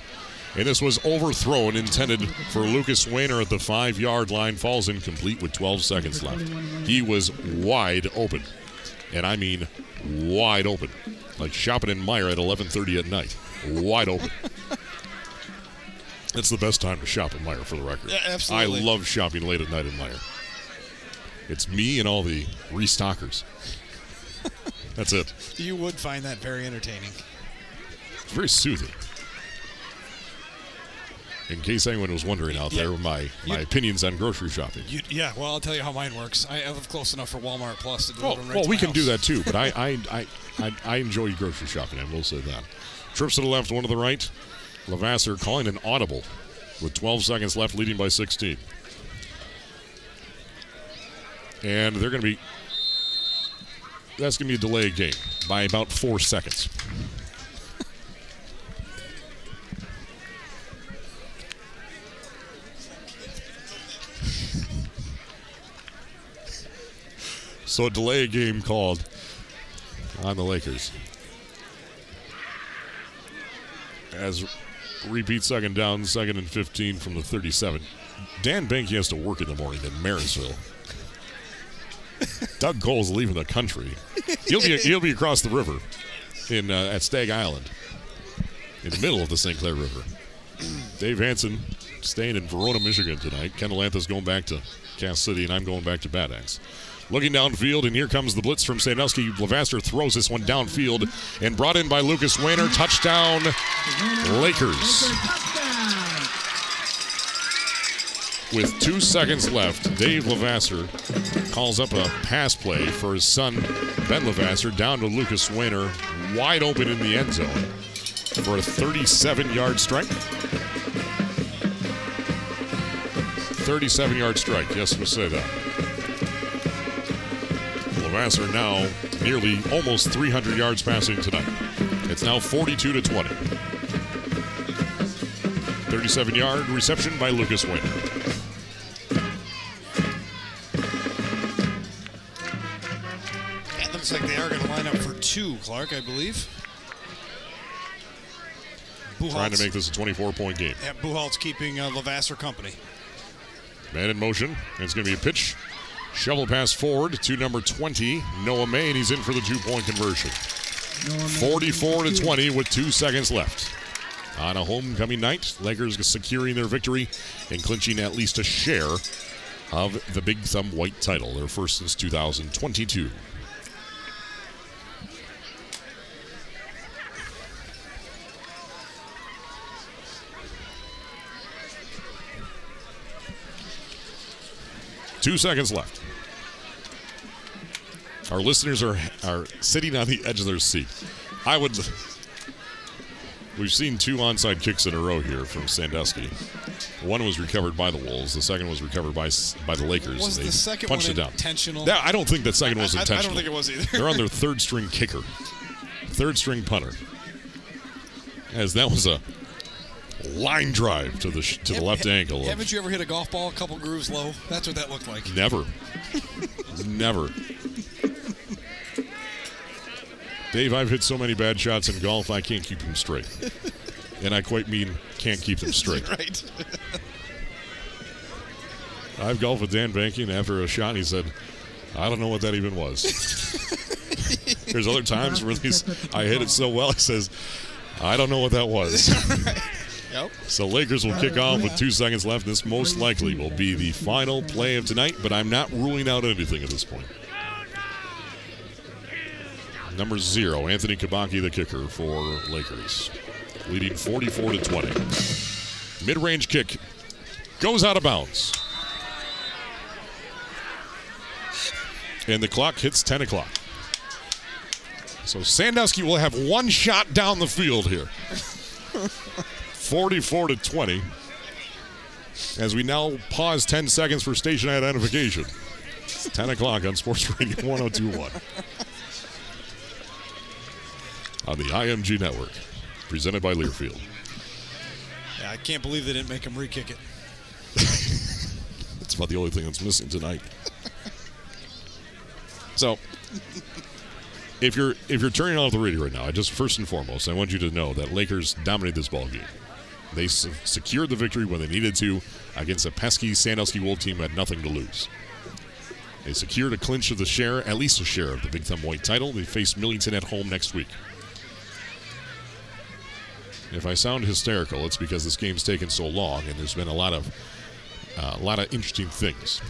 And this was overthrown, intended for Lucas Weiner at the 5-yard line. Falls incomplete with 12 seconds left. He was wide open. And I mean wide open. Like shopping in Meijer at 11:30 at night. Wide open. That's the best time to shop in Meijer, for the record. Yeah, absolutely. I love shopping late at night in Meijer. It's me and all the restockers. That's it. You would find that very entertaining. It's very soothing. In case anyone was wondering out there, my opinions on grocery shopping. Yeah, well, I'll tell you how mine works. I live close enough for Walmart Plus to deliver them right well, to we my can house. do that too, but I enjoy grocery shopping, I will say that. Trips to the left, one to the right. Levasseur calling an audible with 12 seconds left, leading by 16. And they're going to be... That's going to be a delay game by about 4 seconds. So a delay game called on the Lakers. As repeat second down, 2nd and 15 from the 37. Dan Banky has to work in the morning in Marysville. Doug Cole's leaving the country. He'll be across the river in at Stag Island, in the middle of the St. Clair River. Dave Hansen staying in Verona, Michigan tonight. Kendall Anthus going back to Cass City, and I'm going back to Bad Axe. Looking downfield, and here comes the blitz from Sandusky. Levasseur throws this one downfield and brought in by Lucas Weiner. Touchdown, Lakers. With 2 seconds left, Dave Levasseur calls up a pass play for his son, Ben Levasseur, down to Lucas Weiner, wide open in the end zone for a 37-yard strike. 37-yard strike, yes, we'll say that. Levasseur now nearly almost 300 yards passing tonight. It's now 42-20. 37-yard reception by Lucas Weiner. It looks like they are going to line up for 2, Clark, I believe. Trying to make this a 24-point game. Yeah, Buchalt's keeping Levasseur company. Man in motion. It's going to be a pitch. Shovel pass forward to number 20, Noah May, and he's in for the 2-point conversion. 44-20 with 2 seconds left. On a homecoming night, Lakers securing their victory and clinching at least a share of the Big Thumb White title, their first since 2022. Two seconds left. Our listeners are sitting on the edge of their seat. We've seen 2 onside kicks in a row here from Sandusky. One was recovered by the Wolves. The second was recovered by the Lakers. Was the second punched one it down. intentional? Yeah, I don't think that second was intentional. I don't think it was either. They're on their 3rd-string kicker, 3rd-string punter. As that was a line drive to the left ankle. Haven't you ever hit a golf ball a couple grooves low? That's what that looked like. Never. Never. Dave, I've hit so many bad shots in golf, I can't keep them straight. And I quite mean can't keep them straight. Right. I've golfed with Dan Banky, and after a shot, he said, I don't know what that even was. There's other times where I hit it so well, he says, I don't know what that was. Yep. So Lakers will kick off with 2 seconds left. This most likely will be the final play of tonight, but I'm not ruling out anything at this point. Number 0, Anthony Kabaki, the kicker for Lakers, leading 44-20. Mid-range kick goes out of bounds. And the clock hits 10 o'clock. So Sandusky will have 1 shot down the field here. 44-20. As we now pause 10 seconds for station identification. It's 10 o'clock on Sports Radio 102.1. on the IMG Network, presented by Learfield. Yeah, I can't believe they didn't make him re-kick it. That's about the only thing that's missing tonight. So, if you're turning off the radio right now, I just first and foremost, I want you to know that Lakers dominated this ball game. They secured the victory when they needed to against a pesky Sandusky Wolves team who had nothing to lose. They secured a clinch of the share, at least a share of the Big Thumb White title. They face Millington at home next week. If I sound hysterical, it's because this game's taken so long, and there's been a lot of interesting things.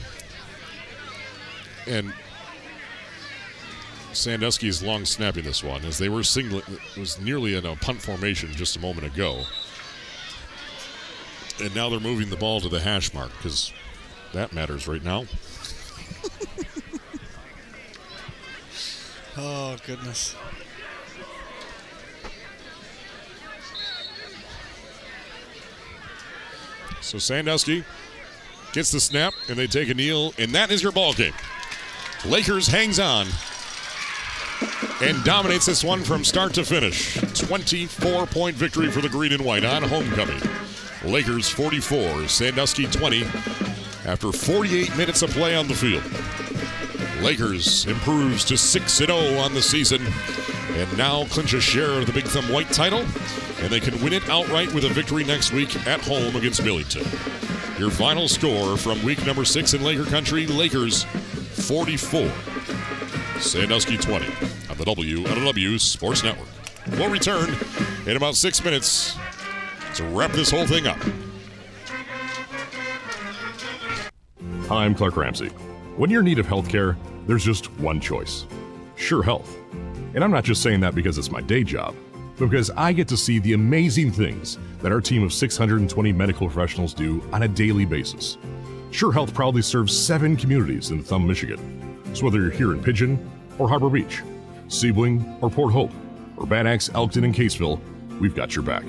And Sandusky is long snapping this one, as they were it was nearly in a punt formation just a moment ago. And now they're moving the ball to the hash mark, because that matters right now. Oh, goodness. So Sandusky gets the snap, and they take a kneel, and that is your ball game. Lakers hangs on and dominates this one from start to finish. 24-point victory for the green and white on homecoming. Lakers 44, Sandusky 20 after 48 minutes of play on the field. Lakers improves to 6-0 on the season and now clinch a share of the Big Thumb White title, and they can win it outright with a victory next week at home against Millington. Your final score from week number 6 in Laker country: Lakers 44, Sandusky 20 on the WLEW Sports Network. We'll return in about 6 minutes to wrap this whole thing up. Hi, I'm Clark Ramsey. When you're in need of health care, there's just one choice: Sure Health. And I'm not just saying that because it's my day job, but because I get to see the amazing things that our team of 620 medical professionals do on a daily basis. Sure Health proudly serves 7 communities in Thumb, Michigan. So whether you're here in Pigeon or Harbor Beach, Sebring or Port Hope, or Bad Axe, Elkton, and Caseville, we've got your back.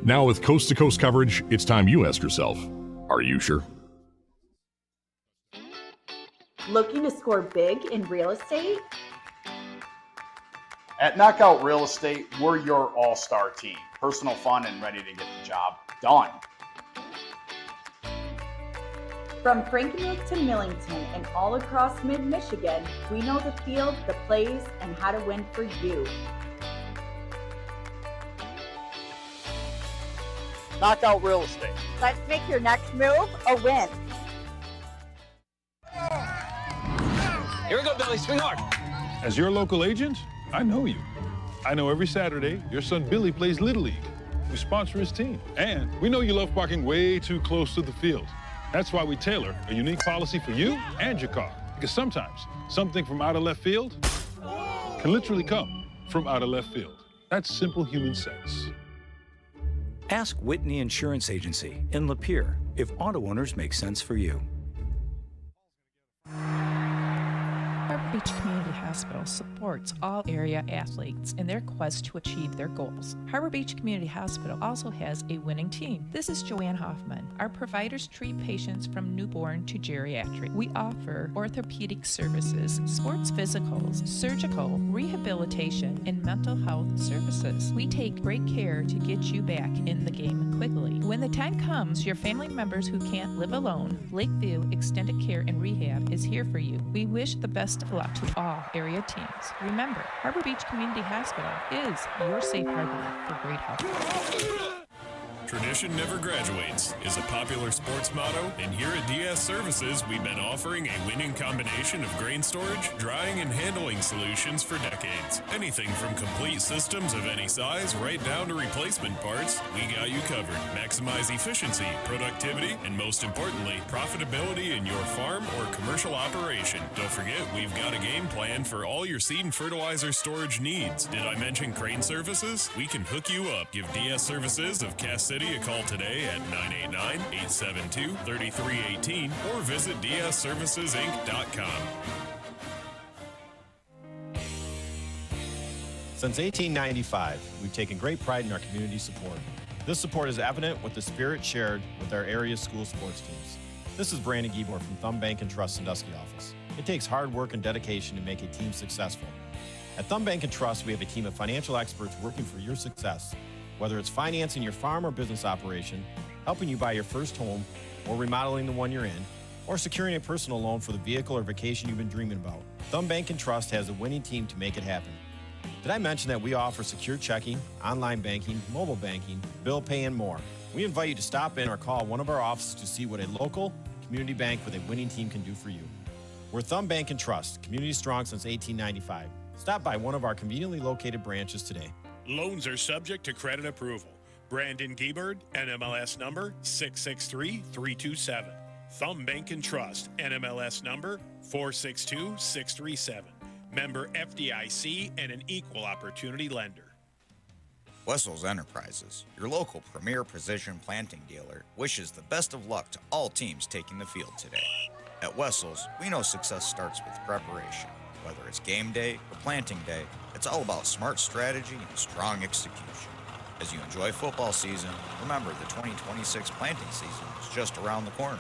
Now with coast-to-coast coverage, it's time you ask yourself, are you sure? Looking to score big in real estate? At Knockout Real Estate, we're your all-star team. Personal, fun, and ready to get the job done. From Frankenmuth to Millington and all across mid-Michigan, we know the field, the plays, and how to win for you. Knockout Real Estate. Let's make your next move a win. Here we go, Billy. Swing hard. As your local agent, I know you. I know every Saturday your son Billy plays Little League. We sponsor his team. And we know you love parking way too close to the field. That's why we tailor a unique policy for you and your car. Because sometimes something from out of left field can literally come from out of left field. That's simple human sense. Ask Whitney Insurance Agency in Lapeer if auto owners make sense for you. Harbor Beach Community Hospital supports all area athletes in their quest to achieve their goals. Harbor Beach Community Hospital also has a winning team. This is Joanne Hoffman. Our providers treat patients from newborn to geriatric. We offer orthopedic services, sports physicals, surgical, rehabilitation, and mental health services. We take great care to get you back in the game quickly. When the time comes, your family members who can't live alone, Lakeview Extended Care and Rehab is here for you. We wish the best of luck to all area teams. Remember, Harbor Beach Community Hospital is your safe harbor for great health. Tradition never graduates is a popular sports motto, and here at DS Services, we've been offering a winning combination of grain storage, drying, and handling solutions for decades. Anything from complete systems of any size right down to replacement parts, we got you covered. Maximize efficiency, productivity, and most importantly, profitability in your farm or commercial operation. Don't forget, we've got a game plan for all your seed and fertilizer storage needs. Did I mention crane services? We can hook you up. Give DS Services of Cass City a call today at 989-872-3318 or visit dsservicesinc.com. Since 1895, we've taken great pride in our community support. This support is evident with the spirit shared with our area school sports teams. This is Brandon Giebor from Thumb Bank and Trust Sandusky office. It takes hard work and dedication to make a team successful. At Thumb Bank and Trust, we have a team of financial experts working for your success. Whether it's financing your farm or business operation, helping you buy your first home, or remodeling the one you're in, or securing a personal loan for the vehicle or vacation you've been dreaming about, Thumb Bank and Trust has a winning team to make it happen. Did I mention that we offer secure checking, online banking, mobile banking, bill pay, and more? We invite you to stop in or call one of our offices to see what a local community bank with a winning team can do for you. We're Thumb Bank and Trust, community strong since 1895. Stop by one of our conveniently located branches today. Loans are subject to credit approval. Brandon Giebert, NMLS number 663327. Thumb Bank and Trust, NMLS number 462637. Member FDIC and an equal opportunity lender. Wessel's Enterprises, your local premier precision planting dealer, wishes the best of luck to all teams taking the field today. At Wessel's, we know success starts with preparation. Whether it's game day or planting day, it's all about smart strategy and strong execution. As you enjoy football season, remember the 2026 planting season is just around the corner.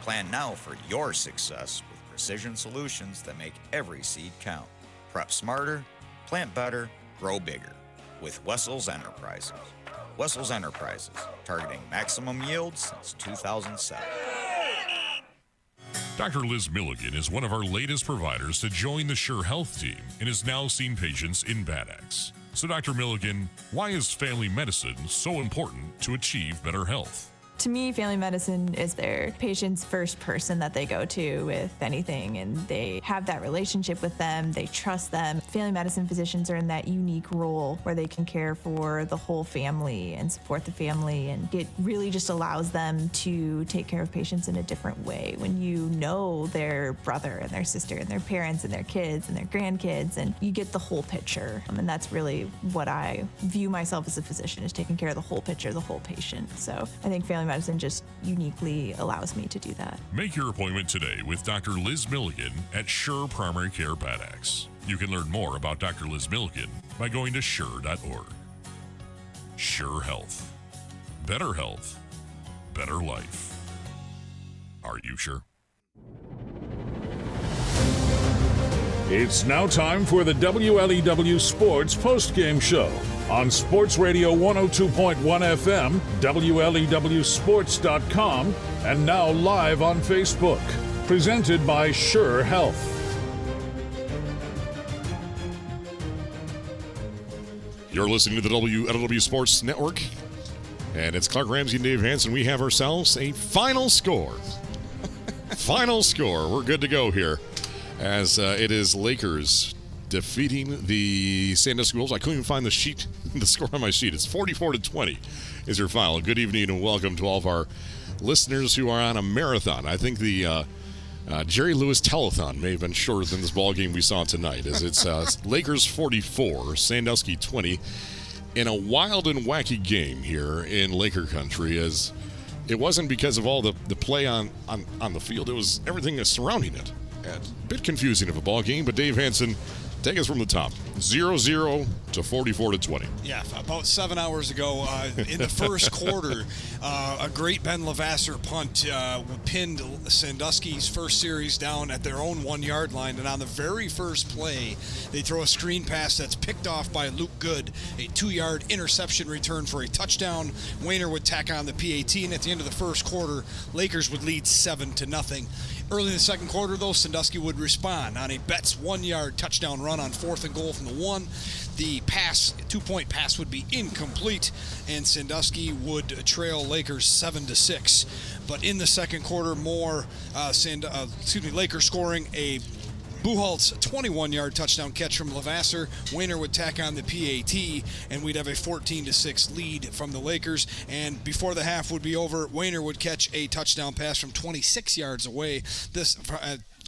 Plan now for your success with precision solutions that make every seed count. Prep smarter, plant better, grow bigger with Wessel's Enterprises. Wessel's Enterprises, targeting maximum yield since 2007. Dr. Liz Milligan is one of our latest providers to join the Scheurer Health team and has now seen patients in Bad Axe. So Dr. Milligan, why is family medicine so important to achieve better health? To me, family medicine is their patient's first person that they go to with anything, and they have that relationship with them, they trust them. Family medicine physicians are in that unique role where they can care for the whole family and support the family, and it really just allows them to take care of patients in a different way when you know their brother and their sister and their parents and their kids and their grandkids, and you get the whole picture. And that's really what I view myself as a physician, is taking care of the whole picture, the whole patient. So I think family medicine just uniquely allows me to do that. Make your appointment today with Dr. Liz Milligan at Scheurer Primary Care Bad Axe. You can learn more about Dr. Liz Milligan by going to Scheurer.org. Scheurer Health. Better health. Better life. Are you sure? It's now time for the WLEW Sports postgame show on Sports Radio 102.1 FM, WLEWsports.com, and now live on Facebook. Presented by Scheurer Health. You're listening to the WLEW Sports Network, and it's Clark Ramsey and Dave Hansen. We have ourselves a final score. Final score. We're good to go here, as it is Lakers defeating the Sandusky Wolves. I couldn't even find the score on my sheet. It's 44-20 is your final. Good evening and welcome to all of our listeners who are on a marathon. I think the Jerry Lewis telethon may have been shorter than this ball game we saw tonight, as it's Lakers 44, Sandusky 20, in a wild and wacky game here in Laker country. As it wasn't because of all the play on the field, it was everything surrounding it. A bit confusing of a ball game, but Dave Hansen, take us from the top. 0-0 to 44-20. Yeah, about 7 hours ago in the first quarter, a great Ben Levasseur punt pinned Sandusky's first series down at their own 1 yard line. And on the very first play, they throw a screen pass that's picked off by Luke Good, a 2-yard interception return for a touchdown. Wayner would tack on the PAT, and at the end of the first quarter, Lakers would lead 7-0. Early in the second quarter, though, Sandusky would respond on a Betts 1-yard touchdown run on 4th and goal from the 1. The pass, 2-point pass, would be incomplete, and Sandusky would trail Lakers 7-6. But in the second quarter, Lakers scoring a Buchholz 21-yard touchdown catch from Levasseur. Wayner would tack on the PAT, and we'd have a 14-6 lead from the Lakers. And before the half would be over, Wayner would catch a touchdown pass from 26 yards away. This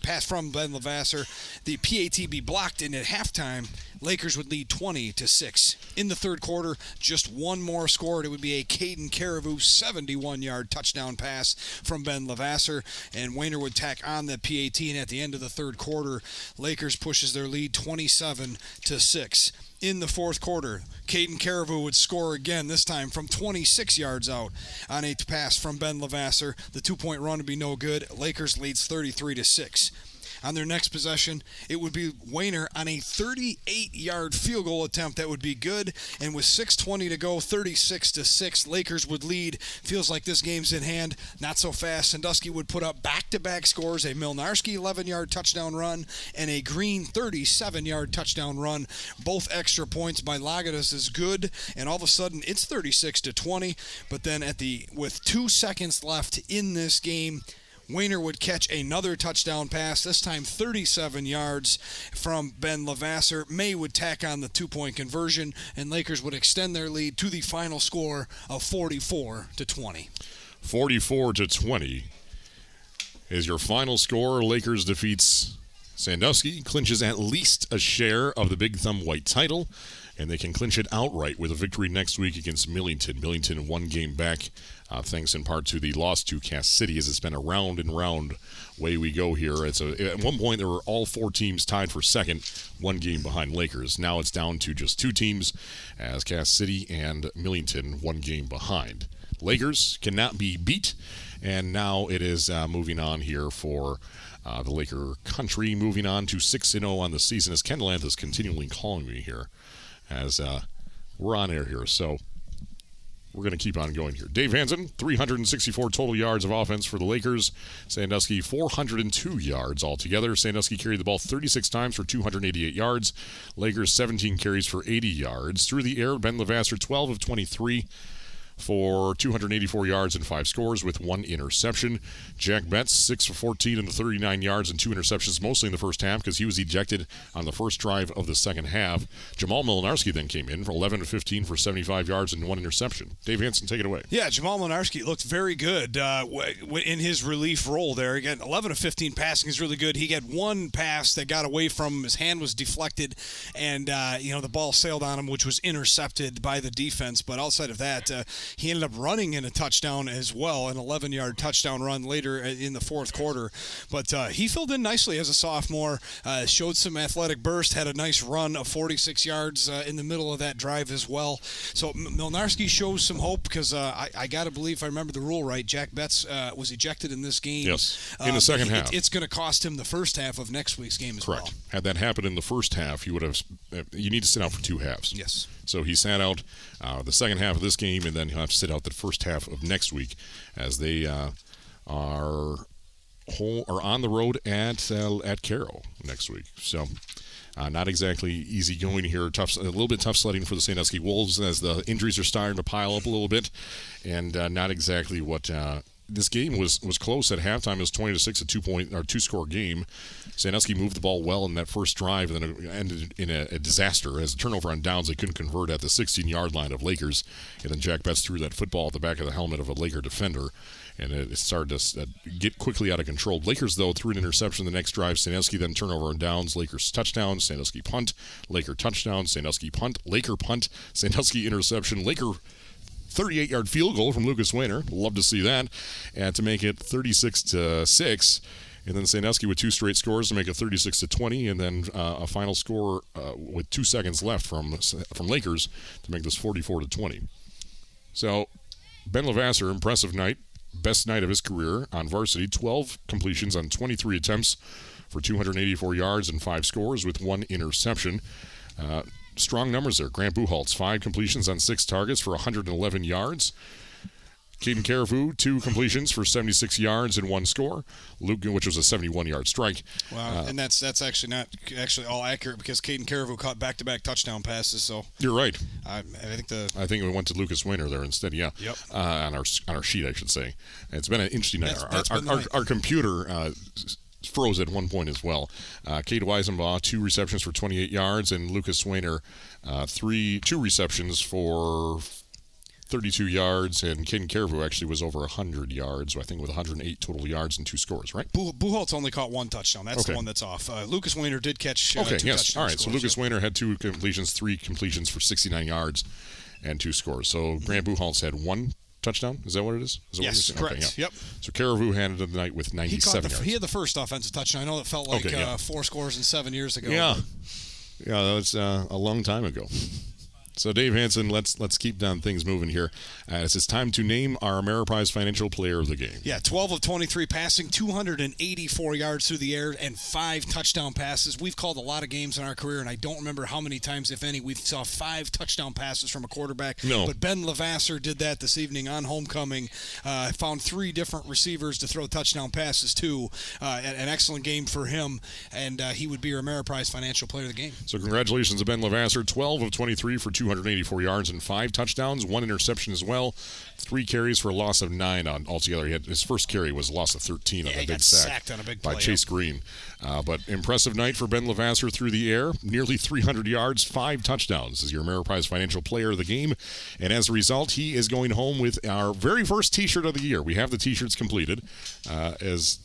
pass from Ben Levasseur. The PAT be blocked, and at halftime, Lakers would lead 20-6. In the third quarter, just one more scored. It would be a Caden Caribou 71-yard touchdown pass from Ben Levasseur, and Wayner would tack on the PAT, and at the end of the third quarter, Lakers pushes their lead 27-6. In the fourth quarter, Caden Caribou would score again, this time from 26 yards out on a pass from Ben Levasseur. The 2-point run would be no good. Lakers leads 33-6. on their next possession, it would be Wayner on a 38-yard field goal attempt that would be good. And with 6:20 to go, 36-6, Lakers would lead. Feels like this game's in hand. Not so fast. Sandusky would put up back-to-back scores, a Milnarski 11-yard touchdown run and a Green 37-yard touchdown run. Both extra points by Lagadas is good, and all of a sudden it's 36-20. But then with 2 seconds left in this game, Wayner would catch another touchdown pass, this time 37 yards from Ben Levasseur. May would tack on the 2-point conversion, and Lakers would extend their lead to the final score of 44-20. 44-20 is your final score. Lakers defeats Sandusky, clinches at least a share of the Big Thumb White title, and they can clinch it outright with a victory next week against Millington. Millington 1 game back, thanks in part to the loss to Cass City, as it's been a round and round way we go here. At one point, there were all 4 teams tied for second, 1 game behind Lakers. Now it's down to just 2 teams, as Cass City and Millington 1 game behind. Lakers cannot be beat, and now it is moving on here for the Laker country, moving on to 6-0 on the season, as Ken Lanth is continually calling me here as we're on air here. So we're going to keep on going here. Dave Hansen, 364 total yards of offense for the Lakers. Sandusky, 402 yards altogether. Sandusky carried the ball 36 times for 288 yards. Lakers, 17 carries for 80 yards. Through the air, Ben Levasseur, 12 of 23 for 284 yards and 5 scores with 1 interception. Jack Betts, 6 for 14 and 39 yards and 2 interceptions, mostly in the first half because he was ejected on the first drive of the second half. Jamal Milnarski then came in for 11 of 15 for 75 yards and 1 interception. Dave Hansen, take it away. Yeah, Jamal Milnarski looked very good in his relief role there. Again, 11 of 15 passing is really good. He had 1 pass that got away from him. His hand was deflected, and the ball sailed on him, which was intercepted by the defense. But outside of that, he ended up running in a touchdown as well, an 11-yard touchdown run later in the fourth quarter. But he filled in nicely as a sophomore, showed some athletic burst, had a nice run of 46 yards in the middle of that drive as well. So Milnarski shows some hope because I got to believe, if I remember the rule right, Jack Betts was ejected in this game. Yes, in the second half. It's going to cost him the first half of next week's game as well. Correct. Had that happened in the first half, you need to sit out for 2 halves. Yes. So he sat out the second half of this game, and then he'll have to sit out the first half of next week as they are on the road at Carroll next week. So not exactly easy going here. A little bit tough sledding for the Sandusky Wolves as the injuries are starting to pile up a little bit, and not exactly what. This game was close at halftime. It was 20-6, a 2-score game. Sandusky moved the ball well in that first drive, and then it ended in a disaster as a turnover on downs. They couldn't convert at the 16-yard line of Lakers, and then Jack Betts threw that football at the back of the helmet of a Laker defender, and it started to get quickly out of control. Lakers, though, threw an interception the next drive. Sandusky then turnover on downs. Lakers touchdown. Sandusky punt. Laker touchdown. Sandusky punt. Laker punt. Sandusky interception. Laker 38-yard field goal from Lucas Wayner. Love to see that. And to make it 36-6. And then Sandusky with 2 straight scores to make it 36-20. And then a final score with 2 seconds left from Lakers to make this 44-20. So Ben Levasseur, impressive night. Best night of his career on varsity. 12 completions on 23 attempts for 284 yards and 5 scores with 1 interception. Strong numbers there. Grant Buchholz, 5 completions on 6 targets for 111 yards. Caden Carrefour, 2 completions for 76 yards and 1 score. Luke, which was a 71-yard strike. Wow, and that's actually not all accurate because Caden Carrefour caught back-to-back touchdown passes. So you're right. I think it went to Lucas Wayner there instead. Yeah. Yep. On our sheet, I should say. It's been an interesting night. Our computer froze at one point as well. Cade Weisenbaugh, 2 receptions for 28 yards, and Lucas Wayner, 2 receptions for 32 yards, and Caden Carrefour actually was over 100 yards, I think, with 108 total yards and 2 scores, right? Buchholz only caught 1 touchdown. That's okay. The one that's off. Lucas Wayner did catch 2 yes. touchdowns. All right, so Lucas Wayner had 2 completions, 3 completions for 69 yards and 2 scores. So Grant Buchholz had 1 touchdown. Is that what it is? Yes, correct. Okay, yeah. Yep. So Carrefour handed the night with 97 yards. He had the first offensive touchdown. I know it felt like 4 scores and 7 years ago. Yeah. Yeah, that was a long time ago. So, Dave Hansen, let's keep down things moving here. It's time to name our Ameriprise Financial Player of the Game. Yeah, 12 of 23 passing, 284 yards through the air, and 5 touchdown passes. We've called a lot of games in our career, and I don't remember how many times, if any, we saw 5 touchdown passes from a quarterback. No. But Ben Levasseur did that this evening on homecoming. Found 3 different receivers to throw touchdown passes to. An excellent game for him, and he would be our Ameriprise Financial Player of the Game. So congratulations to Ben Levasseur, 12 of 23 for 284 yards and 5 touchdowns, 1 interception as well, 3 carries for a loss of 9 on altogether. His first carry was a loss of 13 on a big sack on a big by play, Chase Green. But impressive night for Ben Levasseur through the air, nearly 300 yards, 5 touchdowns as your Ameriprise Financial Player of the Game. And as a result, he is going home with our very first T-shirt of the year. We have the T-shirts completed as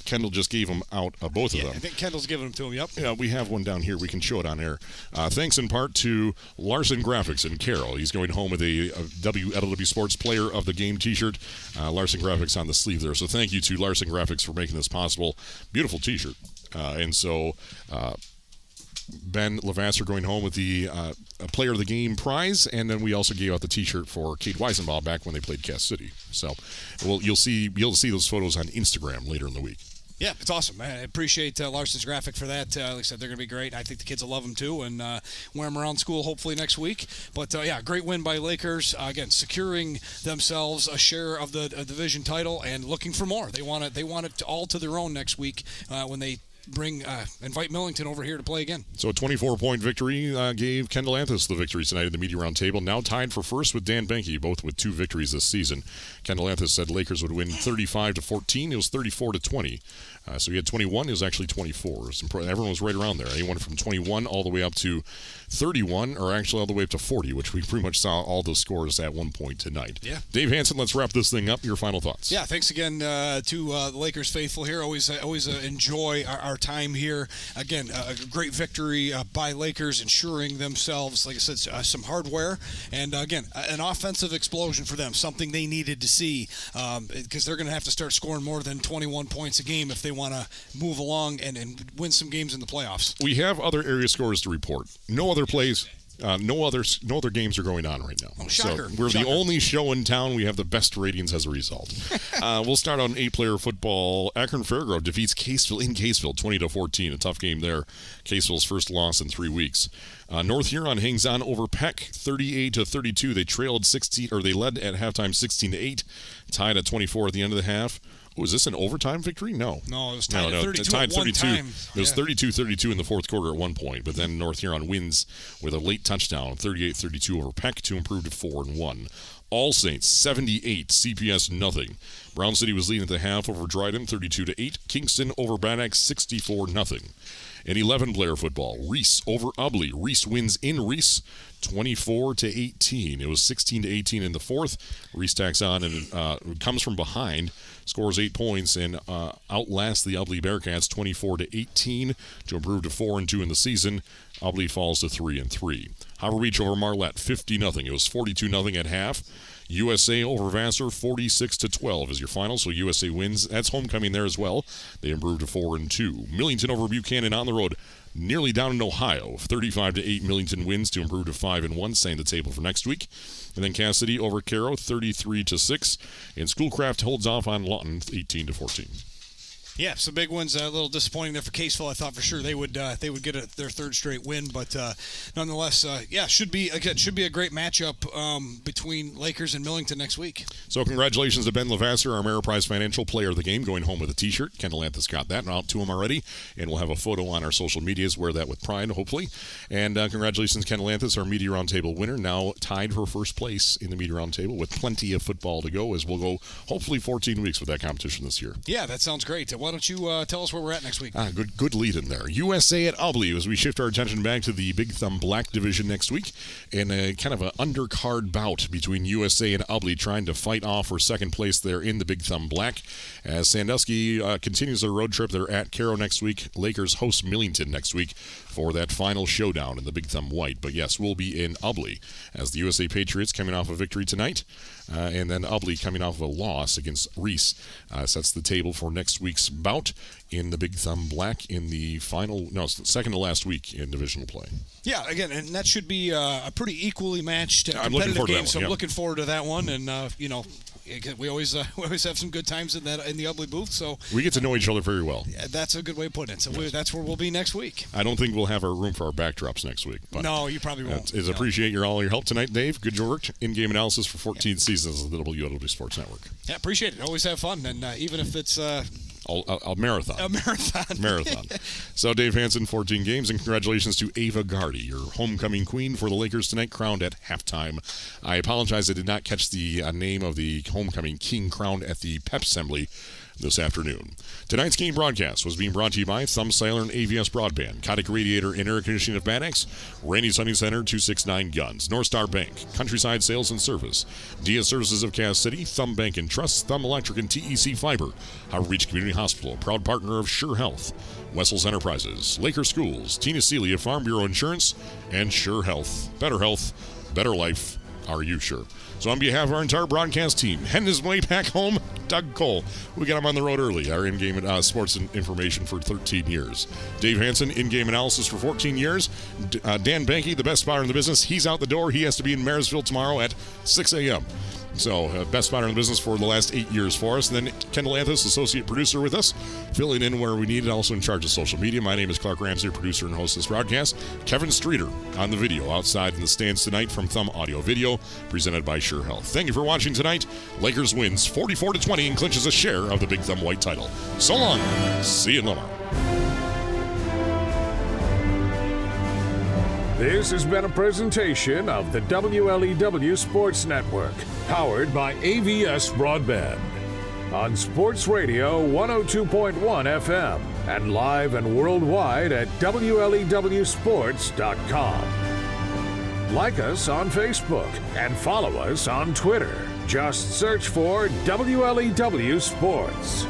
Kendall just gave them out, both of them. I think Kendall's giving them to him, yep. Yeah, we have one down here. We can show it on air. Thanks in part to Larson Graphics and Carroll. He's going home with a WLEW Sports Player of the Game T-shirt. Larson Graphics on the sleeve there. So thank you to Larson Graphics for making this possible. Beautiful T-shirt. And so Ben Levasseur going home with the Player of the Game prize, and then we also gave out the T-shirt for Kate Weisenbaugh back when they played Cass City. So, you'll see those photos on Instagram later in the week. Yeah, it's awesome. I appreciate Larson's graphic for that. Like I said, they're going to be great. I think the kids will love them too, and wear them around school hopefully next week. But yeah, great win by Lakers. Again, securing themselves a share of the division title and looking for more. They want it all to their own next week when they invite Millington over here to play again. So a 24-point victory gave Kendall Anthus the victory tonight in the media round table. Now tied for first with Dan Benke, both with 2 victories this season. Kendall Anthus said Lakers would win 35-14. It was 34-20. So he had 21. It was actually 24. Everyone was right around there. He went from 21 all the way up to 31, or actually all the way up to 40, which we pretty much saw all those scores at one point tonight. Yeah. Dave Hansen, let's wrap this thing up. Your final thoughts. Yeah, thanks again to the Lakers faithful here. Always enjoy our time here. Again, a great victory by Lakers, ensuring themselves, like I said, some hardware, and again, an offensive explosion for them, something they needed to see, because they're going to have to start scoring more than 21 points a game if they want to move along and win some games in the playoffs. We have other area scores to report. No other plays. No other games are going on right now. Oh, shocker. So we're the only show in town. We have the best ratings as a result. We'll start on 8-player football. Akron Fairgrove defeats Caseville in Caseville 20-14. A tough game there. Caseville's first loss in 3 weeks. North Huron hangs on over Peck 38-32. They trailed 16, or they led at halftime 16-8. Tied at 24 at the end of the half. Was this an overtime victory? No. No, it was tied at 32 at one time. It was 32-32 in the fourth quarter at one point, but then North Huron wins with a late touchdown, 38-32 over Peck to improve to 4-1. All Saints 78, CPS nothing. Brown City was leading at the half over Dryden 32-8. Kingston over Bannack 64-0. In 11-player football, Reese over Ubley. Reese wins in Reese 24-18. It was 16-18 in the fourth. Reese tacks on and comes from behind, scores 8 points, and outlasts the Ubley Bearcats 24-18 to improve to 4-2 in the season. Ubley falls to 3-3. Harbor Beach over Marlette 50-0. It was 42-0 at half. USA over Vassar 46-12 is your final, so USA wins. That's homecoming there as well. They improved to 4-2. Millington over Buchanan on the road, nearly down in Ohio. 35-8 Millington wins to improve to 5-1, setting the table for next week. And then Cass City over Caro 33-6, and Schoolcraft holds off on Lawton 18-14. Yeah, some big ones. A little disappointing there for Caseville. I thought for sure they would get their third straight win, but nonetheless, should be a great matchup between Lakers and Millington next week. So congratulations to Ben Levasseur, our Ameriprise Financial Player of the Game, going home with a T-shirt. Kendall Anthus got that out to him already, and we'll have a photo on our social medias. Wear that with pride, hopefully. And congratulations, Kendall Anthus, our Media Roundtable winner, now tied for first place in the Media Roundtable with plenty of football to go, as we'll go hopefully 14 weeks with that competition this year. Yeah, that sounds great. Why don't you tell us where we're at next week? Good lead in there. USA at Ubley as we shift our attention back to the Big Thumb Black Division next week, and a kind of an undercard bout between USA and Ubley trying to fight off for second place there in the Big Thumb Black. As Sandusky continues their road trip, they're at Caro next week. Lakers host Millington next week for that final showdown in the Big Thumb White. But yes, we'll be in Ubley as the USA Patriots, coming off a victory tonight, And then Ubley, coming off of a loss against Reese, sets the table for next week's bout in the Big Thumb Black in the second to last week in divisional play. Yeah, again, and that should be a pretty equally matched game. competitive game. So I'm looking forward to that one, and we always have some good times in the Ubley booth. So we get to know each other very well. Yeah, that's a good way of putting it. So that's where we'll be next week. I don't think we'll have our room for our backdrops next week. But no, you probably won't. Appreciate all your help tonight, Dave. Good work. In-game analysis for 14 seasons of the WLEW Sports Network. Yeah, appreciate it. Always have fun, and even if it's a marathon. A marathon. Marathon. So, Dave Hansen, 14 games, and congratulations to Ava Gardy, your homecoming queen for the Lakers tonight, crowned at halftime. I apologize, I did not catch the name of the homecoming king crowned at the pep assembly this afternoon. Tonight's game broadcast was being brought to you by Thumb Sailor and AVS Broadband, Kotick Radiator and Air Conditioning of Bad Axe, Randy's Hunting Center, 269 Guns, North Star Bank, Countryside Sales and Service, DS Services of Cass City, Thumb Bank and Trust, Thumb Electric and TEC Fiber, Howard Beach Community Hospital, proud partner of Scheurer Health, Wessels Enterprises, Laker Schools, Tina Celia Farm Bureau Insurance, and Scheurer Health. Better life. Are you sure? So on behalf of our entire broadcast team, heading his way back home, Doug Cole. We got him on the road early, our in-game sports information for 13 years. Dave Hansen, in-game analysis for 14 years. Dan Banky, the best spotter in the business. He's out the door. He has to be in Marysville tomorrow at 6 a.m. So, best spotter in the business for the last 8 years for us. And then Kendall Anthus, associate producer with us, filling in where we need it, also in charge of social media. My name is Clark Ramsey, producer and host of this broadcast. Kevin Streeter on the video outside in the stands tonight from Thumb Audio Video, presented by Scheurer Health. Thank you for watching tonight. Lakers wins 44-20 and clinches a share of the Big Thumb White title. So long. See you in Lamar. This has been a presentation of the WLEW Sports Network, powered by AVS Broadband. On Sports Radio 102.1 FM and live and worldwide at WLEWsports.com. Like us on Facebook and follow us on Twitter. Just search for WLEW Sports.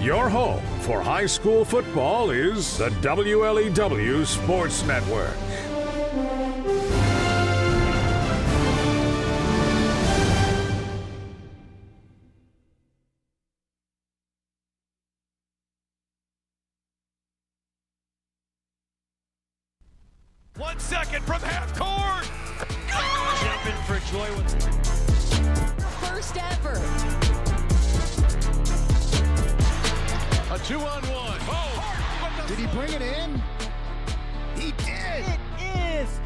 Your home for high school football is the WLEW Sports Network. One second from half court. Jumping for joy. First ever. A 2-on-1. Oh! Did he bring it in? He did. It is